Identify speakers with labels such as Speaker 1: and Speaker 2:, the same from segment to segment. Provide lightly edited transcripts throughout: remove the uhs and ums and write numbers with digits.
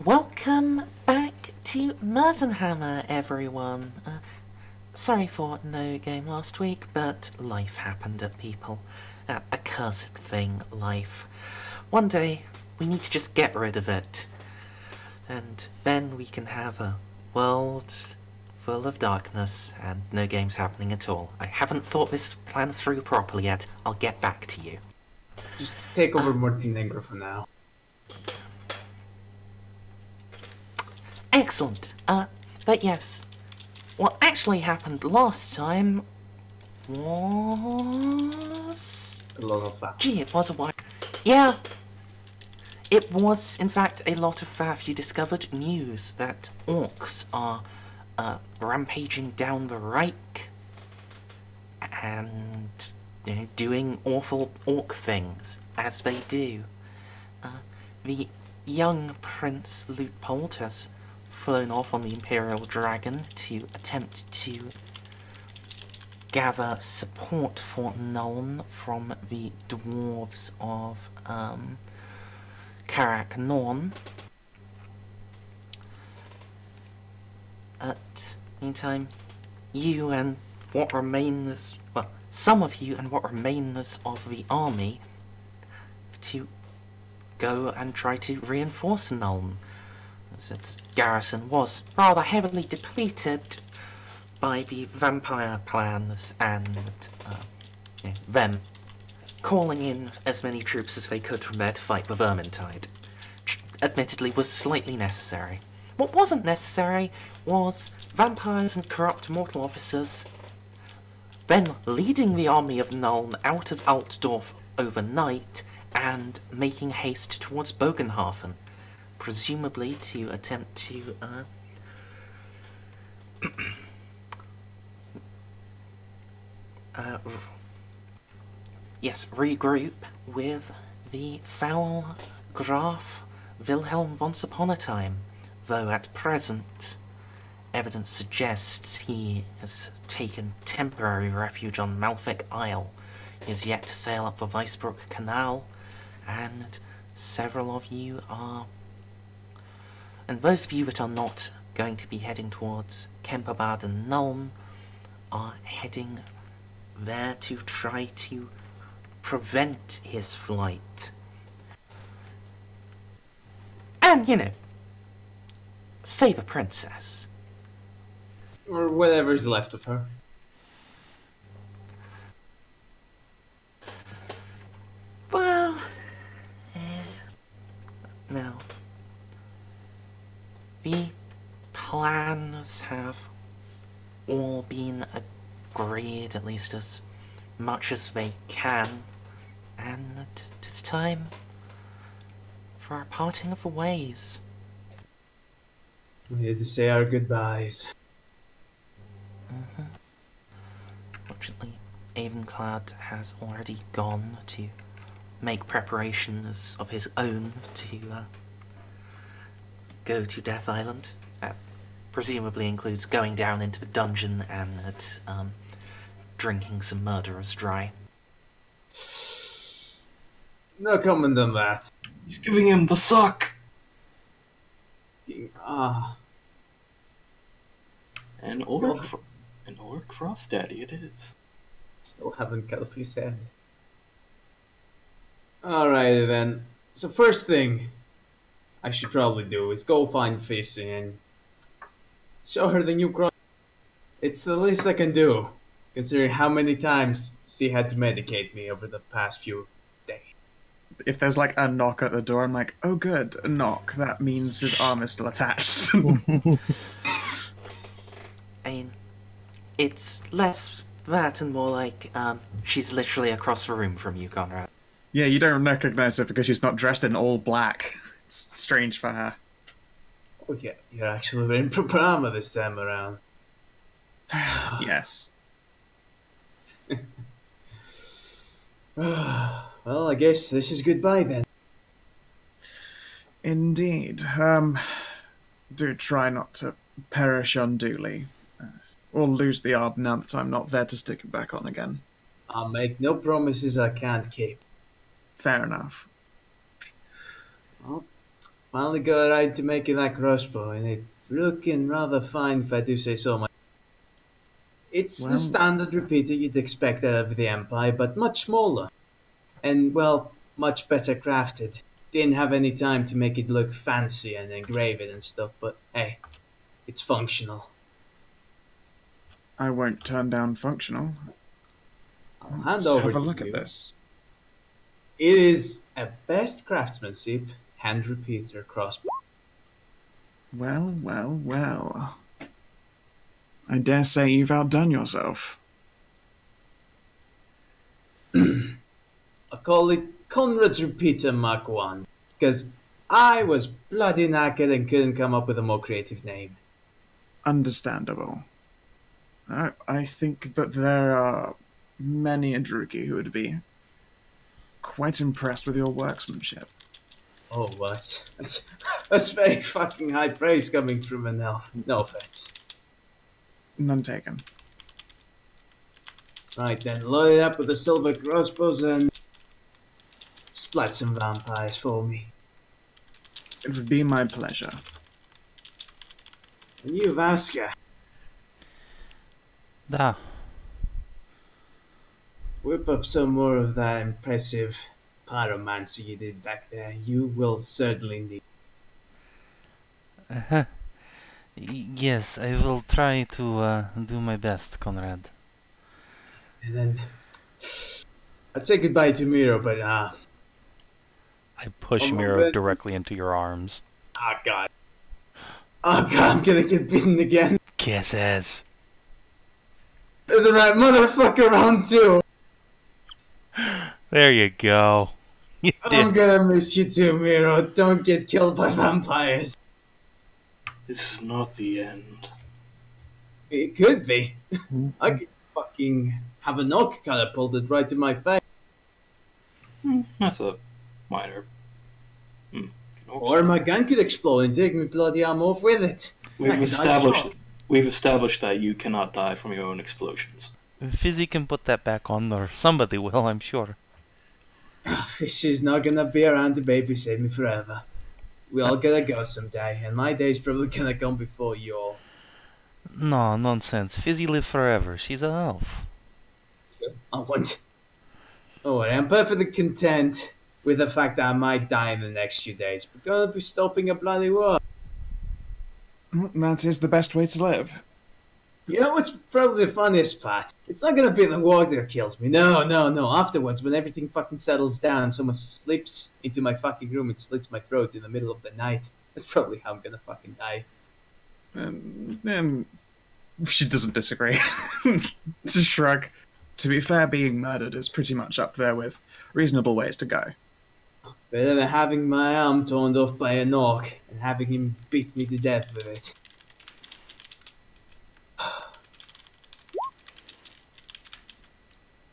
Speaker 1: Welcome back to Merzenhammer, everyone. Sorry for no game last week, but life happened at people. That accursed thing, life. One day, we need to just get rid of it. And then we can have a world full of darkness and no games happening at all. I haven't thought this plan through properly yet. I'll get back to you.
Speaker 2: Just take over Montenegro for now.
Speaker 1: Excellent. But yes, what actually happened last time was...
Speaker 2: A lot of that.
Speaker 1: Gee, it was a while. Yeah, it was in fact a lot of faff. You discovered news that orcs are rampaging down the Reich and doing awful orc things, as they do. The young Prince Luitpold has flown off on the Imperial Dragon to attempt to gather support for Nuln from the dwarves of Karak Norn. At meantime, you and what remains, well, some of you and what remains of the army to go and try to reinforce Nuln, as its garrison was rather heavily depleted by the vampire plans and them calling in as many troops as they could from there to fight the Vermintide, which admittedly was slightly necessary. What wasn't necessary was vampires and corrupt mortal officers then leading the army of Nuln out of Altdorf overnight and making haste towards Bogenhafen, presumably to attempt to regroup with the foul Graf Wilhelm once upon a time, though at present evidence suggests he has taken temporary refuge on Malfic Isle. He has yet to sail up the Weissbruck Canal, and several of you are... And those of you that are not going to be heading towards Kemperbad and Nuln are heading there to try to prevent his flight. And, save a princess.
Speaker 2: Or whatever's left of her.
Speaker 1: Well, now, the plans have all been agreed, at least as much as they can, and it is time for our parting of the ways.
Speaker 2: We need to say our goodbyes.
Speaker 1: Fortunately, Avenclad has already gone to make preparations of his own to go to Death Island. That presumably includes going down into the dungeon and drinking some murderers dry.
Speaker 2: No comment on that.
Speaker 3: He's giving him the suck! An orc frost daddy it is.
Speaker 2: Still haven't cut off his head. Alright then. So first thing I should probably do is go find Fissy and show her the new cross. It's the least I can do, considering how many times she had to medicate me over the past few days.
Speaker 4: If there's like a knock at the door, I'm like, oh good, a knock. That means his arm is still attached.
Speaker 1: I mean, it's less that and more like she's literally across the room from you, Konrad.
Speaker 4: Yeah, you don't recognize her because she's not dressed in all black. It's strange for her.
Speaker 2: Oh yeah, you're actually wearing proper armor this time around.
Speaker 4: Yes.
Speaker 2: Well, I guess this is goodbye then.
Speaker 4: Indeed. Do try not to perish unduly. Or lose the arm now that I'm not there to stick it back on again.
Speaker 2: I'll make no promises I can't keep.
Speaker 4: Fair enough.
Speaker 2: Well, Finally got around to making that crossbow, and it's looking rather fine if I do say so myself. It's the
Speaker 4: Well-
Speaker 2: standard repeater you'd expect out of the Empire, but much smaller. And, well, much better crafted. Didn't have any time to make it look fancy and engrave it and stuff, but hey, it's functional.
Speaker 4: I won't turn down functional.
Speaker 2: I'll hand
Speaker 4: Let's
Speaker 2: over
Speaker 4: have a
Speaker 2: to
Speaker 4: look
Speaker 2: you.
Speaker 4: at this.
Speaker 2: It is a best craftsmanship hand repeater crossbow.
Speaker 4: Well, well, well. I dare say you've outdone yourself.
Speaker 2: I call it Konrad's Repeater Mark 1, because I was bloody knackered and couldn't come up with a more creative name.
Speaker 4: Understandable. I think that there are many a Druki who would be quite impressed with your workmanship.
Speaker 2: Oh, what? That's very fucking high praise coming from an elf. No offense.
Speaker 4: None taken.
Speaker 2: Right then, load it up with the silver crossbows and splat some vampires for me.
Speaker 4: It would be my pleasure.
Speaker 2: And you, Vaska,
Speaker 1: Da.
Speaker 2: whip up some more of that impressive pyromancy you did back there. You will certainly need.
Speaker 1: Yes, I will try to do my best, Konrad.
Speaker 2: And then I'd say goodbye to Miro, but
Speaker 1: I push
Speaker 2: Oh, my
Speaker 1: Miro
Speaker 2: bad.
Speaker 1: directly into your arms.
Speaker 2: God. Oh god, I'm gonna get beaten again.
Speaker 1: Kisses.
Speaker 2: The right motherfucker round two.
Speaker 1: There you go. You
Speaker 2: I'm
Speaker 1: did.
Speaker 2: gonna miss you too, Miro. Don't get killed by vampires.
Speaker 3: This is not the end.
Speaker 2: It could be. I could fucking have an orc catapulted right to my face.
Speaker 3: That's a minor.
Speaker 2: Or my gun could explode and take me bloody arm off with it.
Speaker 3: We've established that you cannot die from your own explosions.
Speaker 1: Fizzy can put that back on, or somebody will, I'm sure.
Speaker 2: Fish is not gonna be around to babysit me forever. We all gotta go someday, and my day's probably gonna come before you all.
Speaker 1: No, nonsense. Fizzy live forever. She's an elf.
Speaker 2: I want. Oh, I'm perfectly content with the fact that I might die in the next few days. We're gonna be stopping a bloody war.
Speaker 4: That is the best way to live.
Speaker 2: You know what's probably the funniest part? It's not gonna be the war that kills me. No. Afterwards, when everything fucking settles down, someone slips into my fucking room and slits my throat in the middle of the night. That's probably how I'm gonna fucking die.
Speaker 4: She doesn't disagree. To shrug. To be fair, being murdered is pretty much up there with reasonable ways to go.
Speaker 2: Better than having my arm torn off by an orc and having him beat me to death with it.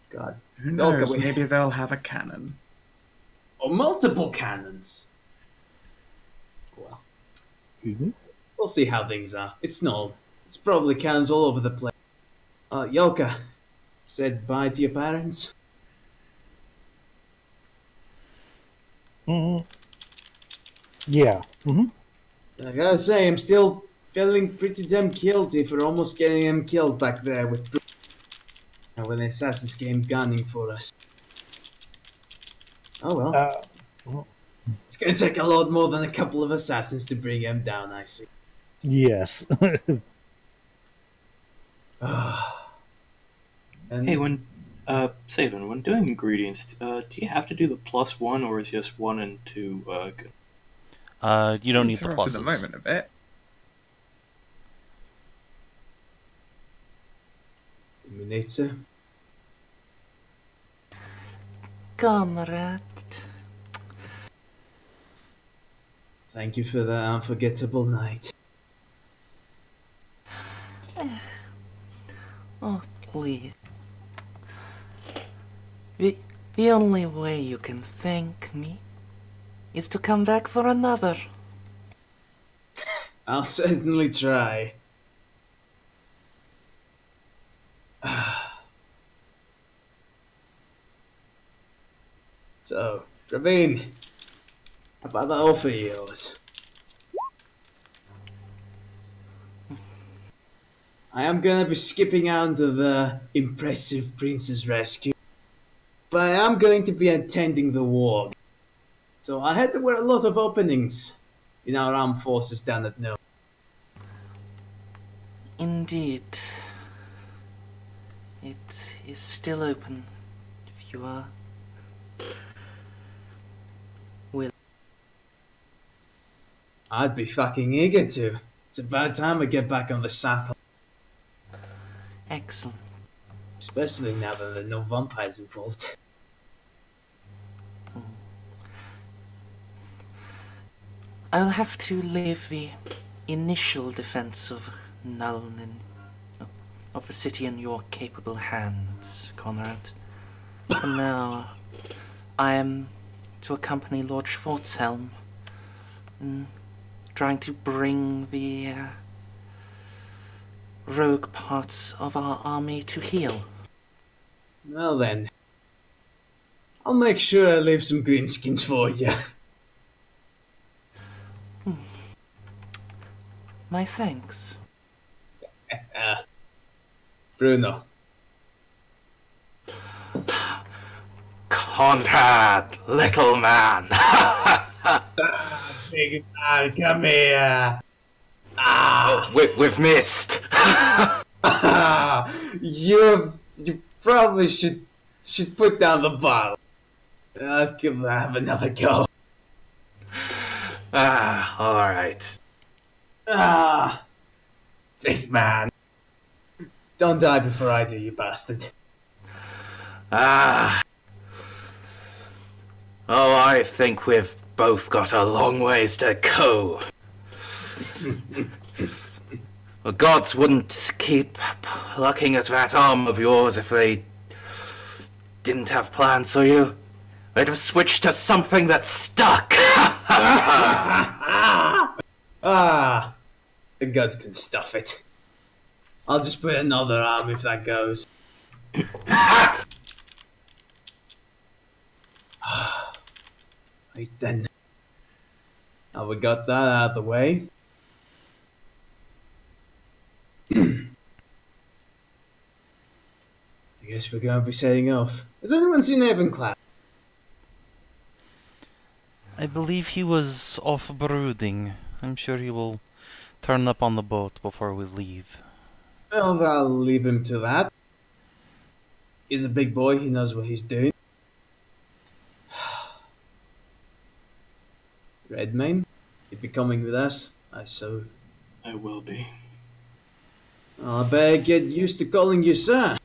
Speaker 2: God.
Speaker 4: Who knows?
Speaker 2: Okay,
Speaker 4: Maybe they'll have a cannon.
Speaker 2: Or multiple cannons. Well, we'll see how things are. It's probably cannons all over the place. Jolka, said bye to your parents?
Speaker 5: Yeah.
Speaker 2: I gotta say, I'm still feeling pretty damn guilty for almost getting him killed back there with when the assassins came gunning for us. Oh well. It's gonna take a lot more than a couple of assassins to bring him down, I see.
Speaker 5: Yes.
Speaker 2: And
Speaker 3: Hey, Savin, when doing ingredients, do you have to do the +1 or is just 1 and 2 good?
Speaker 1: You don't need the
Speaker 4: Interrupt
Speaker 1: pluses.
Speaker 4: at the moment a bit.
Speaker 2: Dominator.
Speaker 1: Konrad.
Speaker 2: Thank you for that unforgettable night.
Speaker 1: Oh, please. The only way you can thank me is to come back for another.
Speaker 2: I'll certainly try. So, Ravine, how about that offer of yours? I am gonna be skipping out to the impressive prince's rescue, but I am going to be attending the war. So I had to wear a lot of openings in our armed forces down at Nome.
Speaker 1: Indeed. It is still open if you are willing.
Speaker 2: I'd be fucking eager to. It's about time I get back on the saddle.
Speaker 1: Excellent.
Speaker 2: Especially now that there are no vampires involved.
Speaker 1: I will have to leave the initial defense of Nuln of the city in your capable hands, Konrad. For now, I am to accompany Lord Schwarzhelm in trying to bring the rogue parts of our army to heel.
Speaker 2: Well then, I'll make sure I leave some greenskins for you.
Speaker 1: My thanks.
Speaker 2: Bruno.
Speaker 1: Konrad, little man.
Speaker 2: Big man, come here.
Speaker 1: We've missed.
Speaker 2: You probably should put down the bottle. Let's have another go.
Speaker 1: All right.
Speaker 2: Big man. Don't die before I do, you bastard.
Speaker 1: Oh, I think we've both got a long ways to go. The gods wouldn't keep plucking at that arm of yours if they didn't have plans for you. They'd have switched to something that stuck.
Speaker 2: The gods can stuff it. I'll just put another arm if that goes. Right then. Now we got that out of the way. I guess we're going to be setting off. Has anyone seen Avenclad?
Speaker 6: I believe he was off brooding. I'm sure he will turn up on the boat before we leave.
Speaker 2: Well, I'll leave him to that. He's a big boy, he knows what he's doing. Redmayne, you'll be coming with us, I saw.
Speaker 3: I will be.
Speaker 2: I better get used to calling you sir.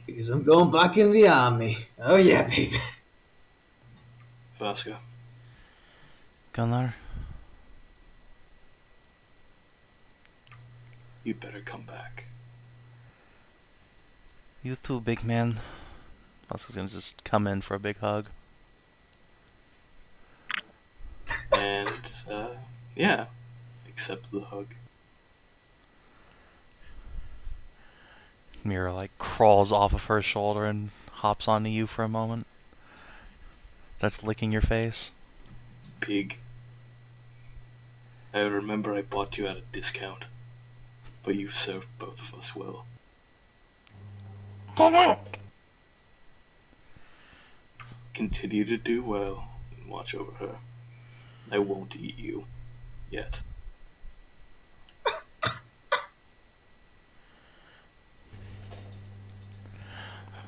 Speaker 2: Because I'm going back in the army. Oh yeah, baby.
Speaker 3: Vasco.
Speaker 6: Gunnar,
Speaker 3: You better come back.
Speaker 6: you too, big man. Vasco's gonna just come in for a big hug.
Speaker 3: And, yeah. Accept the hug.
Speaker 6: Mira like crawls off of her shoulder and hops onto you for a moment. Starts licking your face.
Speaker 3: Pig. I remember I bought you at a discount. But you've served both of us well. Continue to do well and watch over her. I won't eat you. Yet.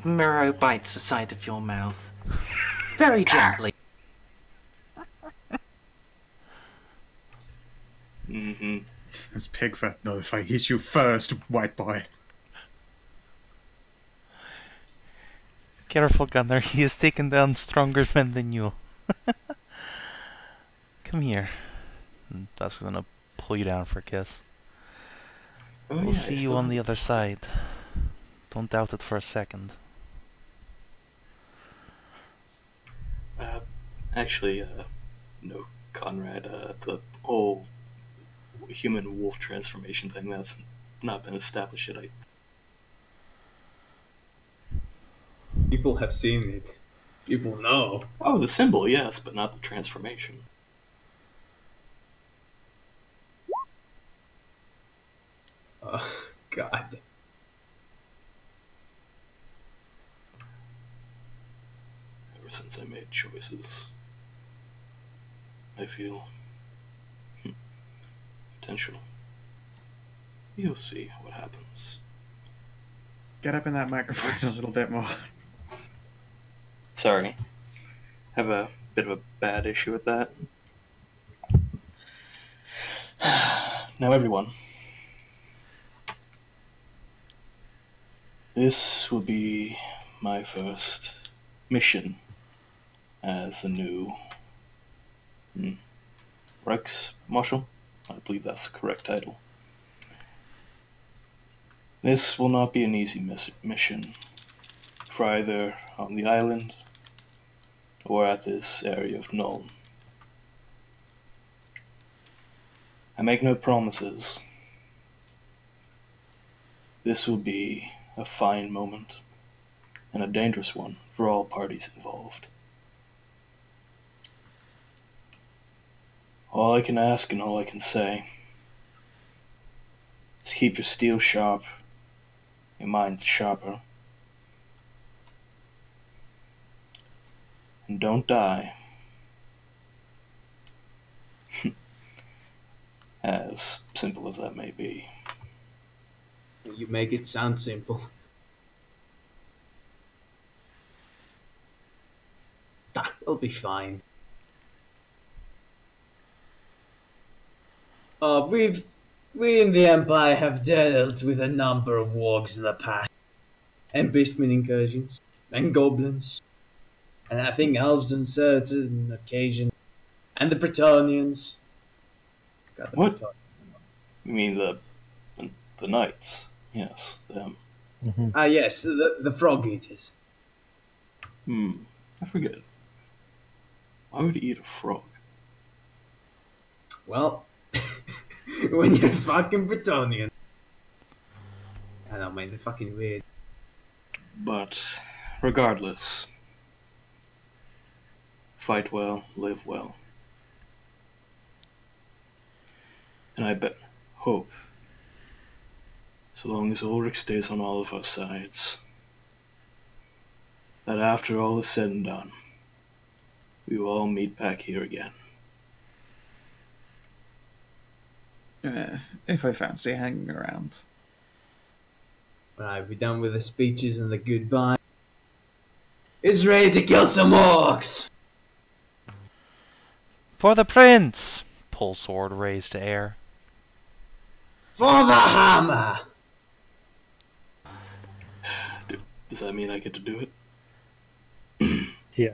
Speaker 1: Miro bites the side of your mouth. Very gently.
Speaker 3: Mm-hmm.
Speaker 4: It's Pigford. No, if I hit you first, white boy.
Speaker 6: Careful, Gunnar. He has taken down stronger men than you. Come here. And Vasco's gonna pull you down for a kiss.
Speaker 3: Oh,
Speaker 6: We'll
Speaker 3: yeah,
Speaker 6: see
Speaker 3: I
Speaker 6: you
Speaker 3: still
Speaker 6: on the
Speaker 3: have-
Speaker 6: other side. Don't doubt it for a second.
Speaker 3: Actually, no, Conrad, the whole human wolf transformation thing, that's not been established yet.
Speaker 2: People have seen it. People know.
Speaker 3: Oh, the symbol, yes, but not the transformation.
Speaker 2: Oh, God.
Speaker 3: Ever since I made choices, I feel potential. You'll see what happens.
Speaker 4: Get up in that microphone a little bit more.
Speaker 3: Sorry. Have a bit of a bad issue with that. Now, everyone. This will be my first mission as the new Reichsmarshal. I believe that's the correct title. This will not be an easy mission for either on the island or at this area of Null. I make no promises. This will be a fine moment and a dangerous one for all parties involved. All I can ask and all I can say is keep your steel sharp, your mind sharper, and don't die. As simple as that may be.
Speaker 2: You make it sound simple. That'll be fine. We in the Empire have dealt with a number of wargs in the past. And beastmen incursions. And goblins. And I think elves on certain occasion. And the Bretonnians.
Speaker 3: What? You mean the knights? Yes, them.
Speaker 2: Ah, yes, the frog eaters.
Speaker 3: I forget. Why would you eat a frog?
Speaker 2: Well, when you're fucking Bretonnian. I don't mind, they're fucking weird.
Speaker 3: But regardless, fight well, live well. And I hope, so long as Ulrich stays on all of our sides, that after all is said and done, we will all meet back here again.
Speaker 4: If I fancy hanging around.
Speaker 2: Right, we're done with the speeches and the goodbye. Is ready to kill some orcs!
Speaker 6: For the prince! Pull sword raised to air.
Speaker 2: For the hammer!
Speaker 3: Does that mean I get to do it?
Speaker 5: Yeah.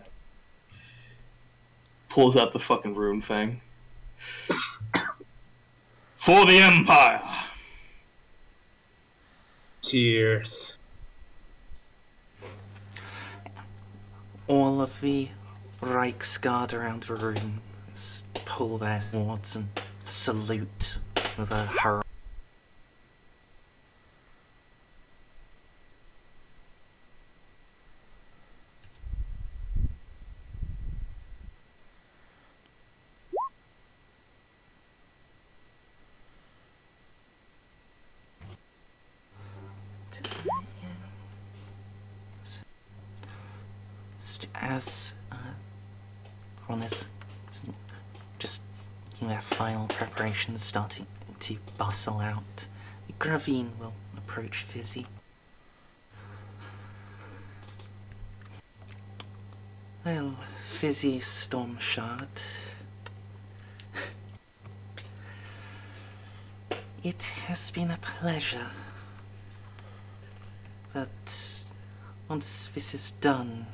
Speaker 3: Pulls out the fucking rune fang. For the Empire!
Speaker 2: Cheers.
Speaker 1: All of the Reichsguard around the room pull their swords and salute with a hurrah. As on this, just final preparations starting to bustle out, Gravine will approach Fizzy. Well, Fizzy Stormshard, it has been a pleasure, but once this is done,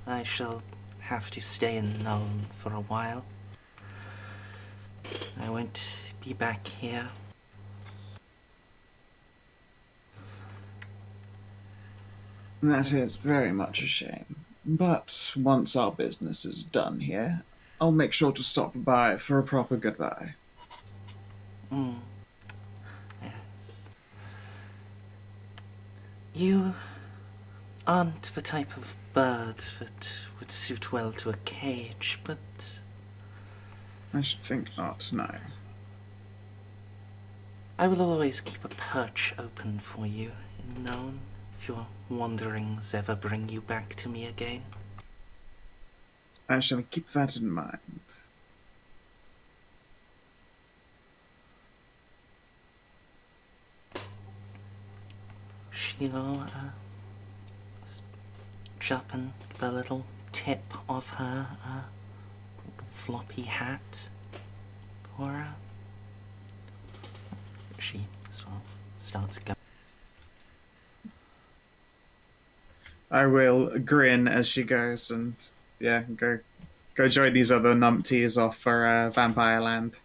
Speaker 1: I shall have to stay in Nuln for a while. I won't be back here.
Speaker 4: That is very much a shame. But once our business is done here, I'll make sure to stop by for a proper goodbye.
Speaker 1: Yes. You aren't the type of bird that would suit well to a cage, but
Speaker 4: I should think not, no.
Speaker 1: I will always keep a perch open for you in known if your wanderings ever bring you back to me again.
Speaker 4: I shall keep that in mind.
Speaker 1: She'll up and give a little tip of her floppy hat for her. She sort of starts going.
Speaker 4: I will grin as she goes and, yeah, go join these other numpties off for Vampire Land.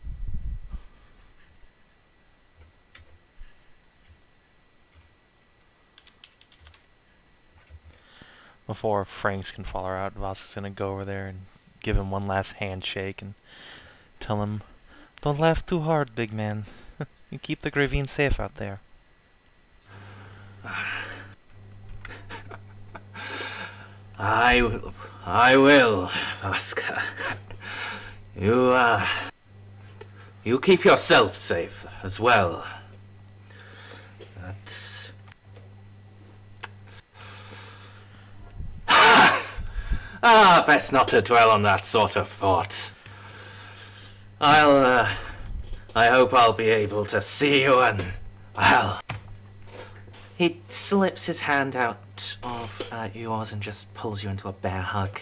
Speaker 6: Before Franks can follow her out, Vasquez gonna go over there and give him one last handshake and tell him, "Don't laugh too hard, big man. You keep the Gravine safe out there."
Speaker 1: I will, Vasca. You keep yourself safe as well. That's... best not to dwell on that sort of thought. I hope I'll be able to see you and, well... He slips his hand out of yours and just pulls you into a bear hug.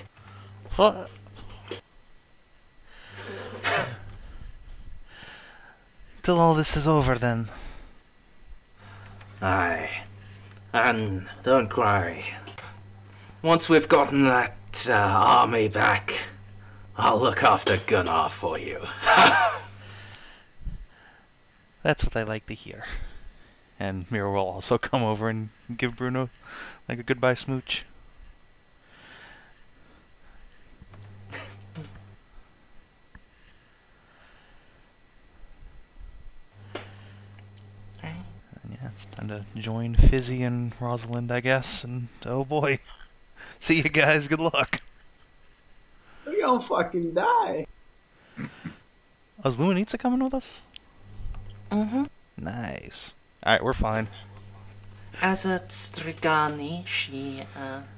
Speaker 6: What? Till all this is over, then.
Speaker 1: Aye. And don't cry. Once we've gotten that army back, I'll look after Gunnar for you.
Speaker 6: That's what I like to hear. And Mira will also come over and give Bruno like a goodbye smooch. And yeah, it's time to join Fizzy and Rosalind, I guess. And oh boy, see you guys. Good luck.
Speaker 2: We're gonna fucking die.
Speaker 6: Is Luanitsa coming with us?
Speaker 1: Mm-hmm.
Speaker 6: Nice. Alright, we're fine.
Speaker 1: As a Strigani, she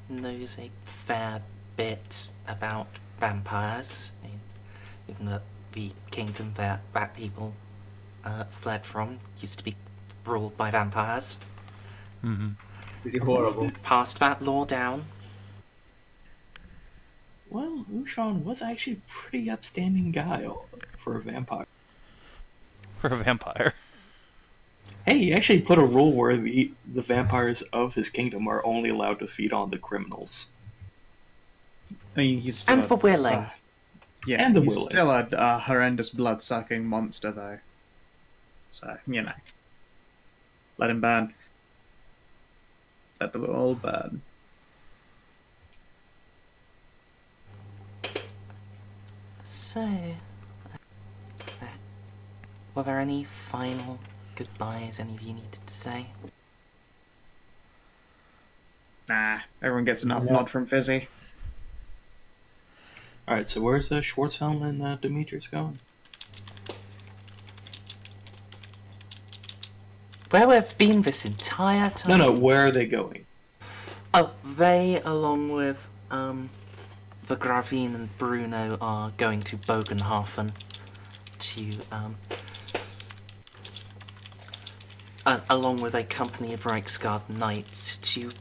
Speaker 1: knows a fair bit about vampires. I mean, even the kingdom that people fled from used to be ruled by vampires.
Speaker 6: Mm-hmm.
Speaker 2: Pretty horrible.
Speaker 1: Passed that law down.
Speaker 3: Well, Ushan was actually a pretty upstanding guy for a vampire.
Speaker 6: For a vampire.
Speaker 3: Hey, he actually put a rule where the vampires of his kingdom are only allowed to feed on the criminals.
Speaker 4: I mean, he's still
Speaker 1: And for willing.
Speaker 4: yeah,
Speaker 3: and the
Speaker 4: he's
Speaker 3: willing.
Speaker 4: still a horrendous blood-sucking monster, though. So, you know. Let him burn. Let them all burn.
Speaker 1: So, were there any final goodbyes any of you needed to say?
Speaker 4: Nah, everyone gets enough nod from Fizzy.
Speaker 3: Alright, so where's Schwarzhelm and Demetrius going?
Speaker 1: Where we've been this entire time?
Speaker 3: No, where are they going?
Speaker 1: Oh, they, along with the Gravine and Bruno, are going to Bogenhafen to, along with a company of Reichsguard knights, to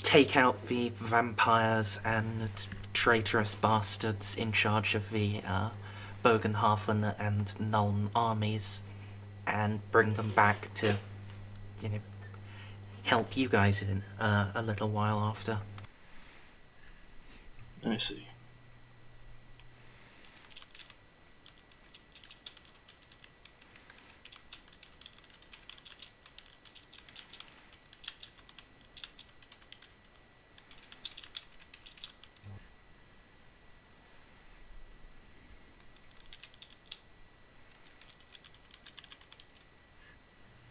Speaker 1: take out the vampires and traitorous bastards in charge of the Bogenhafen and Nuln armies, and bring them back to, help you guys in a little while after.
Speaker 3: I see.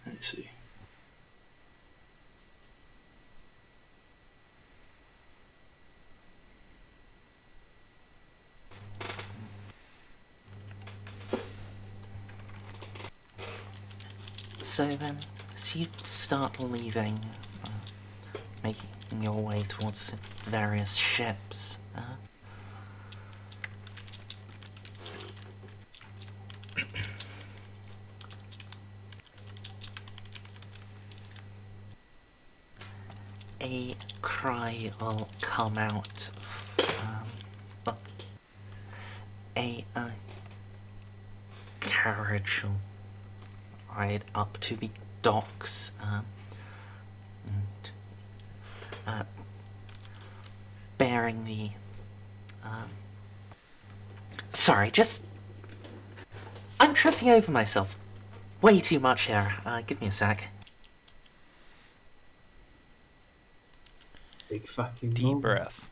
Speaker 3: I see.
Speaker 1: So then, as you start leaving, making your way towards various ships, a cry will come out. Well, a carriage will ride up to the docks, and bearing the. Sorry, just. I'm tripping over myself way too much here. Give me a sec.
Speaker 2: Big fucking
Speaker 6: Deep
Speaker 2: moment.
Speaker 6: breath.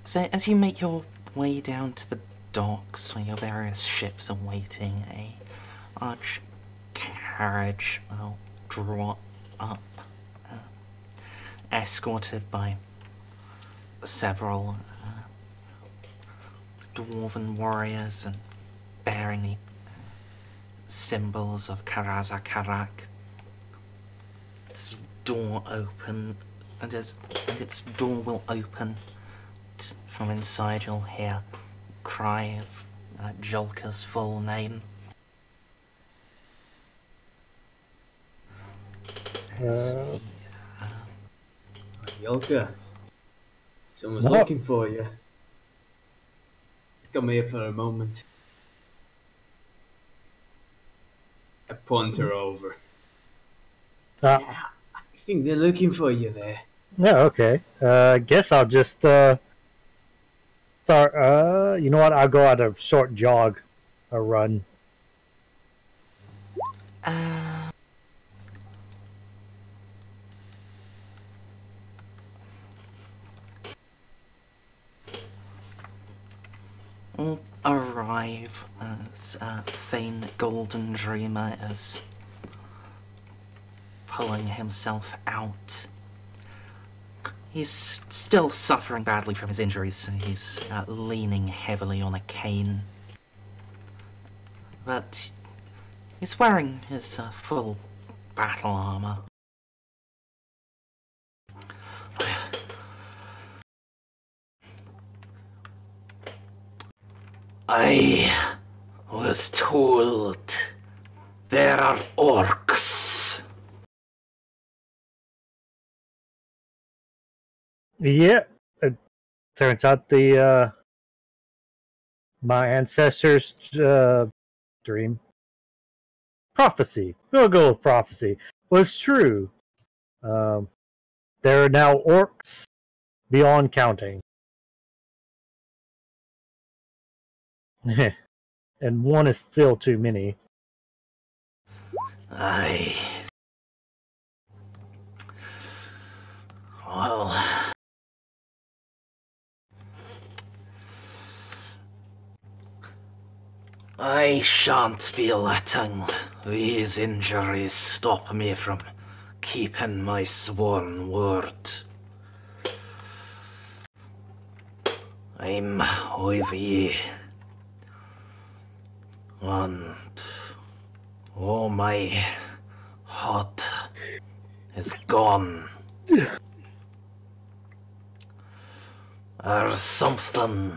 Speaker 1: So as you make your way down to the docks where your various ships are waiting, a large carriage will draw up, escorted by several dwarven warriors and bearing the symbols of Karaza Karak. Its door open, and its door will open. From inside you'll hear a cry of Jolka's full name.
Speaker 2: Jolka, someone's
Speaker 5: No.
Speaker 2: looking for you. Come here for a moment. I point her over.
Speaker 5: Uh,
Speaker 2: I think they're looking for you there.
Speaker 5: yeah, okay. I guess I'll just start. You know what? I'll go on a short jog, a run.
Speaker 1: Arrive as Thane Golden Dreamer is pulling himself out. He's still suffering badly from his injuries, so he's leaning heavily on a cane. But he's wearing his full battle armor. I was told there are orcs.
Speaker 5: Yeah, it turns out the my ancestors' dream, prophecy. We'll go with prophecy. Was true. There are now orcs beyond counting, and one is still too many.
Speaker 1: Aye. Well, I shan't be letting these injuries stop me from keeping my sworn word. I'm with ye. And oh, my heart is gone. There's something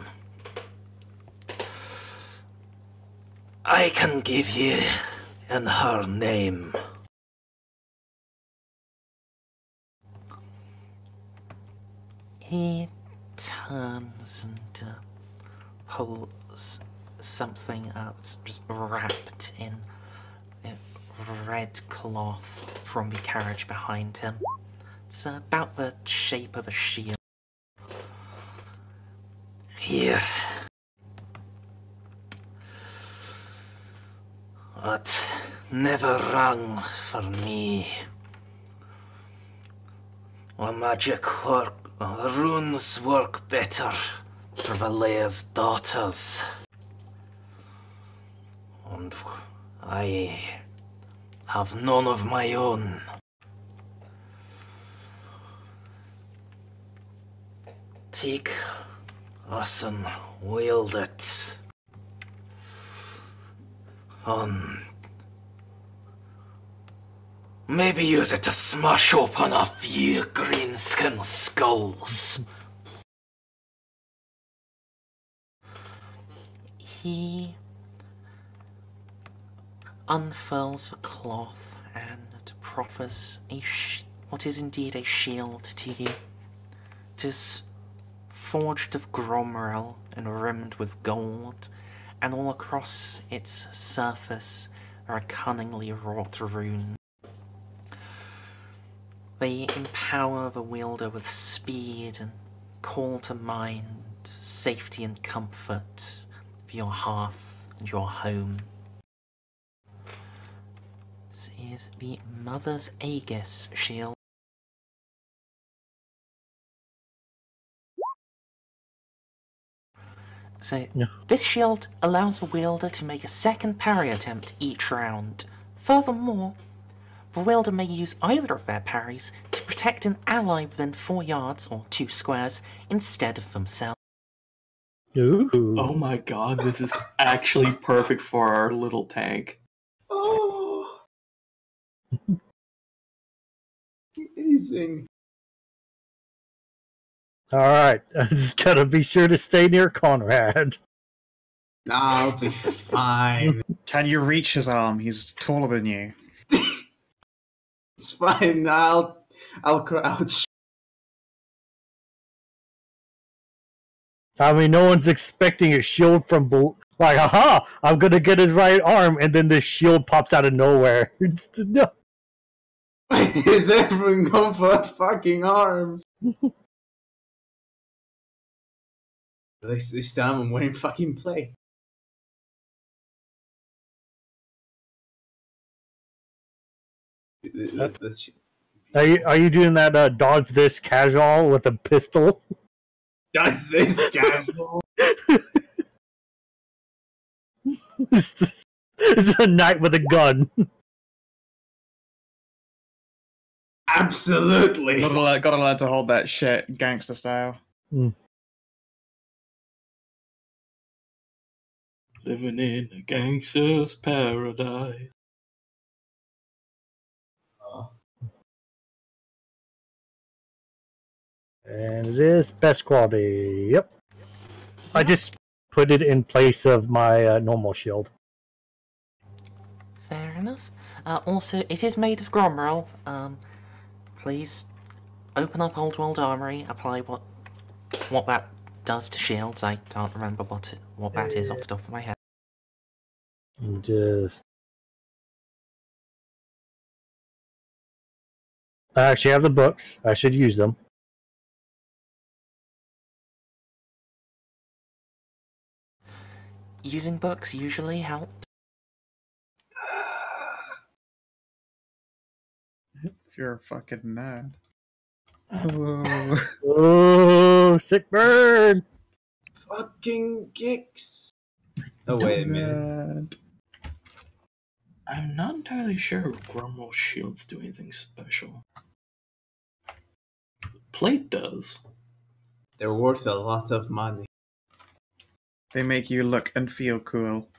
Speaker 1: I can give you in her name. He turns and pulls something out, just wrapped in red cloth from the carriage behind him. It's about the shape of a shield. Here. It never rang for me. The magic work, the runes work better for Valea's daughters. And I have none of my own. Take Listen, wield it. Maybe use it to smash open a few greenskin skulls. He unfurls the cloth and proffers what is indeed a shield to you. It is forged of grommerel and rimmed with gold, and all across its surface are cunningly wrought runes. They empower the wielder with speed and call to mind safety and comfort for your hearth and your home. This is the Mother's Aegis shield. So, this shield allows the wielder to make a second parry attempt each round. Furthermore, the wielder may use either of their parries to protect an ally within 4 yards or 2 squares instead of themselves.
Speaker 5: Ooh.
Speaker 3: Oh my god, this is actually perfect for our little tank.
Speaker 2: Oh, amazing.
Speaker 5: Alright, I just gotta be sure to stay near Konrad.
Speaker 2: I'll be fine.
Speaker 4: Can you reach his arm? He's taller than you.
Speaker 2: It's fine. I'll crouch.
Speaker 5: I mean, no one's expecting a shield from like, aha! I'm gonna get his right arm, and then this shield pops out of nowhere. No.
Speaker 2: Is everyone going for fucking arms? At least this time I'm wearing fucking plate.
Speaker 5: Are you doing that dodge this casual with a pistol?
Speaker 2: Dodge this casual.
Speaker 5: It's a knight with a gun.
Speaker 2: Absolutely.
Speaker 4: Gotta learn to hold that shit gangster style.
Speaker 3: Living in a gangster's paradise.
Speaker 5: And it is best quality. Yep. I just put it in place of my normal shield.
Speaker 1: Fair enough. Also, it is made of grommerel. Please open up Old World Armory, apply what that does to shields. I can't remember what that is off the top of my head.
Speaker 5: Just... I actually have the books. I should use them.
Speaker 1: Using books usually helps.
Speaker 4: If you're a fucking nerd. Oh.
Speaker 5: Oh, sick burn!
Speaker 2: Fucking kicks. Oh, wait a minute.
Speaker 3: I'm not entirely sure Grumble shields do anything special. Plate does.
Speaker 2: They're worth a lot of money.
Speaker 4: They make you look and feel cool.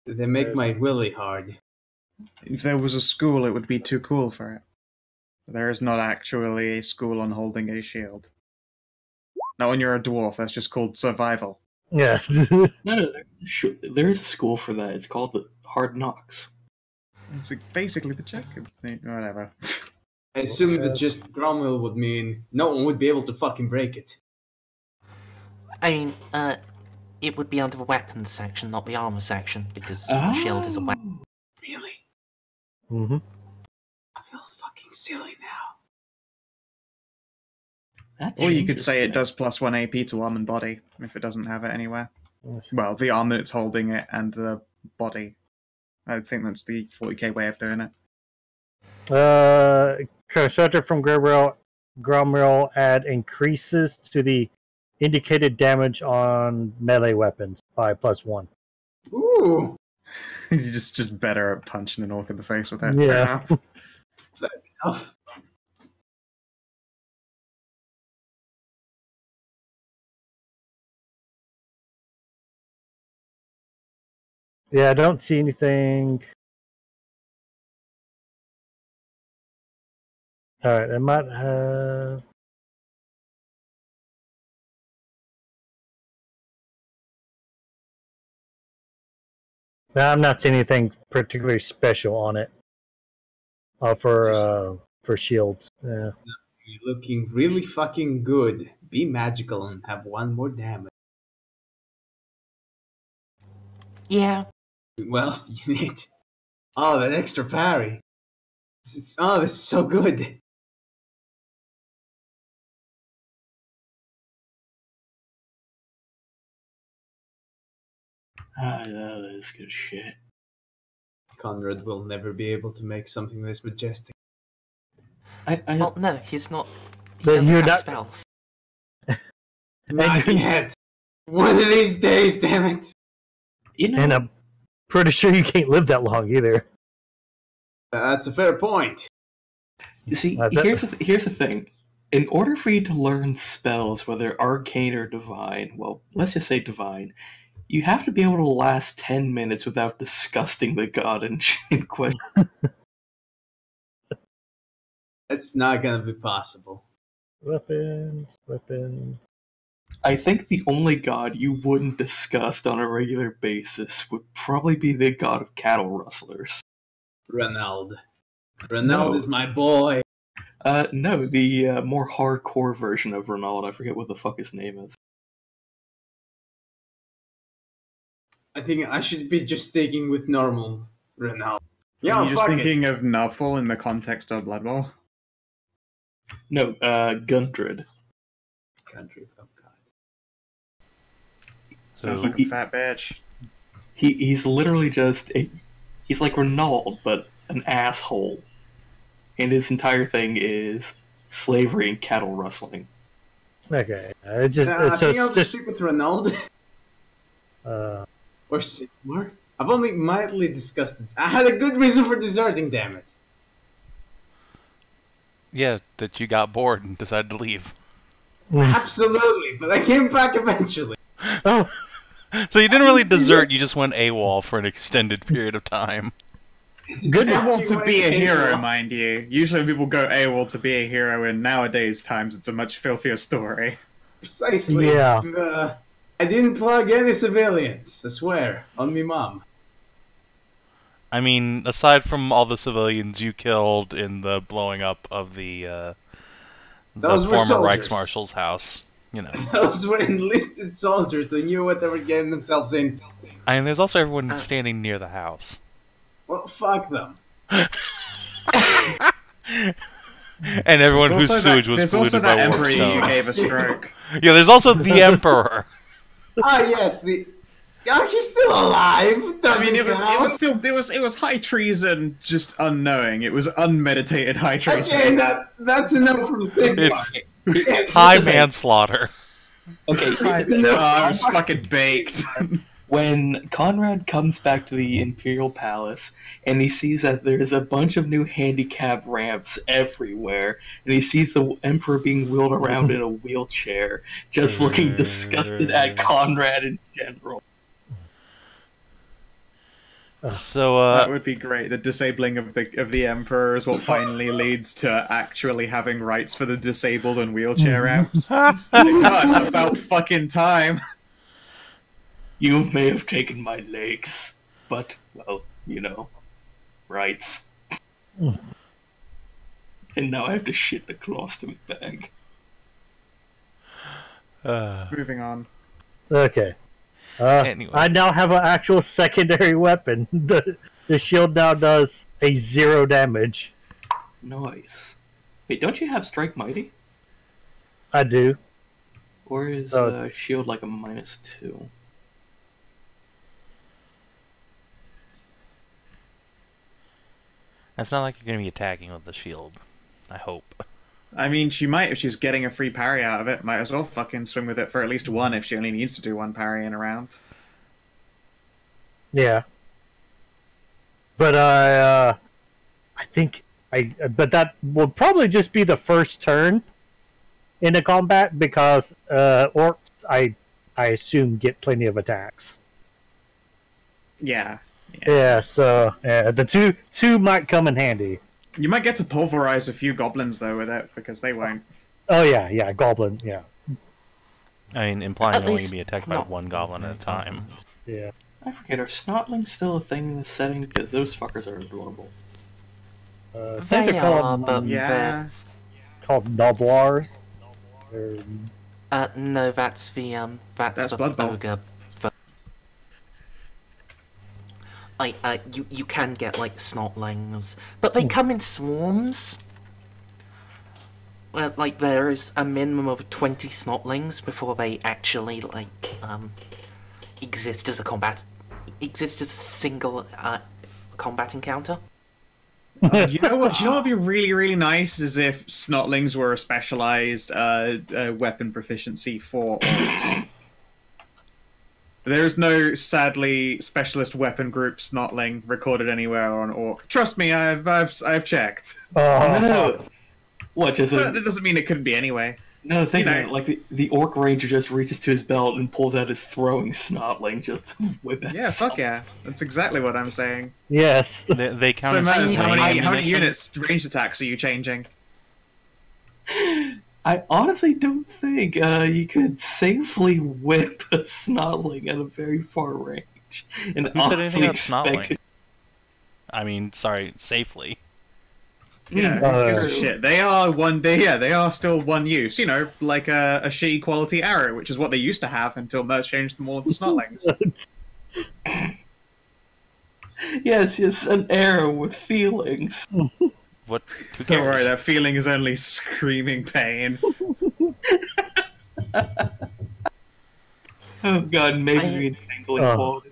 Speaker 2: They make my willy hard.
Speaker 4: If there was a school, it would be too cool for it. There is not actually a school on holding a shield. Not when you're a dwarf, that's just called survival.
Speaker 5: Yeah.
Speaker 3: No, there is a school for that. It's called the Hard Knocks.
Speaker 4: It's basically the check. Whatever.
Speaker 2: I assume that just Cromwell would mean no one would be able to fucking break it.
Speaker 1: I mean, it would be under the weapons section, not the armor section, because a shield is a weapon.
Speaker 2: Really?
Speaker 5: Mm-hmm.
Speaker 2: I feel fucking silly now.
Speaker 3: That
Speaker 4: Or you could
Speaker 3: changes
Speaker 4: say it
Speaker 3: things.
Speaker 4: does plus 1 AP to arm and body, if it doesn't have it anywhere. Well, the arm that it's holding it and the body. I think that's the 40k way of doing it.
Speaker 5: Constructor from Gromrel add increases to the indicated damage on melee weapons by +1.
Speaker 2: Ooh.
Speaker 4: You're just better at punching an orc in the face with it.
Speaker 5: Yeah.
Speaker 4: Fair
Speaker 2: Enough.
Speaker 4: enough.
Speaker 5: Yeah, I don't see anything. Alright, I might have... No, I'm not seeing anything particularly special on it. For shields. Yeah.
Speaker 2: You're looking really fucking good. Be magical and have one more damage.
Speaker 1: Yeah.
Speaker 2: What else do you need? Oh, that extra parry. Oh, this is so good.
Speaker 3: That is good shit.
Speaker 2: Konrad will never be able to make something this majestic.
Speaker 1: Well, no, he's not. He
Speaker 5: But
Speaker 1: doesn't
Speaker 5: you're
Speaker 1: have
Speaker 5: not-
Speaker 1: spells.
Speaker 2: Not yet. One of these days, damn it.
Speaker 3: You know,
Speaker 5: And I'm pretty sure you can't live that long either.
Speaker 2: That's a fair point.
Speaker 3: you see,
Speaker 5: That's it.
Speaker 3: here's the thing. In order for you to learn spells, whether arcane or divine, well, let's just say divine, you have to be able to last 10 minutes without disgusting the god in question.
Speaker 2: It's not gonna be possible.
Speaker 5: Weapons.
Speaker 3: I think the only god you wouldn't disgust on a regular basis would probably be the god of cattle rustlers.
Speaker 2: Renald.
Speaker 3: No.
Speaker 2: Is my boy.
Speaker 3: No, the more hardcore version of Ronald. I forget what the fuck his name is.
Speaker 2: I think I should be just sticking with normal Renald. Yeah,
Speaker 4: Are you just
Speaker 2: fuck
Speaker 4: thinking of Nuffle in the context of Blood Bowl?
Speaker 3: No, Gundred.
Speaker 2: Country, oh god.
Speaker 4: Sounds
Speaker 3: He-
Speaker 4: like a fat bitch.
Speaker 3: He's literally just he's like Ronald, but an asshole. And his entire thing is slavery and cattle rustling.
Speaker 5: Okay. It just,
Speaker 2: I
Speaker 5: so
Speaker 2: think I'll
Speaker 5: it's
Speaker 2: just
Speaker 5: just
Speaker 2: stick with Renald. Or Sigmar. I've only mildly discussed it. I had a good reason for deserting, damn it.
Speaker 6: Yeah, that you got bored and decided to leave.
Speaker 2: Absolutely, but I came back eventually.
Speaker 5: Oh,
Speaker 6: So you didn't really desert, you just went AWOL for an extended period of time.
Speaker 5: good.
Speaker 4: AWOL to be a hero,
Speaker 2: man.
Speaker 4: mind you. Usually people go AWOL to be a hero, and nowadays times it's a much filthier story.
Speaker 2: Precisely.
Speaker 5: Yeah.
Speaker 2: I didn't plug any civilians, I swear, on me mom.
Speaker 6: I mean, aside from all the civilians you killed in the blowing up of the
Speaker 2: Those were
Speaker 6: former
Speaker 2: soldiers.
Speaker 6: Reichsmarshal's house, you know.
Speaker 2: Those were enlisted soldiers. They knew what they were getting themselves into.
Speaker 6: And there's also everyone standing near the house.
Speaker 2: Well, fuck them.
Speaker 6: And everyone whose sewage was
Speaker 4: There's also
Speaker 6: polluted by
Speaker 4: that emperor you
Speaker 6: Warpstone.
Speaker 4: gave a stroke.
Speaker 6: Yeah, there's also the Emperor.
Speaker 2: Ah, yes, Yeah, he's still alive.
Speaker 4: I mean, it was high treason, just unknowing. It was unmeditated high treason.
Speaker 2: Okay, that's enough from Sigmar.
Speaker 6: It's high manslaughter.
Speaker 3: Okay,
Speaker 4: I was fucking baked.
Speaker 3: when Konrad comes back to the Imperial Palace and he sees that there's a bunch of new handicap ramps everywhere, and he sees the Emperor being wheeled around in a wheelchair, just looking disgusted at Konrad in general.
Speaker 6: So,
Speaker 4: That would be great. The disabling of the Emperor is what finally leads to actually having rights for the disabled and wheelchair ramps. Oh, it's about fucking time.
Speaker 3: You may have taken my legs, but, well, you know, rights. And now I have to shit in a colostomy bag.
Speaker 4: Moving on.
Speaker 5: Okay.
Speaker 6: Anyway.
Speaker 5: I now have an actual secondary weapon. The shield now does a 0 damage.
Speaker 3: Nice. Wait, don't you have Strike Mighty?
Speaker 5: I do.
Speaker 3: Or is shield like a -2?
Speaker 6: it's not like you're going to be attacking with the shield. I hope.
Speaker 4: I mean, she might, if she's getting a free parry out of it, might as well fucking swing with it for at least one if she only needs to do one parry in a round.
Speaker 5: Yeah. But I think but that will probably just be the first turn in a combat because orcs I assume get plenty of attacks.
Speaker 4: Yeah.
Speaker 5: Yeah, so the two might come in handy.
Speaker 4: You might get to pulverize a few goblins though with it, because they won't.
Speaker 5: Oh yeah, goblin, yeah.
Speaker 6: I mean, implying
Speaker 1: At
Speaker 6: only
Speaker 1: least
Speaker 6: be attacked by
Speaker 1: not
Speaker 6: one goblin at a time.
Speaker 5: Yeah.
Speaker 3: I forget, are snotlings still a thing in this setting? Because those fuckers are adorable.
Speaker 5: I think
Speaker 1: They
Speaker 5: they're
Speaker 1: are,
Speaker 5: called
Speaker 1: but
Speaker 4: Yeah.
Speaker 5: called Noblars. They're-
Speaker 1: no, that's
Speaker 4: That's
Speaker 1: the
Speaker 4: Blood Bowl.
Speaker 1: ogre. You can get like snotlings, but they come in swarms. Like there is a minimum of 20 snotlings before they actually exist as a single combat encounter.
Speaker 4: You know what? Would be really, really nice is if snotlings were a specialized weapon proficiency for orcs. There is no, sadly, specialist weapon group snotling recorded anywhere on orc. Trust me, I've checked.
Speaker 3: No. What, just
Speaker 4: But it doesn't mean it couldn't be anyway.
Speaker 3: No, think
Speaker 4: You
Speaker 3: about
Speaker 4: know.
Speaker 3: it. Like the orc ranger just reaches to his belt and pulls out his throwing snotling, just whip it.
Speaker 4: Yeah, fuck yeah. That's exactly what I'm saying.
Speaker 5: Yes.
Speaker 6: They count
Speaker 4: So,
Speaker 6: as
Speaker 4: Matt,
Speaker 6: sling
Speaker 4: how many
Speaker 6: ammunition?
Speaker 4: units ranged attacks are you changing?
Speaker 3: I honestly don't think you could safely whip a snotling at a very far range. And
Speaker 6: Who said anything
Speaker 3: honestly
Speaker 6: about
Speaker 3: expect
Speaker 6: snotling? I mean, sorry, safely.
Speaker 4: Yeah, who gives a shit? They are still one use. You know, like a shitty quality arrow, which is what they used to have until Merz changed them all into snotlings.
Speaker 3: Yes, just an arrow with feelings.
Speaker 6: What? Who
Speaker 4: Don't worry,
Speaker 6: cares?
Speaker 4: that feeling is only screaming pain.
Speaker 3: Oh god, maybe
Speaker 1: I-
Speaker 3: we entangling
Speaker 5: Oh.
Speaker 3: quality.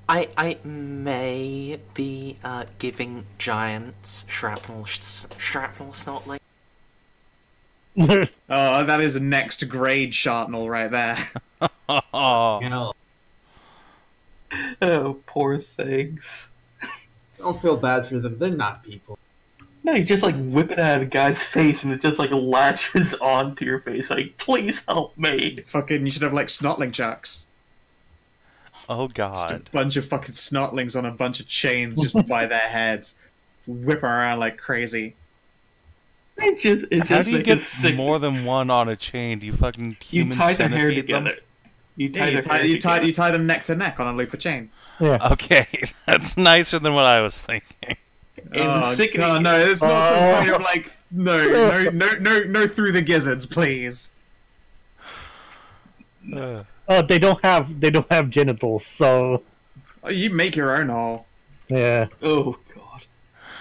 Speaker 1: I may be giving giants shrapnel snotling.
Speaker 4: Oh, that is a next grade shartnel right there.
Speaker 6: Oh,
Speaker 2: You know,
Speaker 3: Oh, poor things.
Speaker 2: don't feel bad for them. They're not people.
Speaker 3: No, you just like whip it at a guy's face and it just like latches onto your face, like, please help me.
Speaker 4: Fucking, you should have like snotling chucks.
Speaker 6: oh
Speaker 4: Just a
Speaker 6: God.
Speaker 4: bunch of fucking snotlings on a bunch of chains just by their heads. Whip around like crazy.
Speaker 3: It just
Speaker 6: How do you
Speaker 3: makes
Speaker 6: get
Speaker 3: it sick.
Speaker 6: more than one on a chain? Do you fucking
Speaker 3: You
Speaker 6: human
Speaker 3: tie their hair
Speaker 6: centipede them?
Speaker 3: together. You
Speaker 4: Yeah,
Speaker 3: tie their hair together.
Speaker 4: you tie them neck to neck on a loop of chain.
Speaker 5: Yeah.
Speaker 6: Okay, that's nicer than what I was thinking.
Speaker 3: And the sickening-
Speaker 4: God, no, it's not some kind of like no through the gizzards, please.
Speaker 5: Oh, they don't have genitals, so
Speaker 4: Oh, you make your own hole.
Speaker 5: yeah.
Speaker 3: Oh god.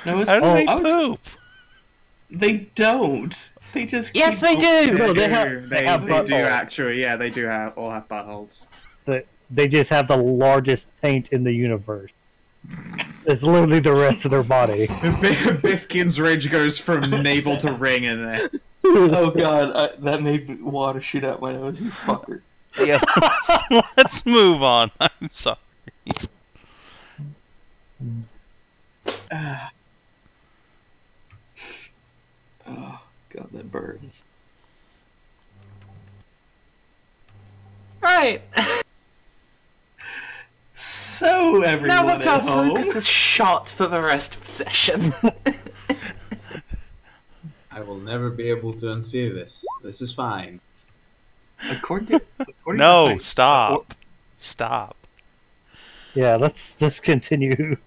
Speaker 3: No, it's,
Speaker 6: How do they
Speaker 3: I was-
Speaker 6: poop?
Speaker 3: They don't. They just
Speaker 1: Yes,
Speaker 3: keep
Speaker 1: they do.
Speaker 5: No, they
Speaker 4: do.
Speaker 5: have-
Speaker 4: They
Speaker 5: have
Speaker 4: do
Speaker 5: buttholes.
Speaker 4: actually. Yeah, they do all have buttholes.
Speaker 5: They just have the largest taint in the universe. It's literally the rest of their body.
Speaker 4: Bifkin's ridge goes from navel to ring in there.
Speaker 3: Oh god, that made me water shoot out my nose, you fucker.
Speaker 6: Yeah, let's move on. I'm sorry.
Speaker 3: Oh god, that burns.
Speaker 1: Right.
Speaker 3: So everyone
Speaker 1: Now that our
Speaker 3: at home.
Speaker 1: focus is shot for the rest of the session.
Speaker 2: I will never be able to unsee this. This is fine.
Speaker 3: According
Speaker 6: No,
Speaker 3: to
Speaker 6: stop. Stop.
Speaker 5: Yeah, let's continue.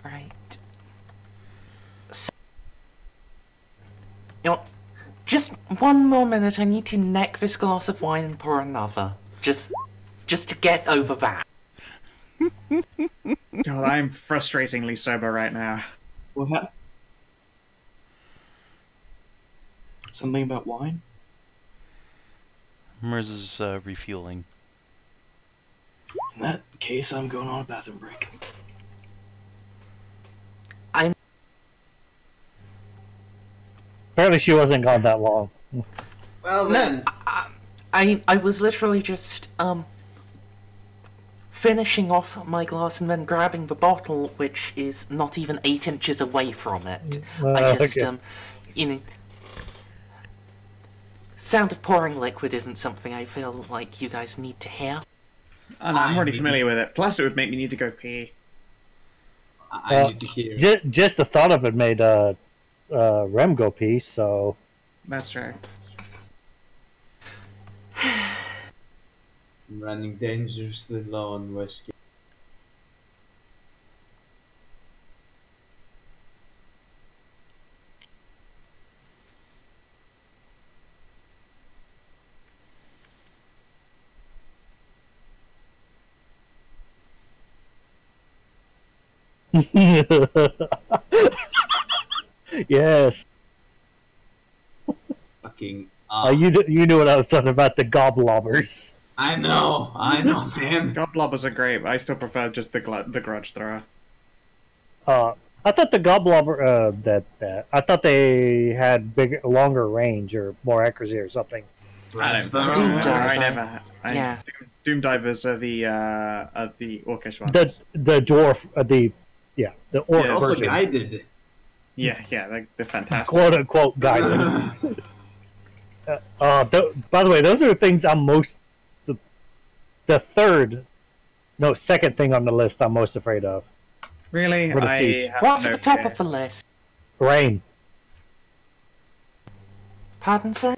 Speaker 1: Right. So, you know, just one more minute. I need to neck this glass of wine and pour another. Just to get over that.
Speaker 4: God, I'm frustratingly sober right now.
Speaker 3: What happened? Something about wine?
Speaker 6: Merz is refueling.
Speaker 3: In that case, I'm going on a bathroom break.
Speaker 5: Apparently, she wasn't gone that long.
Speaker 2: Well
Speaker 1: No,
Speaker 2: then,
Speaker 1: I was literally just finishing off my glass and then grabbing the bottle, which is not even 8 inches away from it. I just
Speaker 5: okay.
Speaker 1: you know. Sound of pouring liquid isn't something I feel like you guys need to hear.
Speaker 4: Oh, no, I'm already familiar with it. Plus, it would make me need to go pee.
Speaker 2: I need to hear.
Speaker 5: Just the thought of it made Rem go pee, so...
Speaker 4: That's true.
Speaker 2: I'm running dangerously low on whiskey.
Speaker 5: Yes.
Speaker 2: Fucking.
Speaker 5: You knew what I was talking about, the goblobbers.
Speaker 2: I know, man.
Speaker 4: Goblobbers are great, but I still prefer just the grudge thrower.
Speaker 5: I thought the goblobber I thought they had longer range or more accuracy or something.
Speaker 4: I don't
Speaker 1: Doom Divers.
Speaker 4: I never.
Speaker 1: Yeah.
Speaker 4: Doom Divers are the orcish ones.
Speaker 5: The dwarf, the orc
Speaker 2: They're also
Speaker 5: version.
Speaker 2: guided.
Speaker 4: Yeah, they're fantastic.
Speaker 5: Quote unquote guided. By the way, those are the things I'm most the second thing on the list I'm most afraid of.
Speaker 4: Really?
Speaker 5: For the siege.
Speaker 1: What's
Speaker 4: no
Speaker 1: at the top
Speaker 4: fear.
Speaker 1: of the list?
Speaker 5: Rain.
Speaker 1: Pardon, sir?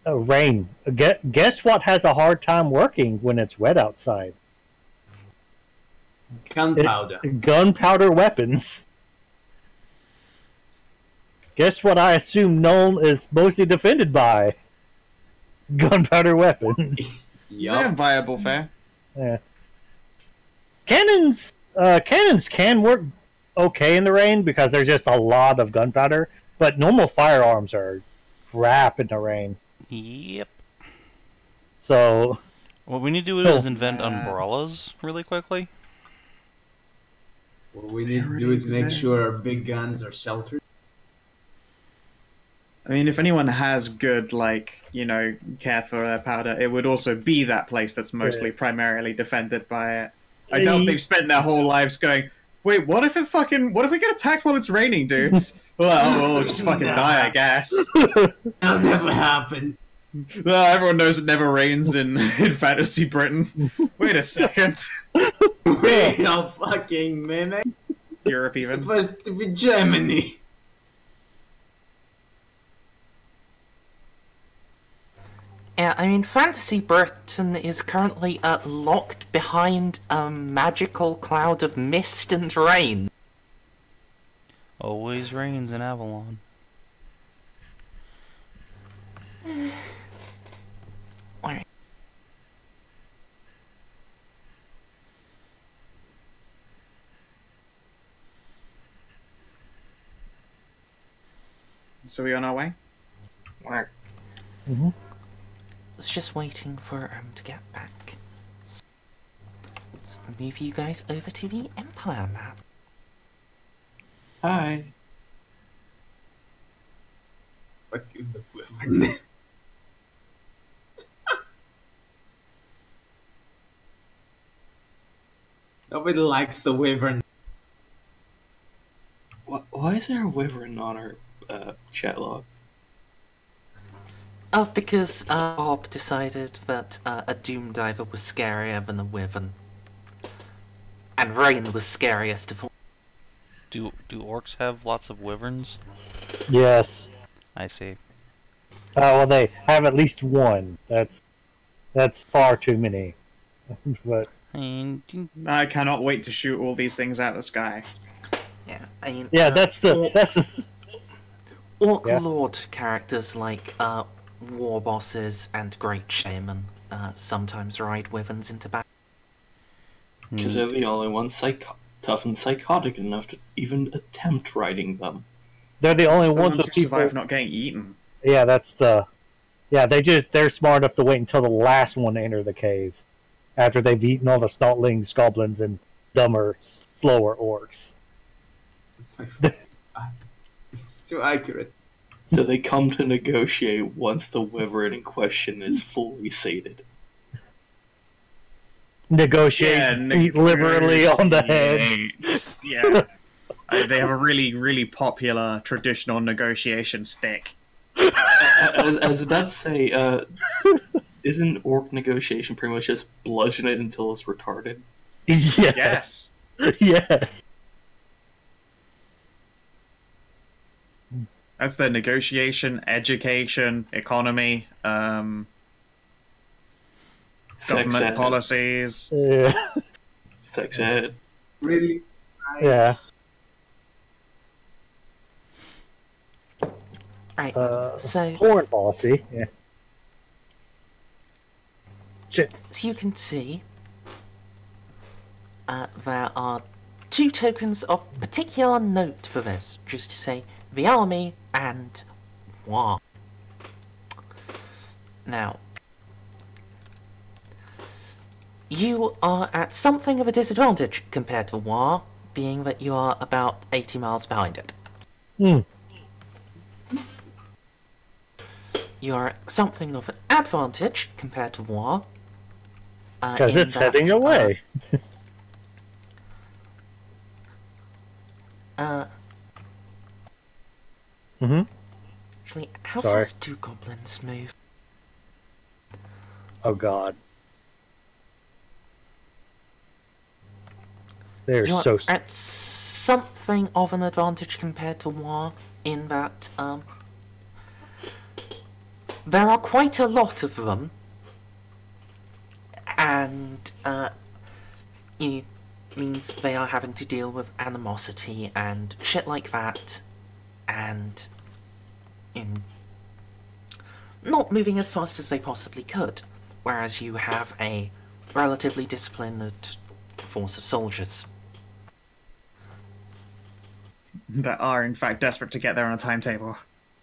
Speaker 5: Rain. Guess what has a hard time working when it's wet outside?
Speaker 2: Gunpowder.
Speaker 5: Gunpowder weapons. Guess what I assume Nuln is mostly defended by? Gunpowder weapons.
Speaker 4: Yeah,
Speaker 2: Yup.
Speaker 4: viable fare.
Speaker 5: Yeah. Cannons can work okay in the rain because there's just a lot of gunpowder, but normal firearms are crap in the rain.
Speaker 6: Yep.
Speaker 5: So
Speaker 6: What we need to do is invent umbrellas really quickly.
Speaker 2: What we need to do is make sure our big guns are sheltered.
Speaker 4: I mean, if anyone has good, care for their powder, it would also be that place that's mostly primarily defended by it. I doubt they've spent their whole lives going, wait, what if we get attacked while it's raining, dudes? Well, we'll just fucking die, I guess.
Speaker 2: That'll never happen.
Speaker 4: Well, everyone knows it never rains in fantasy Britain. Wait a second.
Speaker 2: Wait a fucking minute.
Speaker 4: Europe
Speaker 2: It's
Speaker 4: even.
Speaker 2: supposed to be Germany.
Speaker 1: Yeah, I mean, Fantasy Britain is currently locked behind a magical cloud of mist and rain.
Speaker 6: Always rains in Avalon.
Speaker 1: Alright.
Speaker 4: So we on our way?
Speaker 5: Mm-hmm.
Speaker 1: I was just waiting for him to get back. So, let's move you guys over to the Empire map.
Speaker 3: Hi.
Speaker 2: Fucking the wyvern. Nobody likes the wyvern.
Speaker 3: Why is there a wyvern on our chat log?
Speaker 1: Oh, because Bob decided that a Doom Diver was scarier than a Wyvern. And Rain was scariest of all.
Speaker 6: Do orcs have lots of wyverns?
Speaker 5: Yes.
Speaker 6: I see.
Speaker 5: Well, they have at least one. That's far too many. But
Speaker 4: I cannot wait to shoot all these things out of the sky.
Speaker 1: Yeah, I mean...
Speaker 5: that's the
Speaker 1: Orc
Speaker 5: Yeah.
Speaker 1: Lord characters like War Bosses and Great Shaman sometimes ride Wyverns into battle.
Speaker 3: Because they're the only ones tough and psychotic enough to even attempt riding them.
Speaker 5: they're the only
Speaker 4: It's the
Speaker 5: ones
Speaker 4: ones
Speaker 5: of
Speaker 4: who
Speaker 5: people.
Speaker 4: survive not getting eaten.
Speaker 5: Yeah, they're smart enough to wait until the last one to enter the cave, after they've eaten all the snotlings, goblins, and dumber, slower orcs.
Speaker 2: It's too accurate.
Speaker 3: So they come to negotiate once the wyvern in question is fully sated.
Speaker 5: Negotiate, eat liberally on the head.
Speaker 4: Yeah. They have a really, really popular traditional negotiation stick.
Speaker 3: I was about to say, isn't orc negotiation pretty much just bludgeon it until it's retarded?
Speaker 5: Yes. Yes.
Speaker 4: That's the negotiation, education, economy,
Speaker 3: Sex
Speaker 4: government
Speaker 3: ed.
Speaker 4: policies.
Speaker 5: Yeah.
Speaker 3: Sex ed.
Speaker 2: Really?
Speaker 5: Yeah.
Speaker 1: Right. So
Speaker 5: Foreign policy. Yeah. Shit.
Speaker 1: as you can see, there are 2 tokens of particular note for this, just to say the army and war. Now, you are at something of a disadvantage compared to war, being that you are about 80 miles behind it.
Speaker 5: Hmm.
Speaker 1: You are at something of an advantage compared to war.
Speaker 5: Because
Speaker 1: in
Speaker 5: it's
Speaker 1: that,
Speaker 5: heading away. Mm-hmm.
Speaker 1: Actually, how
Speaker 5: Sorry.
Speaker 1: fast do goblins move?
Speaker 5: Oh god. They're
Speaker 1: You're
Speaker 5: so.
Speaker 1: at something of an advantage compared to war, in that there are quite a lot of them, and it means they are having to deal with animosity and shit like that, and in not moving as fast as they possibly could, whereas you have a relatively disciplined force of soldiers.
Speaker 4: That are, in fact, desperate to get there on a timetable.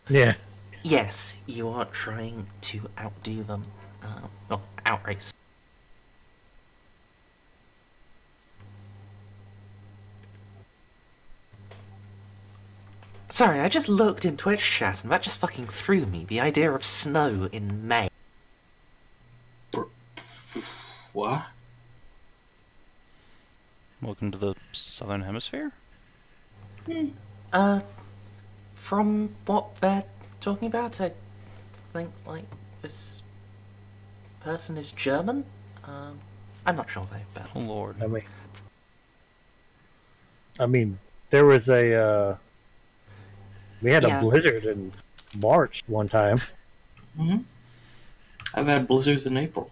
Speaker 5: Yeah.
Speaker 1: Yes, you are trying to outdo them. Well, outrace. Sorry, I just looked in Twitch chat and that just fucking threw me. The idea of snow in May.
Speaker 3: What?
Speaker 6: Welcome to the Southern Hemisphere?
Speaker 1: From what they're talking about, I think, like, this person is German? I'm not sure though, but...
Speaker 6: Oh lord.
Speaker 5: I mean, there was a, we had
Speaker 1: Yeah.
Speaker 5: a blizzard in March one time.
Speaker 3: Mm-hmm. I've had blizzards in April.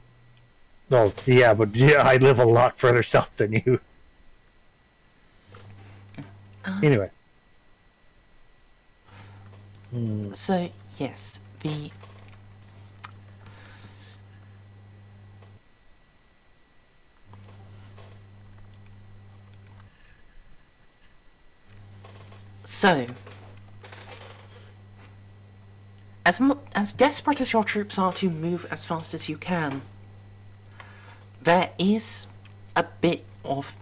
Speaker 5: Oh, yeah, but yeah, I live a lot further south than you. Anyway.
Speaker 1: So, yes, the... So, as desperate as your troops are to move as fast as you can, there is a bit of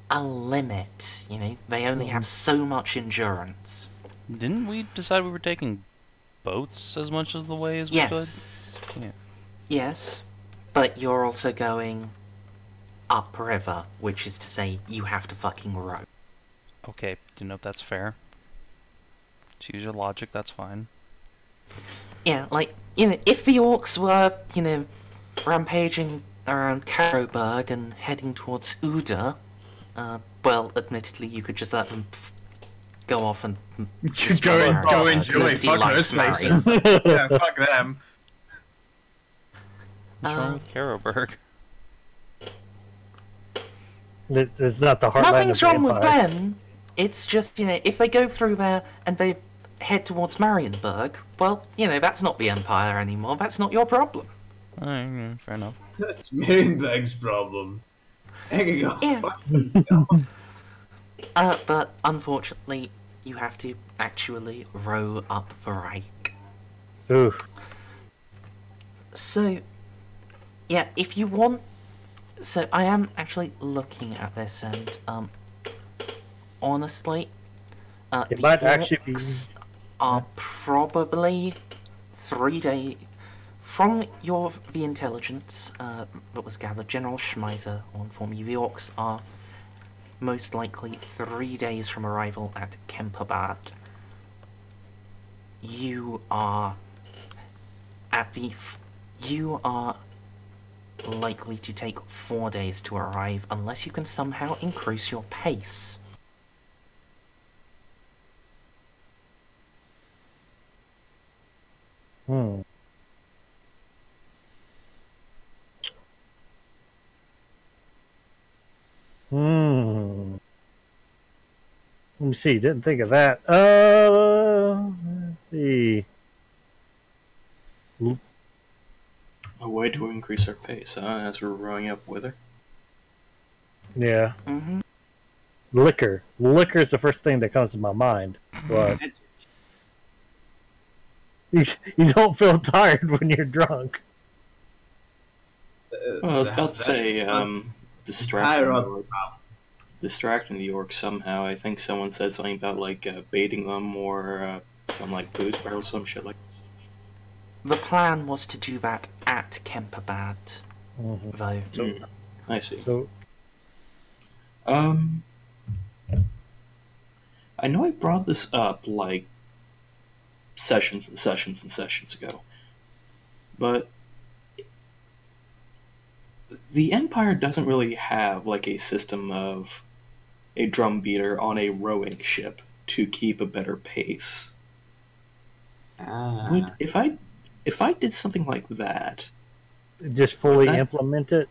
Speaker 1: a limit, you know? They only have so much endurance.
Speaker 6: Didn't we decide we were taking boats as much as the way as we
Speaker 1: Yes.
Speaker 6: could? Yeah.
Speaker 1: Yes, but you're also going upriver, which is to say you have to fucking row.
Speaker 6: Okay, you know, that's fair. To use your logic, that's fine.
Speaker 1: Yeah, like, you know, if the orcs were, you know, rampaging around Karoberg and heading towards Uda, well, admittedly, you could just let them go off and
Speaker 4: Go enjoy. Fuck those places. Yeah, fuck them.
Speaker 6: What's wrong with Karoberg?
Speaker 5: It's not the heartland
Speaker 1: Nothing's
Speaker 5: of the
Speaker 1: wrong with
Speaker 5: Empire.
Speaker 1: them. It's just, you know, if they go through there and they head towards Marienburg, well, you know, that's not the Empire anymore. That's not your problem.
Speaker 6: Alright, fair enough.
Speaker 2: That's Marienburg's problem. There you go.
Speaker 1: Yeah.
Speaker 2: Fuck themselves.
Speaker 1: But unfortunately, you have to actually row up the Reich.
Speaker 5: Ooh.
Speaker 1: So, yeah, if you want... So, I am actually looking at this and, honestly,
Speaker 5: It
Speaker 1: the
Speaker 5: might actually be-
Speaker 1: orcs are probably 3 days... From the intelligence that was gathered, General Schmeiser will inform you, the orcs are most likely 3 days from arrival at Kemperbad. you are you are likely to take 4 days to arrive unless you can somehow increase your pace.
Speaker 5: Hmm. Hmm. Let me see. Didn't think of that. Let's see.
Speaker 3: A way to increase our pace, as we're rowing up with her.
Speaker 5: Yeah.
Speaker 1: Mm-hmm.
Speaker 5: Liquor. Liquor is the first thing that comes to my mind. But you don't feel tired when you're drunk.
Speaker 3: Well, I was about to say, distracting the orcs somehow. I think someone said something about like baiting them or some like booze barrel, some shit like.
Speaker 1: The plan was to do that at Kemperbad, though.
Speaker 3: I see.
Speaker 5: So,
Speaker 3: I know I brought this up like sessions and sessions and sessions ago, but the Empire doesn't really have like a system of a drum beater on a rowing ship to keep a better pace. If I did something like that,
Speaker 5: just fully implement it?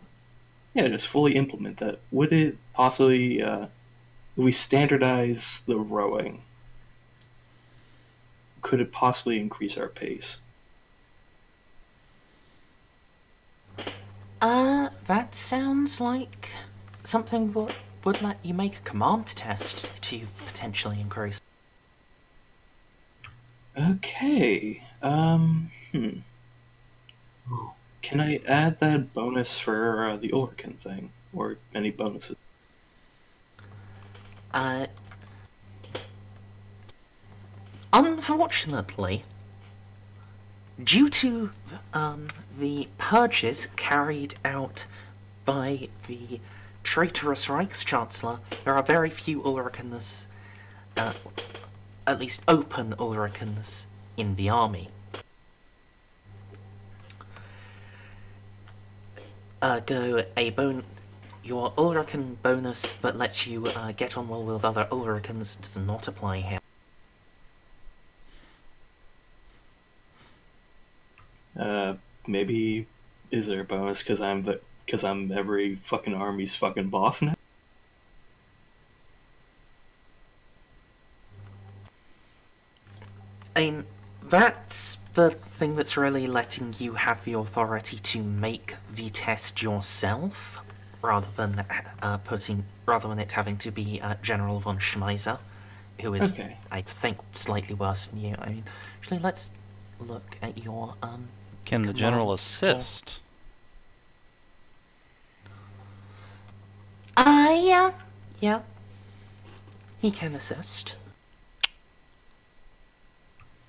Speaker 3: Yeah, just fully implement that. Would it possibly, if we standardize the rowing, could it possibly increase our pace?
Speaker 1: That sounds like something would let you make a command test to potentially increase.
Speaker 3: Okay, Can I add that bonus for the Ulrican thing? Or any bonuses?
Speaker 1: Unfortunately, due to the purges carried out by the traitorous Reichschancellor, there are very few Ulricans, at least open Ulricans, in the army. Your Ulrican bonus that lets you get on well with other Ulricans does not apply here.
Speaker 3: Maybe is there a bonus because I'm every fucking army's fucking boss now?
Speaker 1: I mean, that's the thing that's really letting you have the authority to make the test yourself, rather than it having to be General von Schmeiser, who is,
Speaker 3: Okay.
Speaker 1: I think, slightly worse than you. I mean, actually, let's look at your
Speaker 6: Can the general assist?
Speaker 1: Yeah. He can assist.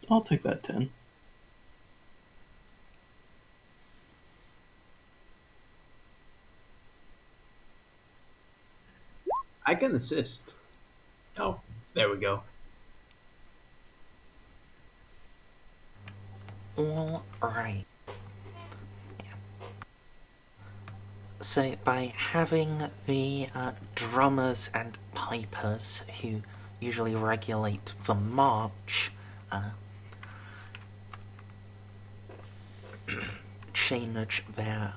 Speaker 3: I'll take that 10.
Speaker 2: I can assist. Oh, there we go.
Speaker 1: All right. Yeah. So by having the drummers and pipers who usually regulate the march change their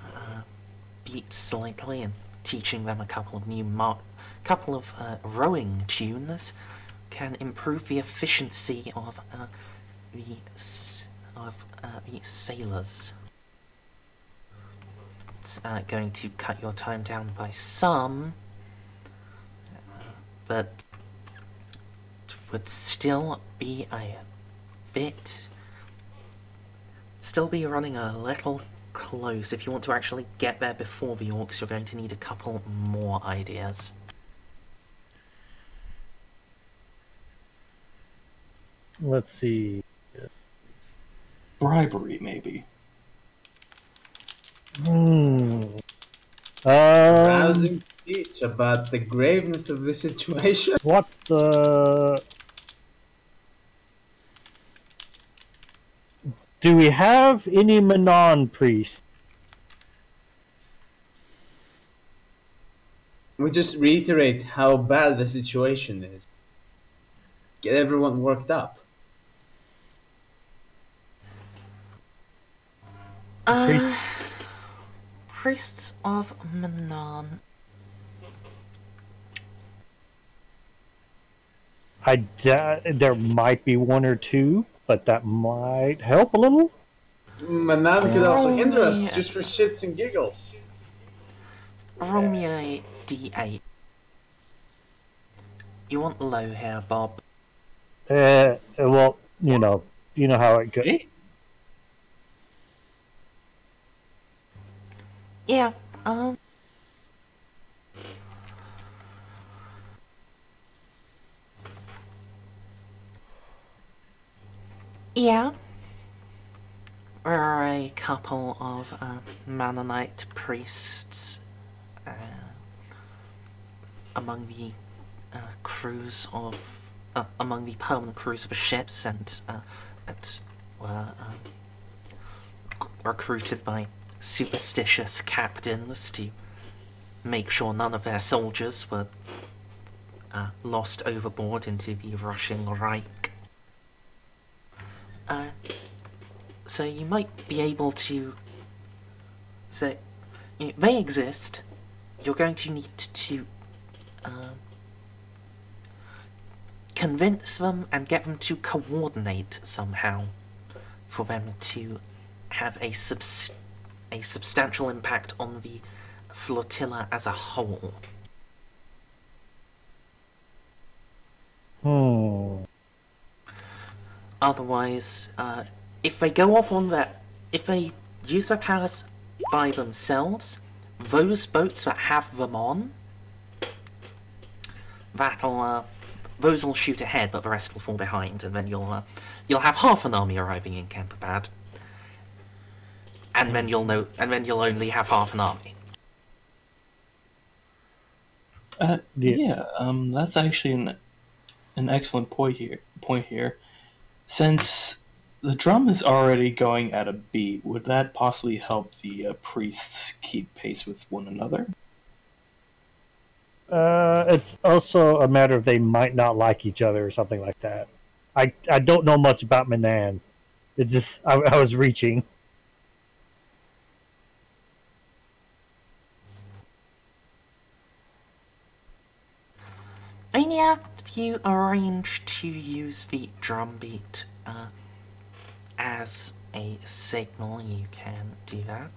Speaker 1: beats slightly and teaching them a couple of new rowing tunes can improve the efficiency of the sailors. It's going to cut your time down by some, but it would still be still be running a little close. If you want to actually get there before the orcs, you're going to need a couple more ideas.
Speaker 5: Let's see.
Speaker 3: Bribery, maybe.
Speaker 2: Rousing speech about the graveness of the situation.
Speaker 5: What's the... Do we have any Manon priests?
Speaker 2: We just reiterate how bad the situation is. Get everyone worked up.
Speaker 1: Priests of Manon.
Speaker 5: There might be one or two, but that might help a little.
Speaker 2: Manan could also hinder us,
Speaker 1: yeah.
Speaker 2: just for shits and giggles.
Speaker 1: Roll me a d8. You want low here, Bob?
Speaker 5: Well, you know how it goes.
Speaker 1: Yeah, yeah. There are a couple of Mannonite priests among the crews of among the permanent crews of ships, and that were recruited by superstitious captains to make sure none of their soldiers were lost overboard into the rushing Reich. So you might be able to... So, they exist. You're going to need to convince them and get them to coordinate somehow for them to have a substantial impact on the flotilla as a whole. Otherwise, if they go off on that, if they use their powers by themselves, those boats that have them on, those will shoot ahead, but the rest will fall behind, and then you'll have half an army arriving in Kemperbad, and then you'll only have half an army.
Speaker 3: That's actually an excellent point here. Since the drum is already going at a beat, would that possibly help the priests keep pace with one another?
Speaker 5: It's also a matter of they might not like each other or something like that. I don't know much about Manan. It just I was reaching.
Speaker 1: And yeah, if you arrange to use the drum beat as a signal, you can do that.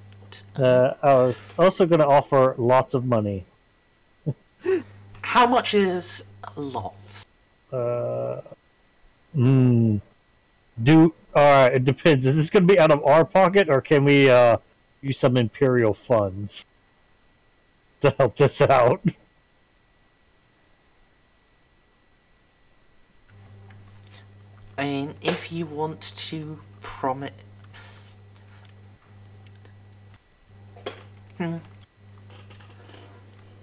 Speaker 5: I was also going to offer lots of money.
Speaker 1: How much is lots?
Speaker 5: Alright, it depends. Is this going to be out of our pocket, or can we use some Imperial funds to help this out?
Speaker 1: I mean, if you want to promise...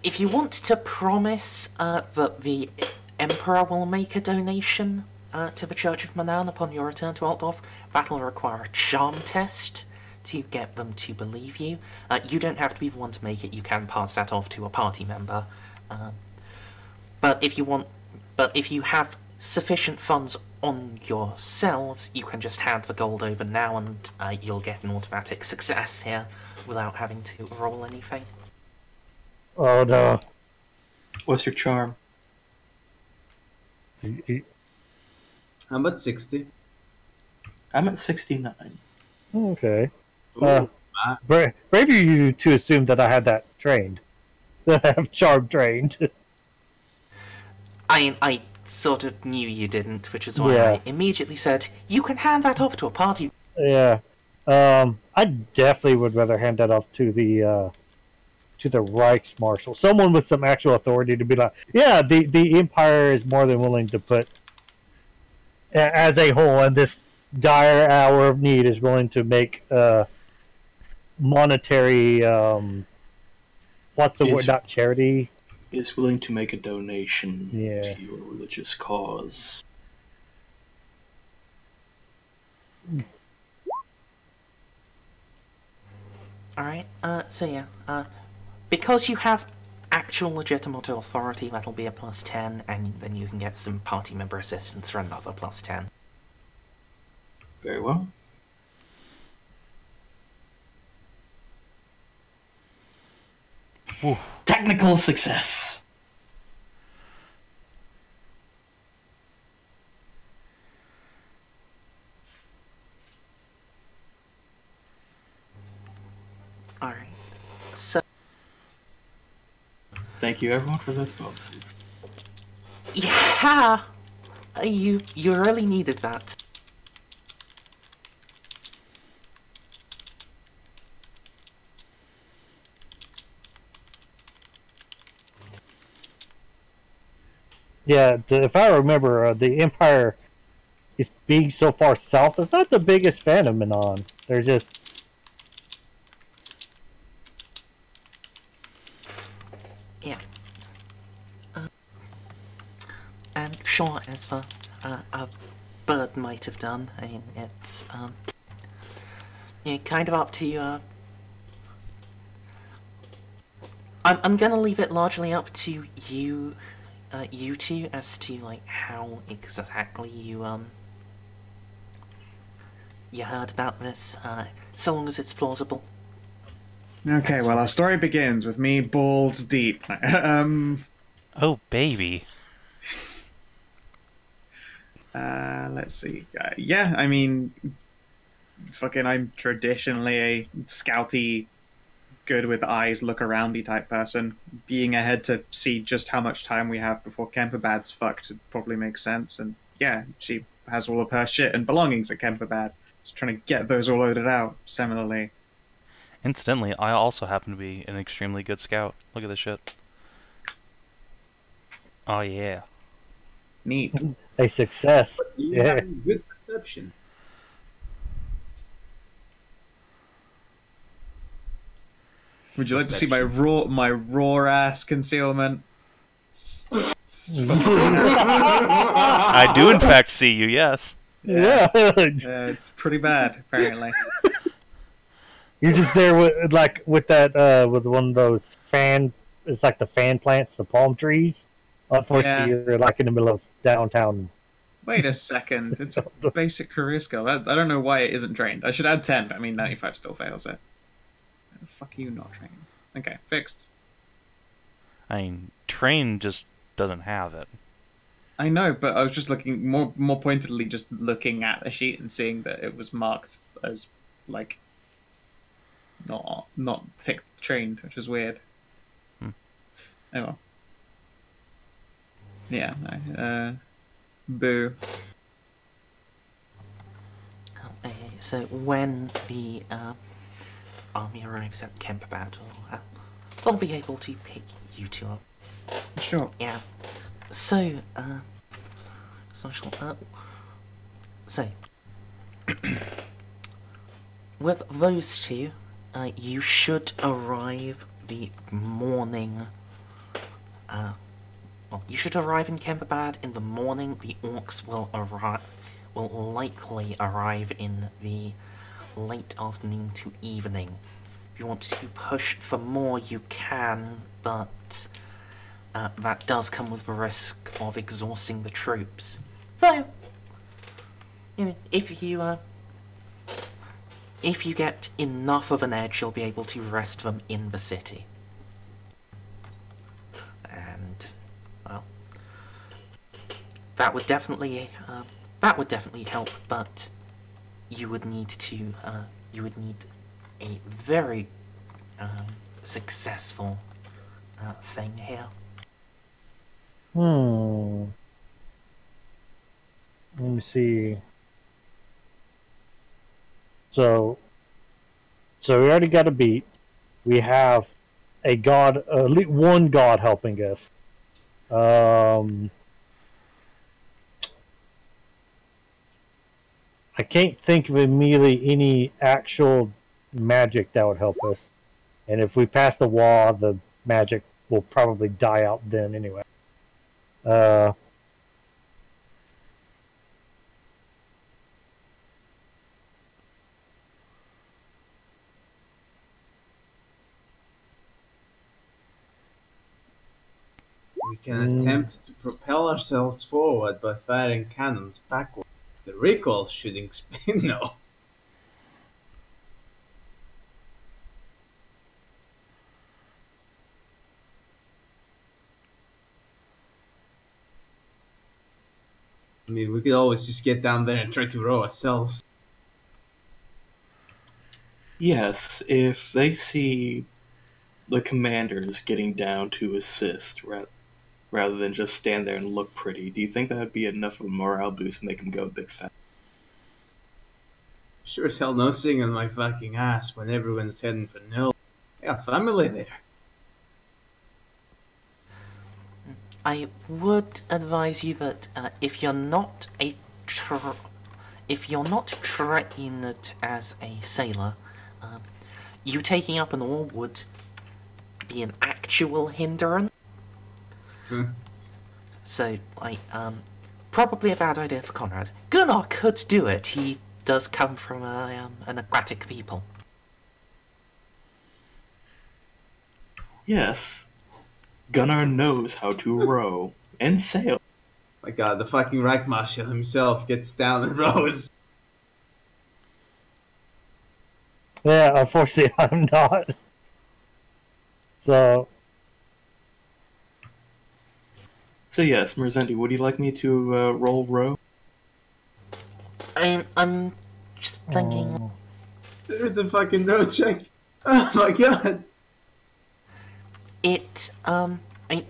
Speaker 1: If you want to promise that the Emperor will make a donation to the Church of Manan upon your return to Altdorf, that'll require a charm test to get them to believe you. You don't have to be the one to make it, you can pass that off to a party member. But if you have sufficient funds on yourselves, you can just hand the gold over now and you'll get an automatic success here without having to roll anything.
Speaker 5: Oh no.
Speaker 3: What's your charm?
Speaker 2: I'm at 60.
Speaker 3: I'm at 69.
Speaker 5: Okay.
Speaker 2: Ooh,
Speaker 5: Brave of you to assume that I had that trained. That I have charm trained.
Speaker 1: I sort of knew you didn't, which is why
Speaker 5: Yeah.
Speaker 1: I immediately said, you can hand that off to a party.
Speaker 5: Yeah. I definitely would rather hand that off to the Reichsmarshal. Someone with some actual authority to be like, yeah, the Empire is more than willing to put, as a whole, in this dire hour of need, is willing to make monetary, what's the word, not charity?
Speaker 3: Is willing to make a donation
Speaker 5: Yeah.
Speaker 3: to your religious cause.
Speaker 1: Alright, so yeah, because you have actual legitimate authority, that'll be a +10, and then you can get some party member assistance for another +10.
Speaker 4: Very well.
Speaker 6: Whew.
Speaker 3: Technical success.
Speaker 1: Alright, so
Speaker 3: Thank you everyone for those bonuses.
Speaker 1: yeah, you really needed that.
Speaker 5: Yeah, if I remember, the Empire is being so far south. It's not the biggest fan of Manon. They're just
Speaker 1: Yeah. And sure, Esva, a bird might have done. I mean, it's yeah, kind of up to you. I'm gonna leave it largely up to you, you two, as to like how exactly you you heard about this. So long as it's plausible.
Speaker 4: Okay, well, our story begins with me balls deep.
Speaker 6: Oh, baby.
Speaker 4: Let's see. Yeah, I mean, fucking, I'm traditionally a scouty, good with eyes, look aroundy type person. Being ahead to see just how much time we have before Kemperbad's fucked probably makes sense. And yeah, she has all of her shit and belongings at Kemperbad. So trying to get those all loaded out similarly.
Speaker 6: Incidentally, I also happen to be an extremely good scout. Look at this shit. Oh, yeah.
Speaker 4: Neat.
Speaker 5: a success.
Speaker 2: You
Speaker 5: Yeah.
Speaker 2: have good perception.
Speaker 4: Would you like to see my raw ass concealment?
Speaker 6: I do, in fact, see you, yes.
Speaker 5: Yeah.
Speaker 4: It's pretty bad, apparently.
Speaker 5: You're just there with that with one of those fan. It's like the fan plants, the palm trees. Unfortunately, you're like in the middle of downtown.
Speaker 4: Wait a second. It's a basic career skill. I don't know why it isn't trained. I should add 10, but I mean 95 still fails it. The fuck are you not trained? Okay, fixed.
Speaker 6: I mean, train just doesn't have it.
Speaker 4: I know, but I was just looking more pointedly, just looking at a sheet and seeing that it was marked as like not tick trained, which is weird. Oh well. Yeah, no. Boo.
Speaker 1: So when the army arrives at Kemperbad, they'll be able to pick you two up.
Speaker 4: Sure.
Speaker 1: Yeah. So, social. So, with those two, you should arrive the morning. Well, you should arrive in Kemperbad in the morning. The orcs will likely arrive in the late afternoon to evening. If you want to push for more, you can, but that does come with the risk of exhausting the troops. Though, you know, if you get enough of an edge, you'll be able to rest them in the city. And, well, that would definitely help, but you would need a very successful thing here.
Speaker 5: Let me see. So we already got a beat. We have a god, at least one god helping us. I can't think of immediately any actual magic that would help us. And if we pass the wall, the magic will probably die out then anyway.
Speaker 2: can attempt to propel ourselves forward by firing cannons backward. The recoil shooting spin, no. I mean, we could always just get down there and try to row ourselves.
Speaker 3: Yes, if they see the commanders getting down to assist rather than just stand there and look pretty, do you think that would be enough of a morale boost to make them go a bit fast?
Speaker 2: Sure as hell no singing my fucking ass when everyone's heading for nil. I got family there.
Speaker 1: I would advise you that if you're not trained as a sailor, you taking up an oar would be an actual hindrance. So, like, probably a bad idea for Konrad. Gunnar could do it. He does come from an aquatic people.
Speaker 3: Yes. Gunnar knows how to row and sail.
Speaker 2: My god, the fucking Reichmarshal himself gets down and rows.
Speaker 5: Yeah, unfortunately, I'm not. So
Speaker 3: yes, Merzendi, would you like me to roll row?
Speaker 1: I'm just thinking.
Speaker 2: There's a fucking row check. Oh my god.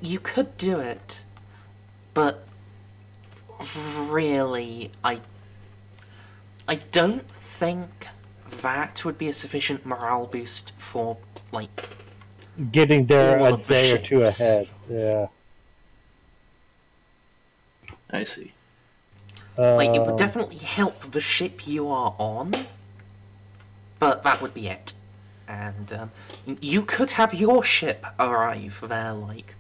Speaker 1: You could do it, but really, I don't think that would be a sufficient morale boost for, like,
Speaker 5: getting there
Speaker 1: all
Speaker 5: a
Speaker 1: of the
Speaker 5: day or two
Speaker 1: ships.
Speaker 5: ahead. Yeah.
Speaker 3: I see.
Speaker 1: Like, it would definitely help the ship you are on, but that would be it. And you could have your ship arrive there, like,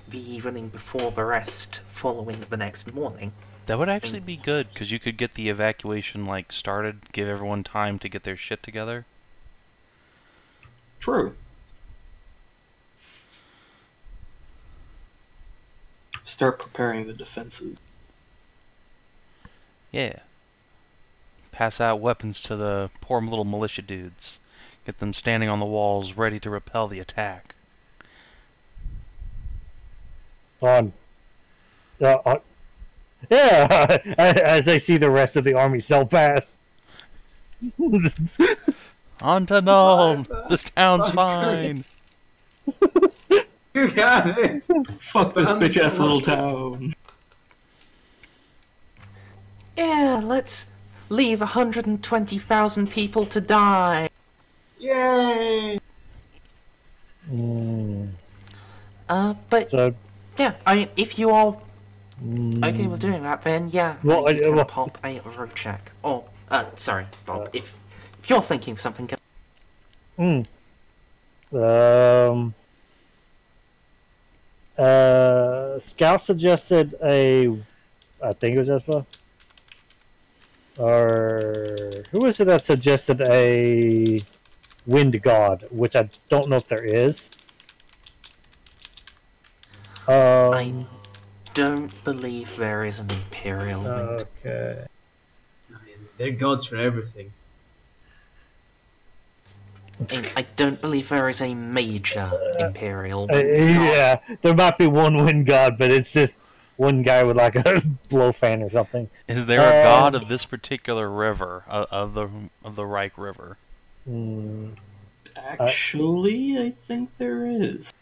Speaker 1: the evening before the rest, following the next morning.
Speaker 6: That would actually be good, because you could get the evacuation, like, started, give everyone time to get their shit together.
Speaker 3: True. Start preparing the defenses.
Speaker 6: Yeah. Pass out weapons to the poor little militia dudes. Get them standing on the walls, ready to repel the attack.
Speaker 5: Yeah, as I see the rest of the army sail past.
Speaker 6: On to Null! This town's fine!
Speaker 2: You got it!
Speaker 3: Fuck this bitch-ass little town.
Speaker 1: Yeah, let's leave 120,000 people to die.
Speaker 2: Yay!
Speaker 1: But
Speaker 5: So,
Speaker 1: yeah, if you are okay with doing that, then yeah,
Speaker 5: Well,
Speaker 1: you can
Speaker 5: well-
Speaker 1: pop a road check. Or, sorry, Bob, if you're thinking of something else.
Speaker 5: Skow suggested I think it was Esva. Or who was it that suggested a wind god, which I don't know if there is.
Speaker 1: I don't believe there is an Imperial wind.
Speaker 5: Okay.
Speaker 2: I mean, they're gods for everything.
Speaker 1: I don't believe there is a major Imperial wind god.
Speaker 5: Yeah, there might be one wind god, but it's just one guy with like a blow fan or something.
Speaker 6: Is there a god of this particular river, of the Reich River?
Speaker 3: Actually, I think there is.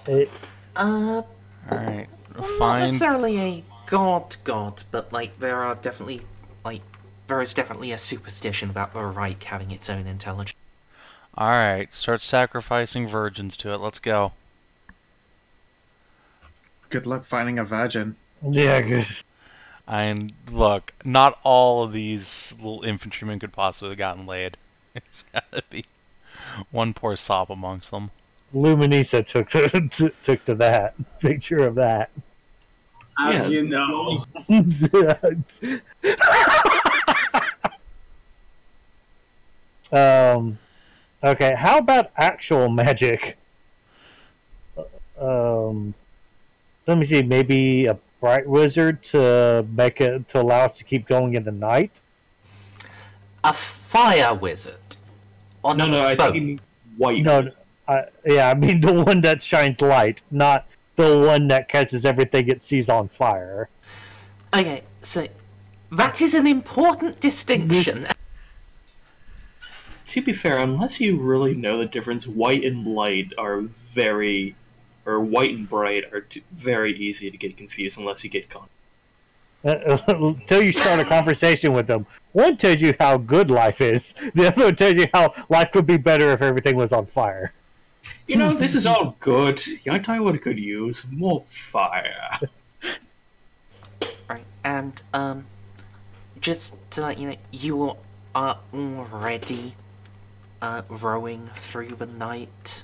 Speaker 6: Alright,
Speaker 1: Not
Speaker 6: fine.
Speaker 1: necessarily a god, but like there is definitely a superstition about the Reich having its own intelligence.
Speaker 6: Alright, start sacrificing virgins to it. Let's go.
Speaker 4: Good luck finding a virgin.
Speaker 5: Yeah, good.
Speaker 6: And look, not all of these little infantrymen could possibly have gotten laid. There's gotta be one poor sop amongst them.
Speaker 5: Luminisa took to that picture of that.
Speaker 2: How
Speaker 3: Yeah.
Speaker 2: do you know?
Speaker 5: Okay, how about actual magic? let me see, maybe a bright wizard to make it to allow us to keep going in the night.
Speaker 1: A fire wizard. On
Speaker 3: No,
Speaker 1: a
Speaker 3: I
Speaker 1: boat.
Speaker 3: think you mean white.
Speaker 5: No, I mean the one that shines light, not the one that catches everything it sees on fire.
Speaker 1: Okay, so that is an important distinction.
Speaker 3: To be fair, unless you really know the difference, white and light are white and bright are very easy to get confused unless you get caught.
Speaker 5: Until you start a conversation with them. One tells you how good life is. The other one tells you how life could be better if everything was on fire.
Speaker 3: You know, this is all good. Can I tell you what it could use? More fire.
Speaker 1: Right, and just to let you know, you are already rowing through the night,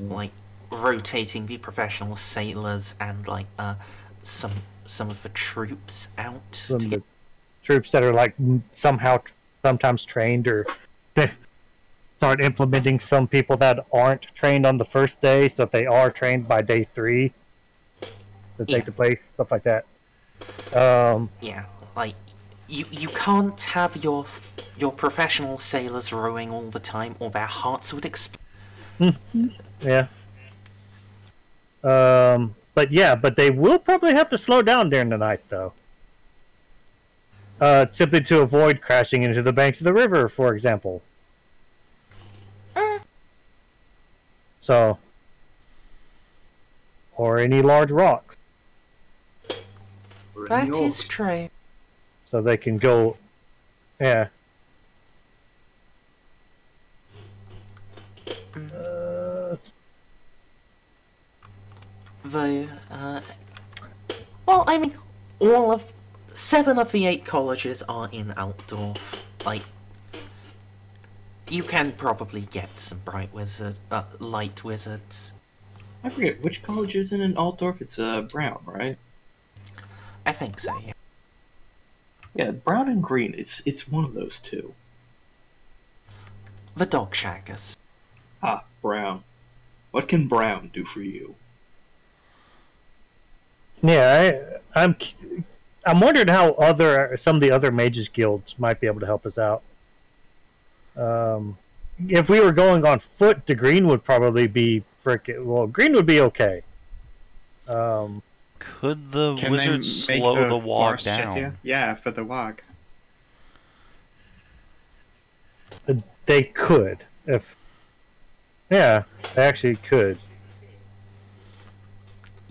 Speaker 1: like rotating the professional sailors and like some of the troops out.
Speaker 5: Some of the troops that are like sometimes trained, or start implementing some people that aren't trained on the first day, so that they are trained by day 3 to take the place, stuff like that.
Speaker 1: Yeah, like you can't have your professional sailors rowing all the time, or their hearts would explode.
Speaker 5: Yeah. But they will probably have to slow down during the night, though. Simply to avoid crashing into the banks of the river, for example. So, or any large rocks.
Speaker 1: That is true.
Speaker 5: So they can go, yeah.
Speaker 1: Though, well, I mean, 7 of the 8 colleges are in Altdorf. Like, you can probably get some light wizards.
Speaker 3: I forget, which college is in Altdorf? It's Brown, right?
Speaker 1: I think so, yeah.
Speaker 3: Yeah, brown and green. It's one of those two.
Speaker 1: The dog shaggers.
Speaker 3: Ah, brown. What can brown do for you?
Speaker 5: Yeah, I'm wondering how some of the other mages guilds might be able to help us out. If we were going on foot, the green would probably be green would be okay.
Speaker 6: Could the
Speaker 4: Can
Speaker 6: wizard
Speaker 4: they
Speaker 6: slow
Speaker 4: make
Speaker 6: the walk
Speaker 4: forest jettier?
Speaker 6: down?
Speaker 4: Yeah, for the walk.
Speaker 5: They could, they actually could.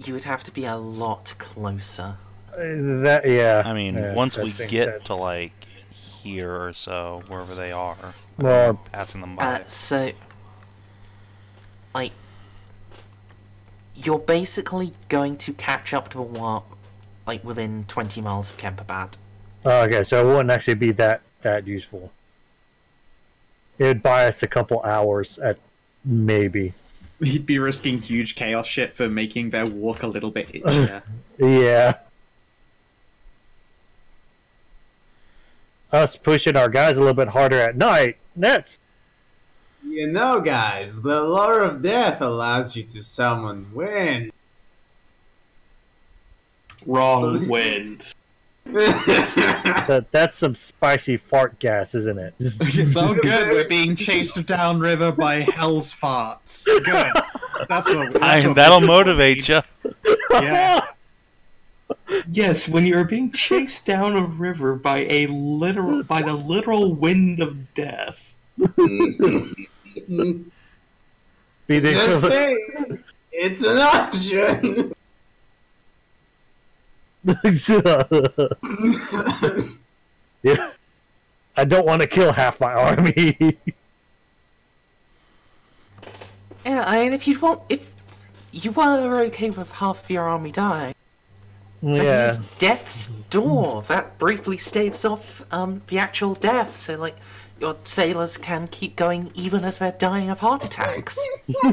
Speaker 1: You would have to be a lot closer.
Speaker 6: I mean,
Speaker 5: yeah,
Speaker 6: once
Speaker 5: I
Speaker 6: we
Speaker 5: think
Speaker 6: get
Speaker 5: that-
Speaker 6: to like here or so, wherever they are,
Speaker 5: Well,
Speaker 6: passing them by.
Speaker 1: So, like, you're basically going to catch up to a warp, like, within 20 miles of Kemperbad.
Speaker 5: okay, so it wouldn't actually be that useful. It'd buy us a couple hours at maybe.
Speaker 4: He'd be risking huge chaos shit for making their walk a little bit itchier.
Speaker 5: Yeah. Us pushing our guys a little bit harder at night. That's
Speaker 2: You know, guys, the Lore of Death allows you to summon wind.
Speaker 3: Wrong wind.
Speaker 5: that's some spicy fart gas, isn't it?
Speaker 4: It's all good. We're being chased downriver by hell's farts. Good. That's what
Speaker 6: That'll motivate you.
Speaker 4: Yeah.
Speaker 3: Yes, when you're being chased down a river by the literal wind of death.
Speaker 5: Be the
Speaker 2: Just
Speaker 5: equivalent-
Speaker 2: say it's an option.
Speaker 5: Yeah. I don't want to kill half my army.
Speaker 1: Yeah, I mean, if you were okay with half your army dying, then
Speaker 5: Yeah.
Speaker 1: use Death's Door. That briefly staves off the actual death, so like your sailors can keep going even as they're dying of heart attacks.
Speaker 3: For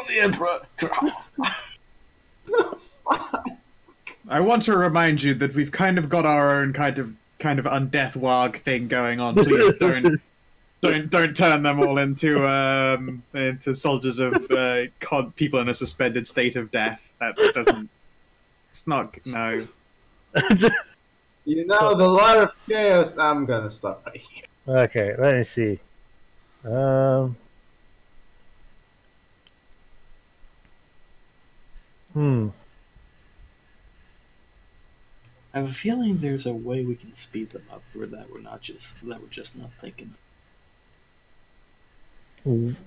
Speaker 3: the Emperor!
Speaker 4: I want to remind you that we've kind of got our own kind of undeath warg thing going on. Please don't Don't turn them all into soldiers of people in a suspended state of death. That doesn't. It's not. No.
Speaker 2: You know, the lot of chaos. I'm gonna stop right here.
Speaker 5: Okay, let me see.
Speaker 3: I have a feeling there's a way we can speed them up, or that we're just not thinking.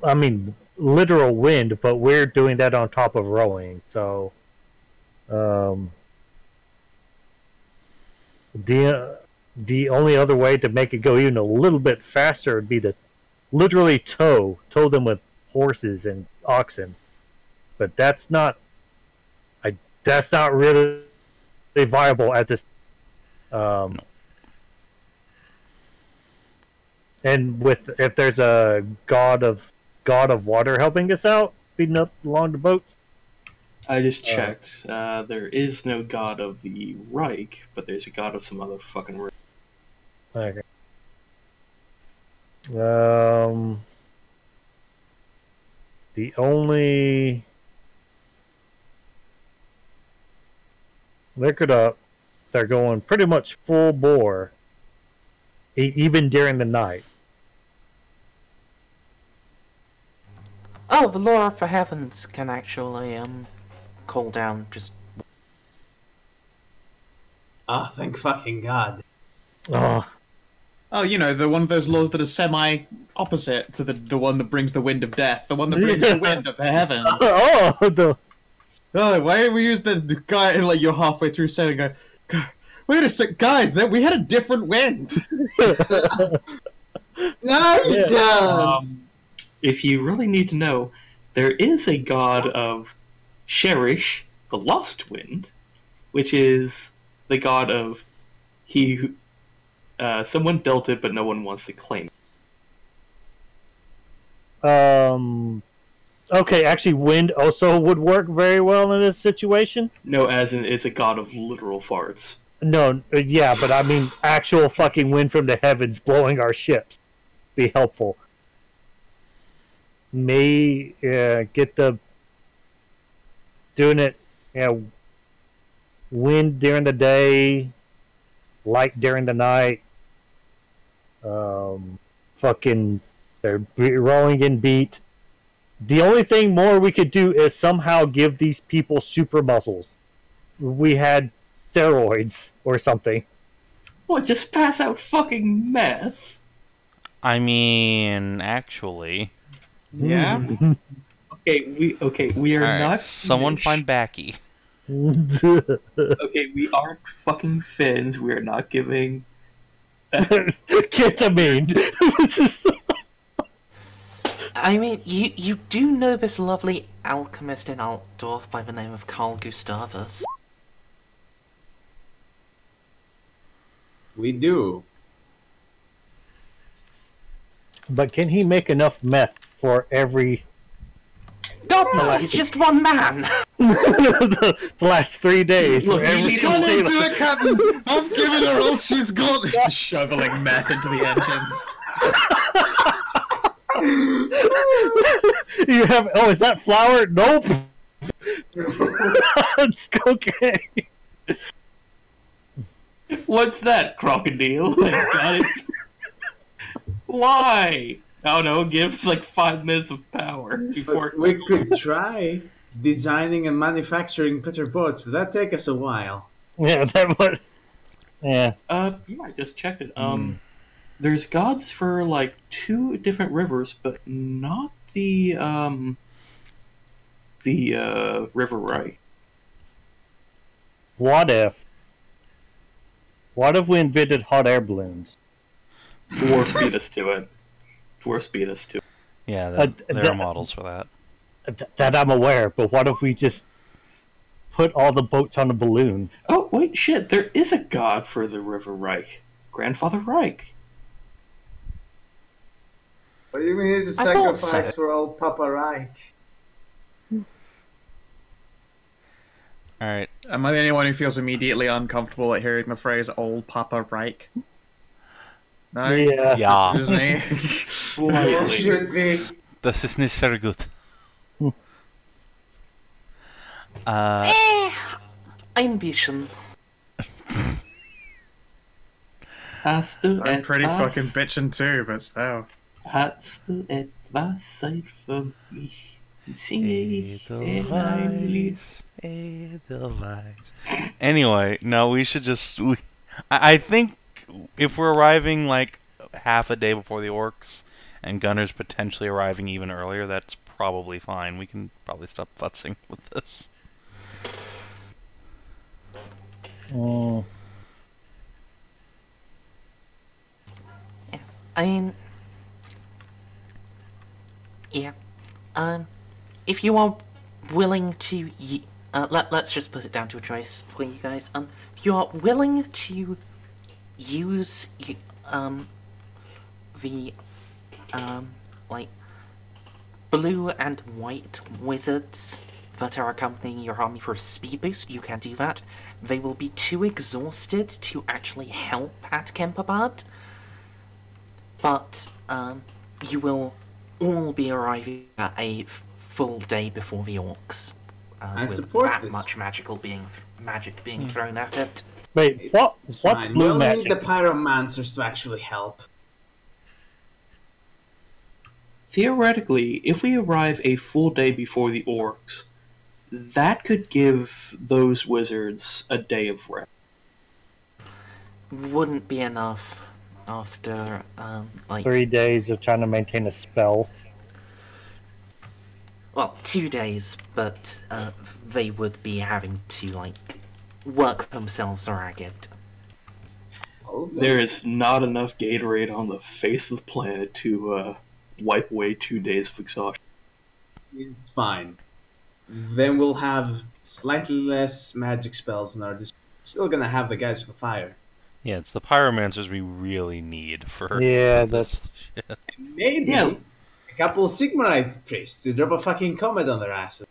Speaker 5: I mean, literal wind, but we're doing that on top of rowing, so the only other way to make it go even a little bit faster would be to literally tow them with horses and oxen, but that's not really viable at this.
Speaker 6: No.
Speaker 5: And if there's a god of water helping us out, speeding up along the boats.
Speaker 3: I just checked. There is no god of the Reich, but there's a god of some other fucking.
Speaker 5: Okay. The only look it up. They're going pretty much full bore, even during the night.
Speaker 1: Oh, the Lord of the Heavens can actually call down just.
Speaker 2: Oh, thank fucking God.
Speaker 5: Oh,
Speaker 4: Oh, you know, the one of those laws that is semi-opposite to the one that brings the wind of death, the one that brings the wind of the heavens. Oh, why don't we use the guy, like, you're halfway through saying, wait a sec, guys, we had a different wind.
Speaker 2: No, he does.
Speaker 3: If you really need to know, there is a god of Cherish, the Lost Wind, which is the god of he who someone built it, but no one wants to claim it.
Speaker 5: Okay, actually, wind also would work very well in this situation.
Speaker 3: No, as in it's a god of literal farts.
Speaker 5: No, yeah, but I mean actual fucking wind from the heavens blowing our ships. Be helpful. May get the doing it, wind during the day, light during the night. Fucking, they're rolling in beat. The only thing more we could do is somehow give these people super muscles. We had steroids or something.
Speaker 3: What, just pass out fucking meth?
Speaker 6: I mean, actually.
Speaker 4: Yeah?
Speaker 3: Okay, we are
Speaker 6: All right,
Speaker 3: not
Speaker 6: someone
Speaker 3: Finnish.
Speaker 6: find Backy.
Speaker 3: Okay, we aren't fucking Finns. We are not giving.
Speaker 5: Ketamine.
Speaker 1: I mean, you do know this lovely alchemist in Altdorf by the name of Carl Gustavus.
Speaker 2: We do.
Speaker 5: But can he make enough meth for every
Speaker 1: God, no, he's just one man!
Speaker 5: the last 3 days?
Speaker 3: Look,
Speaker 5: for every
Speaker 3: you
Speaker 4: Come
Speaker 5: sailor-
Speaker 4: into it, Captain! I've given her all she's got! Shoveling meth into the engines.
Speaker 5: You have. Oh, is that flour? Nope. It's cocaine.
Speaker 3: What's that, crocodile? Got it. Why? Oh no, give us like 5 minutes of power before.
Speaker 2: But we could try designing and manufacturing better boats, but that'd take us a while.
Speaker 5: Yeah, that would. Yeah.
Speaker 3: Yeah, I just checked it. There's gods for like 2 different rivers, but not the River Reich.
Speaker 5: What if we invented hot air balloons?
Speaker 3: Dwarf beat us to it. Dwarf beat us to it.
Speaker 6: Yeah, there are models for that.
Speaker 5: That I'm aware, but what if we just put all the boats on a balloon?
Speaker 3: Oh, wait, shit, there is a god for the River Reich. Grandfather Reich.
Speaker 2: But you need to
Speaker 1: I thought
Speaker 2: sacrifice
Speaker 1: so.
Speaker 2: for old Papa Reich.
Speaker 6: Alright,
Speaker 4: Am I the only one who feels immediately uncomfortable at hearing the phrase "old Papa Reich"? No?
Speaker 5: Yeah.
Speaker 6: Ja,
Speaker 4: Just me?
Speaker 3: Slightly.
Speaker 2: Should be.
Speaker 6: das ist nicht sehr gut.
Speaker 1: Ein bisschen.
Speaker 3: Hast du
Speaker 4: I'm pretty
Speaker 3: etwas?
Speaker 4: fucking bitching too, but still.
Speaker 3: Hast du etwas Zeit für mich? Singe ich dir ein Lied.
Speaker 6: Edelweiss. Anyway, no, we should just. I think if we're arriving like half a day before the orcs, and Gunnar's potentially arriving even earlier, that's probably fine. We can probably stop futzing with this.
Speaker 5: Mm.
Speaker 1: I mean, yeah. If you are willing to, let's just put it down to a choice for you guys. If you are willing to use, the, like, blue and white wizards that are accompanying your army for a speed boost, you can do that. They will be too exhausted to actually help at Kemperbad. But you will all be arriving at a full day before the orcs,
Speaker 2: I
Speaker 1: with
Speaker 2: support
Speaker 1: that
Speaker 2: this.
Speaker 1: much magic being thrown at it.
Speaker 5: Wait,
Speaker 2: It's
Speaker 5: what's
Speaker 2: fine. We
Speaker 5: blue
Speaker 2: only
Speaker 5: magic?
Speaker 2: need the pyromancers to actually help.
Speaker 3: Theoretically, if we arrive a full day before the orcs, that could give those wizards a day of rest.
Speaker 1: Wouldn't be enough after, like,
Speaker 5: 3 days of trying to maintain a spell.
Speaker 1: well, 2 days, but they would be having to, like, work themselves ragged.
Speaker 3: There is not enough Gatorade on the face of the planet to wipe away 2 days of exhaustion.
Speaker 2: It's fine. Then we'll have slightly less magic spells in our still gonna have the guys with the fire.
Speaker 6: Yeah, it's the pyromancers we really need for
Speaker 5: Yeah,
Speaker 6: this shit.
Speaker 2: Maybe
Speaker 3: Yeah.
Speaker 2: a couple of Sigmarite priests to drop a fucking comet on their asses.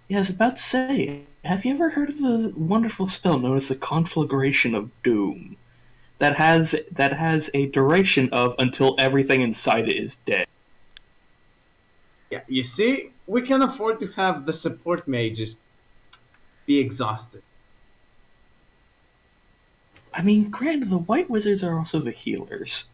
Speaker 3: Yeah, I was about to say, have you ever heard of the wonderful spell known as the Conflagration of Doom? That has a duration of until everything inside it is dead.
Speaker 2: Yeah, you see, we can afford to have the support mages be exhausted.
Speaker 3: I mean, granted, the White Wizards are also the healers.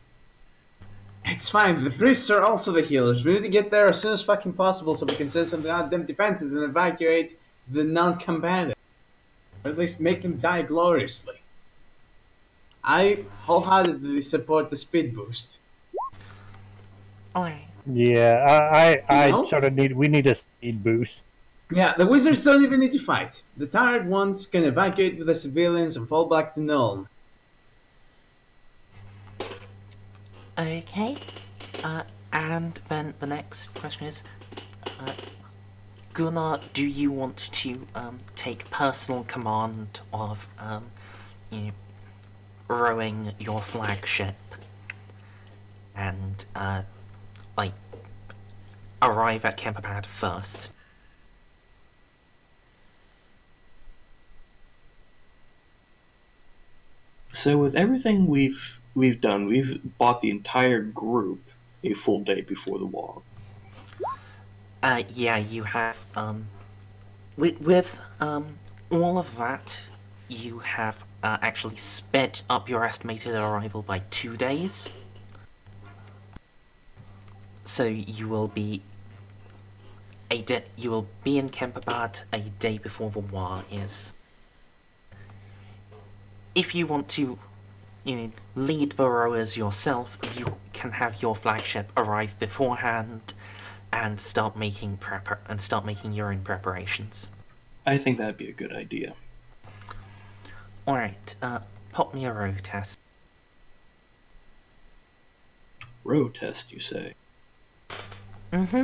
Speaker 2: It's fine, the priests are also the healers. We need to get there as soon as fucking possible so we can send some goddamn defenses and evacuate the non-combatant. Or at least make them die gloriously. I wholeheartedly support the speed boost.
Speaker 1: Alright.
Speaker 5: Yeah, I
Speaker 2: No?
Speaker 5: sort of we need a speed boost.
Speaker 2: Yeah, the wizards don't even need to fight. The tired ones can evacuate with the civilians and fall back to Nuln.
Speaker 1: Okay. And then the next question is, Gunnar, do you want to take personal command of you know, rowing your flagship and like arrive at Kemperbad first?
Speaker 3: So with everything we've done, we've bought the entire group a full day before the wall.
Speaker 1: Yeah, you have, with all of that, you have, actually sped up your estimated arrival by 2 days. So you will be in Kemperbad a day before the war is. If you want to, lead the rowers yourself, you can have your flagship arrive beforehand and start making your own preparations.
Speaker 3: I think that'd be a good idea.
Speaker 1: Alright, pop me a row test.
Speaker 3: Row test, you say?
Speaker 1: Mm-hmm.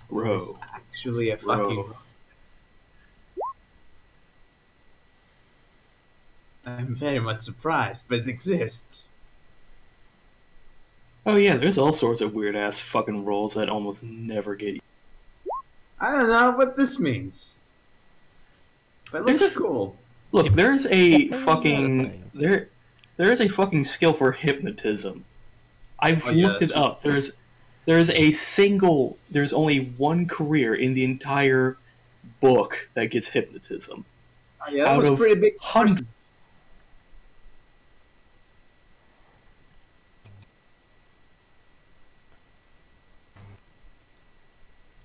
Speaker 3: Row.
Speaker 2: It's actually a fucking...
Speaker 3: Row.
Speaker 2: I'm very much surprised, but it exists.
Speaker 3: Oh yeah, there's all sorts of weird ass fucking rolls that almost never get you.
Speaker 2: I don't know what this means. But it looks
Speaker 3: There's a-
Speaker 2: cool.
Speaker 3: Look, there's a
Speaker 6: There's
Speaker 3: fucking
Speaker 6: another thing.
Speaker 3: There is a fucking skill for hypnotism. I've
Speaker 2: Oh, yeah,
Speaker 3: looked it
Speaker 2: that's
Speaker 3: up. There's only one career in the entire book that gets hypnotism.
Speaker 2: Oh, yeah, that
Speaker 3: Out
Speaker 2: was
Speaker 3: of
Speaker 2: pretty big.
Speaker 3: hundreds.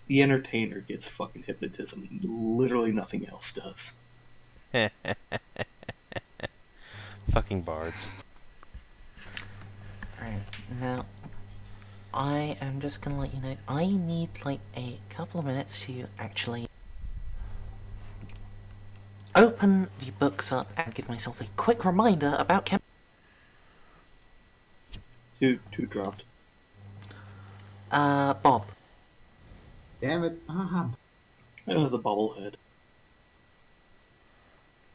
Speaker 3: The entertainer gets fucking hypnotism. Literally nothing else does.
Speaker 6: Fucking bards.
Speaker 1: Right, now, I am just gonna let you know, I need like a couple of minutes to actually open the books up and give myself a quick reminder about Kemp.
Speaker 3: Two dropped.
Speaker 1: Bob.
Speaker 2: Damn it.
Speaker 3: Oh, the bobblehead.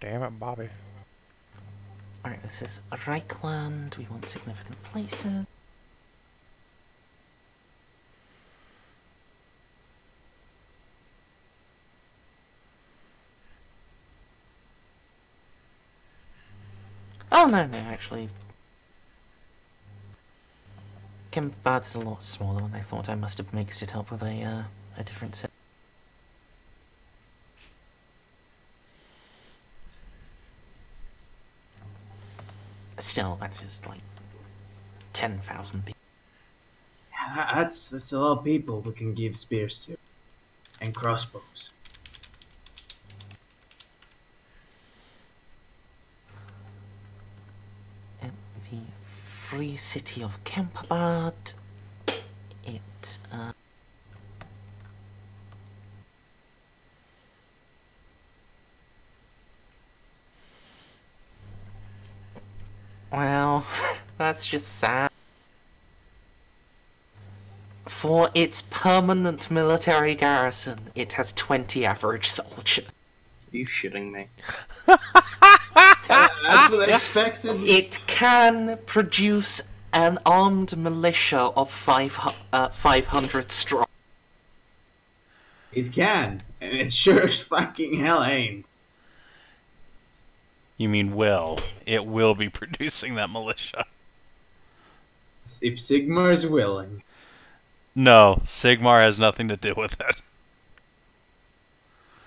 Speaker 6: Damn it, Bobby.
Speaker 1: Alright, this is Reichland, we want significant places. Oh, no, actually. Kempbad is a lot smaller than I thought. I must have mixed it up with a different set. Still, that's just like 10,000 people.
Speaker 2: Yeah, that's a lot of people we can give spears to. And crossbows.
Speaker 1: The free city of Kempbad. It, well, that's just sad. For its permanent military garrison, it has 20 average soldiers.
Speaker 3: Are you shitting me?
Speaker 2: That's what I expected.
Speaker 1: It can produce an armed militia of 500 strong.
Speaker 2: It can, and it sure as fucking hell ain't.
Speaker 6: You mean will. It will be producing that militia.
Speaker 2: If Sigmar is willing.
Speaker 6: No, Sigmar has nothing to do with it.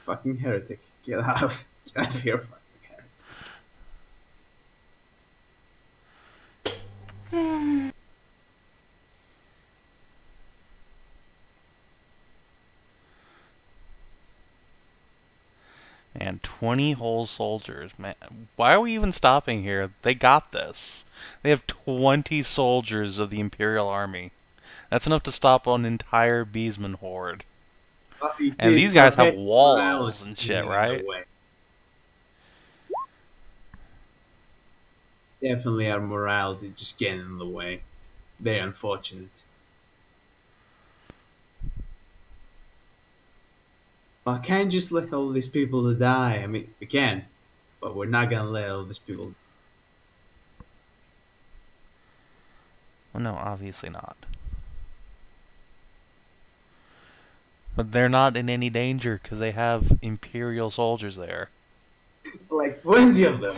Speaker 2: Fucking heretic. Get out of here, fucking heretic.
Speaker 6: And 20 whole soldiers, man. Why are we even stopping here? They got this. They have 20 soldiers of the Imperial Army. That's enough to stop an entire Beastman horde. And these guys have walls and shit, right?
Speaker 2: Definitely our morality just getting in the way. Very unfortunate. I can't just let all these people die. I mean, we can, but we're not gonna let all these people.
Speaker 6: Well, no, obviously not. But they're not in any danger because they have Imperial soldiers there.
Speaker 2: Like 20 of them.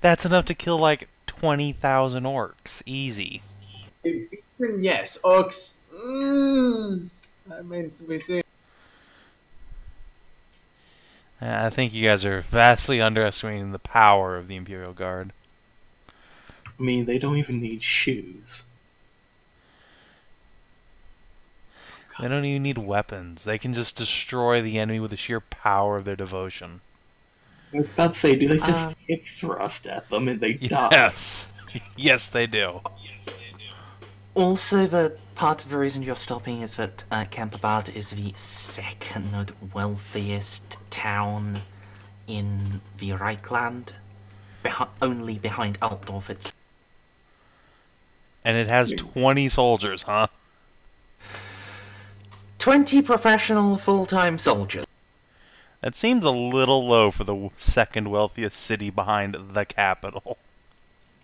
Speaker 6: That's enough to kill like 20,000 orcs. Easy.
Speaker 2: Yes, orcs. I meant to be saying.
Speaker 6: I think you guys are vastly underestimating the power of the Imperial Guard.
Speaker 3: I mean, they don't even need shoes.
Speaker 6: They don't even need weapons. They can just destroy the enemy with the sheer power of their devotion.
Speaker 3: I was about to say, do they just hip thrust at them and they die?
Speaker 6: Yes. Yes, they do.
Speaker 1: Also, the part of the reason you're stopping is that Kempbad is the second wealthiest town in the Reichland, only behind Altdorf. It's
Speaker 6: And it has 20 soldiers, huh?
Speaker 1: 20 professional full-time soldiers.
Speaker 6: That seems a little low for the second wealthiest city behind the capital.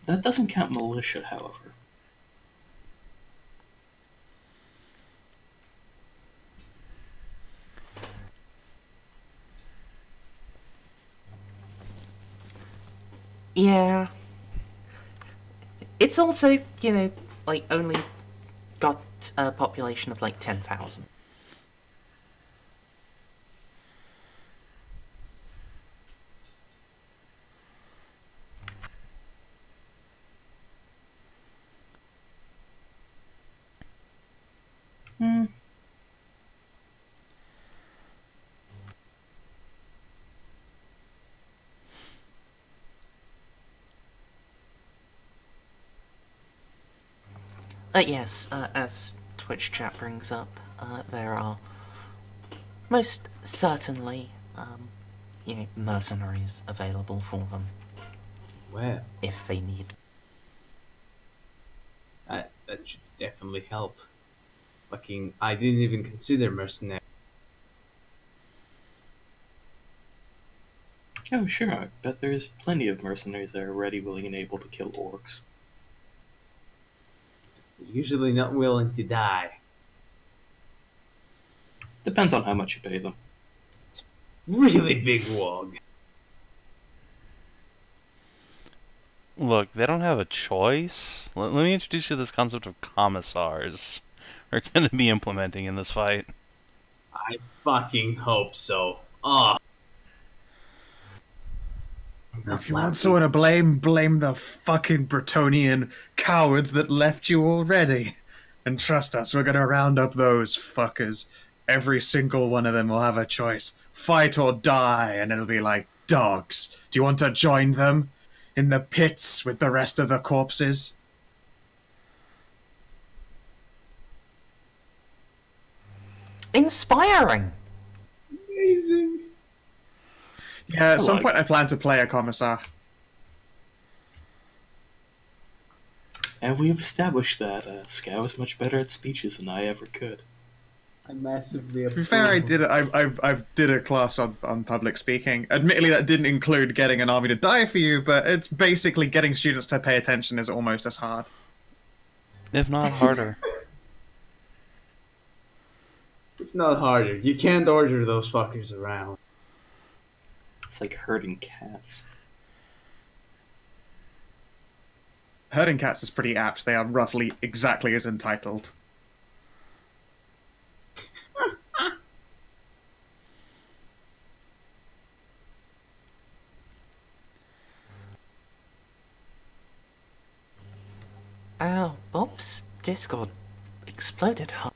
Speaker 3: That doesn't count militia, however.
Speaker 1: Yeah. It's also, you know, like, only got a population of, like, 10,000. Yes, as Twitch chat brings up, there are most certainly, you know, mercenaries available for them
Speaker 2: Well,
Speaker 1: if they need.
Speaker 2: that should definitely help. Fucking, I didn't even consider mercenary.
Speaker 3: Oh, sure. I bet there's plenty of mercenaries that are ready, willing, and able to kill orcs.
Speaker 2: Usually not willing to die.
Speaker 3: Depends on how much you pay them.
Speaker 2: Really big wog.
Speaker 6: Look, they don't have a choice. Let me introduce you to this concept of commissars we're going to be implementing in this fight.
Speaker 2: I fucking hope so. Oh.
Speaker 4: If you want someone to blame the fucking Bretonian cowards that left you already. And trust us, we're gonna round up those fuckers. Every single one of them will have a choice. Fight or die, and it'll be like dogs. Do you want to join them in the pits with the rest of the corpses?
Speaker 1: Inspiring!
Speaker 2: Amazing.
Speaker 4: Yeah, at some point I plan to play a commissar.
Speaker 3: And we've established that Skow is much better at speeches than I ever could.
Speaker 2: I massively
Speaker 4: To be fair, I did a class on public speaking. Admittedly, that didn't include getting an army to die for you, but it's basically getting students to pay attention is almost as hard.
Speaker 6: If not harder.
Speaker 2: If not harder. You can't order those fuckers around.
Speaker 3: It's like herding cats.
Speaker 4: Herding cats is pretty apt. They are roughly exactly as entitled.
Speaker 1: Oh, Bob's Discord exploded hard.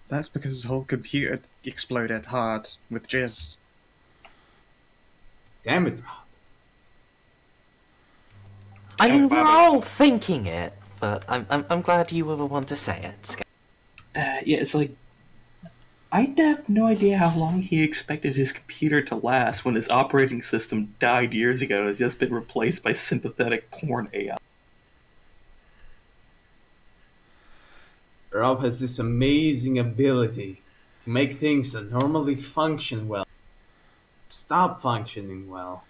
Speaker 4: That's because his whole computer exploded hard with jizz.
Speaker 2: Damn it, Rob.
Speaker 1: I mean, we're all thinking it, but I'm glad you were the one to say it, Skow.
Speaker 3: Yeah, it's like... I have no idea how long he expected his computer to last when his operating system died years ago and has just been replaced by sympathetic porn AI.
Speaker 2: Rob has this amazing ability to make things that normally function well stop functioning well.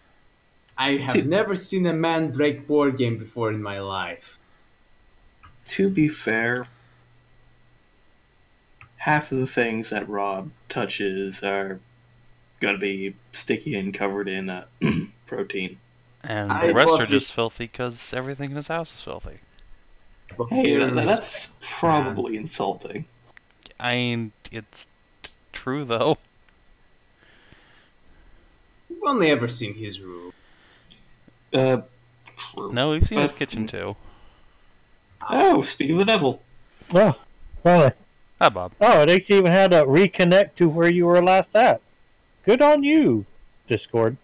Speaker 2: I have never seen a man break board game before in my life.
Speaker 3: To be fair, half of the things that Rob touches are going to be sticky and covered in protein.
Speaker 6: And
Speaker 2: I
Speaker 6: the rest
Speaker 2: thought
Speaker 6: are just filthy because everything in his house is filthy.
Speaker 3: Hey, that's probably insulting.
Speaker 6: I mean, it's true, though.
Speaker 2: We've only ever seen his room.
Speaker 6: No, we've seen his kitchen, too.
Speaker 3: Oh, speaking of the devil.
Speaker 5: Oh, well,
Speaker 6: Hi, Bob.
Speaker 5: oh, it actually even had to reconnect to where you were last at. Good on you, Discord.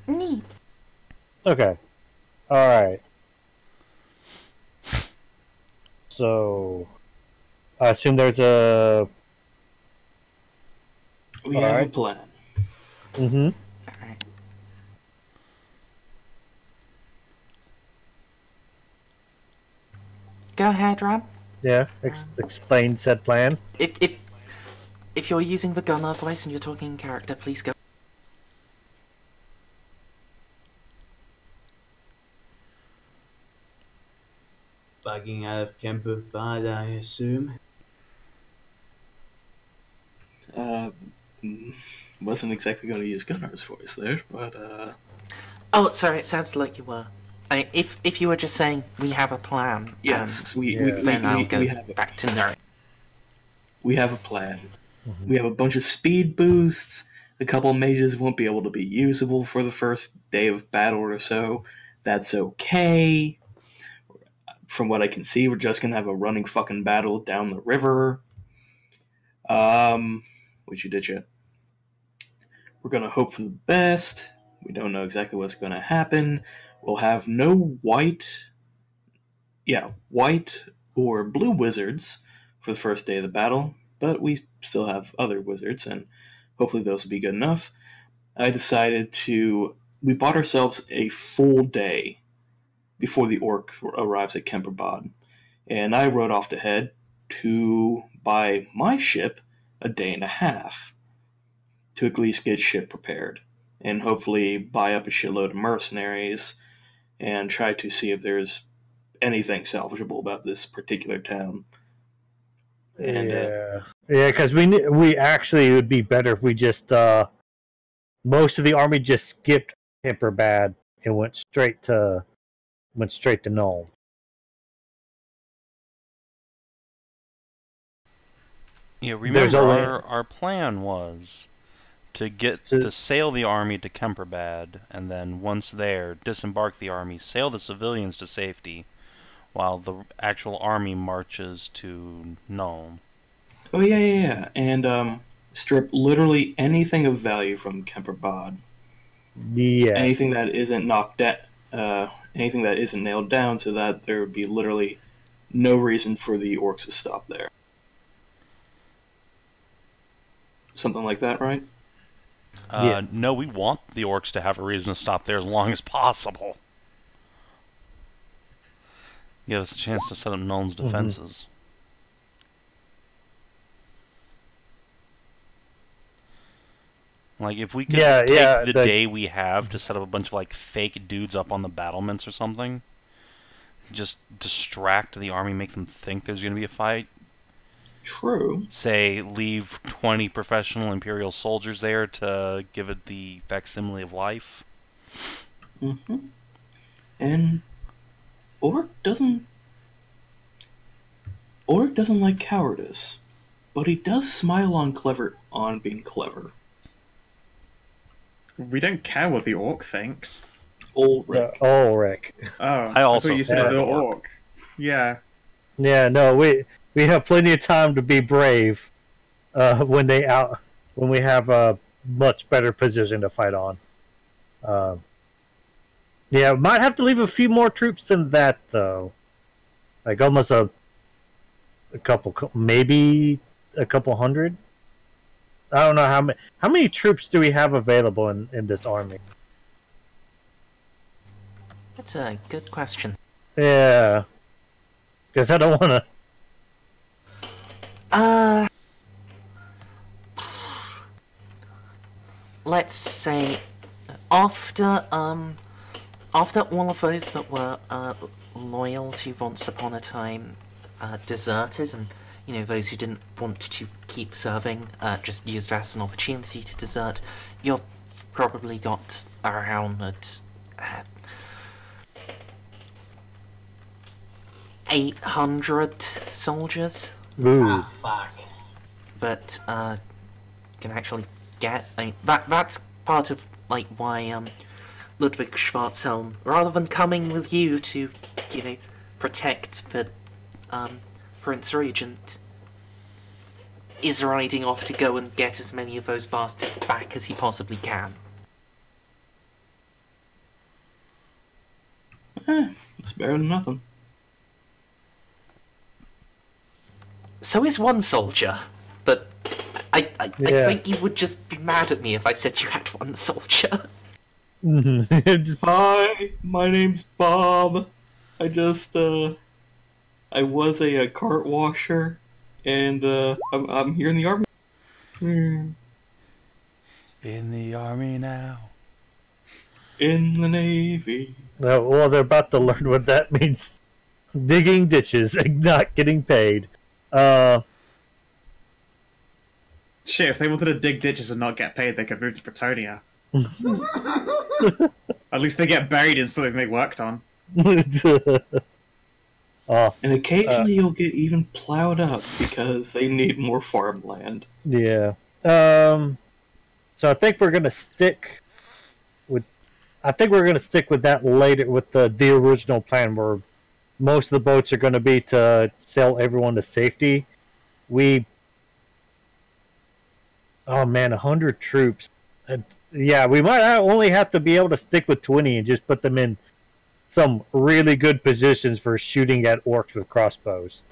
Speaker 1: Neat.
Speaker 5: Okay. Alright. So, I assume there's a...
Speaker 3: We have a plan.
Speaker 5: Mm-hmm.
Speaker 1: Alright. Go ahead, Rob.
Speaker 5: Yeah, explain said plan.
Speaker 1: If you're using the Gunnar voice and you're talking in character, please go.
Speaker 2: Bugging out of Kemper Bad, I assume.
Speaker 3: Wasn't exactly going to use Gunnar's voice there, but
Speaker 1: Oh, sorry, it sounded like you were. If you were just saying we have a plan,
Speaker 3: Yes,
Speaker 1: then I'll go
Speaker 3: we have a,
Speaker 1: back to nerd.
Speaker 3: we have a plan. We have a bunch of speed boosts. A couple of mages won't be able to be usable for the first day of battle or so. That's okay. From what I can see, we're just gonna have a running fucking battle down the river. Which you did yet. We're gonna hope for the best. We don't know exactly what's gonna happen. We'll have no white or blue wizards for the first day of the battle, but we still have other wizards, and hopefully those will be good enough. We bought ourselves a full day before the orc arrives at Kemperbad, and I rode off ahead to buy my ship a day and a half to at least get ship prepared, and hopefully buy up a shitload of mercenaries and try to see if there's anything salvageable about this particular town. And,
Speaker 5: because we actually, it would be better if we just most of the army just skipped Kemperbad and went straight to Nuln.
Speaker 6: Yeah, remember our plan was to sail the army to Kemperbad, and then once there, disembark the army, sail the civilians to safety, while the actual army marches to Nuln.
Speaker 3: Oh yeah, and strip literally anything of value from Kemperbad.
Speaker 5: Yes.
Speaker 3: Anything that isn't anything that isn't nailed down, so that there would be literally no reason for the orcs to stop there. Something like that, right?
Speaker 6: No, we want the orcs to have a reason to stop there as long as possible. Give us a chance to set up Nuln's defenses. Like, if we could take the day we have to set up a bunch of, like, fake dudes up on the battlements or something, just distract the army, make them think there's going to be a fight.
Speaker 3: True.
Speaker 6: Say, leave 20 professional Imperial soldiers there to give it the facsimile of life.
Speaker 3: And Orc doesn't like cowardice, but he does smile on being clever.
Speaker 4: We don't care what the orc thinks.
Speaker 3: Ulrich.
Speaker 5: Ulrich.
Speaker 4: Oh,
Speaker 6: I also
Speaker 4: thought you said the
Speaker 6: orc.
Speaker 4: orc. Yeah.
Speaker 5: Yeah, no, we have plenty of time to be brave when we have a much better position to fight on. Yeah, might have to leave a few more troops than that though. Like almost a couple, maybe a couple hundred. I don't know how many troops do we have available in this army?
Speaker 1: That's a good question.
Speaker 5: Yeah, because I don't want
Speaker 1: to. Let's say after all of those that were loyal to Once Upon a Time deserted, and those who didn't want to keep serving just used that as an opportunity to desert, you've probably got around 800 soldiers.
Speaker 5: Ooh.
Speaker 2: Ah, fuck.
Speaker 1: But can actually get. That's part of why Ludwig Schwarzhelm, rather than coming with you to protect the Prince Regent, is riding off to go and get as many of those bastards back as he possibly can.
Speaker 3: It's better than nothing.
Speaker 1: So is one soldier, but I think you would just be mad at me if I said you had one soldier.
Speaker 3: Hi, my name's Bob. I was a cart washer, and I'm here in the army.
Speaker 6: In the army now.
Speaker 3: In the Navy.
Speaker 5: Well, they're about to learn what that means. Digging ditches and not getting paid.
Speaker 4: Shit, if they wanted to dig ditches and not get paid, they could move to Bretonia. At least they get buried in something they worked on.
Speaker 5: Oh,
Speaker 3: And occasionally you'll get even plowed up because they need more farmland.
Speaker 5: yeah. So I think we're gonna stick with. I think we're gonna stick with that later with the original plan, where most of the boats are gonna be to sail everyone to safety. Oh man, 100 troops. Yeah, we might only have to be able to stick with 20 and just put them in some really good positions for shooting at orcs with crossbows.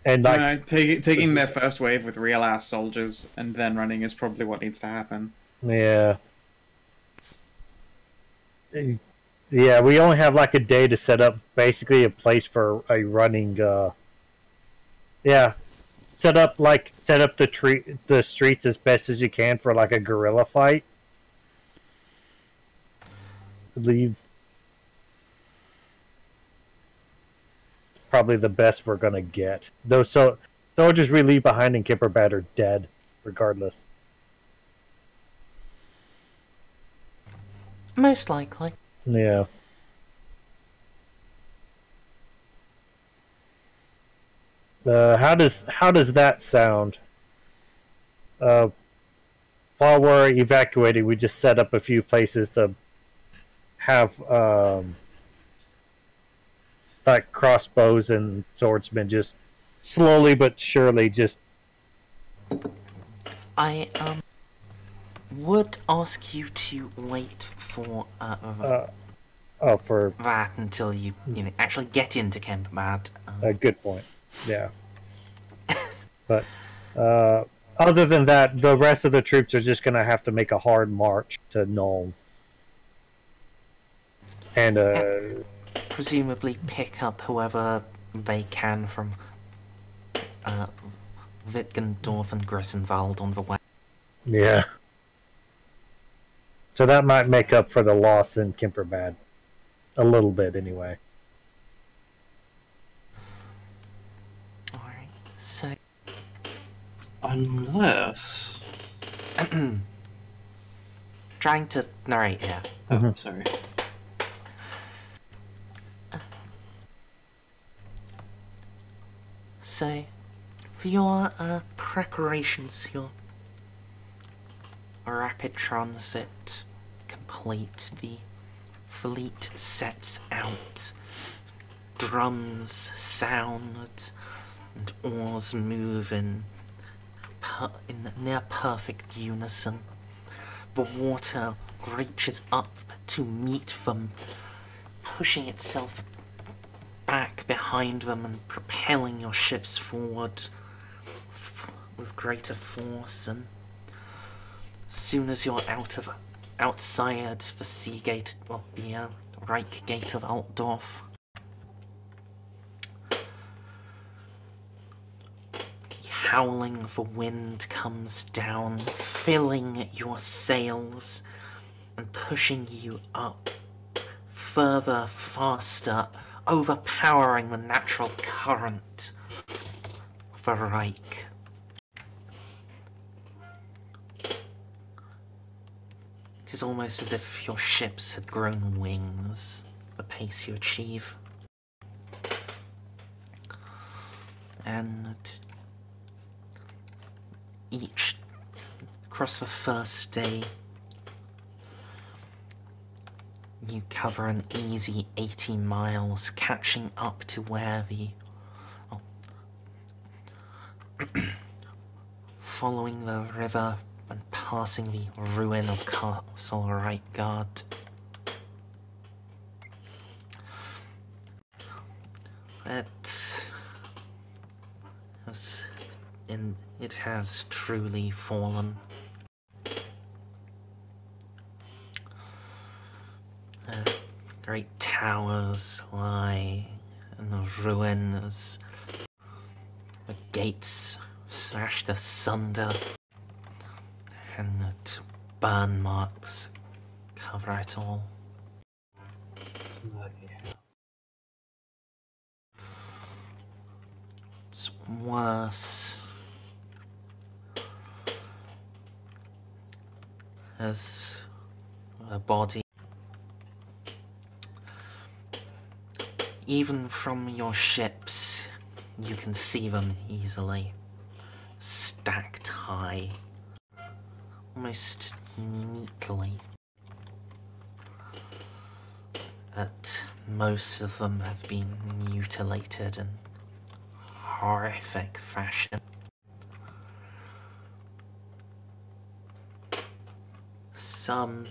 Speaker 5: And like
Speaker 4: Taking their first wave with real ass soldiers and then running is probably what needs to happen.
Speaker 5: yeah. Yeah, we only have like a day to set up basically a place for a running yeah. Set up the streets as best as you can for like a guerrilla fight. Leave probably the best we're gonna get. Those soldiers we leave behind in Kipperbad are dead, regardless.
Speaker 1: Most likely.
Speaker 5: Yeah. How does that sound? While we're evacuating, we just set up a few places to have like crossbows and swordsmen just slowly but surely just.
Speaker 1: I would ask you to wait for
Speaker 5: For
Speaker 1: that until you actually get into Kempmad.
Speaker 5: a good point. Yeah. But other than that, the rest of the troops are just going to have to make a hard march to Nuln. And
Speaker 1: presumably pick up whoever they can from Wittgendorf and Grissenwald on the way.
Speaker 5: yeah. So that might make up for the loss in Kemperbad. A little bit, anyway.
Speaker 1: Alright, so...
Speaker 3: Unless...
Speaker 1: Trying to narrate here.
Speaker 3: Oh, sorry.
Speaker 1: So, for your preparations, your rapid transit complete, the fleet sets out. Drums sound and oars move in near perfect unison. The water reaches up to meet them, pushing itself back behind them and propelling your ships forward with greater force. And as soon as you're outside the sea gate, well, the Reich Gate of Altdorf, howling of the wind comes down, filling your sails and pushing you up further, faster, overpowering the natural current of the Reich. It is almost as if your ships had grown wings, the pace you achieve. And across the first day, you cover an easy 80 miles, catching up to where following the river and passing the ruin of Castle Reitgard. It has truly fallen. Great towers lie in the ruins. The gates smashed asunder, and the burn marks cover it all. It's worse as a body even from your ships, you can see them easily. Stacked high. Almost neatly. But most of them have been mutilated in horrific fashion. Some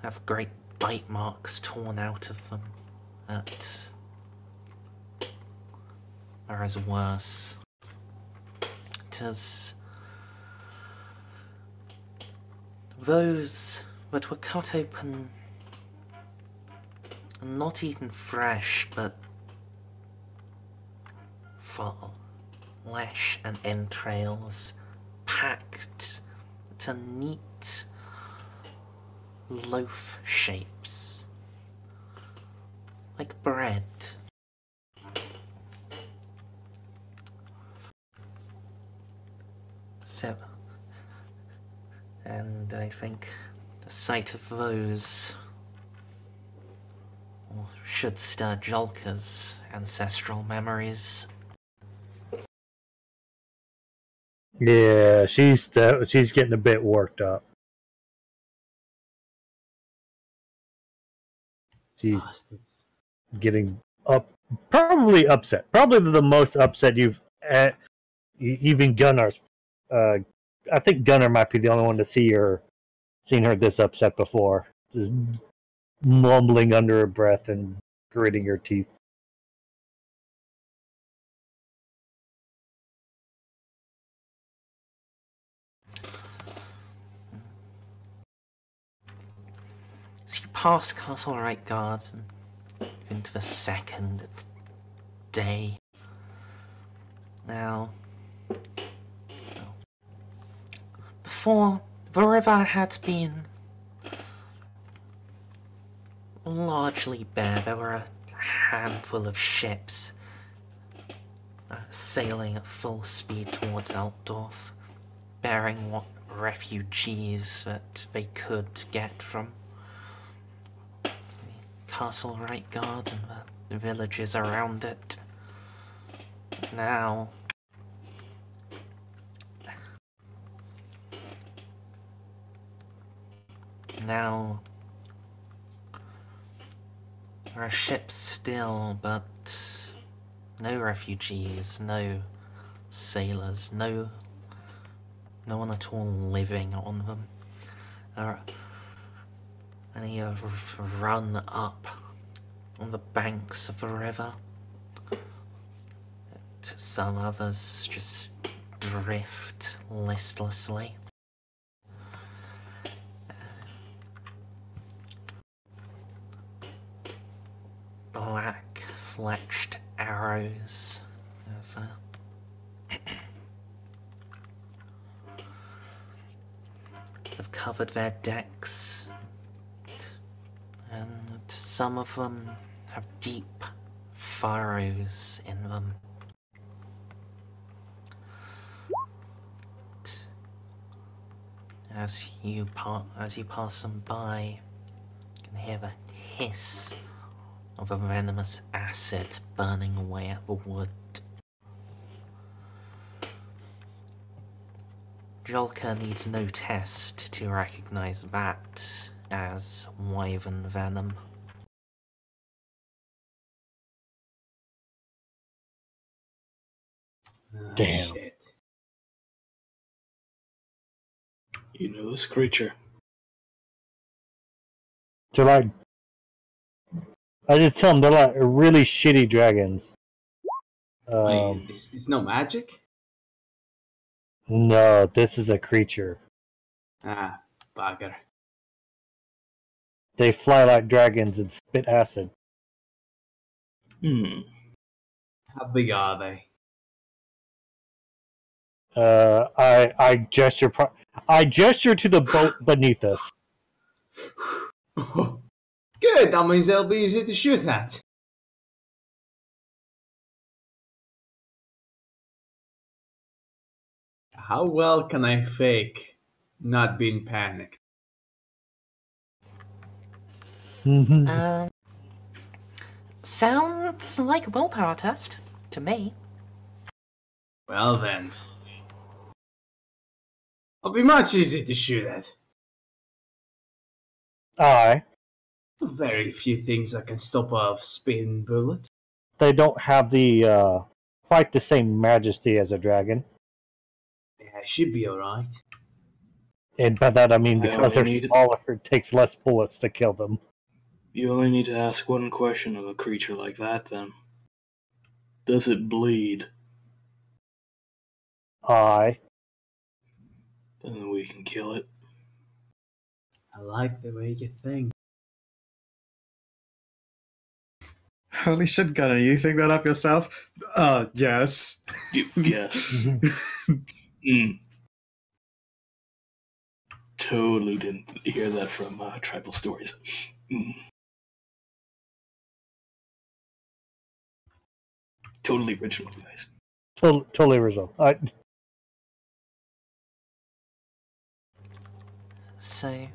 Speaker 1: have great bite marks torn out of them, but there is worse. It is those that were cut open, not eaten fresh, but flesh and entrails packed to neat loaf shapes, like bread. So, and I think the sight of those should stir Jolka's ancestral memories.
Speaker 5: Yeah, she's getting a bit worked up. She's
Speaker 2: Bastards.
Speaker 5: getting probably upset. Probably the most upset you've even Gunnar's. I think Gunnar might be the only one to seen her this upset before. Just mumbling under her breath and gritting her teeth.
Speaker 1: As you pass Castle Right Guard and into the second day. Now, before, the river had been largely bare. There were a handful of ships sailing at full speed towards Altdorf, bearing what refugees that they could get from the Castle Right Guard and the villages around it. Now, there are ships still, but no refugees, no sailors, no one at all living on them. Many have run up on the banks of the river. Some others just drift listlessly. Black fletched arrows have covered their decks, and some of them have deep furrows in them. As you pass them by, you can hear the hiss of a venomous acid burning away at the wood. Jolka needs no test to recognize that as wyvern venom.
Speaker 5: Damn.
Speaker 2: Shit.
Speaker 3: You know this creature.
Speaker 5: They're like, I just tell them they're like really shitty dragons.
Speaker 2: Wait, it's no magic?
Speaker 5: No, this is a creature.
Speaker 2: Ah, bugger.
Speaker 5: They fly like dragons and spit acid.
Speaker 2: How big are they?
Speaker 5: I gesture. I gesture to the boat beneath us.
Speaker 2: Good, that means they'll be easy to shoot at. How well can I fake not being panicked?
Speaker 5: Mhm.
Speaker 1: Sounds like a willpower test to me.
Speaker 2: Well then. It'll be much easier to shoot at.
Speaker 5: Aye.
Speaker 2: Very few things that can stop a spin bullet.
Speaker 5: They don't have the quite the same majesty as a dragon.
Speaker 2: Yeah, should be alright.
Speaker 5: And by that I mean
Speaker 3: I
Speaker 5: because they're
Speaker 3: only need-
Speaker 5: smaller, it takes less bullets to kill them.
Speaker 3: You only need to ask one question of a creature like that, then. Does it bleed?
Speaker 5: Aye.
Speaker 3: Then we can kill it.
Speaker 2: I like the way you think.
Speaker 4: Holy shit, Gunnar, you think that up yourself? Yes.
Speaker 3: Yes. Totally didn't hear that from Tribal Stories. Totally original, guys.
Speaker 5: Totally original.
Speaker 1: So,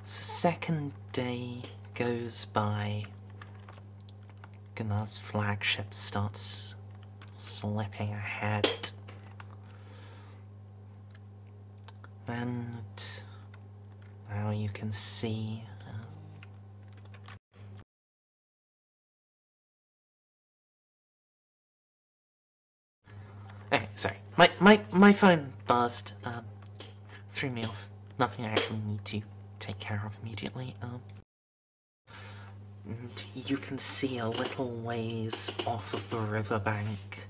Speaker 1: second day goes by. Gunnar's flagship starts slipping ahead. And now you can see okay, sorry. My phone buzzed. Threw me off. Nothing I actually need to take care of immediately. And you can see a little ways off of the riverbank,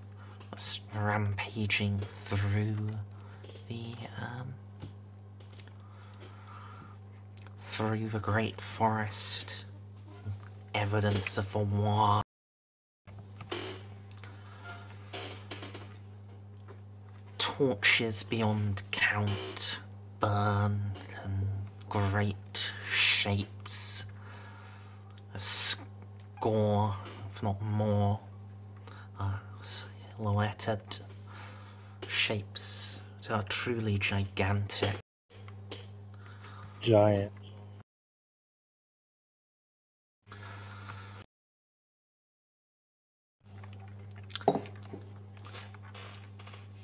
Speaker 1: rampaging through the great forest. Evidence of a war. Torches beyond count burn, and great shapes, a score, if not more, silhouetted shapes that are truly gigantic.
Speaker 5: Giant.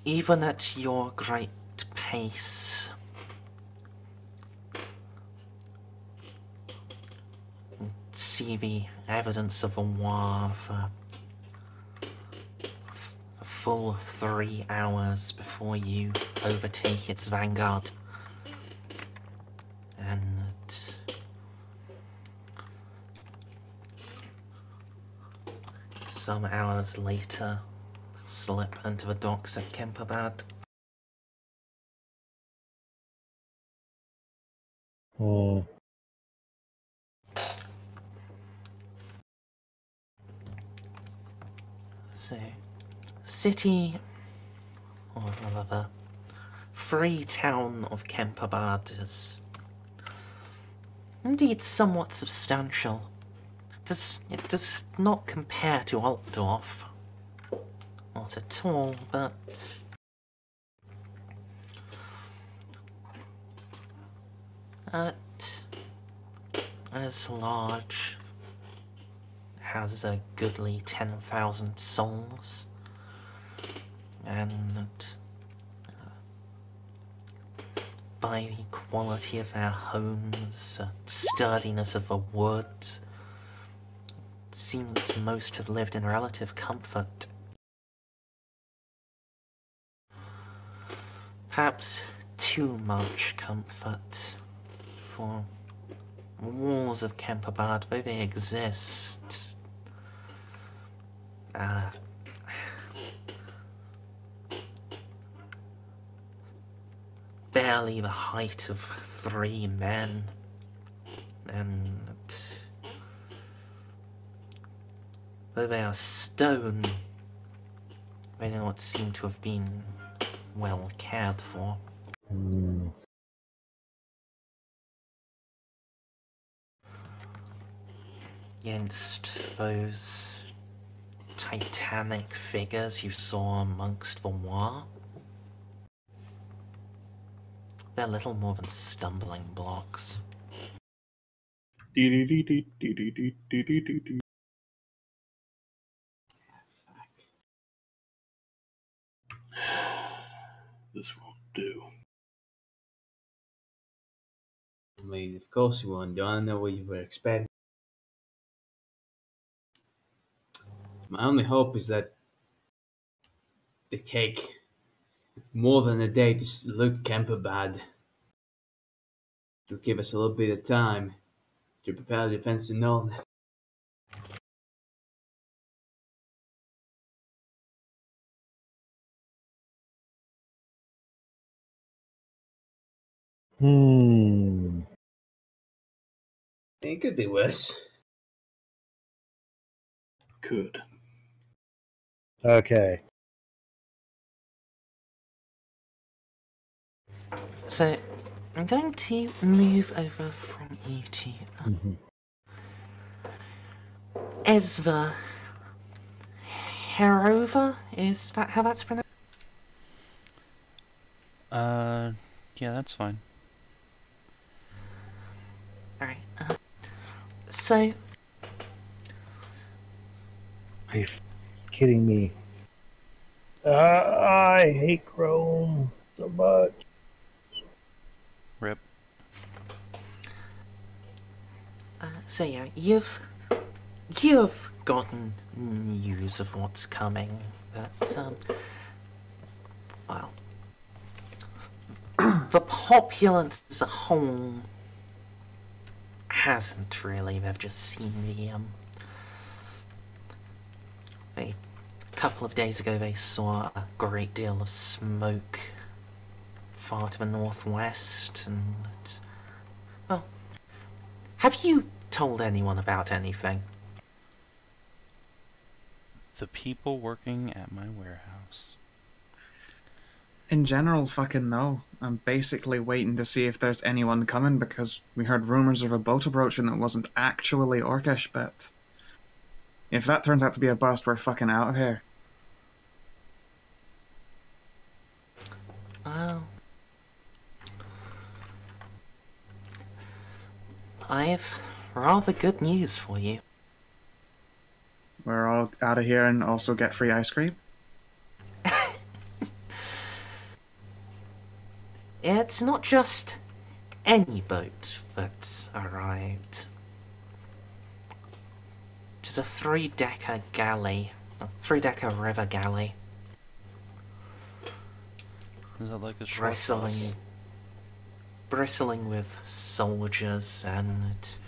Speaker 1: Even at your great pace, see the evidence of a war for a full 3 hours before you overtake its vanguard. And some hours later, slip into the docks at Kemperbad. So, city, or rather, free town of Kemperbad is indeed somewhat substantial. It does not compare to Altdorf. Not at all, but as large, has a goodly 10,000 souls, and by the quality of their homes, sturdiness of the wood, it seems most have lived in relative comfort. Perhaps too much comfort, for the walls of Kemperbad, though they exist, barely the height of 3 men, and though they are stone, they do not seem to have been well cared for. Against those titanic figures you saw amongst the war, they're little more than stumbling blocks.
Speaker 3: do.
Speaker 2: I mean, of course you won't. I don't know what you were expecting. My only hope is that they take more than a day to loot Kemper bad. It'll give us a little bit of time to prepare the defense in Nuln. It could be worse.
Speaker 3: Could.
Speaker 5: Okay.
Speaker 1: So, I'm going to move over from you to Esva. Herova? Is that how that's pronounced?
Speaker 6: Yeah, that's fine.
Speaker 1: Alright. So,
Speaker 5: Are you kidding me? I hate Chrome so much.
Speaker 6: Rip.
Speaker 1: so yeah, you've gotten news of what's coming, but well, the populace as a whole hasn't really. They've just seen a couple of days ago they saw a great deal of smoke far to the northwest, and well, have you told anyone about anything?
Speaker 6: The people working at my warehouse.
Speaker 4: In general, fucking no. I'm basically waiting to see if there's anyone coming because we heard rumors of a boat approaching that wasn't actually Orcish, but if that turns out to be a bust, we're fucking out of here.
Speaker 1: Well, I've rather good news for you.
Speaker 4: We're all out of here and also get free ice cream?
Speaker 1: It's not just any boat that's arrived. It's a three-decker galley, a three-decker river galley.
Speaker 6: Is that like a short bus?
Speaker 1: Bristling with soldiers and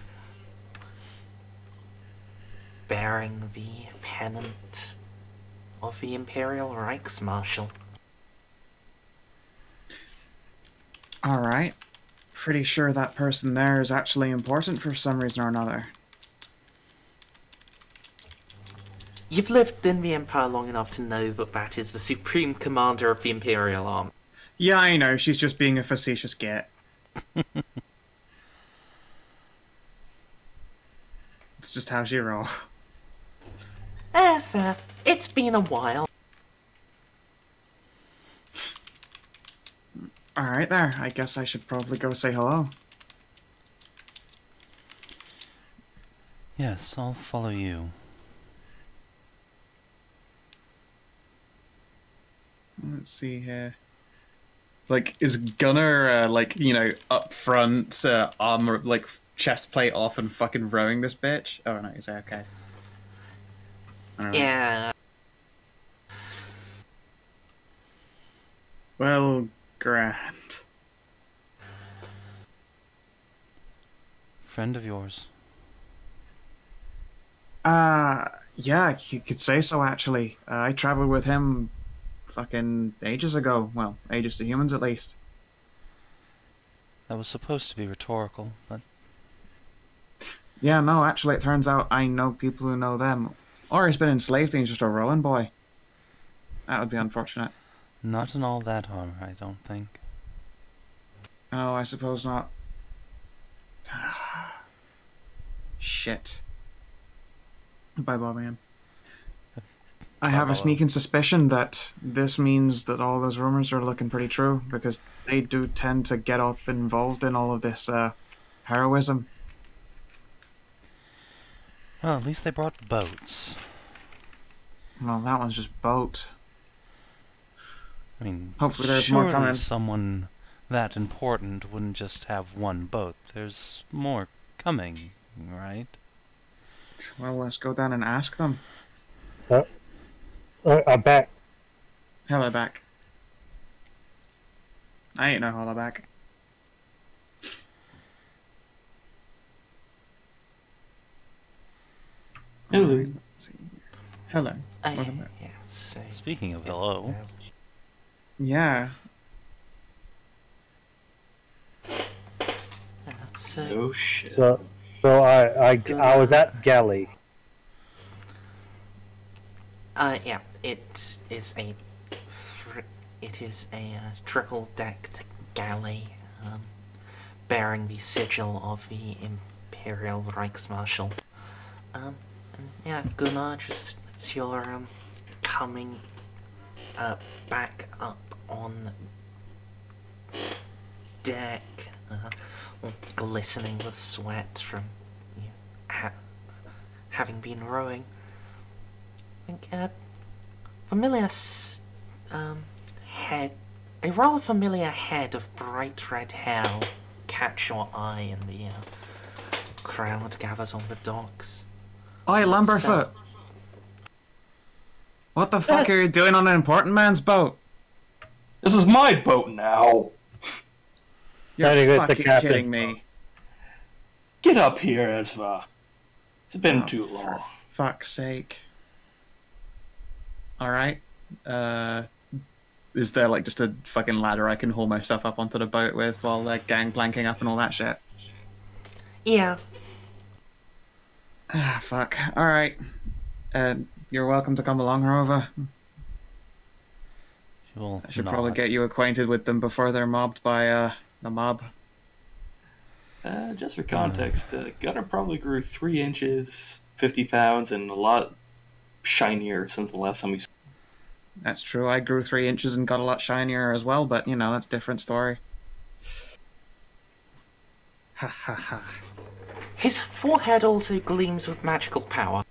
Speaker 1: bearing the pennant of the Imperial Reichsmarschall.
Speaker 4: Alright. Pretty sure that person there is actually important for some reason or another.
Speaker 1: You've lived in the Empire long enough to know that that is the Supreme Commander of the Imperial Army.
Speaker 4: Yeah, I know, she's just being a facetious git. It's just how she rolls.
Speaker 1: Fair. It's been a while.
Speaker 4: Alright there, I guess I should probably go say hello.
Speaker 6: Yes, I'll follow you.
Speaker 4: Let's see here. Like, is Gunnar, like, you know, up front, armor, like, chest plate off and fucking rowing this bitch? Oh, no, he's okay. Alright.
Speaker 1: Yeah.
Speaker 4: Well, grand.
Speaker 6: Friend of yours.
Speaker 4: Yeah, you could say so, actually. I traveled with him fucking ages ago. Well, ages to humans, at least.
Speaker 6: That was supposed to be rhetorical, but...
Speaker 4: Yeah, no, actually, it turns out I know people who know them. Or he's been enslaved and he's just a rowing boy. That would be unfortunate.
Speaker 6: Not in all that armor, I don't think.
Speaker 4: Oh, I suppose not. Shit. Bye, Bobby. I have a sneaking suspicion that this means that all those rumors are looking pretty true, because they do tend to get up involved in all of this heroism.
Speaker 6: Well, at least they brought boats.
Speaker 4: Well, that one's just boat.
Speaker 6: I mean,
Speaker 4: Hopefully there's more
Speaker 6: surely
Speaker 4: coming.
Speaker 6: someone that important wouldn't just have one boat. There's more coming, right?
Speaker 4: Well, let's go down and ask them.
Speaker 5: I bet.
Speaker 4: Hello back. I ain't no holla back.
Speaker 3: Hello.
Speaker 4: Alright, let's see. Hello. Welcome back.
Speaker 1: yeah, so...
Speaker 6: Speaking of hello,
Speaker 4: Yeah.
Speaker 1: So,
Speaker 3: Oh shit.
Speaker 5: So I was at galley.
Speaker 1: yeah, it is a triple-decked galley, bearing the sigil of the Imperial Reichsmarschall. And yeah, Gunnar, just as you're coming back up on deck, glistening with sweat from having been rowing. I think a rather familiar head of bright red hair will catch your eye in the crowd gathered on the docks.
Speaker 4: Oi, Lumberfoot! What the fuck are you doing on an important man's boat?
Speaker 3: This is my boat now.
Speaker 4: You're
Speaker 5: Very good, the
Speaker 4: fucking
Speaker 5: captain's
Speaker 4: kidding me.
Speaker 3: Get up here, Esva. It's been
Speaker 4: Oh,
Speaker 3: too long.
Speaker 4: For fuck's sake. Alright. Is there like just a fucking ladder I can haul myself up onto the boat with while like gangplanking up and all that shit?
Speaker 1: Yeah.
Speaker 4: Ah, fuck. Alright. You're welcome to come along, Herova.
Speaker 6: you'll
Speaker 4: I should
Speaker 6: nod.
Speaker 4: probably get you acquainted with them before they're mobbed by, the mob.
Speaker 3: Just for context, Gunnar probably grew 3 inches, 50 pounds, and a lot shinier since the last time we saw.
Speaker 4: That's true, I grew 3 inches and got a lot shinier as well, but, you know, that's a different story. Ha ha ha.
Speaker 1: His forehead also gleams with magical power.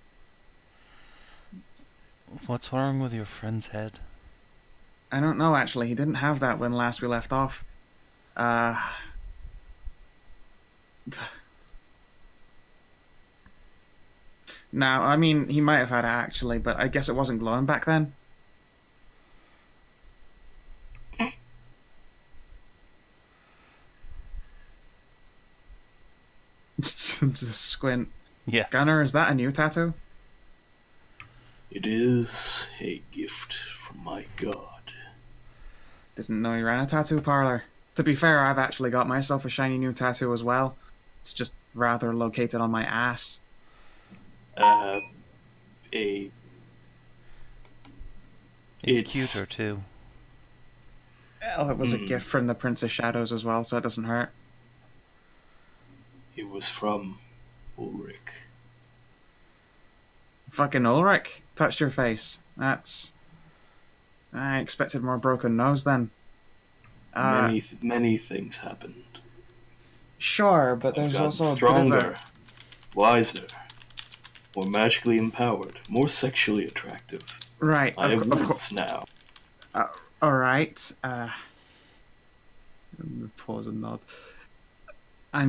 Speaker 6: What's wrong with your friend's head?
Speaker 4: I don't know, actually. He didn't have that when last we left off. Now, I mean, he might have had it actually, but I guess it wasn't glowing back then. Just squint.
Speaker 6: Yeah.
Speaker 4: Gunnar, is that a new tattoo?
Speaker 3: It is a gift from my god.
Speaker 4: Didn't know you ran a tattoo parlor. To be fair, I've actually got myself a shiny new tattoo as well. It's just rather located on my ass.
Speaker 6: It's
Speaker 3: It's-
Speaker 6: cuter too.
Speaker 4: Well, it was a gift from the Prince of Shadows as well, so it doesn't hurt.
Speaker 3: It was from Ulrich.
Speaker 4: Fucking Ulrich touched your face. That's... I expected more broken nose then.
Speaker 3: Many things happened.
Speaker 4: Sure, but
Speaker 3: I've
Speaker 4: there's
Speaker 3: gotten
Speaker 4: also a
Speaker 3: stronger,
Speaker 4: bit of
Speaker 3: wiser, more magically empowered, more sexually attractive.
Speaker 4: a... Right,
Speaker 3: I have
Speaker 4: of course.
Speaker 3: roots now.
Speaker 4: Alright, pause and nod. I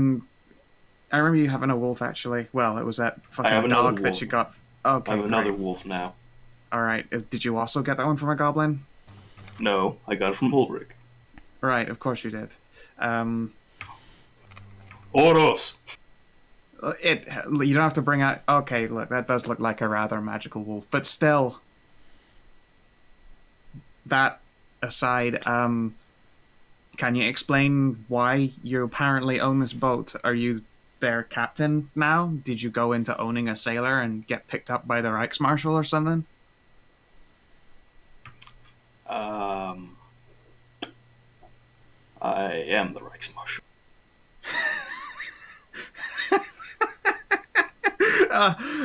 Speaker 4: remember you having a wolf, actually. Well, it was that
Speaker 3: have
Speaker 4: fucking
Speaker 3: another
Speaker 4: dog that
Speaker 3: wolf.
Speaker 4: you got... Okay,
Speaker 3: I have another
Speaker 4: great.
Speaker 3: wolf now.
Speaker 4: Alright, did you also get that one from a goblin?
Speaker 3: No, I got it from Ulrich.
Speaker 4: Right, of course you did.
Speaker 3: Oros!
Speaker 4: You don't have to bring out... Okay, look, that does look like a rather magical wolf, but still... That aside, can you explain why you apparently own this boat? Are you their captain now? Did you go into owning a sailor and get picked up by the Reichsmarschall or something?
Speaker 3: I am the Reichsmarschall.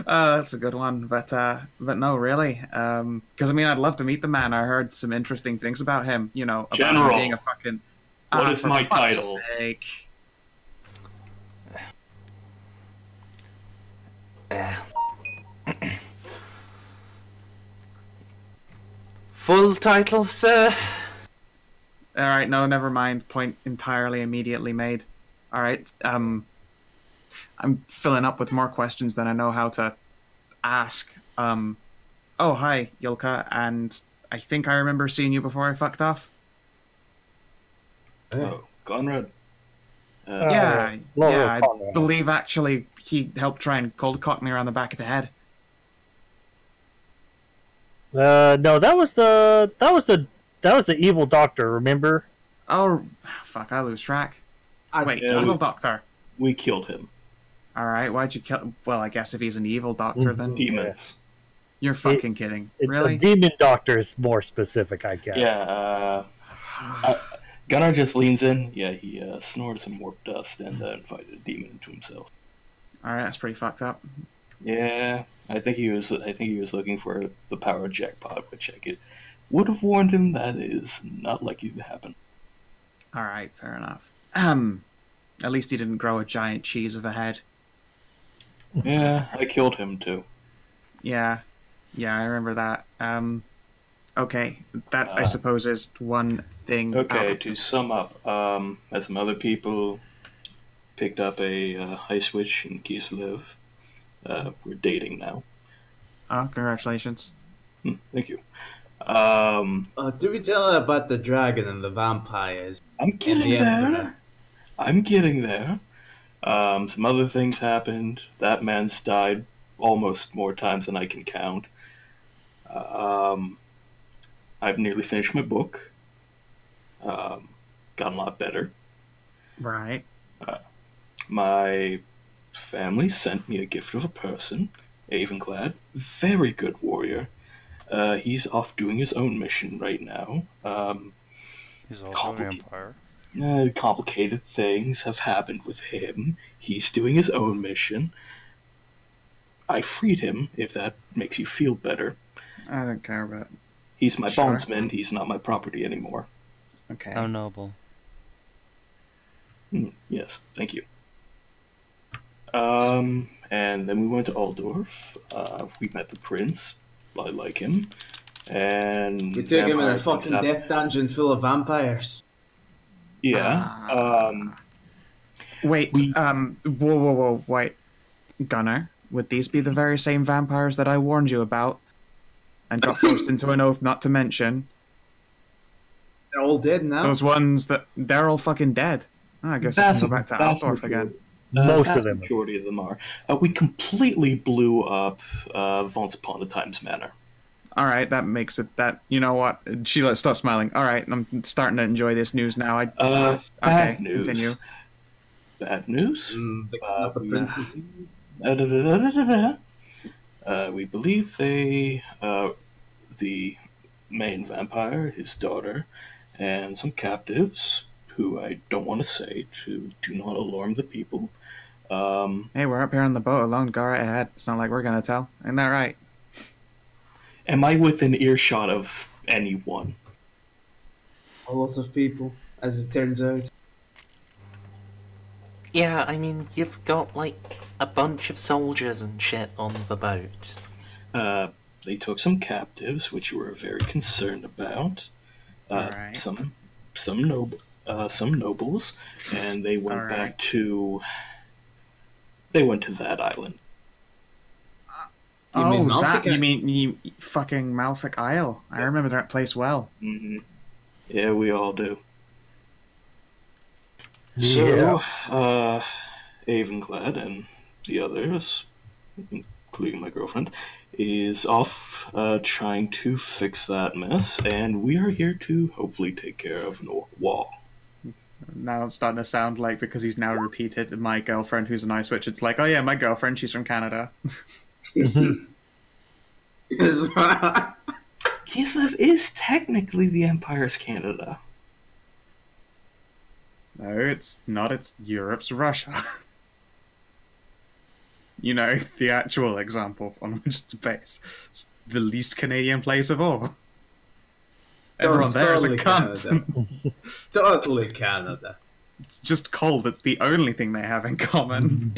Speaker 4: That's a good one, but no, really. Because I mean, I'd love to meet the man. I heard some interesting things about him. You know, about
Speaker 3: General.
Speaker 4: him being a fucking.
Speaker 3: What is
Speaker 4: for
Speaker 3: my
Speaker 4: fuck's
Speaker 3: title?
Speaker 4: Sake.
Speaker 1: Full title, sir?
Speaker 4: All right, no, never mind. Point entirely immediately made. All right, I'm filling up with more questions than I know how to ask. Oh, hi, Jolka, and I think I remember seeing you before I fucked off.
Speaker 3: Oh, Konrad.
Speaker 4: Yeah,
Speaker 5: Laurel
Speaker 4: I
Speaker 5: Conrad.
Speaker 4: believe actually he helped try and cold cock me around the back of the head.
Speaker 5: No, that was the evil doctor. Remember?
Speaker 4: Oh, fuck, I lose track. Wait,
Speaker 3: yeah,
Speaker 4: evil doctor.
Speaker 3: We killed him.
Speaker 4: All right, why'd you kill? Well, I guess if he's an evil doctor, then
Speaker 3: Demons.
Speaker 4: you're fucking kidding.
Speaker 5: The
Speaker 4: Really?
Speaker 5: demon doctor is more specific, I guess.
Speaker 3: Yeah, Gunnar just leans in. Yeah, he snorted some warp dust and invited a demon into himself.
Speaker 4: All right, that's pretty fucked up.
Speaker 3: Yeah, I think he was looking for the power jackpot, which would have warned him that is not likely to happen.
Speaker 4: All right, fair enough. At least he didn't grow a giant cheese of a head.
Speaker 3: Yeah, I killed him too.
Speaker 4: Yeah, I remember that. Okay, that I suppose is one thing.
Speaker 3: Okay, to sum up, as some other people picked up a high switch in Kislev. We're dating now.
Speaker 4: Oh, congratulations.
Speaker 3: Thank you.
Speaker 2: Do we tell her about the dragon and the vampires?
Speaker 3: I'm getting
Speaker 2: the
Speaker 3: there.
Speaker 2: Emperor?
Speaker 3: I'm getting there. Some other things happened. That man's died almost more times than I can count. I've nearly finished my book. Gotten a lot better.
Speaker 4: Right.
Speaker 3: My family sent me a gift of a person, Avenclad. Very good warrior. He's off doing his own mission right now.
Speaker 6: He's also a vampire.
Speaker 3: Complicated things have happened with him. He's doing his own mission. I freed him, if that makes you feel better.
Speaker 4: I don't care about.
Speaker 3: He's my
Speaker 4: Sure.
Speaker 3: bondsman. He's not my property anymore.
Speaker 4: Okay.
Speaker 6: How noble.
Speaker 3: Yes, thank you. And then we went to Aldorf. We met the prince. I like him. And
Speaker 2: We took him in a
Speaker 3: vampires
Speaker 2: fucking
Speaker 3: things
Speaker 2: death dungeon full of vampires.
Speaker 3: Yeah.
Speaker 4: Wait. Whoa. Wait, Gunnar. Would these be the very same vampires that I warned you about, and got forced into an oath not to mention?
Speaker 2: They're all dead now.
Speaker 4: Those ones that they're all fucking dead. Oh, I guess I can go back to Altdorf again.
Speaker 5: Most of them.
Speaker 3: Majority of them are. We completely blew up Once Upon a Times Manor.
Speaker 4: All right, that makes it that. You know what? Sheila, stop smiling. All right, I'm starting to enjoy this news now. Okay,
Speaker 3: Bad news.
Speaker 4: continue.
Speaker 3: Bad news.
Speaker 2: The princess.
Speaker 3: We believe they, the main vampire, his daughter, and some captives, who I don't want to say to do not alarm the people.
Speaker 4: Hey, we're up here on the boat alone. Go right ahead. It's not like we're gonna tell. Isn't that right?
Speaker 3: Am I within earshot of anyone?
Speaker 2: A lot of people, as it turns out.
Speaker 1: Yeah, I mean, you've got, like, a bunch of soldiers and shit on the boat.
Speaker 3: They took some captives, which we were very concerned about.
Speaker 4: Alright.
Speaker 3: Some nobles, and they went
Speaker 4: Alright.
Speaker 3: back to. They went to that island.
Speaker 2: You mean
Speaker 4: Oh, that
Speaker 2: Malfica?
Speaker 4: you mean you fucking Malfic Isle? I remember that place well.
Speaker 3: Hmm. Yeah, we all do.
Speaker 5: Yeah.
Speaker 3: So, Avenclad and the others, including my girlfriend, is off trying to fix that mess, and we are here to hopefully take care of an orc wall.
Speaker 4: Now it's starting to sound like, because he's now repeated my girlfriend who's an ice witch, it's like, oh yeah, my girlfriend, she's from Canada.
Speaker 3: Kislev is technically the Empire's Canada.
Speaker 4: No, it's not. It's Europe's Russia. You know, the actual example on which it's based. It's the least Canadian place of all. Everyone there is a cunt.
Speaker 2: Canada. Totally Canada.
Speaker 4: It's just cold. It's the only thing they have in common.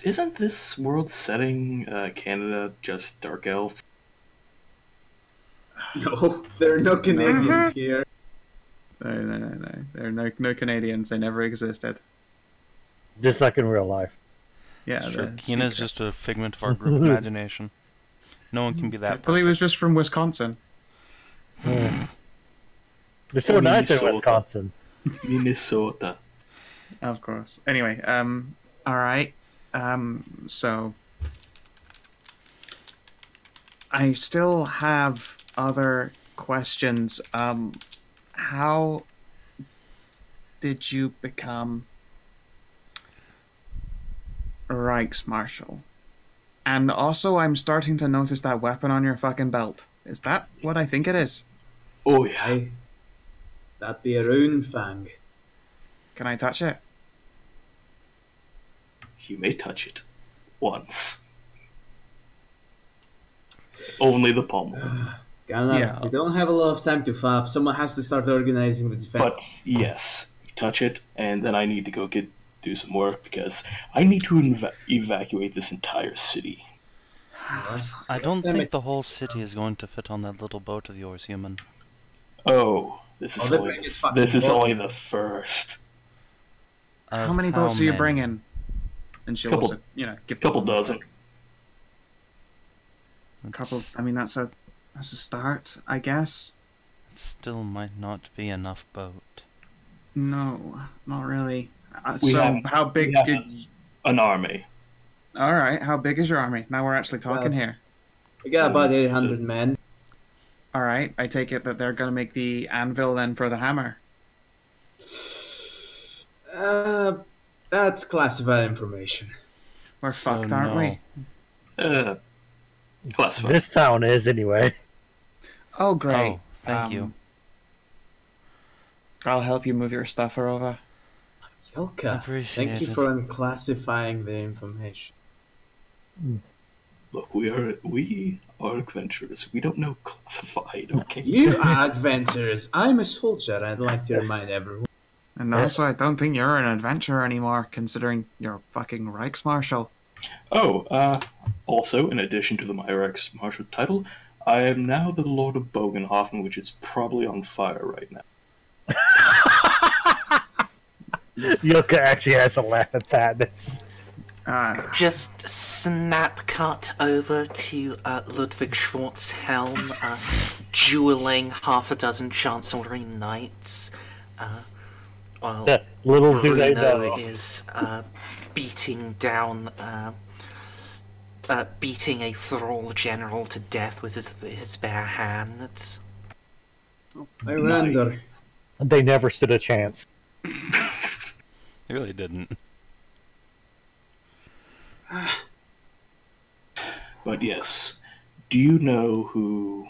Speaker 3: Isn't this world setting Canada just dark elves?
Speaker 2: No, there are no Canadians here.
Speaker 4: No. There are no Canadians. They never existed.
Speaker 5: Just like in real life.
Speaker 4: Yeah,
Speaker 6: Sure,
Speaker 4: the
Speaker 6: Keena's
Speaker 4: secret.
Speaker 6: just a figment of our group imagination. No one can be
Speaker 4: I
Speaker 6: that
Speaker 4: thought he was
Speaker 6: perfect.
Speaker 4: just from Wisconsin.
Speaker 5: They're so nice in
Speaker 3: Minnesota.
Speaker 5: Wisconsin.
Speaker 3: Minnesota.
Speaker 4: Of course. Anyway, all right. So I still have other questions. How did you become Reichsmarshal? And also, I'm starting to notice that weapon on your fucking belt. Is that what I think it is?
Speaker 3: Oh yeah.
Speaker 2: Aye. That be a rune fang.
Speaker 4: Can I touch it?
Speaker 3: You may touch it once. Only the pommel.
Speaker 2: Gunnar,
Speaker 4: Yeah.
Speaker 2: we don't have a lot of time to faff. Someone has to start organizing the defense.
Speaker 3: But yes, you touch it, and then I need to go do some work because I need to evacuate this entire city.
Speaker 6: I don't think the whole city is going to fit on that little boat of yours, human.
Speaker 3: Oh, this is
Speaker 2: they
Speaker 3: only
Speaker 2: bring it fucking
Speaker 3: this is
Speaker 2: boat.
Speaker 3: only the first.
Speaker 4: How many boats do you bring in? And she'll
Speaker 3: Couple-
Speaker 4: also, give
Speaker 3: Couple
Speaker 4: them a
Speaker 3: dozen.
Speaker 4: couple. I mean, that's a start, I guess.
Speaker 6: It still might not be enough boat.
Speaker 4: No, not really.
Speaker 3: We
Speaker 4: So,
Speaker 3: have-
Speaker 4: how big
Speaker 3: we have
Speaker 4: is?
Speaker 3: An army.
Speaker 4: All right, how big is your army? Now we're actually talking
Speaker 2: Well-
Speaker 4: here.
Speaker 2: We got about 800 men.
Speaker 4: All right, I take it that they're gonna make the anvil then for the hammer.
Speaker 2: That's classified information.
Speaker 4: We're
Speaker 6: So
Speaker 4: fucked, aren't we?
Speaker 3: Classified.
Speaker 5: This town is anyway.
Speaker 4: Oh, great.
Speaker 6: Oh, thank you.
Speaker 4: I'll help you move your stuff, Herova.
Speaker 2: Jolka,
Speaker 6: Appreciate
Speaker 2: thank you
Speaker 6: it.
Speaker 2: for unclassifying the information.
Speaker 3: Look, we are adventurers. We don't know classified, okay?
Speaker 2: You are adventurers. I'm a soldier, I'd like to remind everyone.
Speaker 4: And also, I don't think you're an adventurer anymore, considering you're fucking Reichsmarshal.
Speaker 3: Oh, also, in addition to the Myrex Marshal title, I am now the Lord of Bogenhofen, which is probably on fire right now.
Speaker 5: Yoka actually has a laugh at that.
Speaker 1: Just snap cut over to Ludwig Schwarzhelm, dueling half a dozen Chancellery Knights. While
Speaker 5: Little do they
Speaker 1: Bruno
Speaker 5: know.
Speaker 1: is beating down, beating a thrall general to death with his bare hands.
Speaker 2: I wonder.
Speaker 5: They never stood a chance.
Speaker 6: They really didn't.
Speaker 3: But yes, do you know who,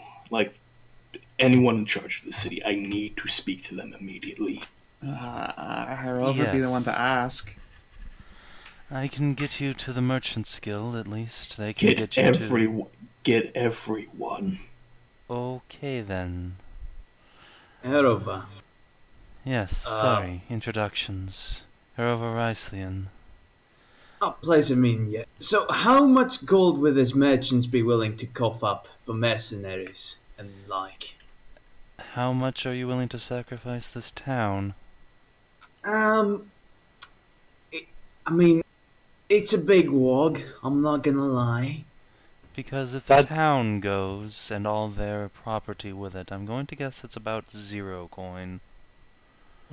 Speaker 3: anyone in charge of the city? I need to speak to them immediately.
Speaker 4: Herova would be the one to
Speaker 6: Yes.
Speaker 4: ask.
Speaker 6: I can get you to the Merchant's Guild, at least. They can
Speaker 3: Get
Speaker 6: you
Speaker 3: everyone. Get everyone.
Speaker 6: to... Okay, then.
Speaker 2: Herova.
Speaker 6: Yes, sorry. Introductions. Herova Reislian.
Speaker 2: Oh, pleasure meeting you. So, how much gold would these merchants be willing to cough up for mercenaries and like?
Speaker 6: How much are you willing to sacrifice this town?
Speaker 2: It's a big wog, I'm not gonna lie.
Speaker 6: Because if the
Speaker 5: That-
Speaker 6: town goes, and all their property with it, I'm going to guess it's about 0 coin.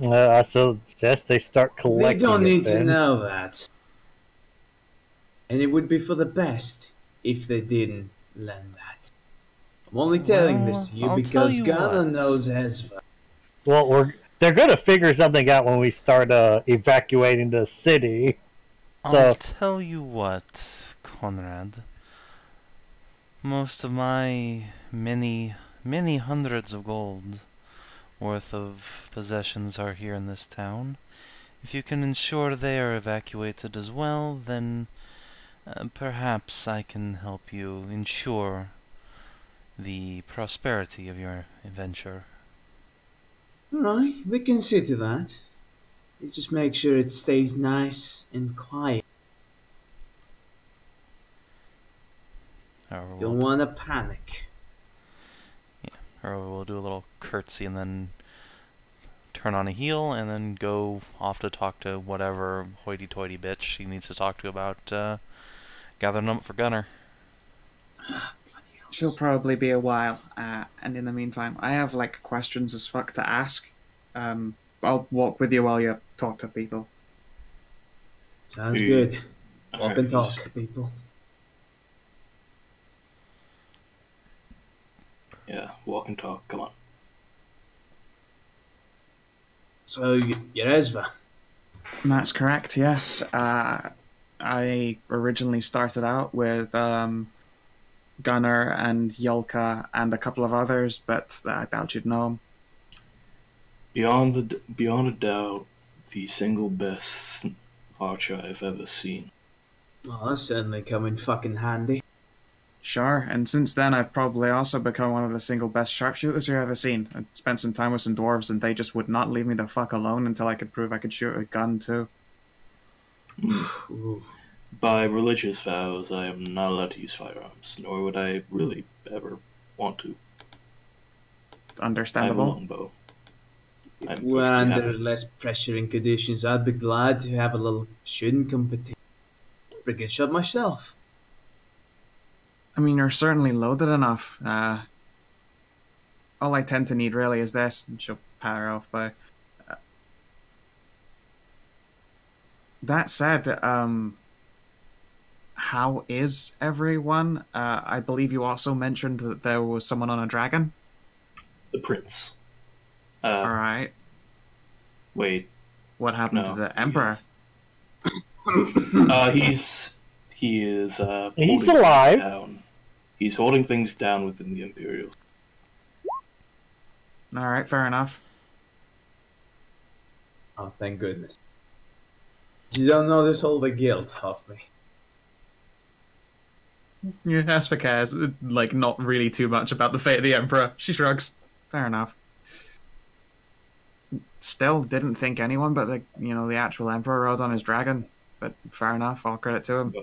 Speaker 5: I suggest they start
Speaker 2: We
Speaker 5: collecting
Speaker 2: don't
Speaker 5: it
Speaker 2: need to
Speaker 5: then.
Speaker 2: know that. And it would be for the best if they didn't learn that. I'm only telling this to you
Speaker 6: I'll tell
Speaker 2: because
Speaker 6: you
Speaker 2: Gunnar
Speaker 6: what.
Speaker 2: knows Esva.
Speaker 5: Well, they're going to figure something out when we start evacuating the city.
Speaker 6: I'll tell you what, Konrad. Most of my many hundreds of gold worth of possessions are here in this town. If you can ensure they are evacuated as well, then perhaps I can help you ensure the prosperity of your adventure.
Speaker 2: Alright, we can see to that. We just make sure it stays nice and quiet.
Speaker 6: However,
Speaker 2: Don't want to panic.
Speaker 6: or we'll do a little curtsy and then turn on a heel, and then go off to talk to whatever hoity-toity bitch he needs to talk to about gathering them up for Gunnar.
Speaker 4: She'll probably be a while, and in the meantime, I have like questions as fuck to ask. I'll walk with you while you talk to people.
Speaker 2: Sounds good. Walk
Speaker 3: Alright,
Speaker 2: and talk, people.
Speaker 3: Yeah, walk and talk. Come on.
Speaker 2: So, you're Esva.
Speaker 4: That's correct, yes. I originally started out with Gunnar and Jolka and a couple of others, but I doubt you'd know them.
Speaker 3: Beyond a doubt, the single best archer I've ever seen.
Speaker 2: Well, that's certainly come in fucking handy.
Speaker 4: Sure, and since then I've probably also become one of the single best sharpshooters you've ever seen. I spent some time with some dwarves and they just would not leave me the fuck alone until I could prove I could shoot a gun too.
Speaker 3: By religious vows, I am not allowed to use firearms, nor would I really ever want to. I have a
Speaker 4: Understandable.
Speaker 3: longbow. I'm
Speaker 2: Well,
Speaker 3: perfectly
Speaker 2: under
Speaker 3: happy.
Speaker 2: less pressuring conditions, I'd be glad to have a little shooting competition. Pretty good shot myself.
Speaker 4: I mean, you're certainly loaded enough. All I tend to need really is this, and she'll pat her off by. That said, how is everyone? I believe you also mentioned that there was someone on a dragon.
Speaker 3: The prince.
Speaker 4: All right.
Speaker 3: Wait.
Speaker 4: What happened to
Speaker 3: No,
Speaker 4: the emperor?
Speaker 3: He is.
Speaker 5: He's
Speaker 3: holding things
Speaker 5: alive.
Speaker 3: down. He's holding things down within the Imperials.
Speaker 4: All right, fair enough.
Speaker 2: Oh, thank goodness. You don't know this whole big guilt of me.
Speaker 4: Yeah, Esva cares, like, not really too much about the fate of the emperor. She shrugs. Fair enough. Still didn't think anyone but the actual emperor rode on his dragon. But fair enough, all credit to him.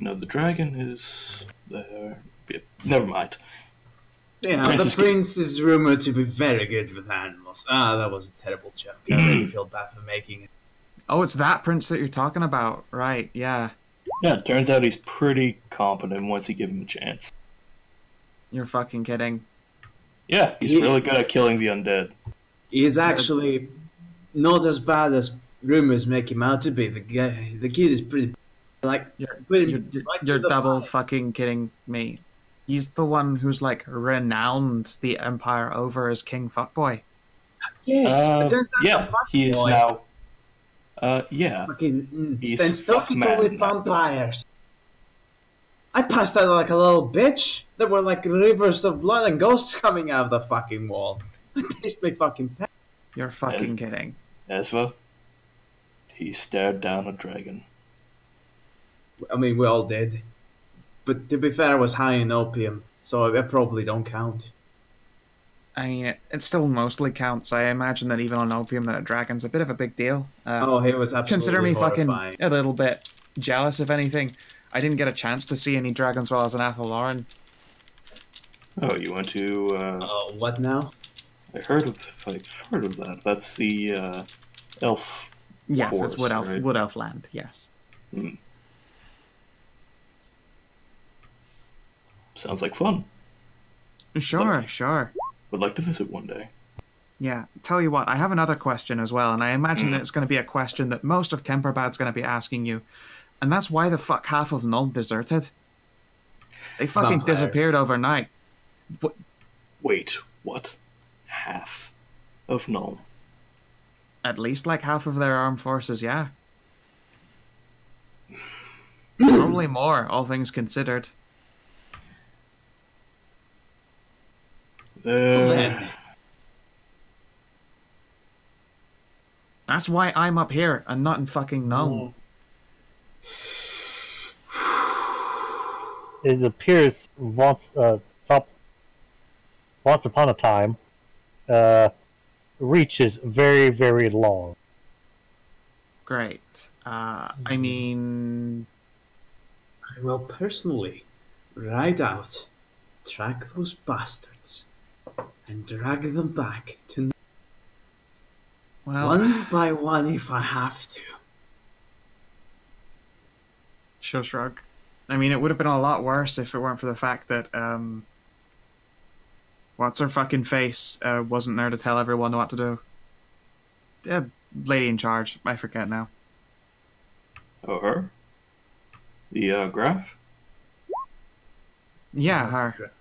Speaker 3: No, the dragon is there. Yeah, never mind.
Speaker 2: Yeah,
Speaker 3: Princess
Speaker 2: the prince is rumored to be very good with animals. Ah, that was a terrible joke. I really feel bad for making it.
Speaker 4: Oh, it's that prince that you're talking about. Right, yeah.
Speaker 3: Yeah, it turns out he's pretty competent once you give him a chance.
Speaker 4: You're fucking kidding.
Speaker 3: Yeah, he's really good at killing the undead.
Speaker 2: He's actually not as bad as rumors make him out to be. The kid is pretty, like,
Speaker 4: You're double fucking kidding me. He's the one who's, like, renowned the empire over as King Fuckboy.
Speaker 2: Yes, it turns out
Speaker 3: Yeah,
Speaker 2: the fuck
Speaker 3: he is
Speaker 2: boy
Speaker 3: now. Yeah.
Speaker 2: fucking
Speaker 3: He's
Speaker 2: stands talking
Speaker 3: fuck
Speaker 2: with
Speaker 3: man now.
Speaker 2: vampires. I passed out like a little bitch. There were like rivers of blood and ghosts coming out of the fucking wall. I pissed my fucking pants.
Speaker 4: You're fucking kidding.
Speaker 3: Esva, he stared down a dragon.
Speaker 2: I mean, we all did. But to be fair, I was high in opium, so I probably don't count.
Speaker 4: I mean, it still mostly counts. I imagine that even on opium, that a dragon's a bit of a big deal.
Speaker 2: Oh, he was absolutely
Speaker 4: Consider me
Speaker 2: horrifying.
Speaker 4: fucking a little bit jealous, if anything. I didn't get a chance to see any dragons while I was in Athelauren.
Speaker 3: Oh, you went to?
Speaker 2: Oh, what now?
Speaker 3: I've heard of that. That's the elf.
Speaker 4: Yes,
Speaker 3: forest,
Speaker 4: it's
Speaker 3: right?
Speaker 4: Wood Elf land. Yes.
Speaker 3: Hmm. Sounds like fun.
Speaker 4: Sure, sure.
Speaker 3: Would like to visit one day.
Speaker 4: Yeah. Tell you what, I have another question as well, and I imagine that it's going to be a question that most of Kemperbad's going to be asking you, and that's why the fuck half of Null deserted. They fucking
Speaker 2: Vampires.
Speaker 4: disappeared overnight.
Speaker 3: Wait, what? Half of Null.
Speaker 4: At least like half of their armed forces, yeah.
Speaker 2: Hmm.
Speaker 4: Probably more, all things considered.
Speaker 2: Then.
Speaker 4: That's why I'm up here and not in fucking Null.
Speaker 5: It appears once upon a time, reach is very, very long.
Speaker 4: Great. I mean,
Speaker 2: I will personally ride out, track those bastards, and drag them back to.
Speaker 4: Well,
Speaker 2: One by one if I have to.
Speaker 4: she'll shrug. I mean, it would have been a lot worse if it weren't for the fact that, what's her fucking face, wasn't there to tell everyone what to do. Lady in charge. I forget now.
Speaker 3: Oh, her? The graph?
Speaker 4: Yeah, her.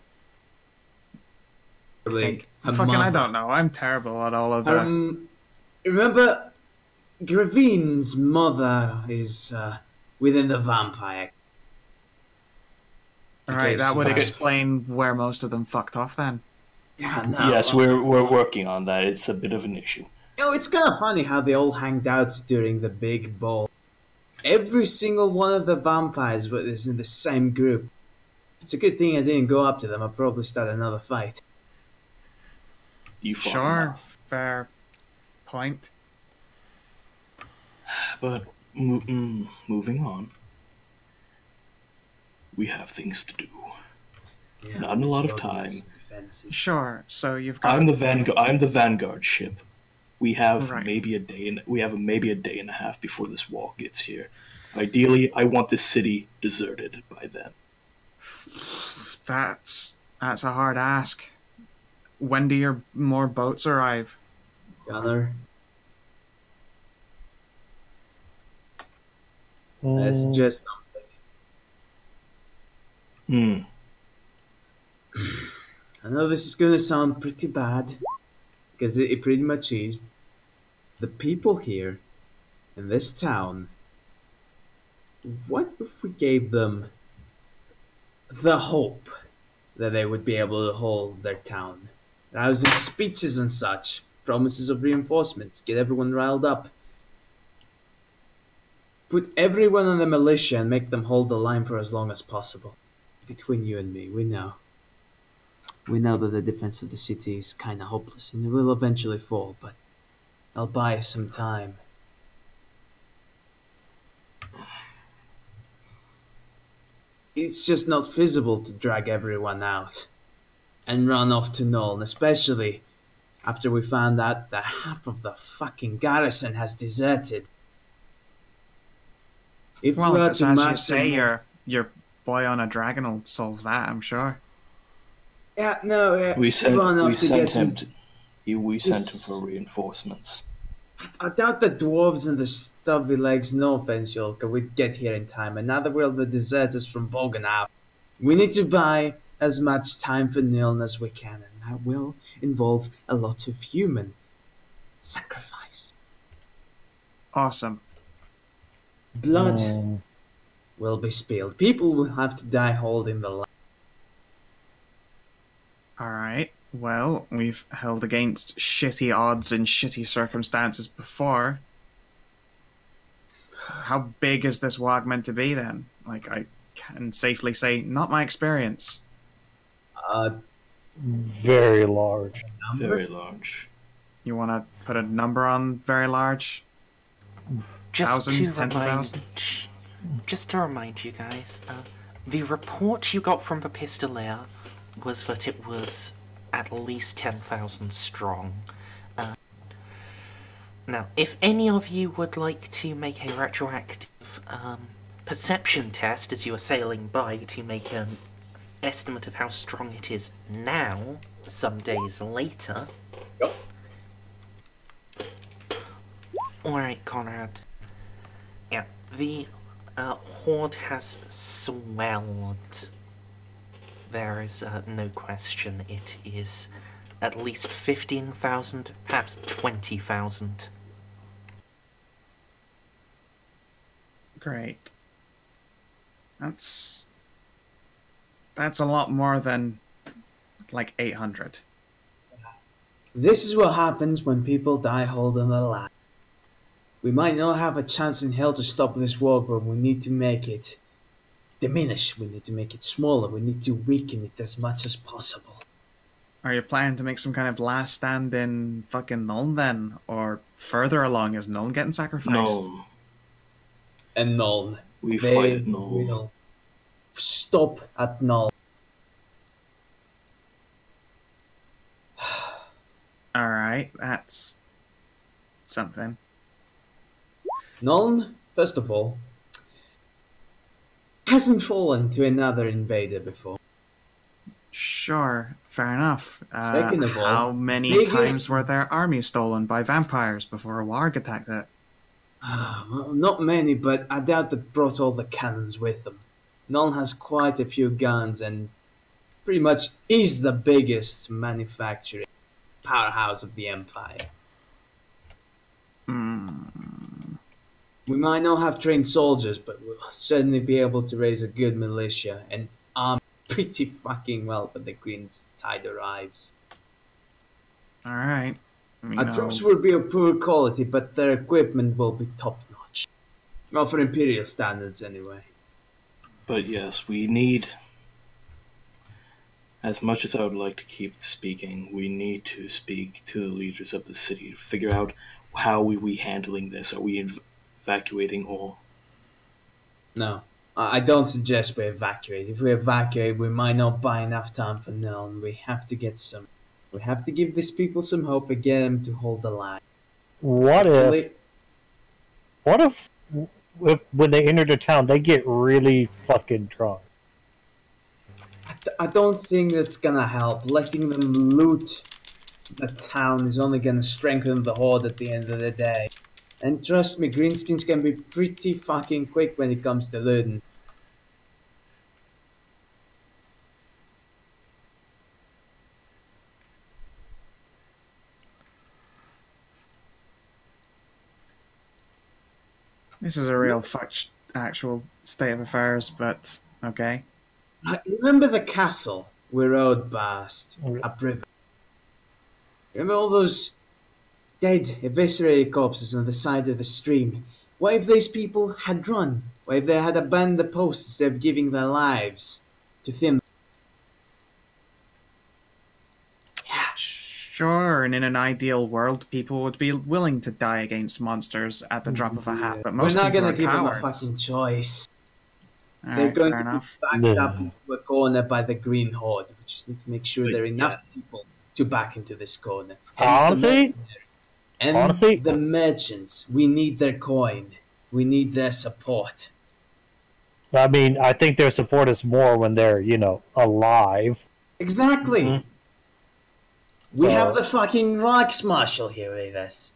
Speaker 2: Her
Speaker 4: Fucking, I
Speaker 2: mother.
Speaker 4: don't know. I'm terrible at all of that.
Speaker 2: Remember, Gravine's mother is within the vampire.
Speaker 4: Alright, that would
Speaker 2: Okay.
Speaker 4: explain where most of them fucked off then.
Speaker 2: Yeah, no.
Speaker 3: Yes, we're working on that. It's a bit of an issue.
Speaker 2: You know, it's kind of funny how they all hanged out during the big ball. Every single one of the vampires was in the same group. It's a good thing I didn't go up to them. I'd probably start another fight.
Speaker 3: You fought
Speaker 4: Sure,
Speaker 3: enough.
Speaker 4: fair point.
Speaker 3: But moving on. We have things to do.
Speaker 2: Yeah,
Speaker 3: Not a lot of
Speaker 2: organize
Speaker 3: time.
Speaker 2: some defenses.
Speaker 4: Sure, so you've got...
Speaker 3: I'm the vanguard ship. We have
Speaker 4: Right.
Speaker 3: maybe a day and a half before this wall gets here. Ideally, I want this city deserted by then.
Speaker 4: That's a hard ask. When do your more boats arrive?
Speaker 2: Gunnar, that's just
Speaker 3: Hmm.
Speaker 2: I know this is gonna sound pretty bad, because it pretty much is. The people here, in this town, what if we gave them the hope that they would be able to hold their town? Rousing speeches and such, promises of reinforcements, get everyone riled up. Put everyone on the militia and make them hold the line for as long as possible. Between you and me, we know. We know that the defense of the city is kinda hopeless and it will eventually fall, but I'll buy us some time. It's just not feasible to drag everyone out and run off to Nuln, especially after we found out that half of the fucking garrison has deserted. If
Speaker 4: Well,
Speaker 2: we
Speaker 4: if
Speaker 2: are
Speaker 4: it's
Speaker 2: to
Speaker 4: as you
Speaker 2: master
Speaker 4: say,
Speaker 2: more-
Speaker 4: your boy on a dragon will solve that, I'm sure.
Speaker 2: Yeah, no,
Speaker 3: We sent
Speaker 2: run off
Speaker 3: we
Speaker 2: to
Speaker 3: sent
Speaker 2: get
Speaker 3: him
Speaker 2: some...
Speaker 3: we sent him
Speaker 2: This-
Speaker 3: for reinforcements.
Speaker 2: I doubt the dwarves and the stubby legs, no offense, Jolka, would get here in time, and now that we're the deserters from Volgan out, we need to buy as much time for Niln as we can, and that will involve a lot of human sacrifice.
Speaker 4: Awesome.
Speaker 2: Blood will be spilled. People will have to die holding the line.
Speaker 4: Alright, well, we've held against shitty odds and shitty circumstances before. How big is this wog meant to be then? Like, I can safely say, not my experience.
Speaker 5: Very large.
Speaker 3: Very large.
Speaker 4: You want to put a number on very large?
Speaker 1: Just
Speaker 4: Thousands,
Speaker 1: to
Speaker 4: tens of
Speaker 1: remind,
Speaker 4: thousands?
Speaker 1: just to remind you guys, the report you got from the Pistoleer was that it was at least 10,000 strong. Now, if any of you would like to make a retroactive perception test as you are sailing by to make an estimate of how strong it is now, some days later.
Speaker 2: Yep.
Speaker 1: Alright, Konrad. Yeah, the Horde has swelled. There is no question it is at least 15,000, perhaps 20,000.
Speaker 4: Great. That's a lot more than like 800.
Speaker 2: This is what happens when people die holding the line. We might not have a chance in hell to stop this war, but we need to make it diminish. We need to make it smaller. We need to weaken it as much as possible.
Speaker 4: Are you planning to make some kind of last stand in fucking Nuln then? Or further along, is Nuln getting sacrificed?
Speaker 3: No,
Speaker 2: And Nuln.
Speaker 3: we
Speaker 2: They
Speaker 3: fight at Null.
Speaker 2: will stop at Nuln.
Speaker 4: Alright, that's something.
Speaker 2: Nuln, first of all, hasn't fallen to another invader before.
Speaker 4: Sure, fair enough.
Speaker 2: Second of all,
Speaker 4: how many
Speaker 2: biggest-
Speaker 4: times were their armies stolen by vampires before a warg attacked it?
Speaker 2: Well, not many, but I doubt they brought all the cannons with them. Nuln has quite a few guns and pretty much is the biggest manufacturing powerhouse of the Empire. We might not have trained soldiers, but we'll certainly be able to raise a good militia and arm pretty fucking well when the Green Tide arrives.
Speaker 4: Alright.
Speaker 2: Our troops will be of poor quality, but their equipment will be top-notch. Well, for Imperial standards, anyway.
Speaker 3: But yes, we need, as much as I would like to keep speaking, we need to speak to the leaders of the city to figure out how we handling this. Are we evacuating all?
Speaker 2: No, I don't suggest we evacuate. If we evacuate, we might not buy enough time for Nuln. We have to get some. We have to give these people some hope and get them to hold the line.
Speaker 5: What if when they enter the town, they get really fucking drunk?
Speaker 2: I don't think that's gonna help. Letting them loot the town is only gonna strengthen the Horde at the end of the day. And trust me, Greenskins can be pretty fucking quick when it comes to looting.
Speaker 4: This is a real fucked actual state of affairs, but okay.
Speaker 2: Remember the castle we rode past upriver? Remember all those dead, eviscerated corpses on the side of the stream? What if these people had run? What if they had abandoned the post instead of giving their lives to them? Yeah.
Speaker 4: Sure, and in an ideal world, people would be willing to die against monsters at the drop of a hat, but most
Speaker 2: We're not
Speaker 4: people
Speaker 2: gonna
Speaker 4: are
Speaker 2: give them a
Speaker 4: cowards.
Speaker 2: fucking choice. They're
Speaker 4: Alright,
Speaker 2: going
Speaker 4: fair
Speaker 2: to
Speaker 4: enough.
Speaker 2: be backed up into a corner by the Green Horde. We just need to make sure there are enough people to back into this corner.
Speaker 5: Honestly,
Speaker 2: The merchants, we need their coin. We need their support.
Speaker 5: I mean, I think their support is more when they're, alive.
Speaker 2: Exactly.
Speaker 5: Mhm.
Speaker 2: We
Speaker 5: So-
Speaker 2: have the fucking Reichsmarshal here with us.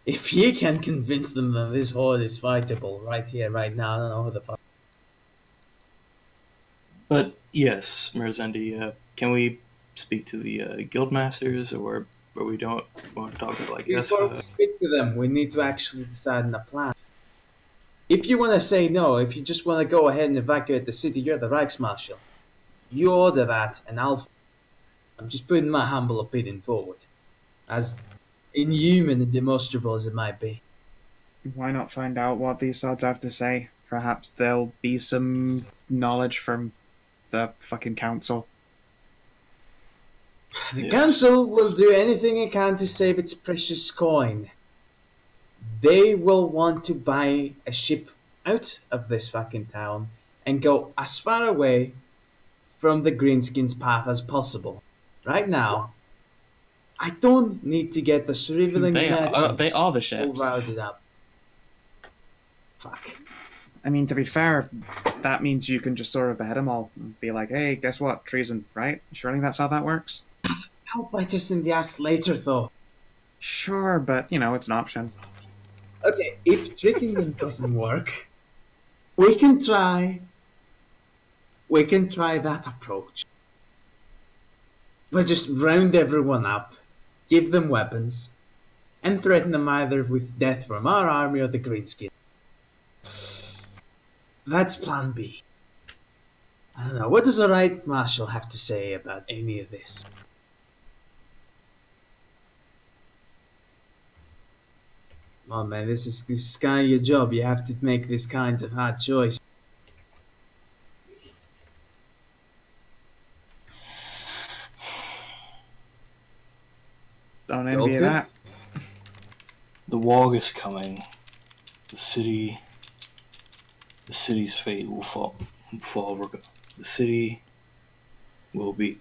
Speaker 2: If he can convince them that this Horde is fightable right here, right now, I don't know who the fuck.
Speaker 3: But yes, Merzendi, can we speak to the guild masters, or we don't want to talk about like
Speaker 2: Before we
Speaker 3: Esva?
Speaker 2: speak to them, we need to actually decide on a plan. If you want to say no, if you just want to go ahead and evacuate the city, you're the Reichsmarshal. You order that, and I'm just putting my humble opinion forward. As inhuman and demonstrable as it might be.
Speaker 4: Why not find out what these swords have to say? Perhaps there'll be some knowledge from the fucking council.
Speaker 2: The
Speaker 3: Yeah.
Speaker 2: council will do anything it can to save its precious coin. They will want to buy a ship out of this fucking town and go as far away from the Greenskins' path as possible. Right now, I don't need to get the shriveling merchants
Speaker 4: They are the
Speaker 2: all
Speaker 4: ships.
Speaker 2: routed up. Fuck.
Speaker 4: I mean, to be fair, that means you can just sort of behead them all and be like, hey, guess what? Treason, right? Surely that's how that works?
Speaker 2: I'll bite us in the ass later, though.
Speaker 4: Sure, but, it's an option.
Speaker 2: Okay, if tricking them doesn't work, we can try that approach. But just round everyone up, give them weapons, and threaten them either with death from our army or the Greenskin. That's plan B. I don't know, what does the Right Marshal have to say about any of this? Oh man, this is kind of your job. You have to make this kind of hard choice.
Speaker 4: Don't envy
Speaker 2: Jolka?
Speaker 4: that.
Speaker 3: The war is coming. The city's fate will fall. The city will be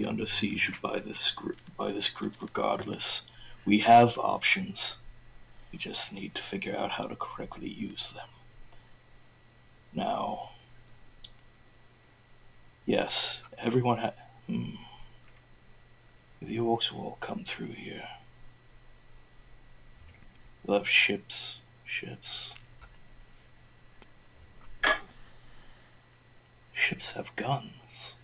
Speaker 3: under siege by this group regardless. We have options. We just need to figure out how to correctly use them. Now, yes, everyone the orcs will all come through here. We'll have ships. Ships have guns.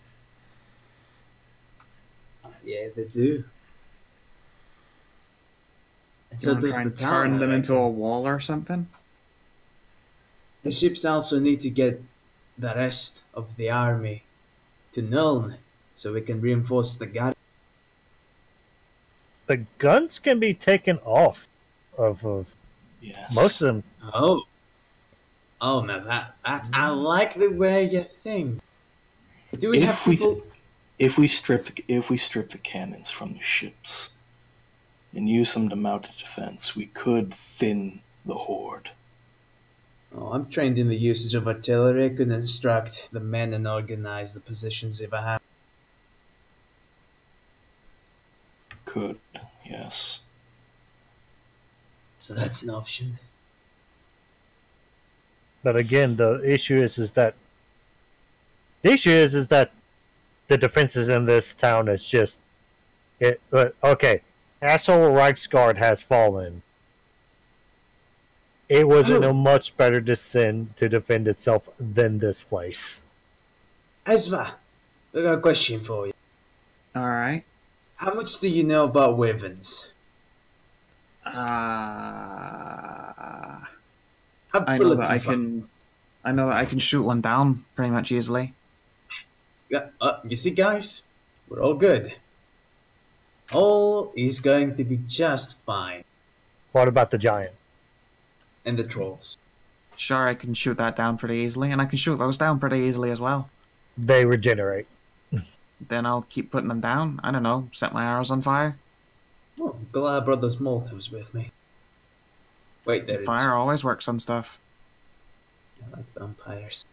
Speaker 2: Yeah, they do. And so
Speaker 4: So
Speaker 2: does
Speaker 4: try
Speaker 2: the
Speaker 4: and
Speaker 2: town.
Speaker 4: turn them
Speaker 2: I
Speaker 4: into
Speaker 2: reckon.
Speaker 4: a wall or something?
Speaker 2: The ships also need to get the rest of the army to Nuln so we can reinforce the garrison.
Speaker 5: The guns can be taken off of
Speaker 3: Yes.
Speaker 5: most of them.
Speaker 2: Oh. Oh, now that I like the way you think. Do we have people?
Speaker 3: If we strip the cannons from the ships and use them to mount a defense, we could thin the horde.
Speaker 2: Oh, I'm trained in the usage of artillery. I could instruct the men and organize the positions if I had.
Speaker 3: Could, yes.
Speaker 2: So that's an option.
Speaker 5: But again, the issue is that the defenses in this town is just it. But okay, asshole Reichsguard has fallen. It was in a much better to defend itself than this place.
Speaker 2: Esva, I got a question for you.
Speaker 4: Alright.
Speaker 2: How much do you know about wyverns?
Speaker 4: I know that I can shoot one down pretty much easily.
Speaker 2: Yeah, you see, guys, we're all good. All is going to be just fine.
Speaker 5: What about the giant?
Speaker 2: And the trolls.
Speaker 4: Sure, I can shoot that down pretty easily, and I can shoot those down pretty easily as well.
Speaker 5: They regenerate.
Speaker 4: Then I'll keep putting them down. I don't know, set my arrows on fire.
Speaker 2: Oh, I'm glad I brought those Molotovs with me. Wait, there it is.
Speaker 4: Fire always works on stuff.
Speaker 2: I like vampires.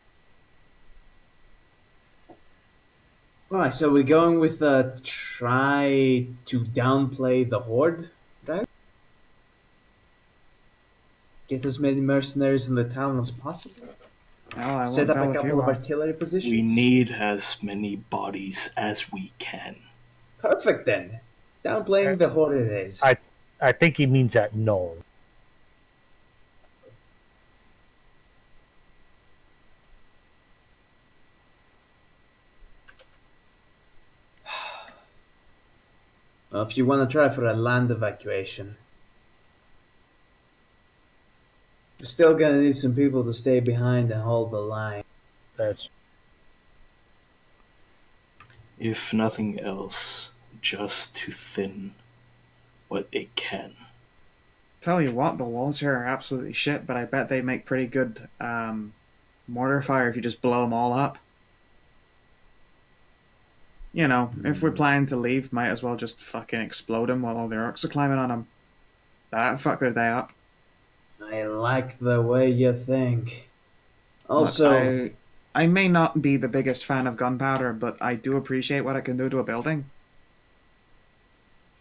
Speaker 2: Right, so we're going with try to downplay the Horde, right? Get as many mercenaries in the town as possible.
Speaker 4: Well, I
Speaker 2: Set
Speaker 4: won't
Speaker 2: up
Speaker 4: tell
Speaker 2: a
Speaker 4: if you
Speaker 2: couple of
Speaker 4: want.
Speaker 2: artillery positions.
Speaker 3: We need as many bodies as we can.
Speaker 2: Perfect then. Downplaying the Horde it is.
Speaker 5: I think he means that no.
Speaker 2: Well, if you want to try for a land evacuation, we're still gonna need some people to stay behind and hold the line.
Speaker 5: That's
Speaker 3: If nothing else, just to thin what it can.
Speaker 4: Tell you what, the walls here are absolutely shit, but I bet they make pretty good mortar fire if you just blow them all up. You know, if we're planning to leave, might as well just fucking explode them while all the orcs are climbing on them. That'd fuck their day up.
Speaker 2: I like the way you think. Also,
Speaker 4: Look, I may not be the biggest fan of gunpowder, but I do appreciate what it can do to a building.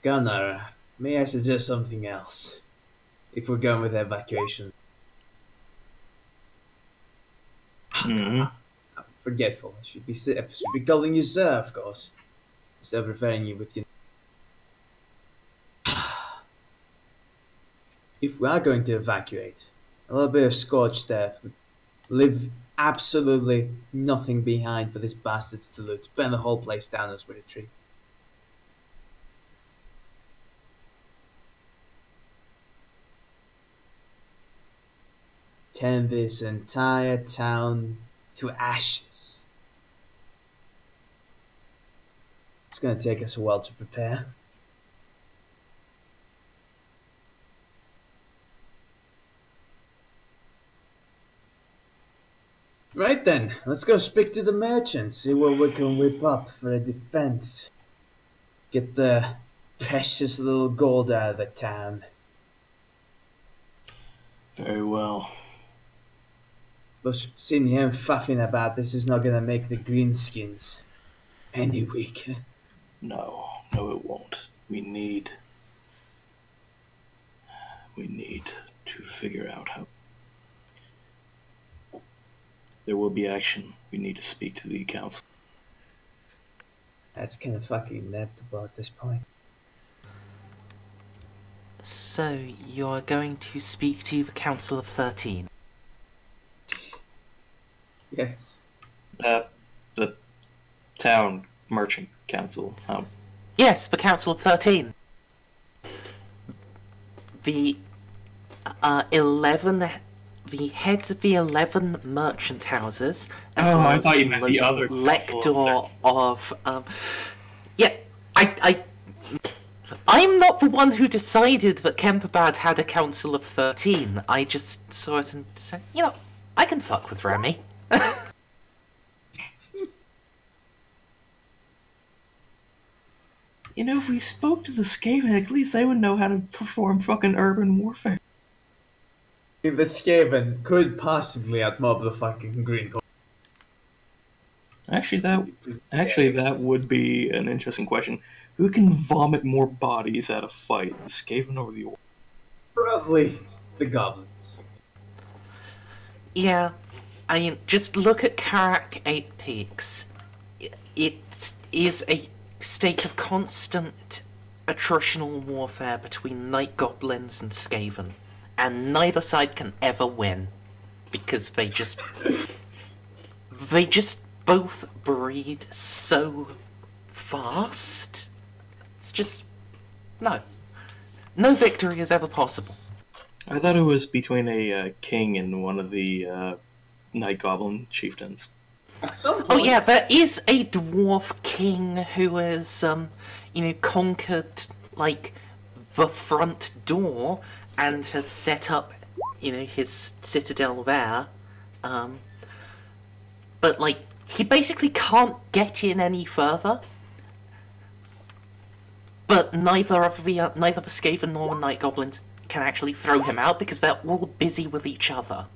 Speaker 2: Gunnar, may I suggest something else? If we're going with evacuation.
Speaker 3: Mm-hmm.
Speaker 2: I'm forgetful. I should be calling you sir, of course. Instead of referring you with your... If we are going to evacuate, a little bit of scorched earth would leave absolutely nothing behind for these bastards to loot. Burn the whole place down as we retreat. Turn this entire town to ashes. It's going to take us a while to prepare. Right then, let's go speak to the merchants, see what we can whip up for a defense. Get the precious little gold out of the town.
Speaker 3: Very well.
Speaker 2: But seeing him faffing about this is not gonna make the greenskins any weaker.
Speaker 3: No, it won't. We need we need to figure out how. There will be action. We need to speak to the council.
Speaker 2: That's kind of fucking inevitable at this point.
Speaker 1: So, you're going to speak to the Council of 13?
Speaker 2: Yes.
Speaker 3: The town merchant council.
Speaker 1: Yes, the Council of 13. The 11... The heads of the 11 merchant houses, as well
Speaker 3: I
Speaker 1: as
Speaker 3: thought you
Speaker 1: the
Speaker 3: meant the other
Speaker 1: lector of... Yeah, I'm not the one who decided that Kemperbad had a council of 13. I just saw it and said, you know, I can fuck with Remy.
Speaker 3: You know, if we spoke to the Skaven, at least they would know how to perform fucking urban warfare.
Speaker 2: If the Skaven could possibly outmob the fucking Green Horde.
Speaker 3: Actually, that would be an interesting question. Who can vomit more bodies at a fight, the Skaven or the Orc?
Speaker 2: Probably the Goblins.
Speaker 1: Yeah, I mean, just look at Karak 8 Peaks. It is a state of constant attritional warfare between Night Goblins and Skaven. And neither side can ever win. Because they just both breed so fast. It's just... No victory is ever possible.
Speaker 3: I thought it was between a king and one of the Night Goblin chieftains.
Speaker 2: At some point...
Speaker 1: Oh yeah, there is a dwarf king who has, conquered, like, the front door and has set up, his citadel there. But, like, he basically can't get in any further. But neither the Skaven nor the Night Goblins can actually throw him out because they're all busy with each other.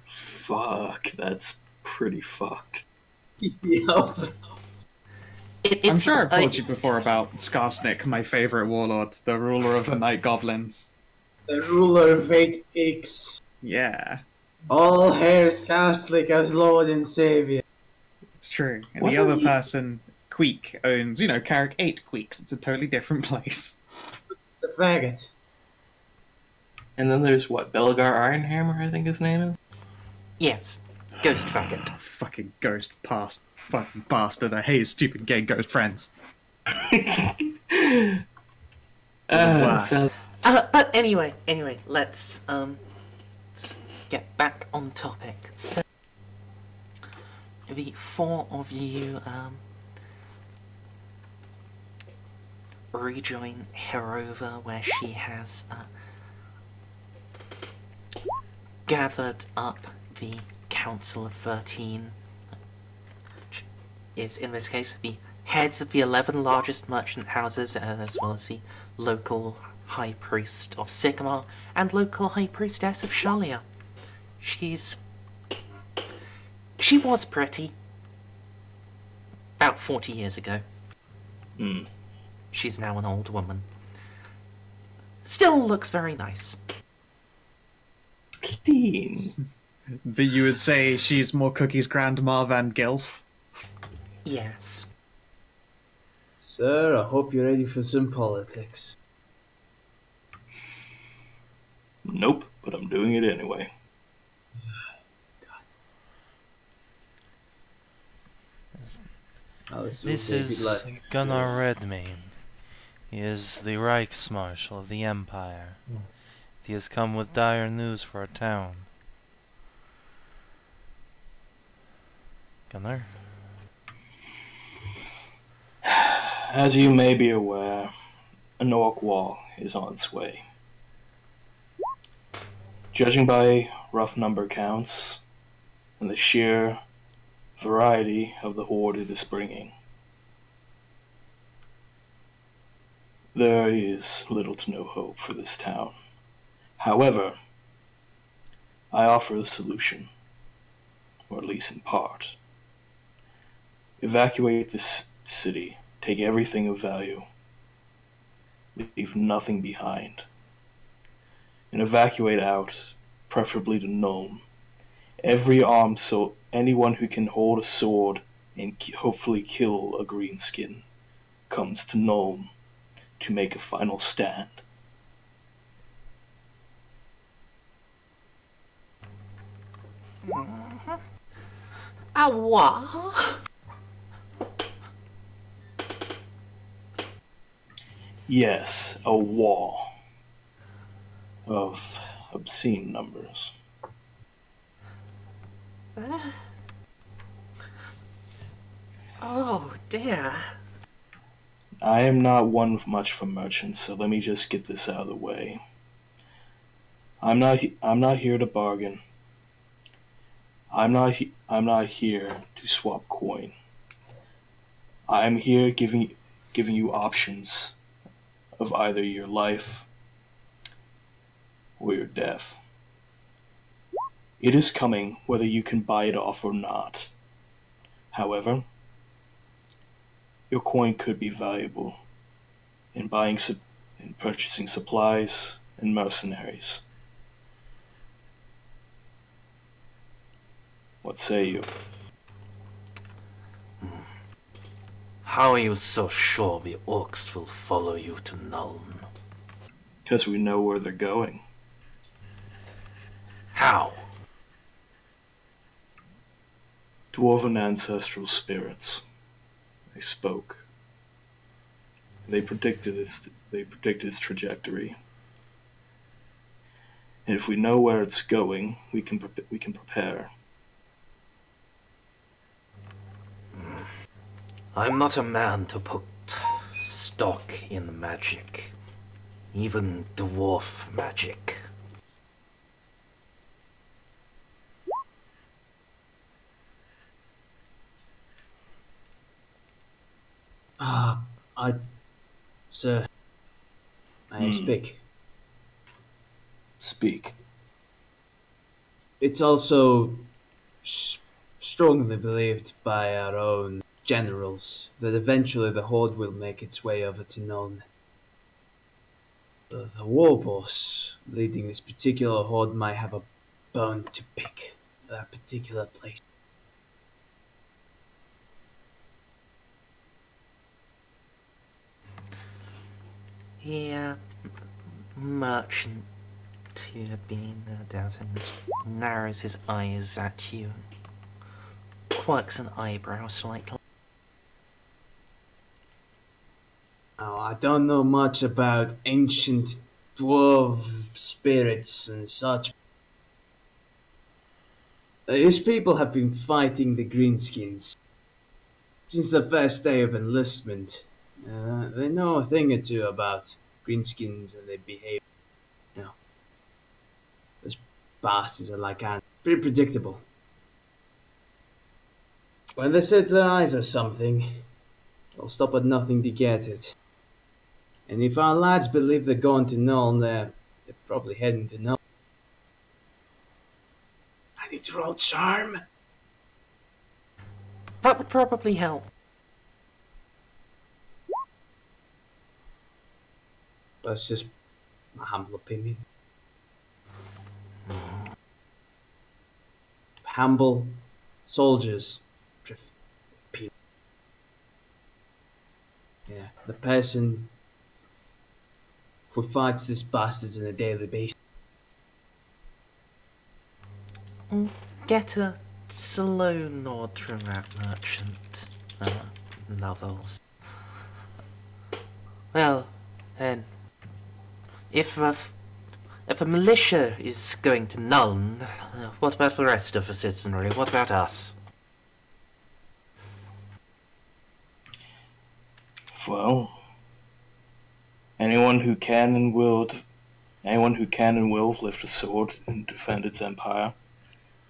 Speaker 3: Fuck, that's pretty fucked.
Speaker 2: Yup.
Speaker 4: I'm sure I've told you before about Skarsnik, my favourite warlord, the ruler of the Night Goblins.
Speaker 2: The ruler of 8 Peaks.
Speaker 4: Yeah,
Speaker 2: All hail Skarsnik as Lord and Savior.
Speaker 4: it's true. And
Speaker 3: Wasn't
Speaker 4: the other
Speaker 3: he-
Speaker 4: person, Queek, owns, Carrick 8 Queeks. It's a totally different place.
Speaker 2: The faggot.
Speaker 3: And then there's what, Belgar Ironhammer, I think his name is?
Speaker 1: Yes, Ghost Faggot.
Speaker 4: Fucking ghost past fucking bastard. I hate his stupid gay ghost friends.
Speaker 3: So-
Speaker 1: But anyway, let's get back on topic. So, the four of you rejoin Herova, where she has gathered up the Council of 13, which is in this case the heads of the 11 largest merchant houses, as well as the local High Priest of Sigmar and local High Priestess of Shalia. She was pretty. About 40 years ago. She's now an old woman. Still looks very nice.
Speaker 3: Clean.
Speaker 4: But you would say she's more Cookie's grandma than Gilf?
Speaker 1: Yes.
Speaker 2: Sir, I hope you're ready for some politics.
Speaker 3: Nope, but I'm doing it anyway.
Speaker 6: This is Gunnar Redmane. He is the Reichsmarshal of the Empire. He has come with dire news for our town. Gunnar?
Speaker 3: As you may be aware, an orc wall is on its way. Judging by rough number counts and the sheer variety of the horde it is bringing, there is little to no hope for this town. However, I offer a solution, or at least in part. Evacuate this city, take everything of value, Leave nothing behind. And evacuate out, preferably to Nuln. Every armed so anyone who can hold a sword and hopefully kill a greenskin comes to Nuln to make a final stand.
Speaker 1: A what?
Speaker 3: Yes, a war of obscene numbers.
Speaker 1: Oh dear.
Speaker 3: I am not one much for merchants, so let me just get this out of the way. I'm not here to bargain. I'm not here to swap coin. I'm here giving you options of either your life or your death. It is coming whether you can buy it off or not. However, your coin could be valuable in purchasing supplies and mercenaries. What say you?
Speaker 1: How are you so sure the orcs will follow you to Nuln?
Speaker 3: Because we know where they're going.
Speaker 1: How?
Speaker 3: Dwarven ancestral spirits. They spoke. They predicted its trajectory. And if we know where it's going, we can prepare.
Speaker 1: I'm not a man to put stock in magic. Even dwarf magic.
Speaker 2: Sir, may I speak?
Speaker 3: Speak.
Speaker 2: It's also strongly believed by our own generals that eventually the Horde will make its way over to Nuln. The war boss leading this particular Horde might have a bone to pick at that particular place.
Speaker 1: Yeah, merchant to being down and narrows his eyes at you, quirks an eyebrow slightly.
Speaker 2: Oh, I don't know much about ancient dwarf spirits and such. These people have been fighting the greenskins since the first day of enlistment. They know a thing or two about greenskins and their behavior. You know, those bastards are like ants. Pretty predictable. When they set their eyes on something, they'll stop at nothing to get it. And if our lads believe they're going to Nuln, they're probably heading to Nuln. I need to roll charm.
Speaker 1: That would probably help.
Speaker 2: That's just my humble opinion. Humble soldiers. People. Yeah, the person who fights these bastards on a daily basis.
Speaker 1: Get a slow nod from that merchant. Novels. Well, then, if a militia is going to Nuln, what about the rest of the citizenry? What about us?
Speaker 3: Well, anyone who can and will lift a sword and defend its empire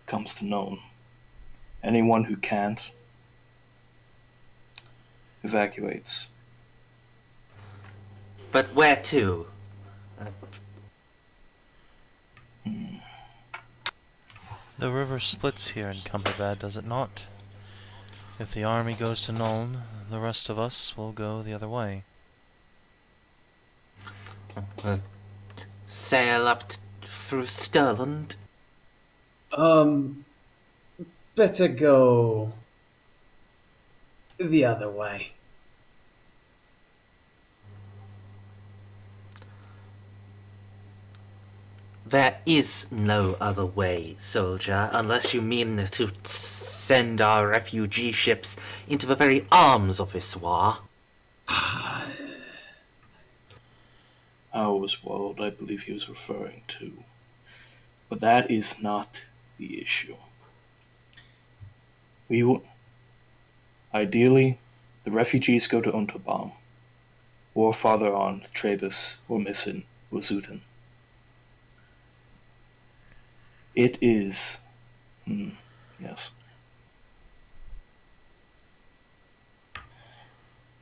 Speaker 3: comes to Nuln. Anyone who can't evacuates.
Speaker 1: But where to?
Speaker 6: The river splits here in Cumberbad, does it not? If the army goes to Nuln, the rest of us will go the other way.
Speaker 1: Sail up through Stirland?
Speaker 2: Better go the other way.
Speaker 1: There is no other way, soldier, unless you mean to send our refugee ships into the very arms of Iswa.
Speaker 3: Ours world, I believe he was referring to. But that is not the issue. We will... Ideally, the refugees go to Unterbaum, or farther on, Trebus, or Missen, or Zuten. It is... yes.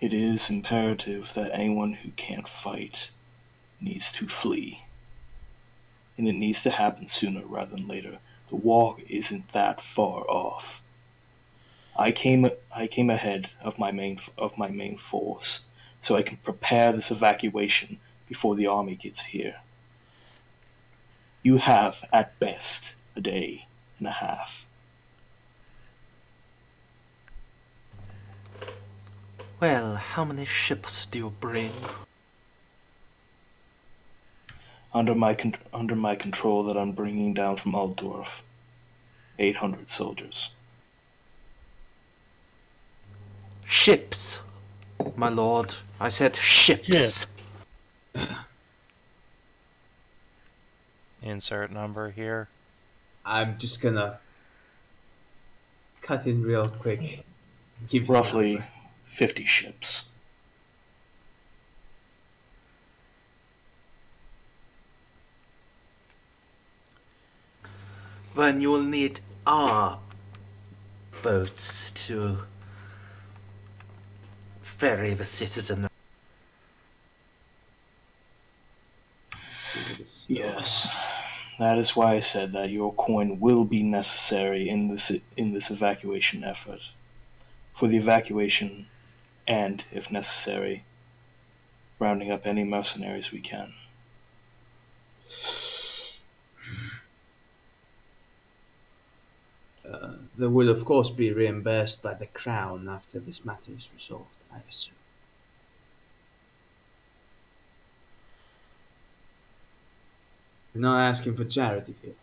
Speaker 3: It is imperative that anyone who can't fight needs to flee. And it needs to happen sooner rather than later. The war isn't that far off. I came ahead of my main force, so I can prepare this evacuation before the army gets here. You have, at best, a day and a half.
Speaker 1: Well, how many ships do you bring?
Speaker 3: Under my control that I'm bringing down from Altdorf. 800 soldiers.
Speaker 1: Ships, my lord. I said ships.
Speaker 6: Insert number here.
Speaker 2: I'm just gonna cut in real quick. Give
Speaker 3: Roughly 50 ships.
Speaker 1: Then you will need our boats to ferry the citizen.
Speaker 3: Yes, that is why I said that your coin will be necessary in this evacuation effort. For the evacuation, and, if necessary, rounding up any mercenaries we can.
Speaker 2: They will, of course, be reimbursed by the crown after this matter is resolved, I assume. We're not asking for charity here.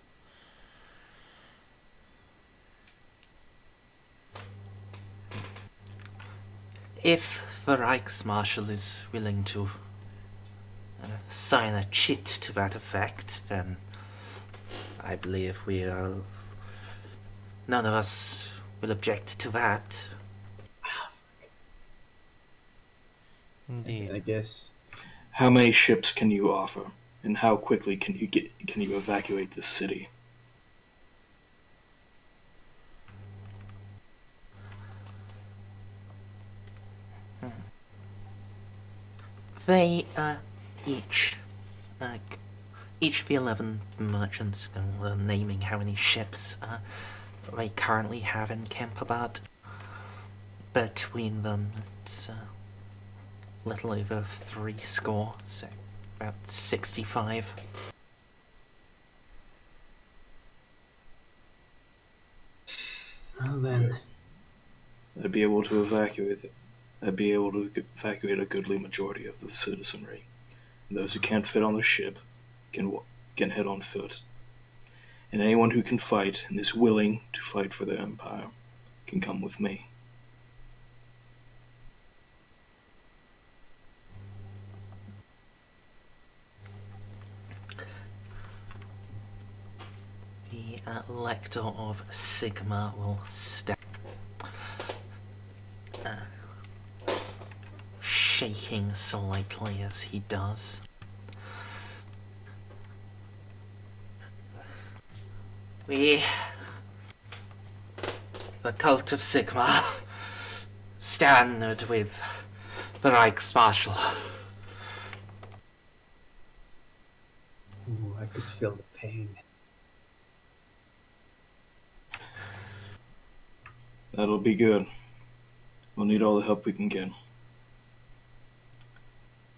Speaker 1: If the Reichsmarshal is willing to sign a chit to that effect, then I believe none of us will object to that.
Speaker 6: Indeed.
Speaker 2: I guess.
Speaker 3: How many ships can you offer, and how quickly can you evacuate this city?
Speaker 1: They each of the 11 merchants are naming how many ships they currently have in Kemperbad. Between them, it's a little over 3 score, so about 65.
Speaker 2: Well then.
Speaker 3: I'd be able to evacuate a goodly majority of the citizenry. And those who can't fit on the ship can head on foot. And anyone who can fight and is willing to fight for their empire can come with me.
Speaker 1: The Lector of Sigma will step, shaking slightly as he does. We, the cult of Sigma, stand with the Reichsmarschall.
Speaker 2: Ooh, I could feel the pain.
Speaker 3: That'll be good. We'll need all the help we can get.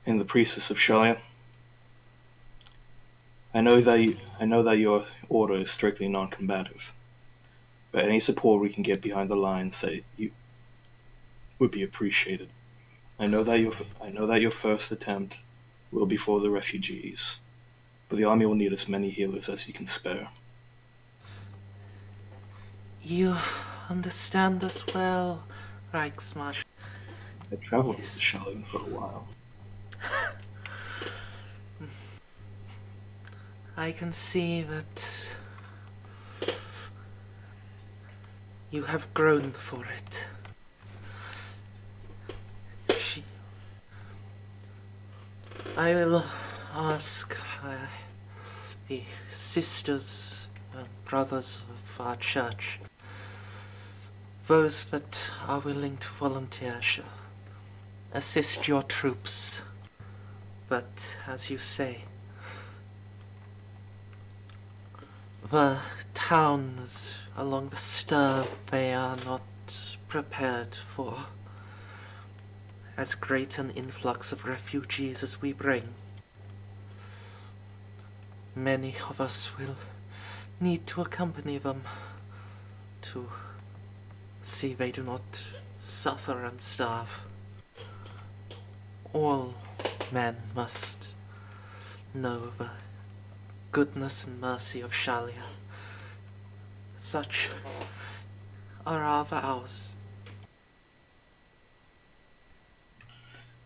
Speaker 3: And the priestess of Shalia, I know that your order is strictly non-combative, but any support we can get behind the lines would be appreciated. I know that your first attempt will be for the refugees, but the army will need as many healers as you can spare.
Speaker 1: You understand us well, Reichsmarschall.
Speaker 3: I traveled with the Shaolin for a while.
Speaker 1: I can see that you have grown for it. I will ask the sisters and brothers of our church, those that are willing to volunteer shall assist your troops. But as you say, the towns along the Stir they are not prepared for as great an influx of refugees as we bring. Many of us will need to accompany them to see they do not suffer and starve. All men must know the goodness and mercy of Shalia. Such are our vows.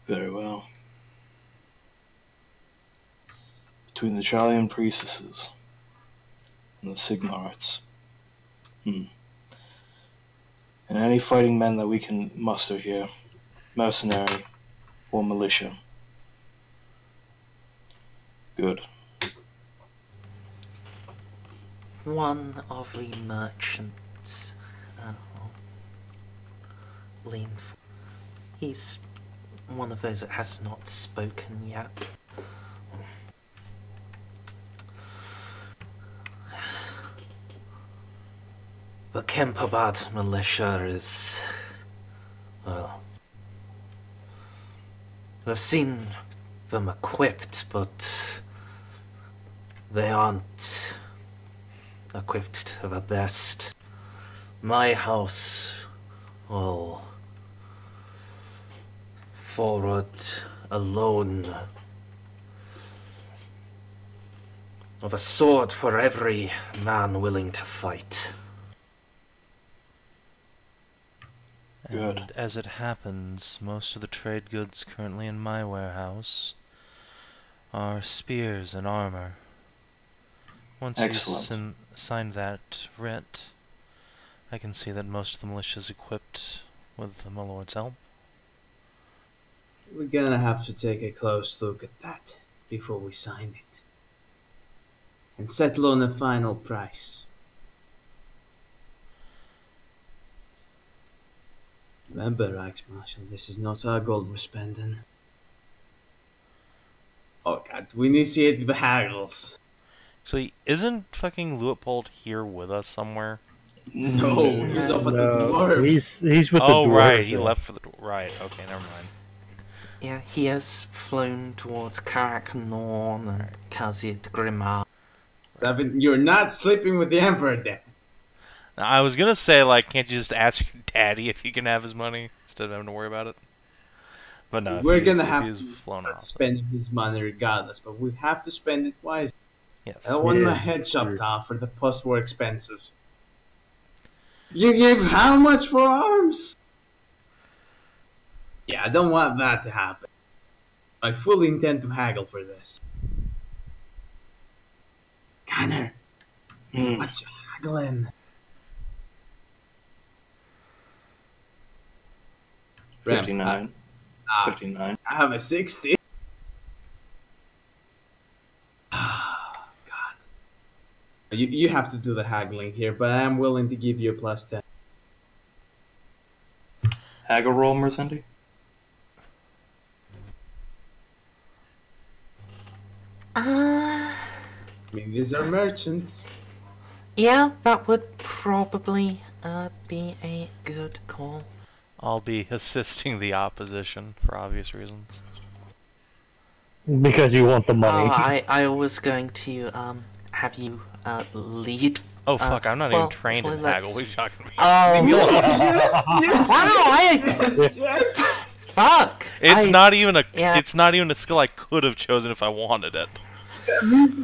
Speaker 3: Very well. Between the Shalian priestesses and the Sigmarites, and any fighting men that we can muster here, mercenary or militia. Good.
Speaker 1: One of the merchants lean forward. He's one of those that has not spoken yet. The Kempabad militia is, well, I've seen them equipped, but they aren't equipped to the best. My house will forward alone of a sword for every man willing to fight.
Speaker 3: Good.
Speaker 6: And as it happens, most of the trade goods currently in my warehouse are spears and armor. Once
Speaker 3: Excellent.
Speaker 6: you sign that writ, I can see that most of the militia is equipped with my lord's help.
Speaker 2: We're gonna have to take a close look at that before we sign it. And settle on a final price. Remember, Reichsmarschall, this is not our gold we're spending. Oh god, we initiate the haggles.
Speaker 6: Actually, isn't fucking Luitpold here with us somewhere?
Speaker 2: No, he's off at the
Speaker 5: No,
Speaker 2: dwarves.
Speaker 5: he's with the
Speaker 6: Oh,
Speaker 5: dwarves.
Speaker 6: right, he
Speaker 5: yeah.
Speaker 6: left for the... Right, okay, never mind.
Speaker 1: Yeah, he has flown towards Karak Norn and Kazid Grimar.
Speaker 2: Savin, you're not sleeping with the Emperor then.
Speaker 6: Now, I was gonna say, like, can't you just ask your daddy if you can have his money instead of having to worry about it? But no,
Speaker 2: We're
Speaker 6: if
Speaker 2: gonna
Speaker 6: if
Speaker 2: have
Speaker 6: he's
Speaker 2: to
Speaker 6: flown
Speaker 2: start
Speaker 6: off.
Speaker 2: spending his money regardless, but we have to spend it wisely.
Speaker 6: Yes.
Speaker 2: I don't want my
Speaker 5: Yeah,
Speaker 2: head chopped
Speaker 5: sure.
Speaker 2: off for the post-war expenses. You gave how much for arms? Yeah, I don't want that to happen. I fully intend to haggle for this. Gunnar, what's your haggling? Rem,
Speaker 3: 59.
Speaker 2: I
Speaker 3: 59.
Speaker 2: have a 60. Ah, God. You have to do the haggling here, but I am willing to give you a plus 10.
Speaker 3: Haggle roll, Merzendi?
Speaker 2: I mean, these are merchants.
Speaker 1: Yeah, that would probably be a good call.
Speaker 6: I'll be assisting the opposition for obvious reasons.
Speaker 5: Because you want the money.
Speaker 1: I was going to have you lead.
Speaker 6: Oh fuck! I'm not even
Speaker 1: well,
Speaker 6: trained in
Speaker 1: actually,
Speaker 6: haggle. What are you talking about?
Speaker 1: Oh,
Speaker 6: Leave me alone.
Speaker 1: wow! Fuck!
Speaker 6: It's not even a.
Speaker 1: yeah.
Speaker 6: It's not even a skill I could have chosen if I wanted it.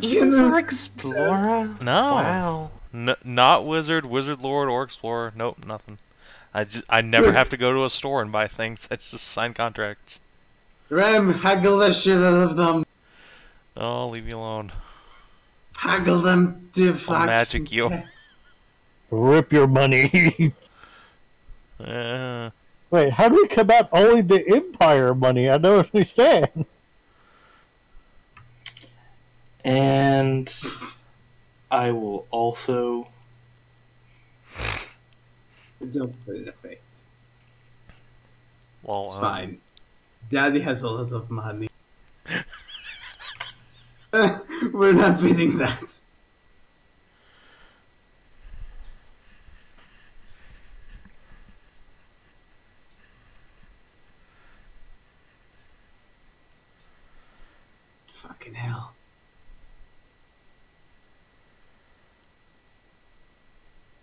Speaker 1: Even for explorer?
Speaker 6: No.
Speaker 1: Wow.
Speaker 6: Not wizard, wizard lord, or explorer. Nope, nothing. I never have to go to a store and buy things. I just sign contracts.
Speaker 2: Rem, haggle the shit out of them.
Speaker 6: Oh, leave me alone.
Speaker 2: Haggle them to
Speaker 6: I'll magic you.
Speaker 5: Rip your money.
Speaker 6: Uh,
Speaker 5: Wait, how do we come out only the Empire money? I don't understand.
Speaker 3: And I will also...
Speaker 2: Don't put it effect.
Speaker 6: well,
Speaker 2: It's fine. Daddy has a lot of money. We're not bidding that. Fucking hell.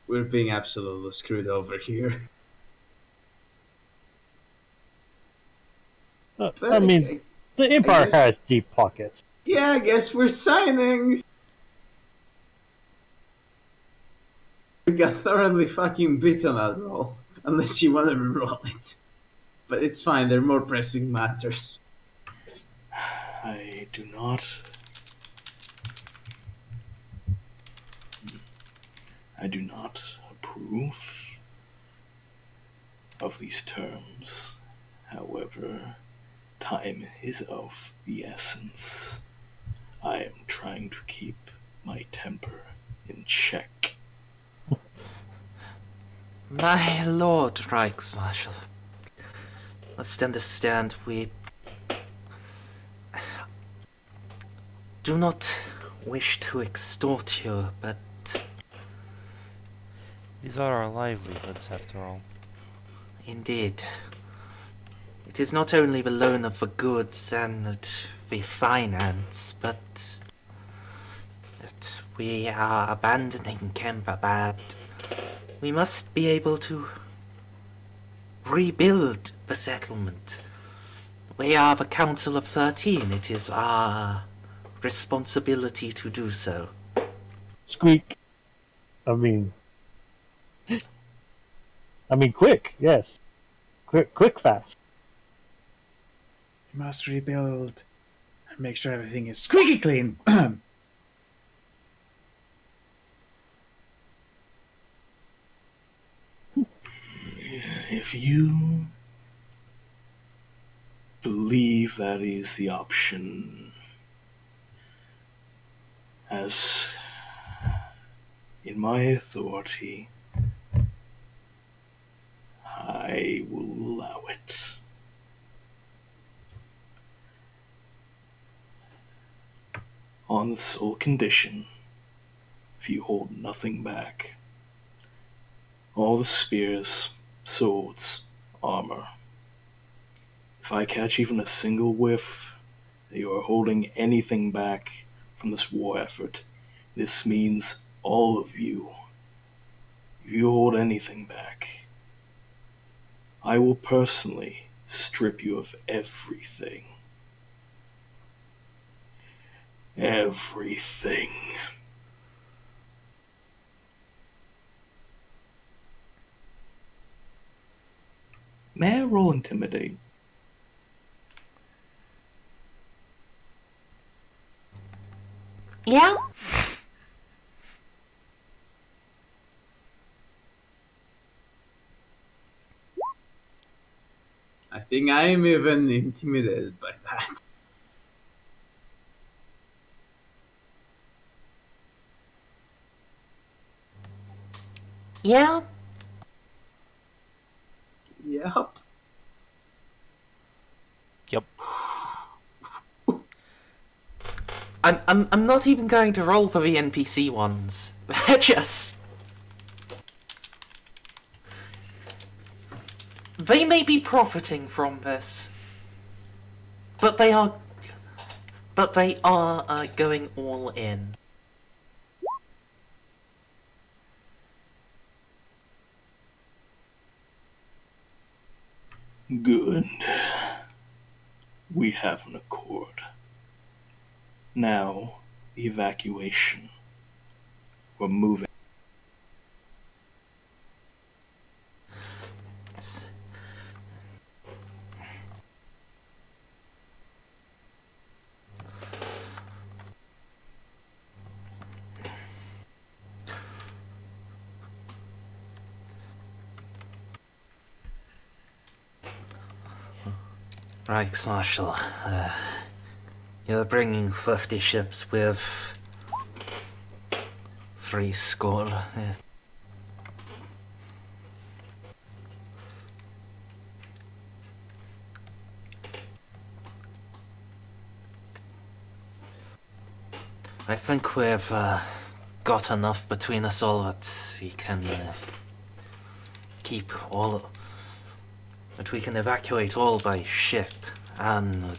Speaker 2: We're being absolutely screwed over here.
Speaker 5: I mean, the Empire
Speaker 2: guess-
Speaker 5: has deep pockets.
Speaker 2: Yeah, I guess we're signing. We got thoroughly fucking beat on that roll. Unless you want to re-roll it. But it's fine, there are more pressing matters.
Speaker 3: I do not... I do not approve of these terms. However, time is of the essence. I am trying to keep my temper in check.
Speaker 1: My Lord Reichsmarshal, must understand we do not wish to extort you, but
Speaker 6: these are our livelihoods, after all.
Speaker 1: indeed, it is not only the loan of the goods and the finance, but that we are abandoning Kemperbad. We must be able to rebuild the settlement. We are the Council of 13. It is our responsibility to do so.
Speaker 5: Squeak. I mean, quick. Yes, quick, fast.
Speaker 4: You must rebuild and make sure everything is squeaky clean.
Speaker 3: If you believe that is the option, as in my authority, I will allow it. On the sole condition, if you hold nothing back, all the spears, swords, armor. If I catch even a single whiff that you are holding anything back from this war effort, this means all of you. If you hold anything back, I will personally strip you of everything. Everything. May I roll intimidate?
Speaker 1: Yeah?
Speaker 2: I think I am even intimidated by that.
Speaker 1: Yeah?
Speaker 2: Yep.
Speaker 6: Yep.
Speaker 1: I'm not even going to roll for the NPC ones. They're just... They may be profiting from this, but they are But they are going all in.
Speaker 3: Good. We have an accord. Now, the evacuation. We're moving.
Speaker 1: Yes. Reichsmarshal, you're bringing 50 ships with 3 score. I think we've got enough between us all that we can keep all. That we can evacuate all by ship, and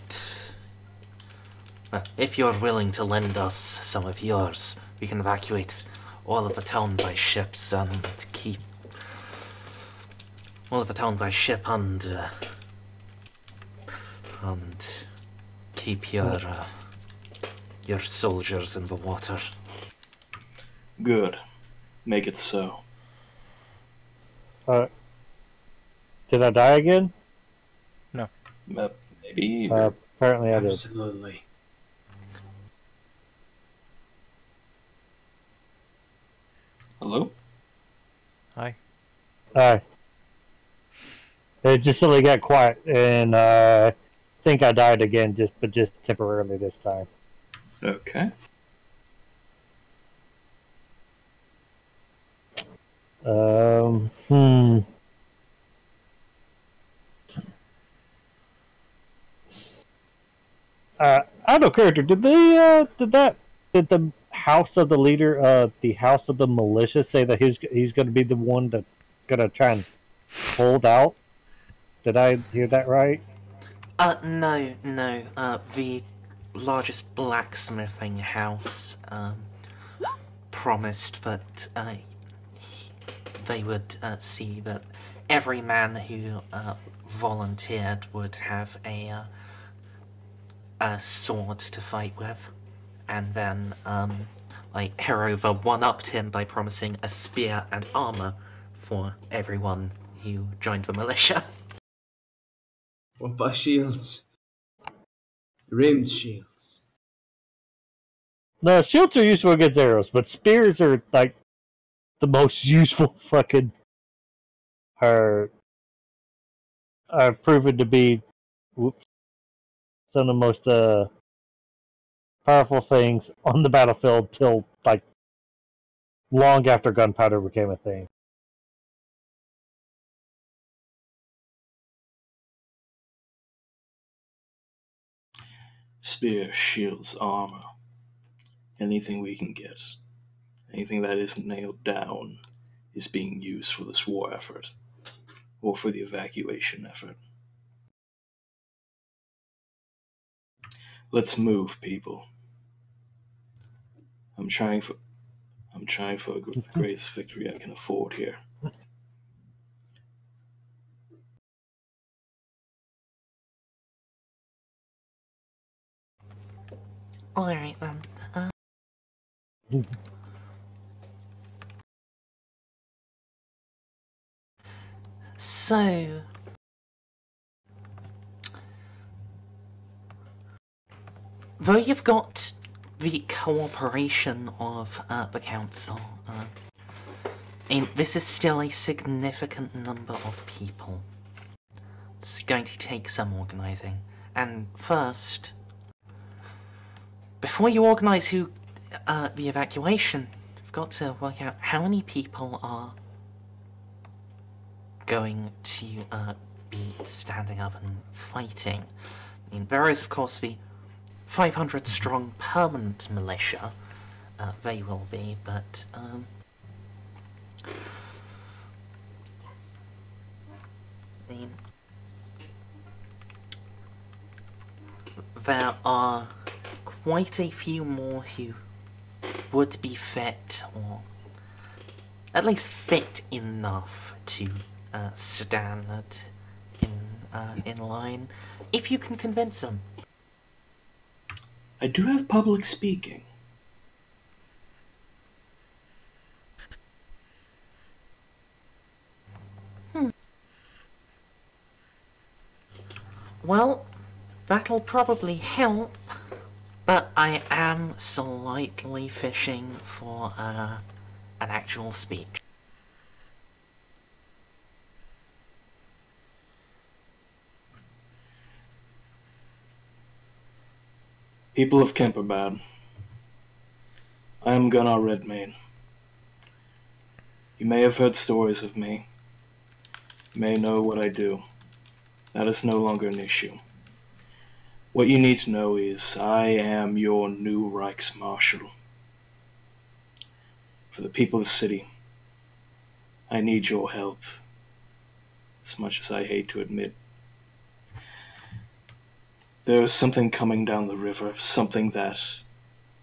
Speaker 1: if you're willing to lend us some of yours, we can evacuate all of the town by ships and keep all of the town by ship and keep your soldiers in the water.
Speaker 3: Good. Make it so.
Speaker 5: Did I die again?
Speaker 3: Maybe.
Speaker 5: Apparently I did.
Speaker 2: Absolutely.
Speaker 3: Hello?
Speaker 6: Hi.
Speaker 5: Hi. It just suddenly got quiet, and I think I died again, but just temporarily this time.
Speaker 3: Okay.
Speaker 5: Out of character, did the house of the leader, the house of the militia, say that he's going to be the one that's going to try and hold out? Did I hear that right?
Speaker 1: No. The largest blacksmithing house promised that they would see that every man who volunteered would have a sword to fight with, and then like Herova one-upped him by promising a spear and armor for everyone who joined the militia.
Speaker 2: What about shields? Rimmed shields.
Speaker 5: No, shields are useful against arrows, but spears are like the most useful fucking are proven to be some of the most powerful things on the battlefield till like long after gunpowder became a thing.
Speaker 3: Spear, shields, armor. Anything we can get. Anything that isn't nailed down is being used for this war effort. Or for the evacuation effort. Let's move, people. I'm trying for the greatest victory I can afford here.
Speaker 1: Alright then. So, though you've got the cooperation of the council, this is still a significant number of people. It's going to take some organising. And first, before you organise the evacuation, you've got to work out how many people are going to be standing up and fighting. I mean, there is, of course, the 500 strong permanent militia. They will be, but I mean, there are quite a few more who would be fit, or at least fit enough to stand in line, if you can convince them.
Speaker 3: I do have public speaking.
Speaker 1: Well, that'll probably help, but I am slightly fishing for an actual speech.
Speaker 3: People of Kemperbad, I am Gunnar Redmane. You may have heard stories of me. You may know what I do. That is no longer an issue. What you need to know is I am your new Reichsmarshal. For the people of the city, I need your help, as much as I hate to admit. There is something coming down the river, something that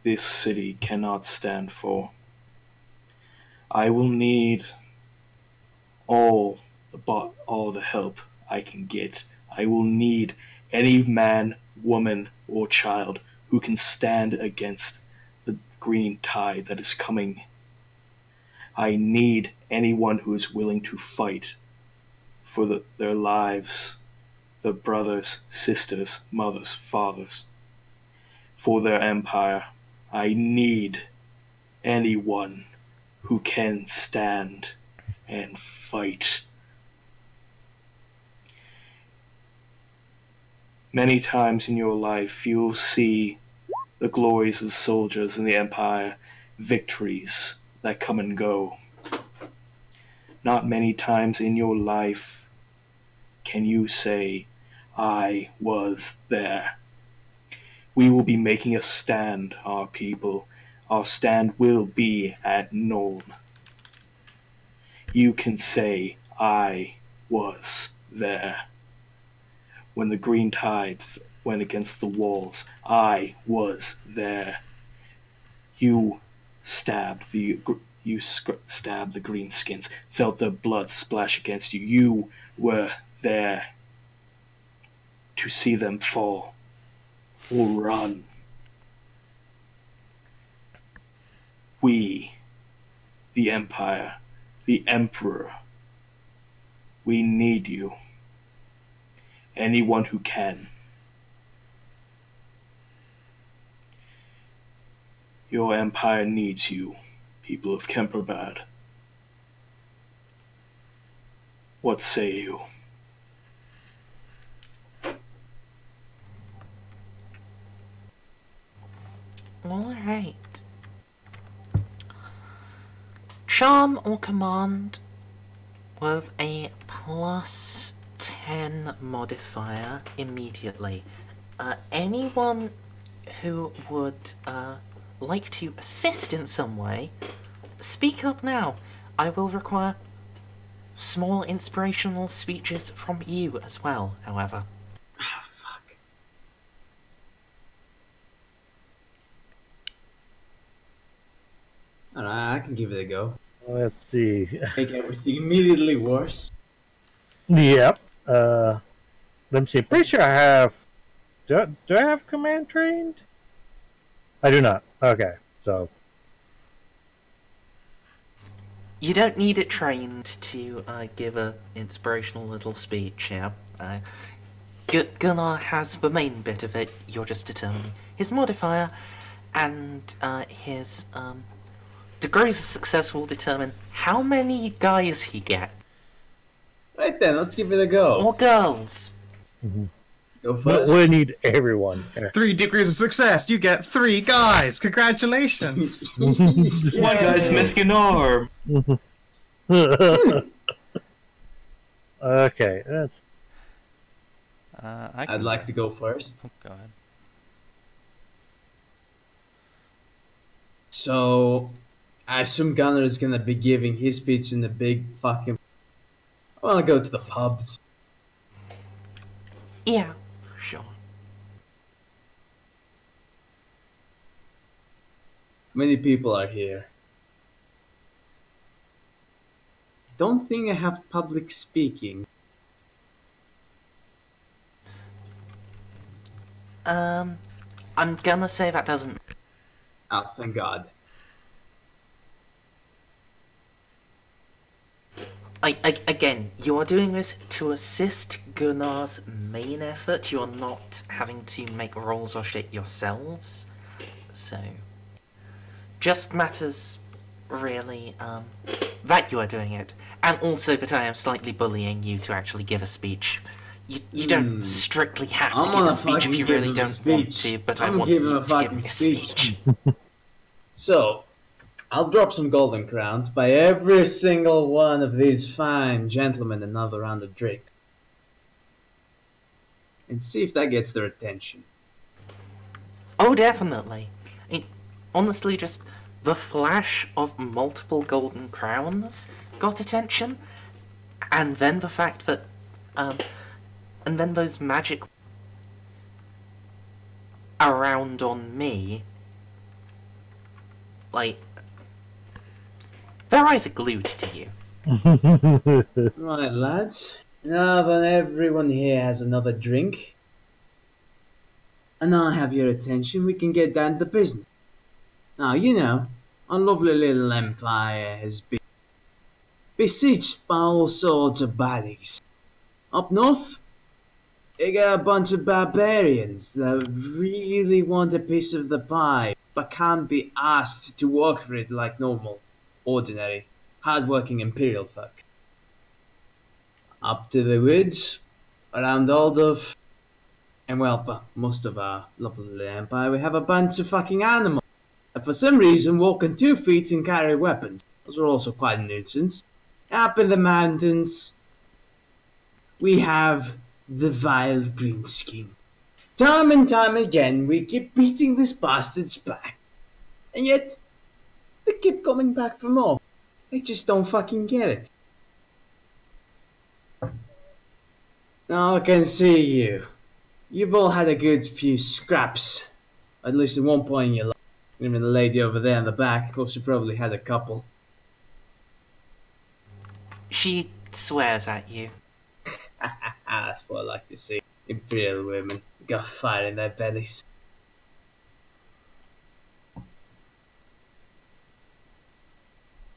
Speaker 3: this city cannot stand for. I will need all the help I can get. I will need any man, woman, or child who can stand against the green tide that is coming. I need anyone who is willing to fight for their lives, their brothers, sisters, mothers, fathers, for their empire. I need anyone who can stand and fight. Many times in your life you'll see the glories of soldiers in the empire, victories that come and go. Not many times in your life can you say, I was there. We will be making a stand, our people. Our stand will be at Nuln. You can say, I was there. When the green tide went against the walls, I was there. You stabbed the greenskins, felt their blood splash against you. You were there to see them fall or run. We, the Empire, the Emperor, we need you. Anyone who can. Your empire needs you, people of Kemperbad. What say you?
Speaker 1: Alright. Charm or command with a plus 10 modifier immediately. Anyone who would like to assist in some way, speak up now. I will require small inspirational speeches from you as well, however.
Speaker 2: Ah, fuck. Alright, I can give it a go.
Speaker 5: Let's see.
Speaker 2: Make everything immediately worse.
Speaker 5: Yep. Let me see. Pretty sure I have. Do I have command trained? I do not. Okay, so.
Speaker 1: You don't need it trained to give an inspirational little speech, yeah. Gunnar has the main bit of it, you're just determining his modifier, and his degrees of success will determine how many guys he gets.
Speaker 2: Right then, let's give it a go.
Speaker 1: Or girls.
Speaker 5: Mm-hmm.
Speaker 2: Go
Speaker 5: But
Speaker 2: first.
Speaker 5: we need everyone.
Speaker 4: 3 degrees of success. You get 3 guys. Congratulations.
Speaker 3: One guy's missing an arm.
Speaker 5: Okay, that's.
Speaker 2: I'd like to go first.
Speaker 6: Oh, go ahead.
Speaker 2: So, I assume Gunnar is gonna be giving his speech in the big fucking. I wanna go to the pubs.
Speaker 1: Yeah, sure.
Speaker 2: Many people are here. Don't think I have public speaking.
Speaker 1: I'm gonna say that doesn't.
Speaker 2: Oh, thank God.
Speaker 1: Again, you are doing this to assist Gunnar's main effort. You're not having to make rolls or shit yourselves. So, just matters, really, that you are doing it. And also that I am slightly bullying you to actually give a speech. You don't strictly have to give a speech if you really don't want to, but I want you to give me a speech.
Speaker 2: So, I'll drop some golden crowns by every single one of these fine gentlemen another round of drink. And see if that gets their attention.
Speaker 1: Oh, definitely. I mean, honestly, just the flash of multiple golden crowns got attention, and then the fact that, and then those magic around on me, like, their eyes are glued to you.
Speaker 2: Right, lads. Now that everyone here has another drink, and I have your attention, we can get down to business. Now, you know, our lovely little empire has been besieged by all sorts of baddies. Up north, you got a bunch of barbarians that really want a piece of the pie, but can't be asked to work for it like normal, ordinary, hard-working imperial folk. Up to the woods, around Aldorf, and well, most of our lovely empire, we have a bunch of fucking animals that for some reason walk on 2 feet and carry weapons. Those are also quite a nuisance. Up in the mountains, we have the vile greenskin. Time and time again, we keep beating these bastards back. And yet, they keep coming back for more. They just don't fucking get it. Now I can see you. You've all had a good few scraps. At least at one point in your life. Even the lady over there in the back, of course, she probably had a couple.
Speaker 1: She swears at you.
Speaker 2: That's what I like to see. Imperial women. Got fire in their bellies.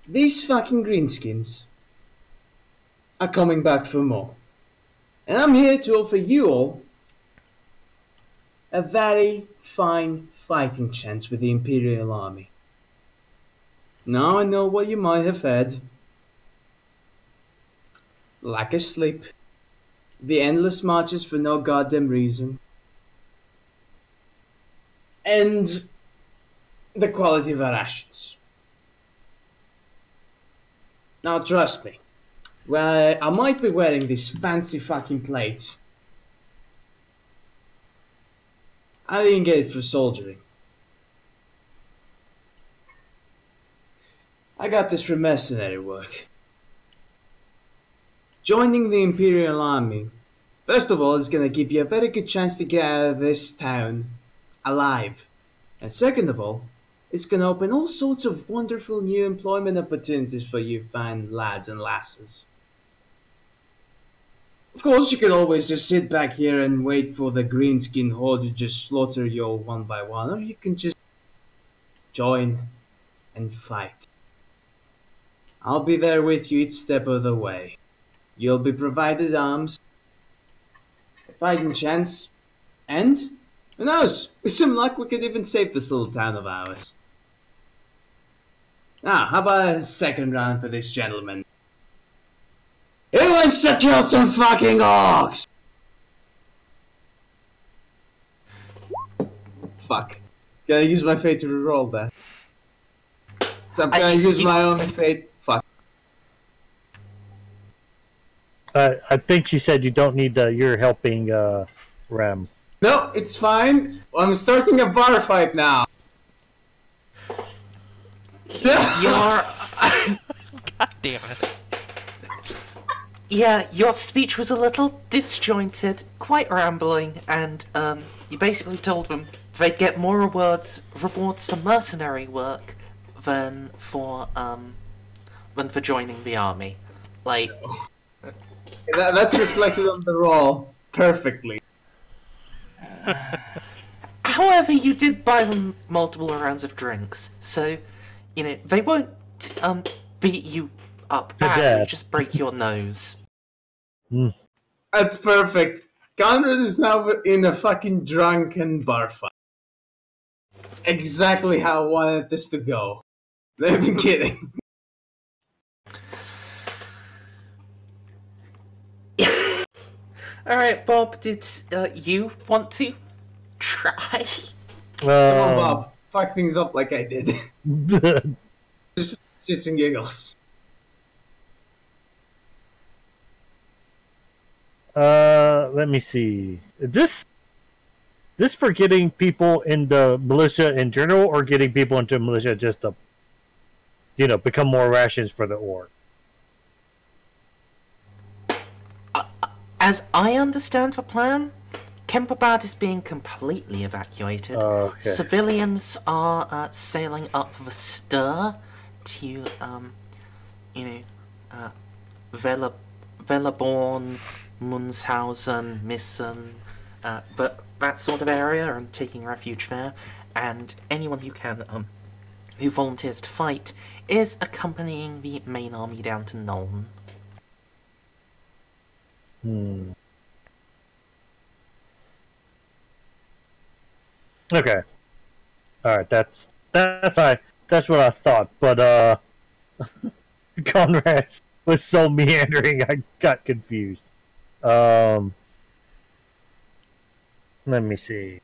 Speaker 2: These fucking greenskins are coming back for more. And I'm here to offer you all a very fine fighting chance with the Imperial Army. Now I know what you might have had. Lack of sleep. The endless marches for no goddamn reason. And the quality of our rations. Now trust me, well, I might be wearing this fancy fucking plate. I didn't get it for soldiering. I got this for mercenary work. Joining the Imperial Army, first of all, is going to give you a very good chance to get out of this town alive. And second of all, it's going to open all sorts of wonderful new employment opportunities for you fine lads and lasses. Of course, you can always just sit back here and wait for the greenskin horde to just slaughter you all one by one, or you can just join and fight. I'll be there with you each step of the way. You'll be provided arms, a fighting chance, and, who knows, with some luck we could even save this little town of ours. Now, how about a second round for this gentleman? Who wants to kill some fucking orcs? Fuck. Can I use my fate to reroll that? So I'm gonna use my own fate. Fuck.
Speaker 5: I think she said you don't need you're helping Rem.
Speaker 2: No, it's fine. I'm starting a bar fight now.
Speaker 1: You're...
Speaker 6: God damn it.
Speaker 1: Yeah, your speech was a little disjointed, quite rambling, and you basically told them they'd get more rewards for mercenary work than for joining the army. Like,
Speaker 2: That's reflected on the roll perfectly.
Speaker 1: however, you did buy them multiple rounds of drinks, so they won't beat you up badly, just break your nose.
Speaker 2: That's perfect. Konrad is now in a fucking drunken bar fight. Exactly how I wanted this to go. They've been kidding.
Speaker 1: Alright, Bob, did you want to try?
Speaker 2: Come on, Bob. Fuck things up like I did. Just shits and giggles.
Speaker 5: Let me see. This for getting people into militia in general, or getting people into militia just to, become more rations for the orc?
Speaker 1: As I understand the plan, Kemperbad is being completely evacuated.
Speaker 5: Okay.
Speaker 1: Civilians are sailing up the Stir to, Velleborn, Munshausen, Missen, that sort of area, and taking refuge there. And anyone who can, who volunteers to fight, is accompanying the main army down to Nuln.
Speaker 5: Okay. Alright, that's what I thought, but Konrad was so meandering I got confused. Let me see.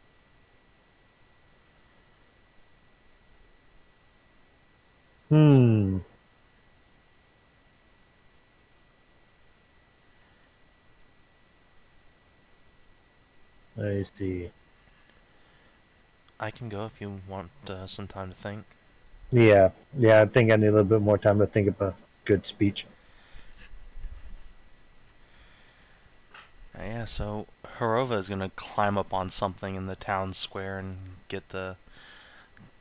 Speaker 5: I see.
Speaker 6: I can go if you want some time to think.
Speaker 5: Yeah, I think I need a little bit more time to think of a good speech.
Speaker 6: Yeah, so Herova is going to climb up on something in the town square and get the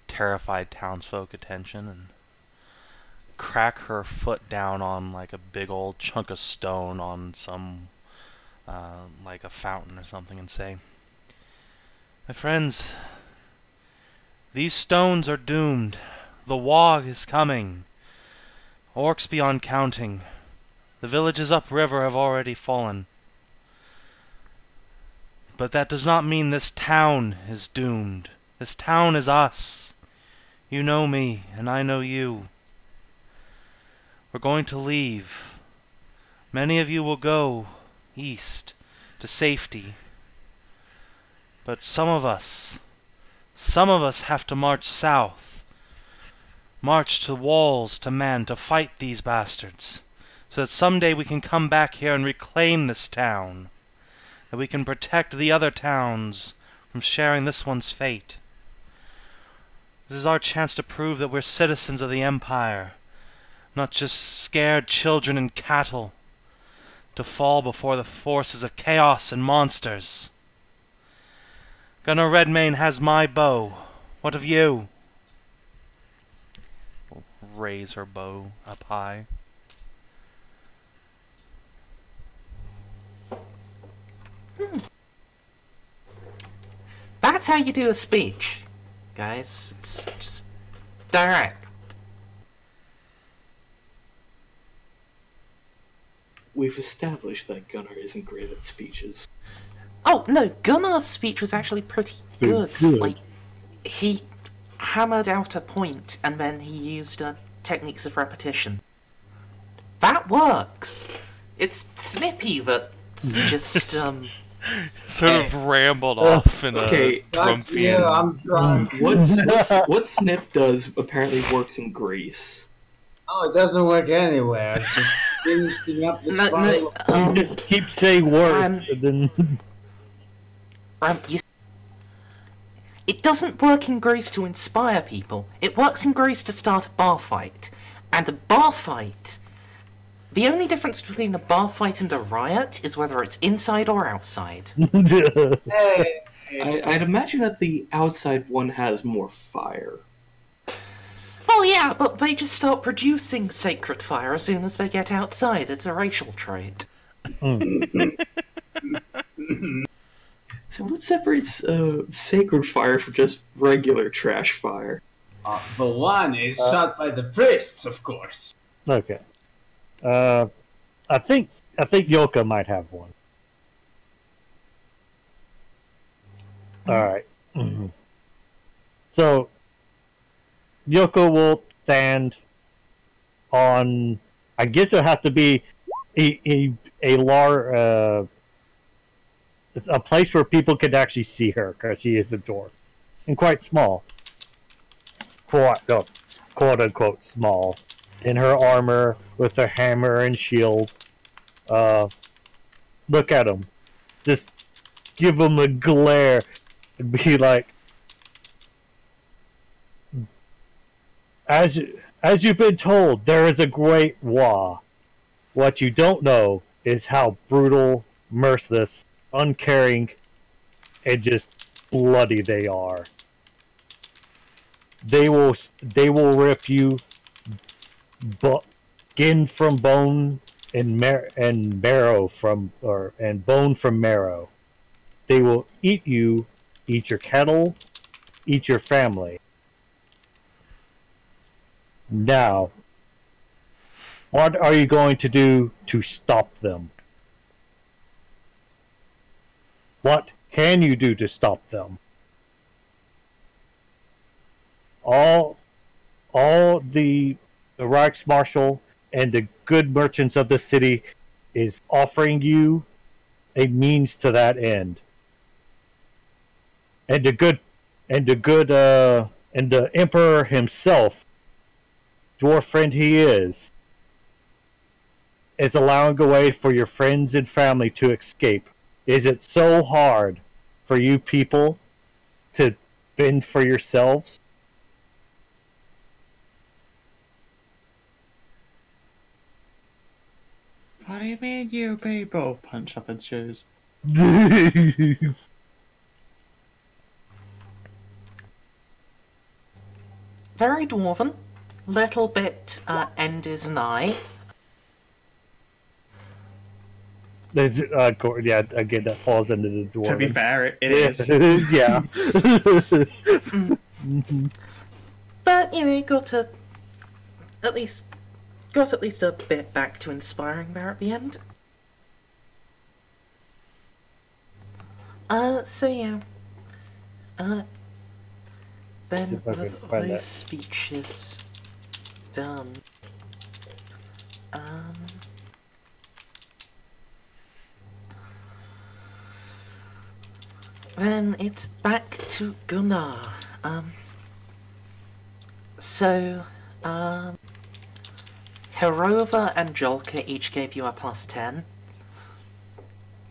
Speaker 6: terrified townsfolk attention and crack her foot down on like a big old chunk of stone on some like a fountain or something and say, "My friends, these stones are doomed. The Wog is coming. Orcs beyond counting. The villages upriver have already fallen. But that does not mean this town is doomed. This town is us. You know me, and I know you. We're going to leave. Many of you will go east to safety. But some of us have to march south. March to walls to men to fight these bastards. So that someday we can come back here and reclaim this town. That we can protect the other towns from sharing this one's fate. This is our chance to prove that we're citizens of the Empire, not just scared children and cattle, to fall before the forces of chaos and monsters. Gunnar Redmane has my bow. What of you?" We'll raise her bow up high.
Speaker 1: That's how you do a speech, guys. It's just direct.
Speaker 3: We've established that Gunnar isn't great at speeches.
Speaker 1: Oh, no, Gunnar's speech was actually pretty good. Like, he hammered out a point, and then he used techniques of repetition. That works! It's Snippy that's just,
Speaker 6: Sort of rambled off in a grumpy...
Speaker 2: Yeah, I'm drunk.
Speaker 3: What Snip does apparently works in Greece.
Speaker 2: Oh, it doesn't work anywhere. It's just finishing up this bottle.
Speaker 5: You just keep saying words, and then...
Speaker 1: It doesn't work in Greece to inspire people. It works in Greece to start a bar fight. And a bar fight... The only difference between a bar fight and a riot is whether it's inside or outside.
Speaker 2: Hey,
Speaker 3: I'd imagine that the outside one has more fire.
Speaker 1: Well, yeah, but they just start producing sacred fire as soon as they get outside. It's a racial trait.
Speaker 3: So what separates sacred fire from just regular trash fire?
Speaker 2: The one is shot by the priests, of course.
Speaker 5: Okay. I think Jolka might have one. All right. So Jolka will stand on. I guess it'll have to be a large, a place where people could actually see her because she is a dwarf and quite small. Quote unquote small in her armor with her hammer and shield. Look at him. Just give him a glare and be like, as you've been told, there is a great war. What you don't know is how brutal, merciless, uncaring, and just bloody they are. They will rip you skin from bone and marrow from and bone from marrow. They will eat you, eat your cattle, eat your family. Now, what are you going to do to stop them? What can you do to stop them? All the Reichsmarshal and the good merchants of the city is offering you a means to that end. And the Emperor himself, dwarf friend he is allowing a way for your friends and family to escape. Is it so hard for you people to fend for yourselves?
Speaker 4: What do you mean, you people? Punch up its shoes.
Speaker 1: Very dwarven. Little bit Enders and I.
Speaker 5: Yeah, again, that falls into the dwarven.
Speaker 4: To be fair, it is.
Speaker 5: Yeah.
Speaker 1: But, you know, got at least a bit back to inspiring there at the end. So yeah. Then with those speeches done, then it's back to Gunnar. Herova and Jolka each gave you a +10.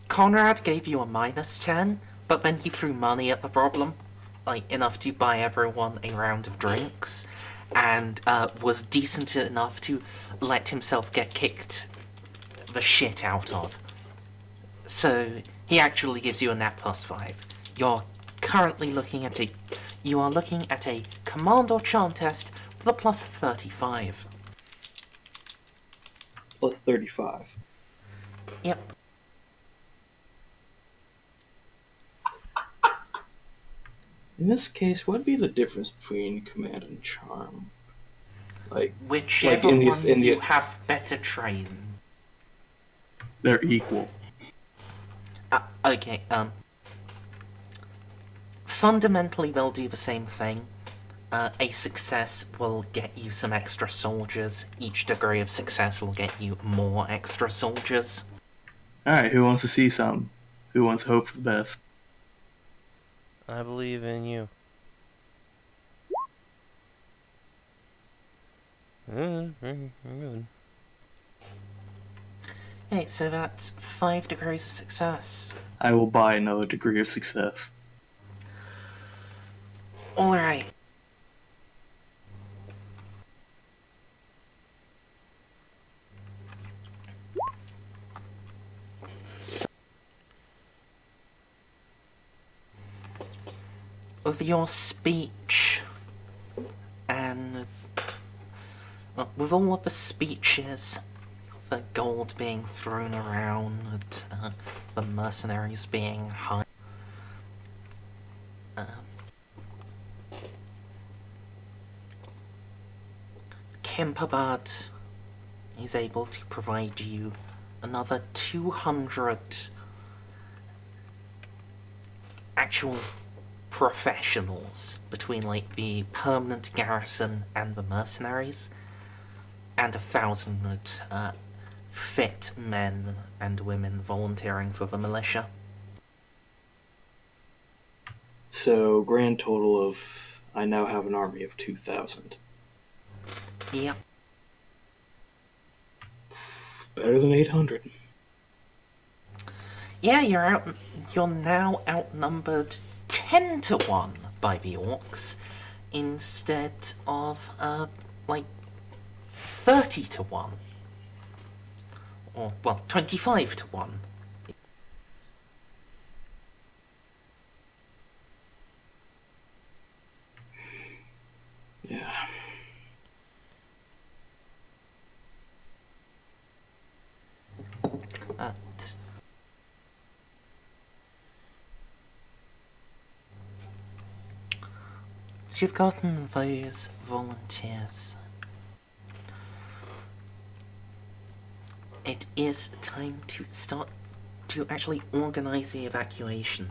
Speaker 1: Konrad gave you a -10, but then he threw money at the problem, like enough to buy everyone a round of drinks, and was decent enough to let himself get kicked the shit out of. So he actually gives you a net +5. You're currently looking at a command or charm test with a +35.
Speaker 3: +35.
Speaker 1: Yep.
Speaker 3: In this case, what'd be the difference between command and charm? Like
Speaker 1: Whichever
Speaker 3: like
Speaker 1: one you have better train.
Speaker 3: They're equal.
Speaker 1: Okay, fundamentally they'll do the same thing. A success will get you some extra soldiers. Each degree of success will get you more extra soldiers.
Speaker 3: Alright, who wants to see some? Who wants to hope for the best?
Speaker 6: I believe in you.
Speaker 1: Okay, so that's 5 degrees of success.
Speaker 3: I will buy another degree of success.
Speaker 1: Alright. with your speech and with all of the speeches, the gold being thrown around, the mercenaries being hung, Kemperbad is able to provide you another 200 actual professionals between like the permanent garrison and the mercenaries, and 1,000 fit men and women volunteering for the militia.
Speaker 3: So, grand total of, I now have an army of 2,000.
Speaker 1: Yep.
Speaker 3: Better than 800.
Speaker 1: Yeah, you're now outnumbered 10 to 1 by the orcs, instead of, like, 30 to 1. Or, well, 25 to 1.
Speaker 3: Yeah.
Speaker 1: So you've gotten those volunteers. It is time to start to actually organise the evacuation.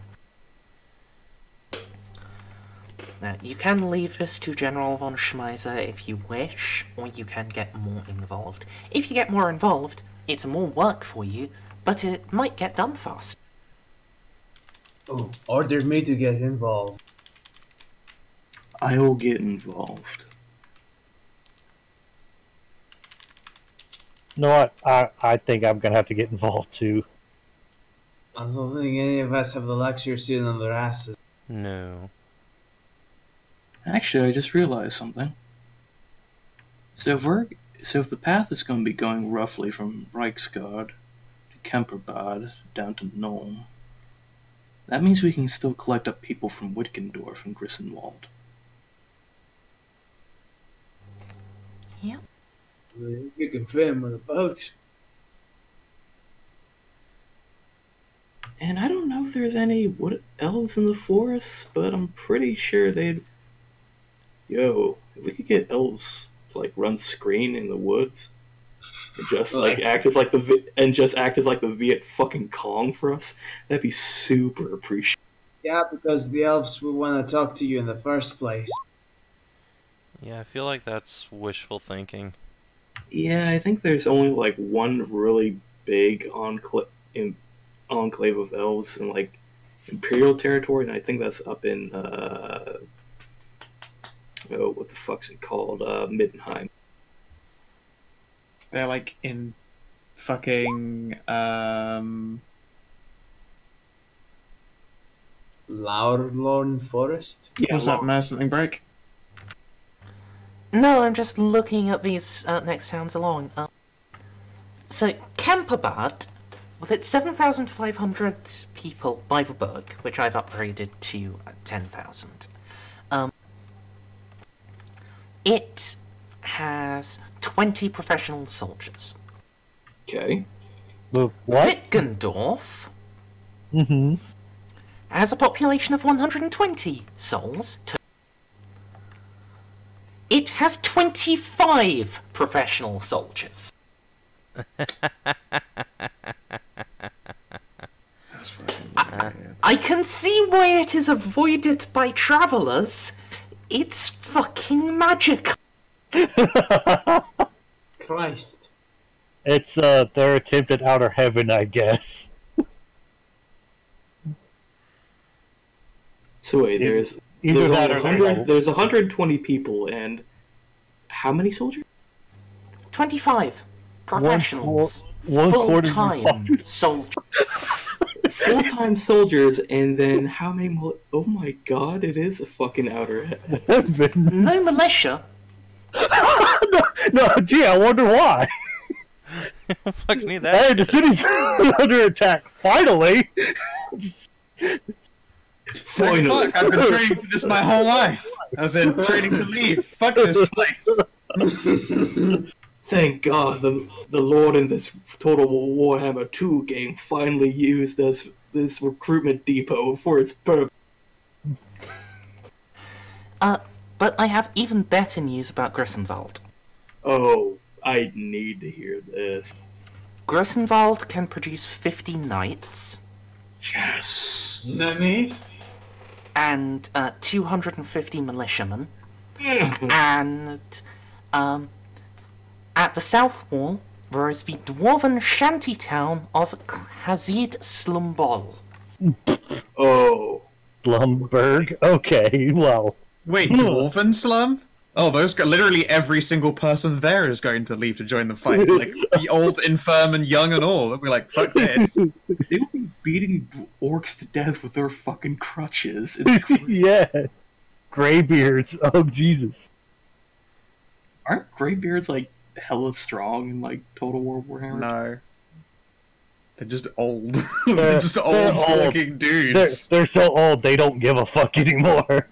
Speaker 1: Now, you can leave this to General von Schmeiser if you wish, or you can get more involved. If you get more involved, it's more work for you, but it might get done fast.
Speaker 2: Oh, order me to get involved.
Speaker 3: I will get involved.
Speaker 5: You know what? I think I'm gonna have to get involved too.
Speaker 2: I don't think any of us have the luxury of sitting on their asses.
Speaker 6: No.
Speaker 3: Actually, I just realized something. So if the path is going to be going roughly from Reichsgard to Kemperbad down to Nuln, that means we can still collect up people from Wittgendorf and Grissenwald.
Speaker 1: Yep.
Speaker 2: You can fit them with a boat.
Speaker 3: And I don't know if there's any wood elves in the forest, but I'm pretty sure they'd... Yo, if we could get elves to like run screen in the woods and just act as like the Viet fucking Cong for us, that'd be super appreciated.
Speaker 2: Yeah, because the elves will want to talk to you in the first place.
Speaker 6: Yeah, I feel like that's wishful thinking.
Speaker 3: Yeah, I think there's only like one really big enclave of elves in like Imperial territory, and I think that's up in what the fuck's it called? Middenheim.
Speaker 4: They're like in fucking
Speaker 2: Laurlorn Forest?
Speaker 3: Yeah,
Speaker 4: what's that, something break?
Speaker 1: No, I'm just looking at these next towns along. So, Kemperbad, with its 7,500 people by the book, which I've upgraded to 10,000, it has 20 professional soldiers.
Speaker 3: Okay.
Speaker 5: What?
Speaker 1: Wittgendorf
Speaker 5: Mm-hmm.
Speaker 1: has a population of 120 souls. It has 25 professional soldiers. I can see why it is avoided by travellers. It's fucking magic.
Speaker 2: Christ.
Speaker 5: It's their attempt at outer heaven, I guess.
Speaker 3: So wait, there's
Speaker 5: Either that or
Speaker 3: 100, there's 120 people, and how many soldiers?
Speaker 1: 25 professionals.
Speaker 5: one quarter of
Speaker 1: Full-time soldiers.
Speaker 3: Full-time soldiers, and then how many? Oh my god, it is a fucking outer heaven.
Speaker 5: heaven.
Speaker 1: No militia.
Speaker 5: No, gee, I wonder why.
Speaker 6: Fuck me that.
Speaker 5: Hey, the city's under attack. Finally.
Speaker 4: Say
Speaker 3: Finally.
Speaker 4: fuck, I've been training for this my whole life. As in, training to leave. Fuck this place.
Speaker 3: Thank God the Lord in this Total War Warhammer 2 game finally used this recruitment depot for its purpose.
Speaker 1: But I have even better news about Grisenwald.
Speaker 3: Oh, I need to hear this.
Speaker 1: Grisenwald can produce 50 knights
Speaker 3: Yes.
Speaker 2: Nani?
Speaker 1: and 250 militiamen, and at the south wall there is the dwarven shanty town of Khazid Slumbol.
Speaker 3: Oh.
Speaker 5: Slumberg. Okay, well.
Speaker 4: Wait, Dwarven Slum? Oh, literally every single person there is going to leave to join the fight. Like, the old, infirm, and young and all. They'll be like, fuck this.
Speaker 3: They will be beating orcs to death with their fucking crutches. It's crazy.
Speaker 5: Yeah. Graybeards. Oh, Jesus.
Speaker 3: Aren't graybeards like hella strong in like Total War Warhammer?
Speaker 4: No. They're just old.
Speaker 5: They're
Speaker 4: They're just old
Speaker 5: old.
Speaker 4: fucking dudes.
Speaker 5: They're so old they don't give a fuck anymore.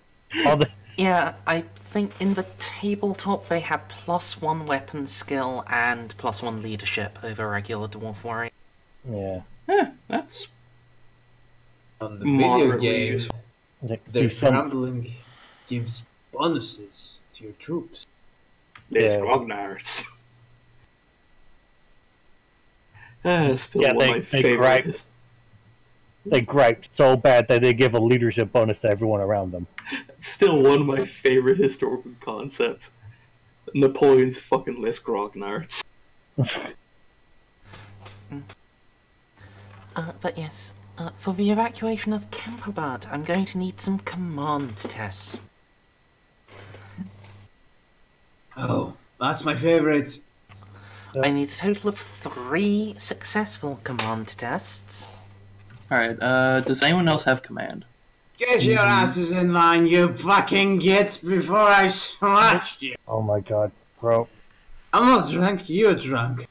Speaker 5: All the,
Speaker 1: Yeah, I think in the tabletop they have +1 weapon skill and +1 leadership over regular dwarf warrior.
Speaker 5: yeah.
Speaker 3: That's
Speaker 2: On the video
Speaker 3: moderately
Speaker 2: game,
Speaker 3: useful.
Speaker 2: their
Speaker 5: There's some-
Speaker 2: scrambling gives bonuses to your troops.
Speaker 3: There's
Speaker 5: Yeah.
Speaker 3: grognards. Still
Speaker 5: Yeah,
Speaker 3: one of
Speaker 5: they-
Speaker 3: my
Speaker 5: they
Speaker 3: favorite.
Speaker 5: They gripe so bad that they give a leadership bonus to everyone around them.
Speaker 3: Still one of my favorite historical concepts. Napoleon's fucking list grognards.
Speaker 1: But yes, for the evacuation of Kemperbad, I'm going to need some command tests.
Speaker 2: Oh, that's my favorite.
Speaker 1: I need a total of 3 successful command tests.
Speaker 3: Alright, does anyone else have command?
Speaker 2: Get your asses in line, you fucking gits, before I smash you.
Speaker 5: Oh my god, bro.
Speaker 2: I'm not drunk, you're drunk.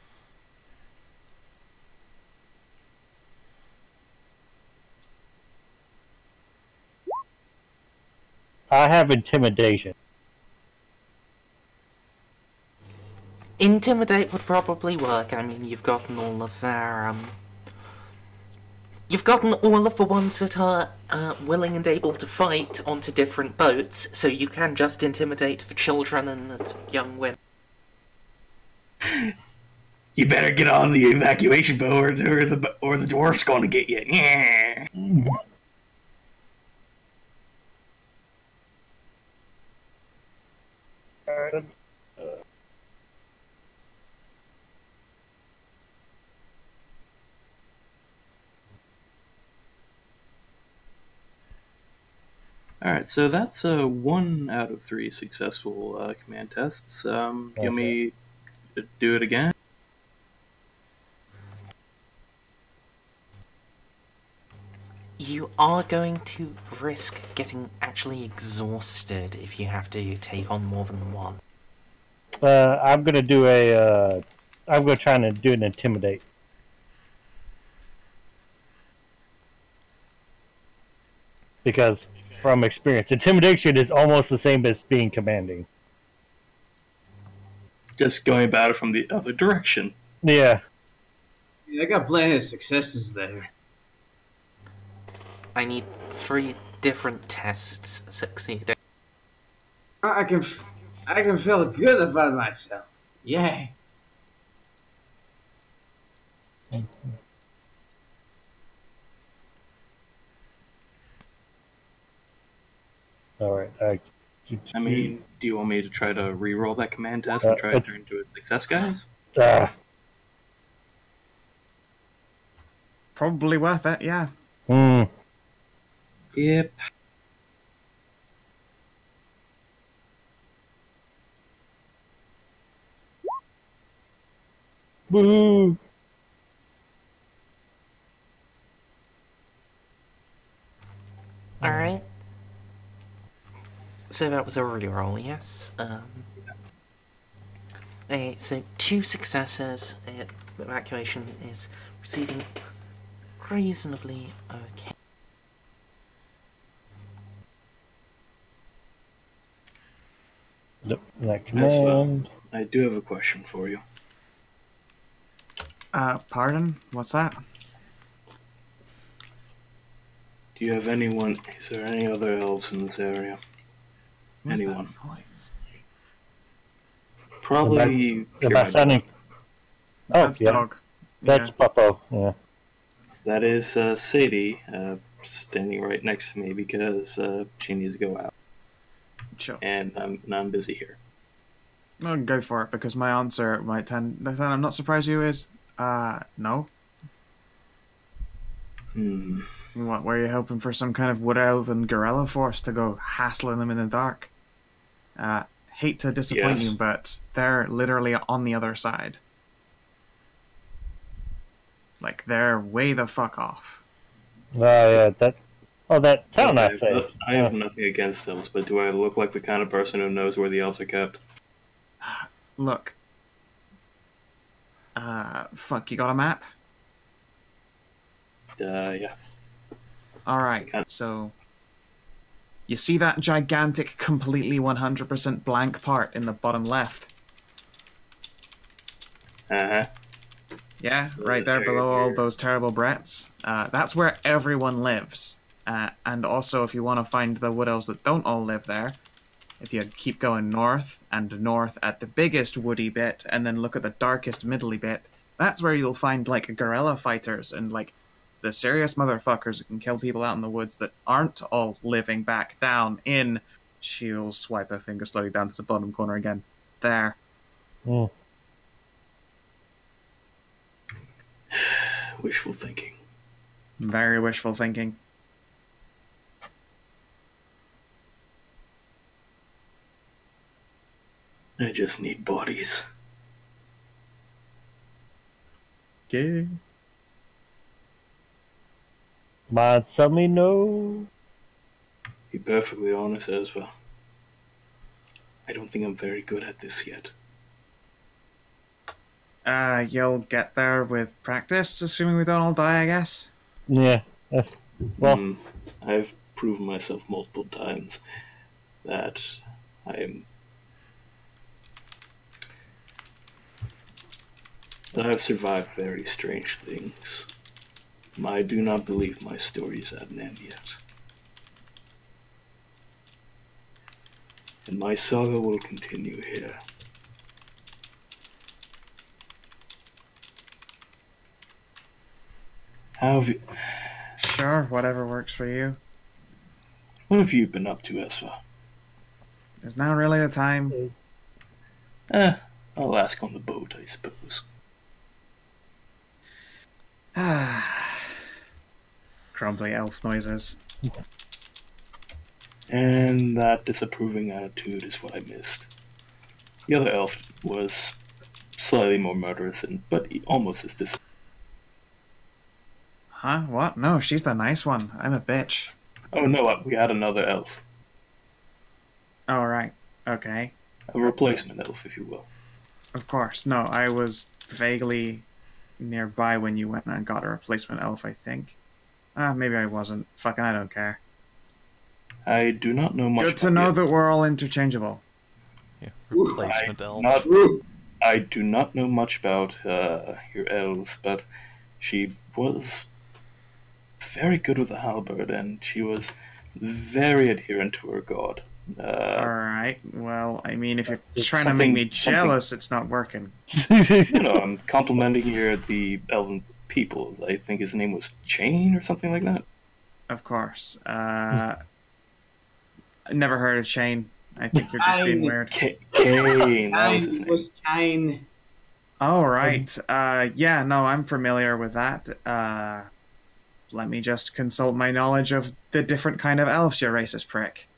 Speaker 5: I have intimidation.
Speaker 1: Intimidate would probably work. I mean, you've gotten all of their, You've gotten all of the ones that are willing and able to fight onto different boats, so you can just intimidate the children and the young women.
Speaker 3: You better get on the evacuation boat or the dwarf's gonna get you. Yeah. Alright, so that's 1 out of 3 successful command tests. Give me to do it again.
Speaker 1: You are going to risk getting actually exhausted if you have to take on more than one.
Speaker 5: I'm gonna do a. I'm gonna try and do an intimidate. Because from experience, intimidation is almost the same as being commanding.
Speaker 3: Just going about it from the other direction.
Speaker 5: Yeah.
Speaker 2: I got plenty of successes there.
Speaker 1: I need 3 different tests succeeding.
Speaker 2: I can feel good about myself. Yay.
Speaker 5: All right.
Speaker 3: I mean, do you want me to try to re-roll that command test and try to
Speaker 5: it's-
Speaker 3: turn into a success, guys?
Speaker 4: Probably worth it, yeah.
Speaker 3: Yep.
Speaker 5: Woo.
Speaker 1: Alright. So that was a reroll, yes? Okay, so 2 successes. Evacuation is proceeding reasonably okay.
Speaker 5: That
Speaker 3: Esva,
Speaker 5: command.
Speaker 3: I do have a question for you.
Speaker 4: Pardon? What's that?
Speaker 3: Do you have anyone? Is there any other elves in this area?
Speaker 4: What's
Speaker 3: Anyone?
Speaker 4: that noise?
Speaker 3: Probably.
Speaker 5: Am I sounding? Oh,
Speaker 4: That's
Speaker 5: yeah.
Speaker 4: dog.
Speaker 5: That's Puppo. Yeah.
Speaker 3: That is Sadie standing right next to me because she needs to go out,
Speaker 4: Sure.
Speaker 3: and I'm busy here.
Speaker 4: I'll go for it because my answer might tend. I'm not surprised you is. No.
Speaker 3: Hmm.
Speaker 4: What were you hoping for? Some kind of wood elven guerrilla force to go hassling them in the dark? Hate to disappoint
Speaker 3: Yes.
Speaker 4: you, but they're literally on the other side. Like they're way the fuck off.
Speaker 5: Oh, yeah. That town I
Speaker 3: Okay,
Speaker 5: saved.
Speaker 3: I have nothing against elves, but do I look like the kind of person who knows where the elves are kept?
Speaker 4: Look. Fuck. You got a map?
Speaker 3: Yeah.
Speaker 4: All right. So. You see that gigantic, completely 100% blank part in the bottom left?
Speaker 3: Uh-huh.
Speaker 4: Yeah, right there below all those terrible brets. That's where everyone lives. And also, if you want to find the wood elves that don't all live there, if you keep going north and north at the biggest woody bit, and then look at the darkest middly bit, that's where you'll find, like, guerrilla fighters and, like, the serious motherfuckers who can kill people out in the woods that aren't all living back down in... She'll swipe her finger slowly down to the bottom corner again. There.
Speaker 5: Mm.
Speaker 3: Wishful thinking.
Speaker 4: Very wishful thinking.
Speaker 3: I just need bodies.
Speaker 4: Yeah.
Speaker 5: Mind some me no.
Speaker 3: Be perfectly honest, Esva. I don't think I'm very good at this yet.
Speaker 4: You'll get there with practice, assuming we don't all die, I guess.
Speaker 5: Yeah. Well,
Speaker 3: I've proven myself multiple times that I've survived very strange things. I do not believe my story is at an end yet. And my saga will continue here. How have you...
Speaker 4: Sure, whatever works for you.
Speaker 3: What have you been up to, Esva?
Speaker 4: There's not really the time.
Speaker 3: I'll ask on the boat, I suppose.
Speaker 4: Crumbly elf noises.
Speaker 3: And that disapproving attitude is what I missed. The other elf was slightly more murderous, but almost as disapproving.
Speaker 4: Huh? What? No, she's the nice one. I'm a bitch.
Speaker 3: Oh no, we had another elf.
Speaker 4: Oh, right. Okay.
Speaker 3: A replacement elf, if you will.
Speaker 4: Of course. No, I was vaguely nearby when you went and got a replacement elf, I think. Maybe I wasn't. Fucking, I don't care.
Speaker 3: I do not know much.
Speaker 4: Good to know that we're all interchangeable.
Speaker 6: Yeah, replacement elf.
Speaker 3: I do not know much about your elves, but she was very good with the halberd, and she was very adherent to her god.
Speaker 4: Alright, well, I mean, if you're trying to make me jealous, it's not working.
Speaker 3: I'm complimenting here the elven people. I think his name was Chain or something like that.
Speaker 4: Of course. I never heard of Chain. I think you're just being weird.
Speaker 3: Kane, that was his
Speaker 2: It
Speaker 3: name.
Speaker 2: was Kane.
Speaker 4: Oh, right. Yeah, no, I'm familiar with that. Let me just consult my knowledge of the different kind of elves, you racist prick.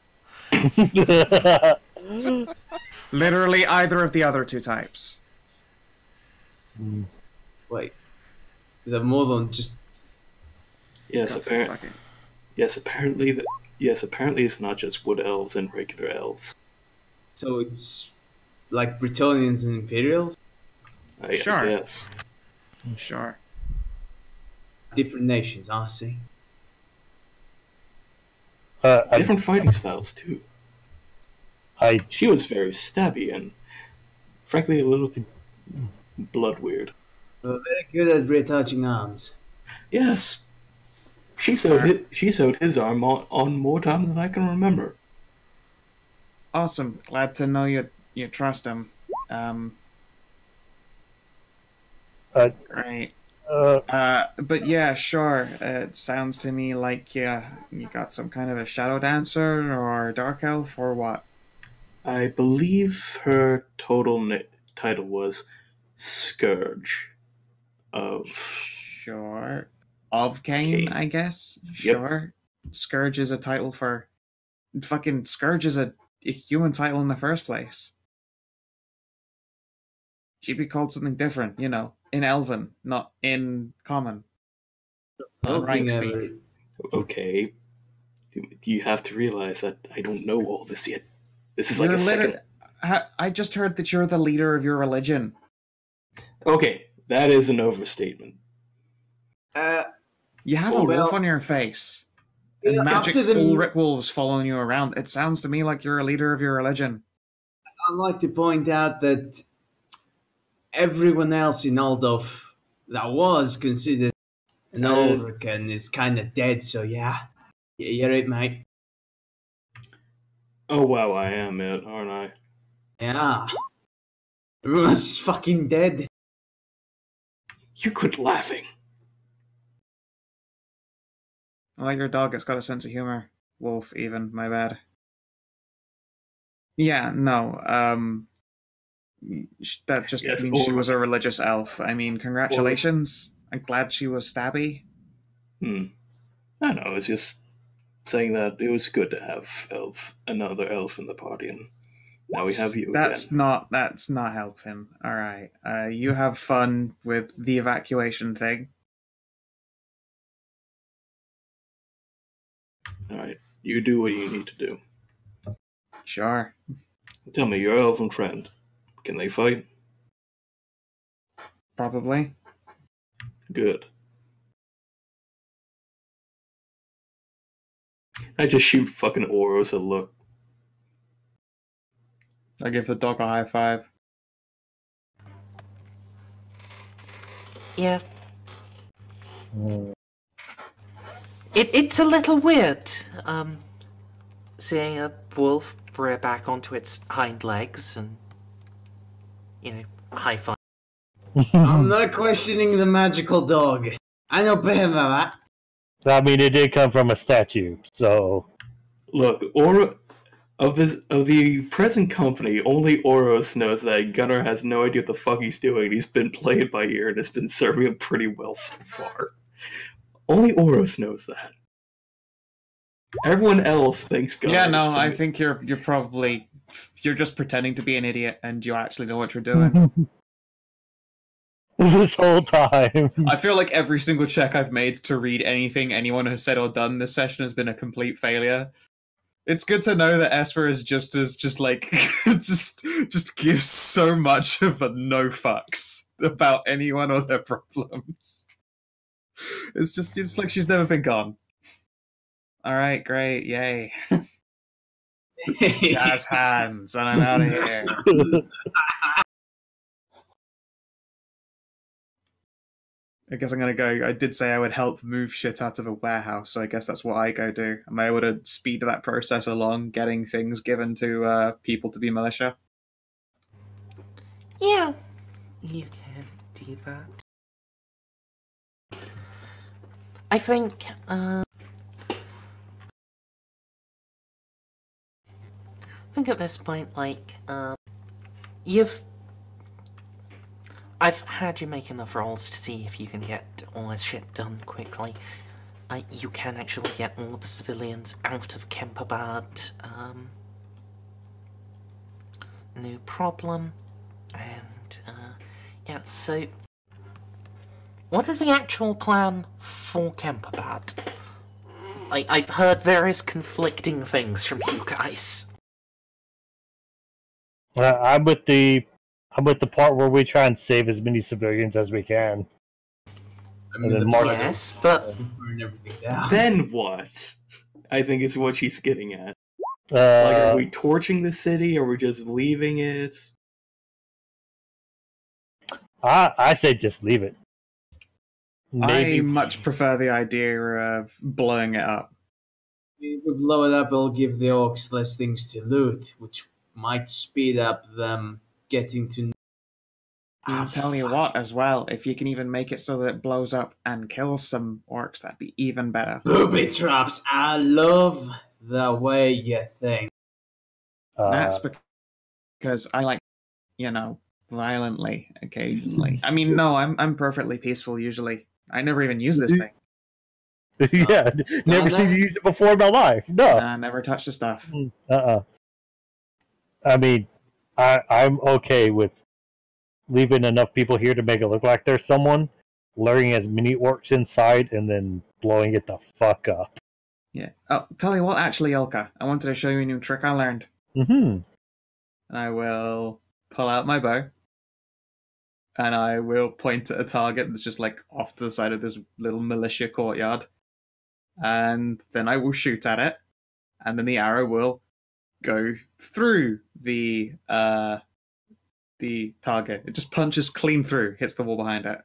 Speaker 4: Literally either of the other two types.
Speaker 2: Wait. The more than just...
Speaker 3: Yes, apparently. Yes, apparently it's not just wood elves and regular elves.
Speaker 2: So it's like Bretonians and Imperials?
Speaker 4: Sure.
Speaker 3: I guess.
Speaker 4: Sure.
Speaker 2: Different nations, I see.
Speaker 3: Different fighting styles too. She was very stabby and, frankly, a little bit blood weird.
Speaker 2: Well, very good at retouching arms.
Speaker 3: Yes, she sewed his arm on more times than I can remember.
Speaker 4: Awesome. Glad to know you trust him. Great. But yeah, sure. It sounds to me like you got some kind of a shadow dancer or dark elf or what?
Speaker 3: I believe her title was Scourge of...
Speaker 4: Sure. Of Cain,
Speaker 3: Cain.
Speaker 4: I guess?
Speaker 3: Yep.
Speaker 4: Sure. Scourge is a title for... Fucking Scourge is a human title in the first place. She'd be called something different, you know, in Elven, not in Common. Rank speak.
Speaker 3: Okay. You have to realize that I don't know all this yet. This is like a second...
Speaker 4: I just heard that you're the leader of your religion.
Speaker 3: Okay, that is an overstatement.
Speaker 4: You have a wolf on your face. And magic Ulrich wolves following you around. It sounds to me like you're a leader of your religion.
Speaker 2: I'd like to point out that everyone else in Aldorf that was considered an Ulrican is kind of dead, so yeah. You're right, mate.
Speaker 3: Oh wow, I am it, aren't I?
Speaker 2: Yeah. Everyone's fucking dead.
Speaker 3: You quit laughing.
Speaker 4: I like your dog, it's got a sense of humor. Wolf, even, my bad. Yeah, no, that just means she was a religious elf. I mean, congratulations. I'm glad she was stabby.
Speaker 3: I know, it's just saying that it was good to have another elf in the party, and now we have you
Speaker 4: that's
Speaker 3: again.
Speaker 4: That's not helping. Alright, you have fun with the evacuation thing.
Speaker 3: Alright, you do what you need to do.
Speaker 4: Sure.
Speaker 3: Tell me, your elven friend, can they fight?
Speaker 4: Probably.
Speaker 3: Good. I just shoot fucking Oros a look.
Speaker 4: I give the dog a high five.
Speaker 1: Yeah. It's a little weird, seeing a wolf rear back onto its hind legs and, high five.
Speaker 2: I'm not questioning the magical dog. I know better than that.
Speaker 5: I mean, it did come from a statue, so...
Speaker 3: Look, of the present company, only Oros knows that Gunnar has no idea what the fuck he's doing. He's been playing by ear and it's been serving him pretty well so far. Only Oros knows that. Everyone else thinks Gunnar.
Speaker 4: Yeah, no, I think you're just pretending to be an idiot and you actually know what you're doing.
Speaker 5: This whole time.
Speaker 4: I feel like every single check I've made to read anything anyone has said or done this session has been a complete failure. It's good to know that Esva is just gives so much of a no fucks about anyone or their problems. It's like she's never been gone. Alright, great, yay. Jazz hands, and I'm out of here. I guess I'm gonna go. I did say I would help move shit out of a warehouse, so I guess that's what I go do. Am I able to speed that process along, getting things given to people to be militia?
Speaker 1: Yeah, you can do that. I think, at this point, I've had you make enough rolls to see if you can get all this shit done quickly. You can actually get all of the civilians out of Kemperbad, no problem. And, yeah, so... what is the actual plan for Kemperbad? I've heard various conflicting things from you guys.
Speaker 5: I'm with the part where we try and save as many civilians as we can.
Speaker 2: I mean,
Speaker 1: Yes, but
Speaker 2: burn everything down.
Speaker 3: Then what? I think is what she's getting at. Like, are we torching the city, or are we just leaving it?
Speaker 5: I say just leave it.
Speaker 4: I much prefer the idea of blowing it up.
Speaker 2: If we blow it up, it'll give the orcs less things to loot, which might speed up them getting to.
Speaker 4: I'll tell you what, as well, if you can even make it so that it blows up and kills some orcs, that'd be even better.
Speaker 2: Booby traps! I love the way you think.
Speaker 4: That's because I like, violently occasionally. I mean, no, I'm perfectly peaceful usually. I never even use this thing.
Speaker 5: Yeah, never seen you use it before in my life. No,
Speaker 4: I never touched the stuff.
Speaker 5: I mean, I'm okay with leaving enough people here to make it look like there's someone, luring as many orcs inside, and then blowing it the fuck up.
Speaker 4: Yeah. Oh, tell you what, actually, Jolka, I wanted to show you a new trick I learned.
Speaker 5: Mm-hmm.
Speaker 4: I will pull out my bow, and I will point at a target that's just like off to the side of this little militia courtyard, and then I will shoot at it, and then the arrow will go through the target. It just punches clean through, hits the wall behind it.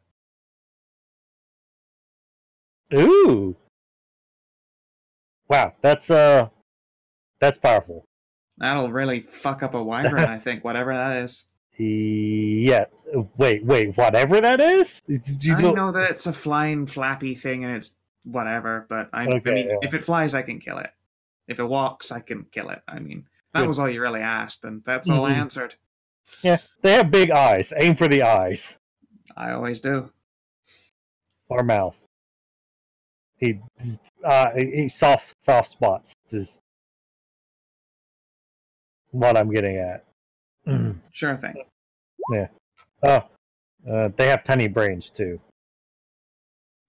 Speaker 5: Ooh! Wow, that's powerful.
Speaker 4: That'll really fuck up a wyvern, I think, whatever that is.
Speaker 5: Yeah. Wait, whatever that is?
Speaker 4: I know that it's a flying, flappy thing, and it's whatever, but I mean, if it flies, I can kill it. If it walks, I can kill it. I mean, that was all you really asked, and that's all I answered.
Speaker 5: Yeah, they have big eyes. Aim for the eyes.
Speaker 4: I always do.
Speaker 5: Or mouth. He soft spots is what I'm getting at.
Speaker 4: Sure thing.
Speaker 5: Yeah. They have tiny brains too.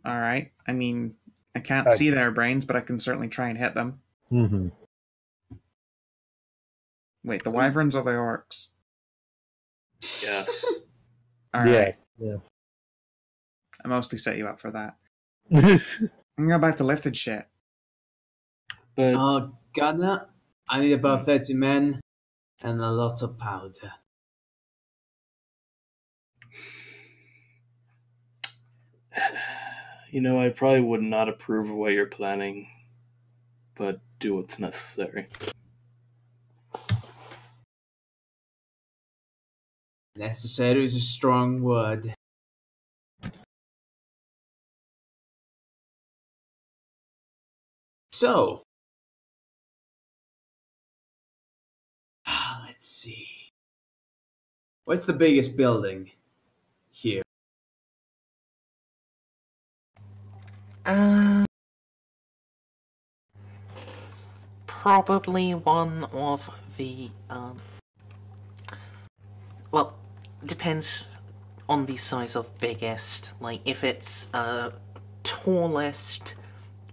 Speaker 4: All right. I mean, I can't see their brains, but I can certainly try and hit them.
Speaker 5: Mm-hmm.
Speaker 4: Wait, the wyverns or the orcs?
Speaker 3: Yes.
Speaker 4: All right.
Speaker 5: Yeah.
Speaker 4: I mostly set you up for that. I'm gonna go back to lifted shit.
Speaker 3: But
Speaker 2: Gunnar, I need about 30 men and a lot of powder.
Speaker 3: I probably would not approve of what you're planning, but do what's necessary.
Speaker 2: Necessary is a strong word. So, let's see. What's the biggest building here?
Speaker 1: Probably one of the, well, depends on the size of biggest. Like, if it's, tallest,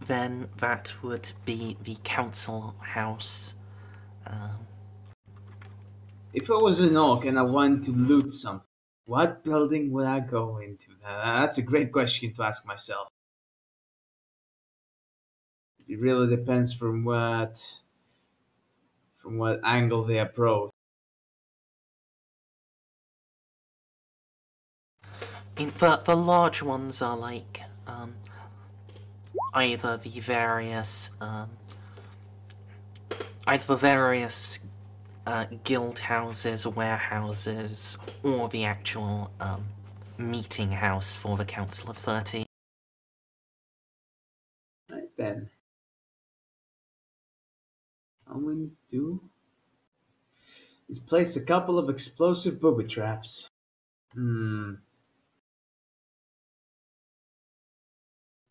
Speaker 1: then that would be the council house.
Speaker 2: If I was an orc and I wanted to loot something, what building would I go into? That's a great question to ask myself. It really depends from what angle they approach.
Speaker 1: The large ones are like either the various guild houses, warehouses, or the actual meeting house for the Council of 30.
Speaker 2: Right then. All we need to do is place a couple of explosive booby traps.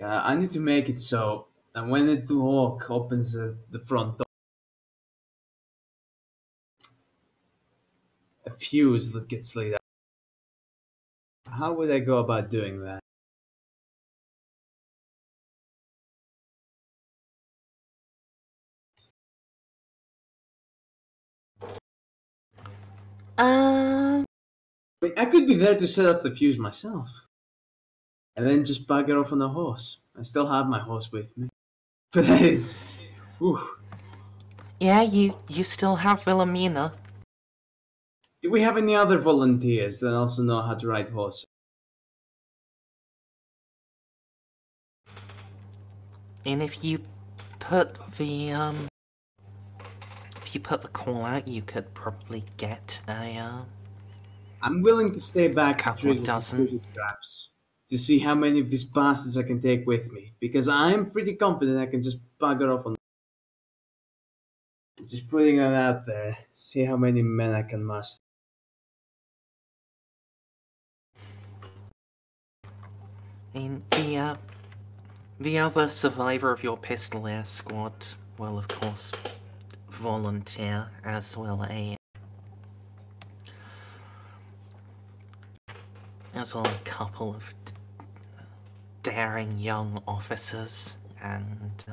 Speaker 2: I need to make it so that when the orc opens the front door, a fuse that gets lit up. How would I go about doing that? I could be there to set up the fuse myself. And then just bugger off on a horse. I still have my horse with me. But that is... Whew.
Speaker 1: Yeah, you still have Wilhelmina.
Speaker 2: Do we have any other volunteers that also know how to ride horses?
Speaker 1: And if you put the call out, you could probably get a
Speaker 2: I'm willing to stay back to
Speaker 1: couple of
Speaker 2: trigger
Speaker 1: dozen.
Speaker 2: the traps to see how many of these bastards I can take with me, because I am pretty confident I can just bugger off on. Just putting that out there. See how many men I can muster.
Speaker 1: And the other survivor of your Pistoleer squad will, of course, volunteer, as will a couple of daring young officers and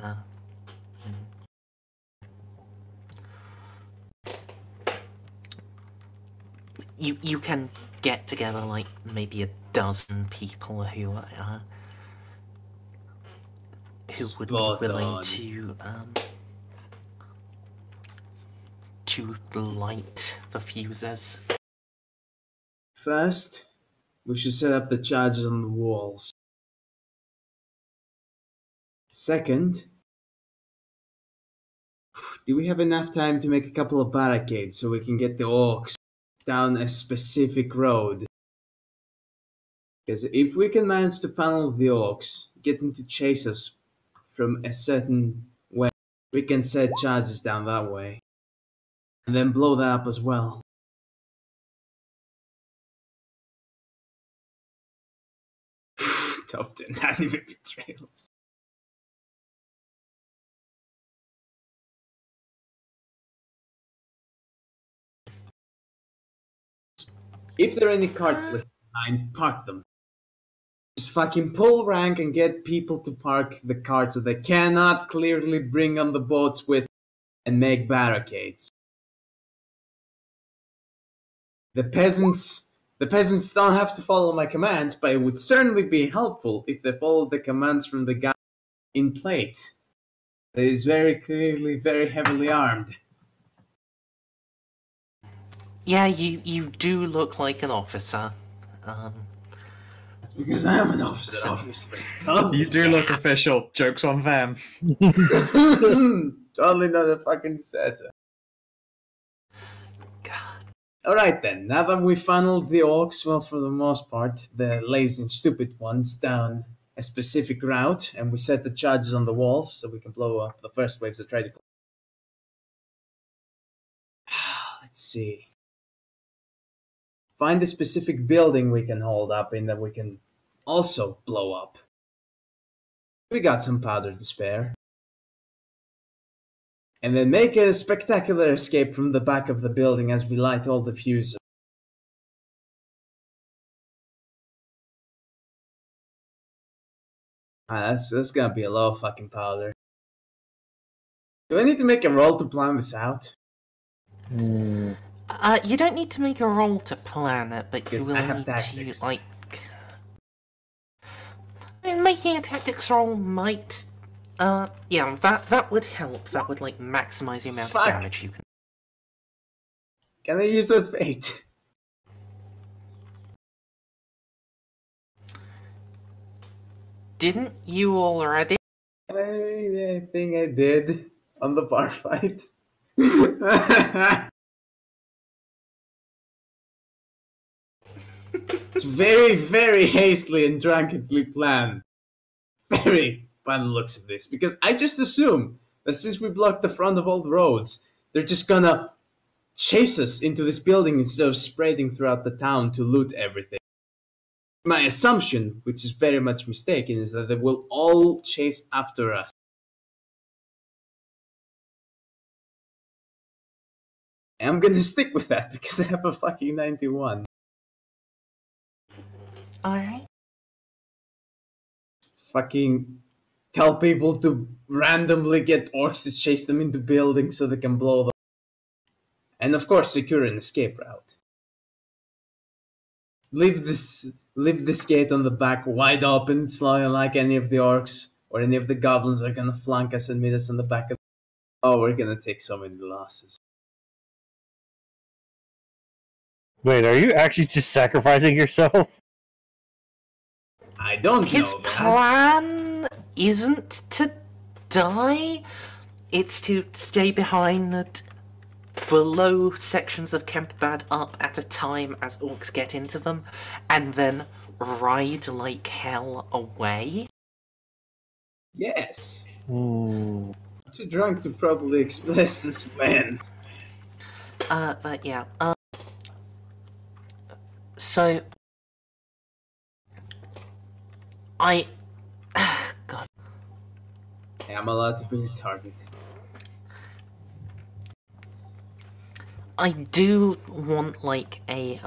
Speaker 1: you can get together like maybe a dozen people who would
Speaker 2: Spot
Speaker 1: be willing
Speaker 2: on.
Speaker 1: to light the fuses.
Speaker 2: First, we should set up the charges on the walls. Second, do we have enough time to make a couple of barricades so we can get the orcs down a specific road? Because if we can manage to funnel the orcs, get them to chase us from a certain way, we can set charges down that way. And then blow that up as well. Top 10 anime betrayals. If there are any carts left behind, park them. Just fucking pull rank and get people to park the carts that they cannot clearly bring on the boats with and make barricades. The peasants don't have to follow my commands, but it would certainly be helpful if they followed the commands from the guy in plate. That is very clearly very heavily armed.
Speaker 1: Yeah, you do look like an officer.
Speaker 2: That's because I am an officer,
Speaker 1: So-
Speaker 2: obviously.
Speaker 4: You do look official. Joke's on them.
Speaker 2: Totally not a fucking setter.
Speaker 1: God.
Speaker 2: Alright then, now that we funneled the orcs, well, for the most part, the lazy and stupid ones, down a specific route, and we set the charges on the walls so we can blow up the first waves that try to. Let's see. Find a specific building we can hold up in that we can also blow up. We got some powder to spare. And then make a spectacular escape from the back of the building as we light all the fuses. That's gonna be a lot of fucking powder. Do I need to make a roll to plan this out?
Speaker 1: You don't need to make a roll to plan it, but you
Speaker 2: Because
Speaker 1: will
Speaker 2: I have
Speaker 1: need
Speaker 2: tactics.
Speaker 1: to, like... I mean, making a tactics roll might... yeah, that would help. That would, like, maximize the amount
Speaker 2: Fuck.
Speaker 1: of damage you can...
Speaker 2: Can I use that fate?
Speaker 1: Didn't you already?
Speaker 2: I think I did on the bar fight. It's very, very hastily and drunkenly planned. Very by the looks of this. Because I just assume that since we blocked the front of all the roads, they're just gonna chase us into this building instead of spreading throughout the town to loot everything. My assumption, which is very much mistaken, is that they will all chase after us. And I'm gonna stick with that because I have a fucking 91.
Speaker 1: Alright.
Speaker 2: Fucking tell people to randomly get orcs to chase them into buildings so they can blow them. And of course, secure an escape route. Leave this gate on the back wide open, so like any of the orcs or any of the goblins are gonna flank us and meet us on the back of. Oh, we're gonna take so many losses.
Speaker 5: Wait, are you actually just sacrificing yourself?
Speaker 2: I don't
Speaker 1: His
Speaker 2: know that.
Speaker 1: plan isn't to die, it's to stay behind below sections of Kempbad up at a time as orcs get into them, and then ride like hell away.
Speaker 2: Yes.
Speaker 5: Hmm.
Speaker 2: I'm too drunk to properly express this plan.
Speaker 1: But yeah, so I God,
Speaker 2: Hey, I'm allowed to be a target.
Speaker 1: I do want like a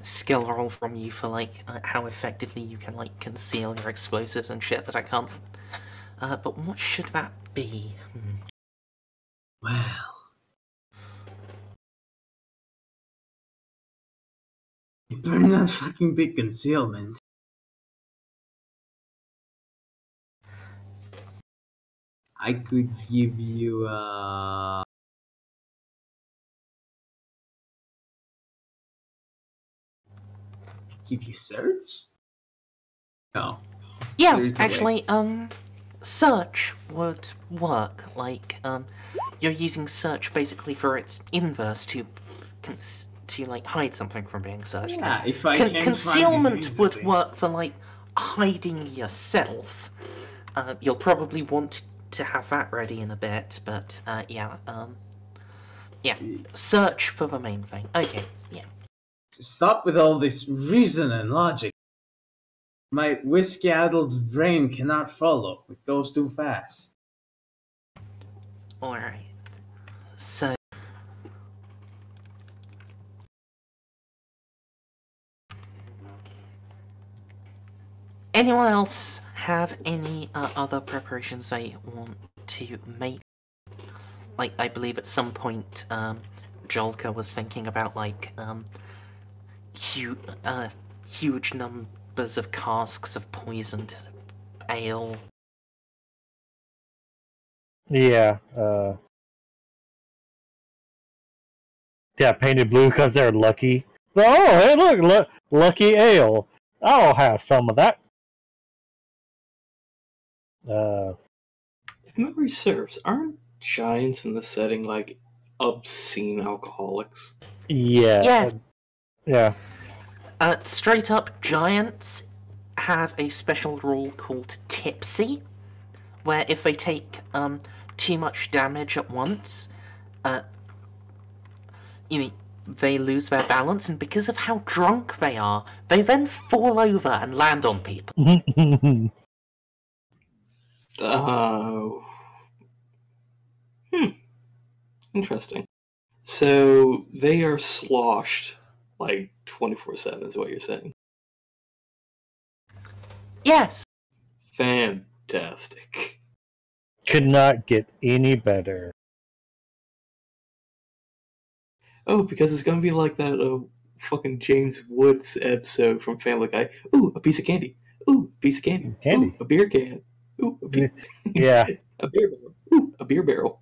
Speaker 1: skill roll from you for like how effectively you can like conceal your explosives and shit, but I can't. But what should that be?
Speaker 2: Well, you better not fucking be concealment. I could give you search? No.
Speaker 1: Yeah,
Speaker 2: There's a way.
Speaker 1: actually, search would work. Like, you're using search basically for its inverse to like hide something from being searched.
Speaker 2: Yeah, if I can
Speaker 1: Concealment
Speaker 2: find it
Speaker 1: would
Speaker 2: easily.
Speaker 1: work for like hiding yourself. You'll probably want to have that ready in a bit, but yeah, search for the main thing. Okay, yeah.
Speaker 2: Stop with all this reason and logic. My whiskey-addled brain cannot follow. It goes too fast.
Speaker 1: Alright. So, anyone else have any other preparations they want to make? Like, I believe at some point, Jolka was thinking about, like, huge numbers of casks of poisoned ale.
Speaker 5: Yeah. Yeah, painted blue because they're lucky. Oh, hey, look, lucky ale. I'll have some of that.
Speaker 3: If memory serves, aren't giants in the setting like obscene alcoholics?
Speaker 5: Yeah.
Speaker 1: Yeah.
Speaker 5: Yeah.
Speaker 1: Straight up, giants have a special rule called tipsy, where if they take too much damage at once, they lose their balance, and because of how drunk they are, they then fall over and land on people.
Speaker 3: Oh. Interesting. So they are sloshed like 24/7 is what you're saying.
Speaker 1: Yes.
Speaker 3: Fantastic.
Speaker 5: Could not get any better.
Speaker 3: Oh, because it's gonna be like that fucking James Woods episode from Family Guy. Ooh, a piece of candy. Ooh, a piece of candy.
Speaker 5: Candy.
Speaker 3: Ooh, a beer can. Ooh,
Speaker 5: Yeah.
Speaker 3: a beer barrel. Ooh, a beer barrel.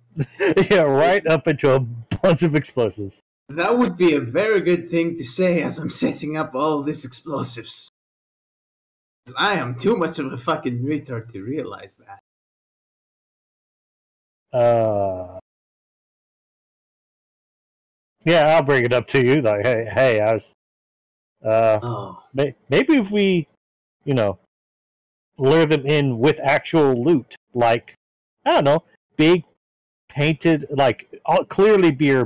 Speaker 5: Yeah, right up into a bunch of explosives.
Speaker 2: That would be a very good thing to say as I'm setting up all these explosives. 'Cause I am too much of a fucking retard to realize that.
Speaker 5: Yeah, I'll bring it up to you. Like, hey, I was.
Speaker 2: Oh.
Speaker 5: Maybe if we, lure them in with actual loot, like, I don't know, big painted, like clearly beer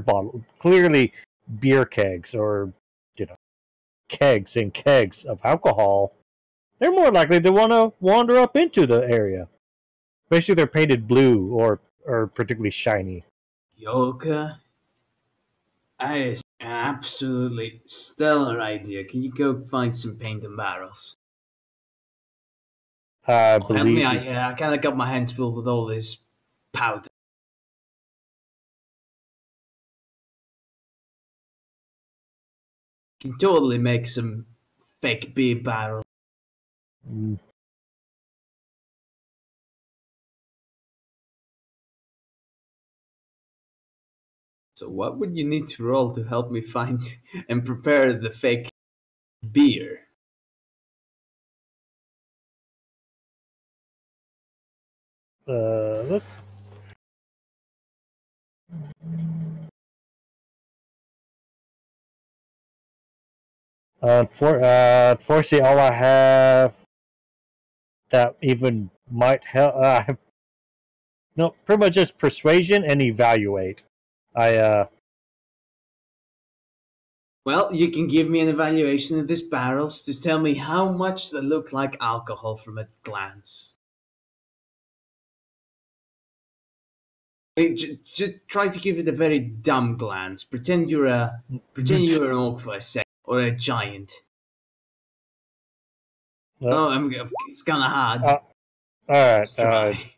Speaker 5: kegs, or kegs and kegs of alcohol. They're more likely to want to wander up into the area, especially if they're painted blue or particularly shiny.
Speaker 2: Jolka? That is an absolutely stellar idea. Can you go find some paint and barrels?
Speaker 5: I
Speaker 2: Help
Speaker 5: believe.
Speaker 2: me out here. I kind of got my hands full with all this powder. Can totally make some fake beer barrels.
Speaker 5: Mm.
Speaker 2: So what would you need to roll to help me find and prepare the fake beer?
Speaker 5: Let's. Unfortunately, all I have that even might help. No, pretty much just persuasion and evaluate.
Speaker 2: Well, you can give me an evaluation of these barrels to tell me how much they look like alcohol from a glance. Just try to give it a very dumb glance. Pretend you're an orc for a second, or a giant. It's kind of hard.
Speaker 5: All right.
Speaker 2: Let's try.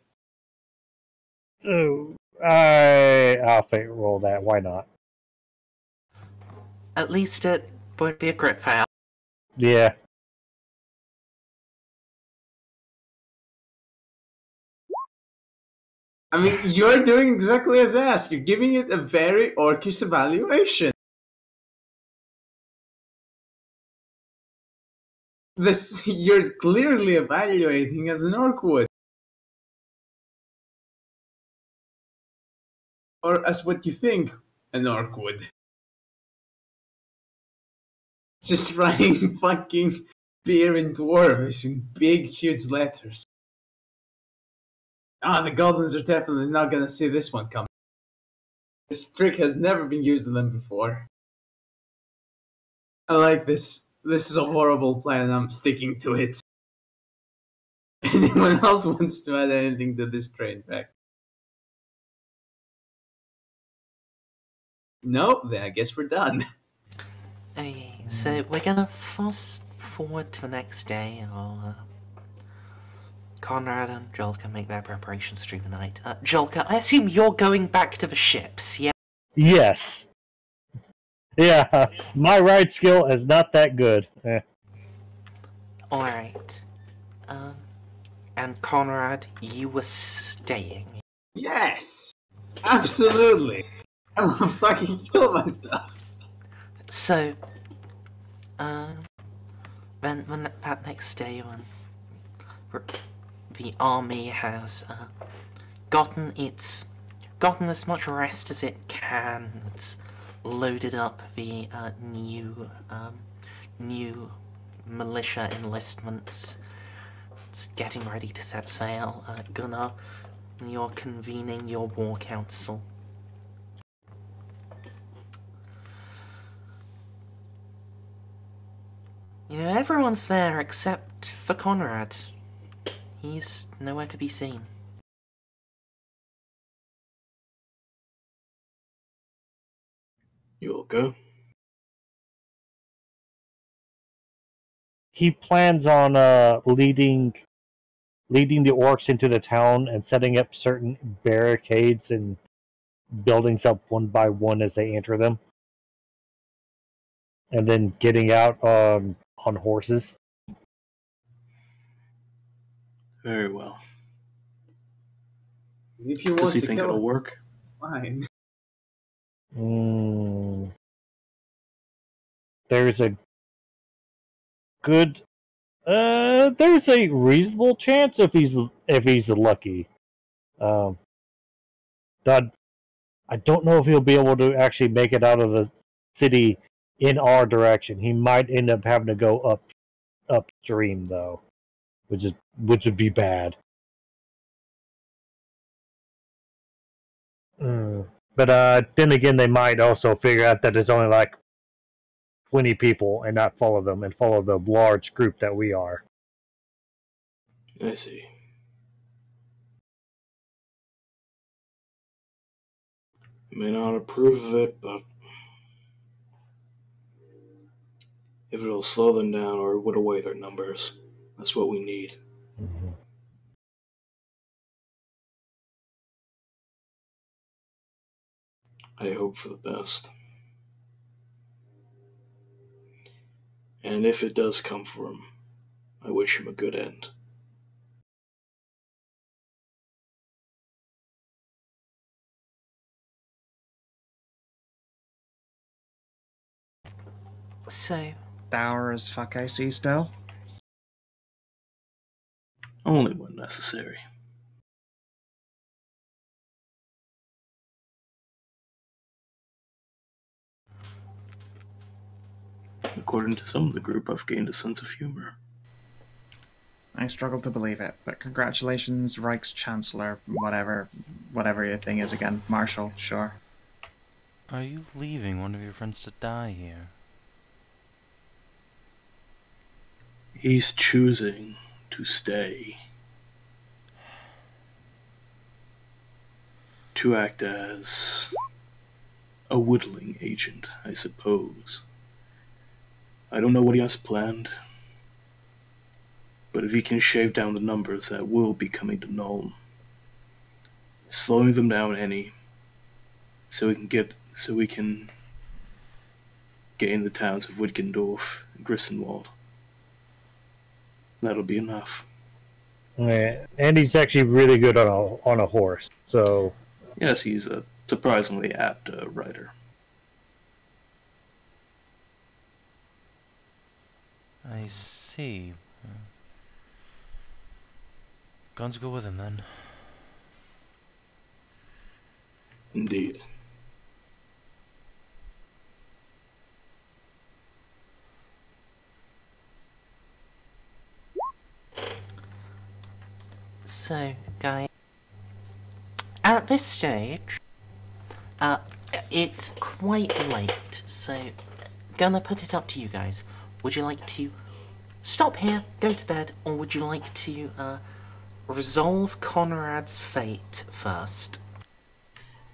Speaker 5: So I'll fake roll that. Why not?
Speaker 1: At least it won't be a crit fail.
Speaker 5: Yeah.
Speaker 2: I mean, you're doing exactly as I asked. You're giving it a very orcish evaluation. This you're clearly evaluating as an orc would. Or as what you think an orc would. Just writing fucking beer in dwarvish in big, huge letters. The goblins are definitely not gonna see this one coming. This trick has never been used on them before. I like this. This is a horrible plan, I'm sticking to it. Anyone else wants to add anything to this train back? No? Then I guess we're done.
Speaker 1: Okay, so we're gonna fast forward to the next day. Konrad and Jolka make their preparations through the night. Jolka, I assume you're going back to the ships, yeah?
Speaker 5: Yes. Yeah. My ride skill is not that good.
Speaker 1: Alright. And Konrad, you were staying.
Speaker 2: Yes! Absolutely! I will fucking kill myself.
Speaker 1: So, when that next day, when the army has gotten as much rest as it can, it's loaded up the new militia enlistments. It's getting ready to set sail. Gunnar, you're convening your war council. You know, everyone's there except for Konrad. He's nowhere to be seen.
Speaker 3: Jolka?
Speaker 5: He plans on leading the orcs into the town and setting up certain barricades and buildings up one by one as they enter them, and then getting out on horses.
Speaker 3: Very well.
Speaker 2: If you
Speaker 3: Does
Speaker 2: want
Speaker 3: he
Speaker 2: to
Speaker 3: think
Speaker 2: kill
Speaker 3: it'll work?
Speaker 2: fine.
Speaker 5: There's a good there's a reasonable chance if he's lucky. That I don't know if he'll be able to actually make it out of the city in our direction. He might end up having to go upstream though, which would be bad. But then again, they might also figure out that it's only like 20 people and not follow them and follow the large group that we are.
Speaker 3: I see. I may not approve of it, but if it'll slow them down or whittle away their numbers, that's what we need.
Speaker 5: Mm-hmm.
Speaker 3: I hope for the best. And if it does come for him, I wish him a good end.
Speaker 1: So,
Speaker 4: Dour as fuck, I see still.
Speaker 3: Only when necessary. According to some of the group, I've gained a sense of humor.
Speaker 4: I struggle to believe it, but congratulations, Reichschancellor, whatever your thing is again. Marshal, sure.
Speaker 6: Are you leaving one of your friends to die here?
Speaker 3: He's choosing to stay. To act as a whittling agent, I suppose. I don't know what he has planned, but if he can shave down the numbers that will be coming to Nuln, slowing them down any, so we can gain the towns of Wittgendorf and Grissenwald. That'll be enough.
Speaker 5: Yeah, and he's actually really good on a horse. So
Speaker 3: Yes, he's a surprisingly apt rider.
Speaker 6: I see. Guns go with him then.
Speaker 3: Indeed.
Speaker 1: So, guys, at this stage, it's quite late, so gonna put it up to you guys. Would you like to stop here, go to bed, or would you like to resolve Konrad's fate first?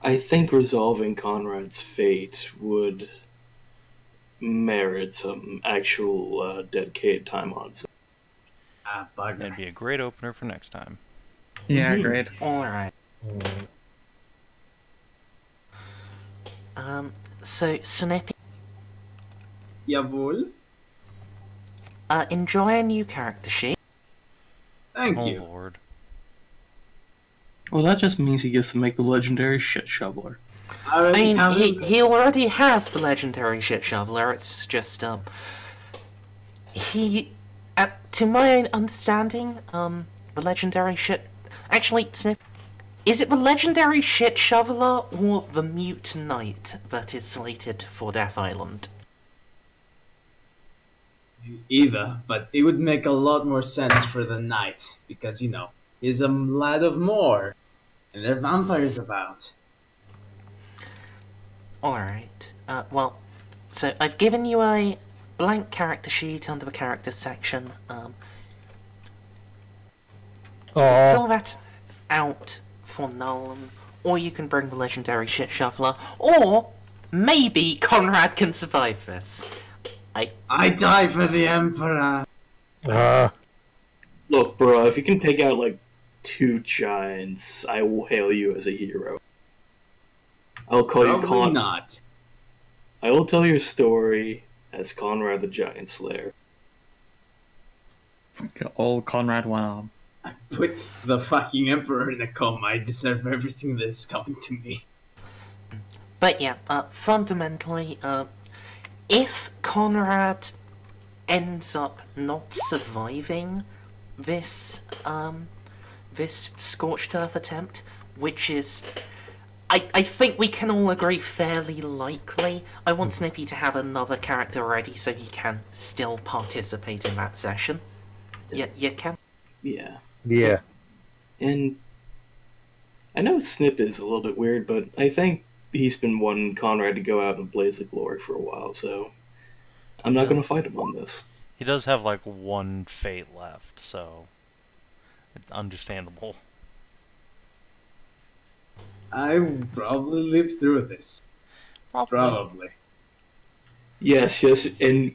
Speaker 3: I think resolving Konrad's fate would merit some actual dedicated time on it.
Speaker 2: Bugger.
Speaker 6: That'd be a great opener for next time.
Speaker 4: Yeah, great.
Speaker 1: Alright. So, Snippy,
Speaker 2: Jawohl.
Speaker 1: enjoy a new character sheet.
Speaker 2: Thank
Speaker 6: Oh
Speaker 2: you.
Speaker 6: lord.
Speaker 3: Well, that just means he gets to make the legendary shit shoveler.
Speaker 1: I mean, he already has the legendary shit shoveler, it's just, to my understanding, the legendary shit... Actually, Snip, is it the legendary shit shoveler or the mute knight that is slated for Death Island?
Speaker 2: Either, but it would make a lot more sense for the knight, because, you know, he's a lad of Moor, and there are vampires about.
Speaker 1: Alright, well, so I've given you a blank character sheet under the character section. Fill that out for Nolan, or you can bring the legendary shit shoveler, or maybe Konrad can survive this.
Speaker 2: I die for the Emperor!
Speaker 3: Look, bro, if you can take out, like, 2 giants, I will hail you as a hero. I'll call you
Speaker 2: Probably not.
Speaker 3: I will tell your story as Konrad the Giant Slayer.
Speaker 4: Old Konrad one arm.
Speaker 2: I put the fucking Emperor in a coma. I deserve everything that is coming to me.
Speaker 1: But yeah, fundamentally, if Konrad ends up not surviving this, this Scorched Earth attempt, which is, I think we can all agree fairly likely, I want Snippy to have another character ready so he can still participate in that session. Yeah, you can?
Speaker 3: Yeah.
Speaker 5: yeah.
Speaker 3: And I know Snip is a little bit weird, but I think he's been wanting Konrad to go out and blaze of glory for a while, so I'm not going to fight him on this.
Speaker 6: He does have like 1 fate left, so it's understandable.
Speaker 2: I will probably live through this. Probably.
Speaker 3: Yes, and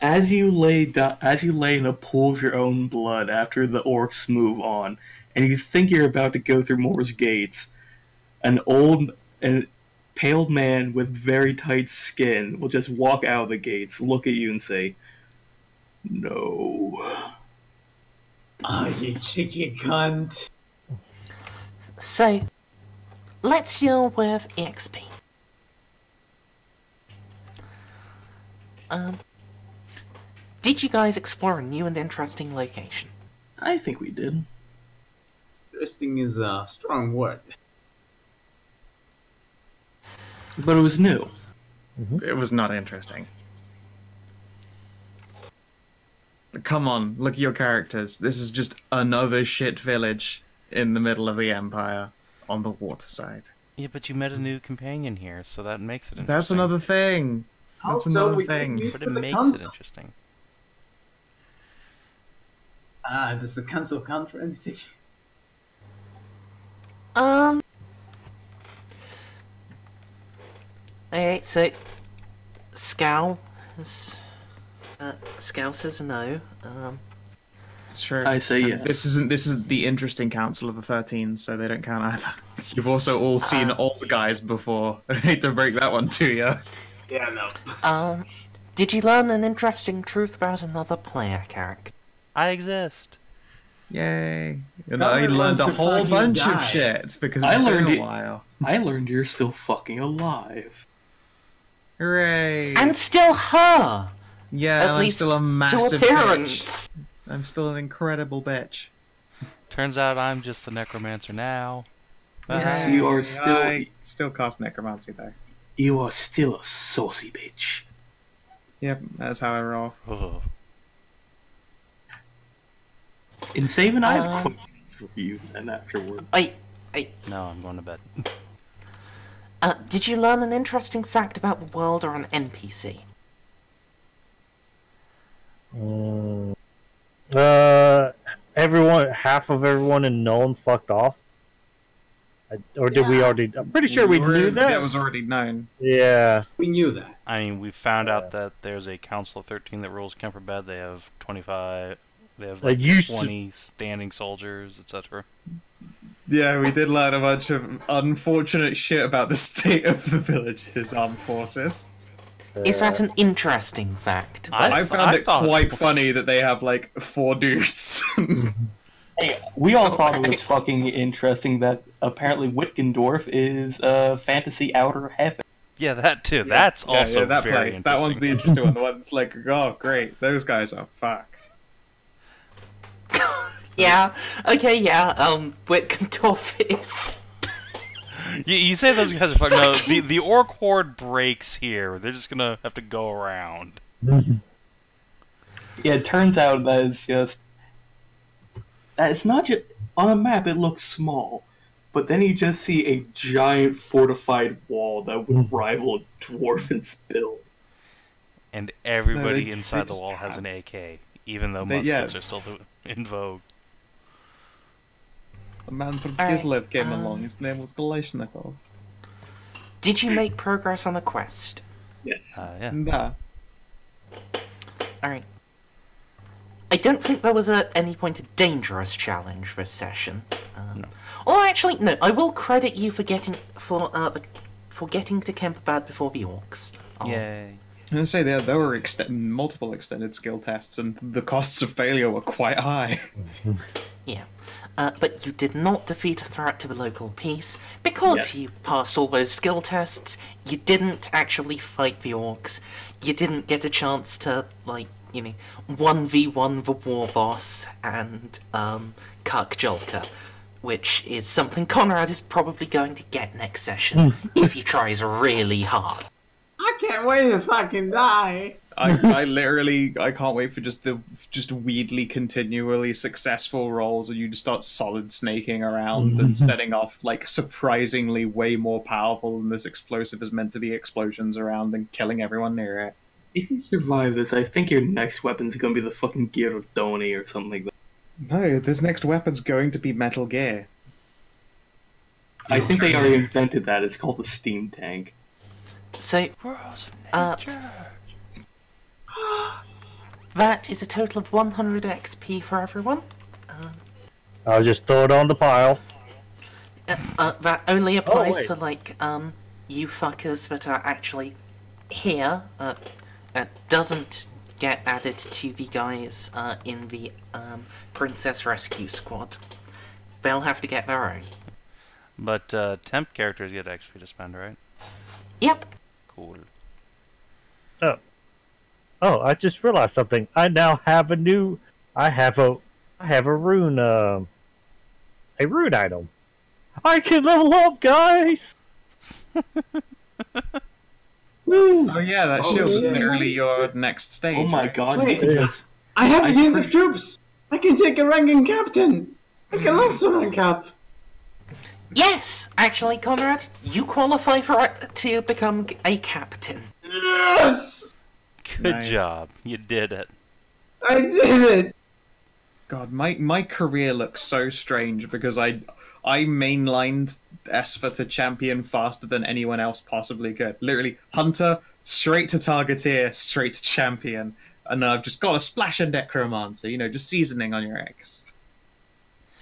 Speaker 3: as you lay in a pool of your own blood after the orcs move on, and you think you're about to go through Moor's gates, an old and pale man with very tight skin will just walk out of the gates, look at you, and say, "No."
Speaker 2: Oh, you cheeky cunt.
Speaker 1: So, let's deal with EXP. Did you guys explore a new and interesting location?
Speaker 3: I think we did.
Speaker 2: Interesting is a strong word.
Speaker 3: But it was new.
Speaker 4: It was not interesting. Come on, look at your characters. This is just another shit village in the middle of the Empire on the water side.
Speaker 6: Yeah, but you met a new companion here, so that makes it interesting.
Speaker 4: That's another thing. That's
Speaker 2: Also,
Speaker 4: another
Speaker 2: we
Speaker 4: thing.
Speaker 2: meet
Speaker 6: But it
Speaker 2: with the
Speaker 6: makes it
Speaker 2: council.
Speaker 6: interesting.
Speaker 2: Does the council count for anything?
Speaker 1: Okay, so Skow says no.
Speaker 4: It's true.
Speaker 3: I say yes.
Speaker 4: This isn't the interesting Council of the 13, so they don't count either. You've also all seen all the guys before. I hate to break that one to you.
Speaker 2: Yeah, no.
Speaker 1: Did you learn an interesting truth about another player character?
Speaker 6: I exist.
Speaker 4: Yay! And
Speaker 2: Connor
Speaker 4: I learned
Speaker 2: wants
Speaker 4: a
Speaker 2: to
Speaker 4: whole
Speaker 2: fucking
Speaker 4: bunch
Speaker 2: die.
Speaker 4: of shit because
Speaker 3: I
Speaker 4: it's
Speaker 3: learned
Speaker 4: been a
Speaker 3: it.
Speaker 4: while.
Speaker 3: I learned you're still fucking alive.
Speaker 4: Hooray!
Speaker 1: And still her!
Speaker 4: yeah,
Speaker 1: at
Speaker 4: and I'm
Speaker 1: least
Speaker 4: still a
Speaker 1: to
Speaker 4: massive bitch.
Speaker 1: appearance!
Speaker 4: I'm still an incredible bitch.
Speaker 6: Turns out I'm just the necromancer now.
Speaker 3: Yes, you are still.
Speaker 4: I still cast necromancy though.
Speaker 3: You are still a saucy bitch.
Speaker 4: Yep, that's how I roll.
Speaker 6: Ugh.
Speaker 3: In Savin, I have questions for you, and afterward.
Speaker 6: No, I'm going to bed.
Speaker 1: Did you learn an interesting fact about the world or an NPC?
Speaker 5: Half of everyone in Nuln fucked off. Or did we already? I'm pretty sure we knew that.
Speaker 4: That was already known.
Speaker 5: Yeah.
Speaker 2: We knew that.
Speaker 6: I mean, we found out that there's a Council of 13 that rules Kemperbed. They have 25... They have like
Speaker 5: used to-
Speaker 6: 20 standing soldiers, etc.
Speaker 4: Yeah, we did learn a bunch of unfortunate shit about the state of the village's armed forces.
Speaker 1: Is that an interesting fact?
Speaker 4: I found it
Speaker 6: thought-
Speaker 4: quite funny that they have like 4 dudes.
Speaker 3: Hey, we all thought it was fucking interesting that apparently Wittgendorf is fantasy outer heaven.
Speaker 6: Yeah, that too. That's also
Speaker 4: that
Speaker 6: very
Speaker 4: place. That one's the interesting one. The one that's like, oh, great, those guys are fuck.
Speaker 1: Yeah, okay, yeah, Wittgendorf is...
Speaker 6: You say those guys are fucking... No, the orc horde breaks here. They're just gonna have to go around.
Speaker 3: Yeah, it turns out that it's just... that it's not just... On a map, it looks small. But then you just see a giant fortified wall that would rival a dwarven's build.
Speaker 6: And everybody
Speaker 4: they
Speaker 6: inside the
Speaker 4: just
Speaker 6: wall has
Speaker 4: have-
Speaker 6: an AK, even though
Speaker 4: They-
Speaker 6: muskets
Speaker 4: yeah.
Speaker 6: are still in vogue.
Speaker 4: A man from
Speaker 1: Alright,
Speaker 4: Kislev came along. His name was Galashnikov.
Speaker 1: Did you make progress on a quest?
Speaker 3: Yes.
Speaker 6: Yeah.
Speaker 4: Nah.
Speaker 1: Alright. I don't think there was at any point a dangerous challenge this session. Or actually, no, I will credit you for getting to Kemperbad before the orcs.
Speaker 6: Yay.
Speaker 4: I was gonna say there were multiple extended skill tests, and the costs of failure were quite high.
Speaker 1: Yeah. But you did not defeat a threat to the local peace. Because you passed all those skill tests, you didn't actually fight the orcs. You didn't get a chance to, 1v1 the war boss and, cuck Jolka. Which is something Konrad is probably going to get next session, if he tries really hard.
Speaker 2: I can't wait to fucking die.
Speaker 4: I literally can't wait for just weirdly continually successful rolls, and you just start solid snaking around and setting off like surprisingly way more powerful than this explosive is meant to be explosions around and killing everyone near it.
Speaker 3: If you survive this, I think your next weapon's gonna be the fucking Gear of Doni or something like that.
Speaker 4: No, this next weapon's going to be Metal Gear.
Speaker 3: I think they already invented that. It's called the Steam Tank.
Speaker 1: So,
Speaker 6: Worlds of nature.
Speaker 1: that is a total of 100 XP for everyone.
Speaker 5: I'll just throw it on the pile.
Speaker 1: That only applies
Speaker 5: wait.
Speaker 1: for, you fuckers that are actually here. Doesn't get added to the guys in the Princess Rescue Squad. They'll have to get their own.
Speaker 6: But temp characters get XP to spend, right?
Speaker 1: Yep.
Speaker 6: Cool.
Speaker 5: Oh, I just realized something. I now have a new. I have a rune. A rune item. I can level up, guys. Woo!
Speaker 4: Oh yeah, that shield is literally your next stage.
Speaker 3: Oh my
Speaker 4: right?
Speaker 3: god,
Speaker 2: Wait.
Speaker 3: yes.
Speaker 2: I have
Speaker 3: I
Speaker 2: a unit
Speaker 3: pre-
Speaker 2: of troops! I can take a ranking captain! I can also rank up!
Speaker 1: Yes, actually, Konrad, you qualify to become a captain.
Speaker 2: Yes!
Speaker 6: Good
Speaker 4: Nice.
Speaker 6: job. You did it.
Speaker 2: I did it!
Speaker 4: God, my career looks so strange because I mainlined Esva to champion faster than anyone else possibly could. Literally, hunter, straight to targeteer, straight to champion. And I've just got a splash of necromancer, just seasoning on your eggs.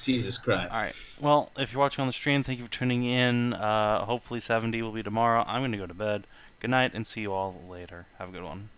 Speaker 2: Jesus Christ.
Speaker 6: Alright. Well, if you're watching on the stream, thank you for tuning in. Hopefully 70 will be tomorrow. I'm going to go to bed. Good night, and see you all later. Have a good one.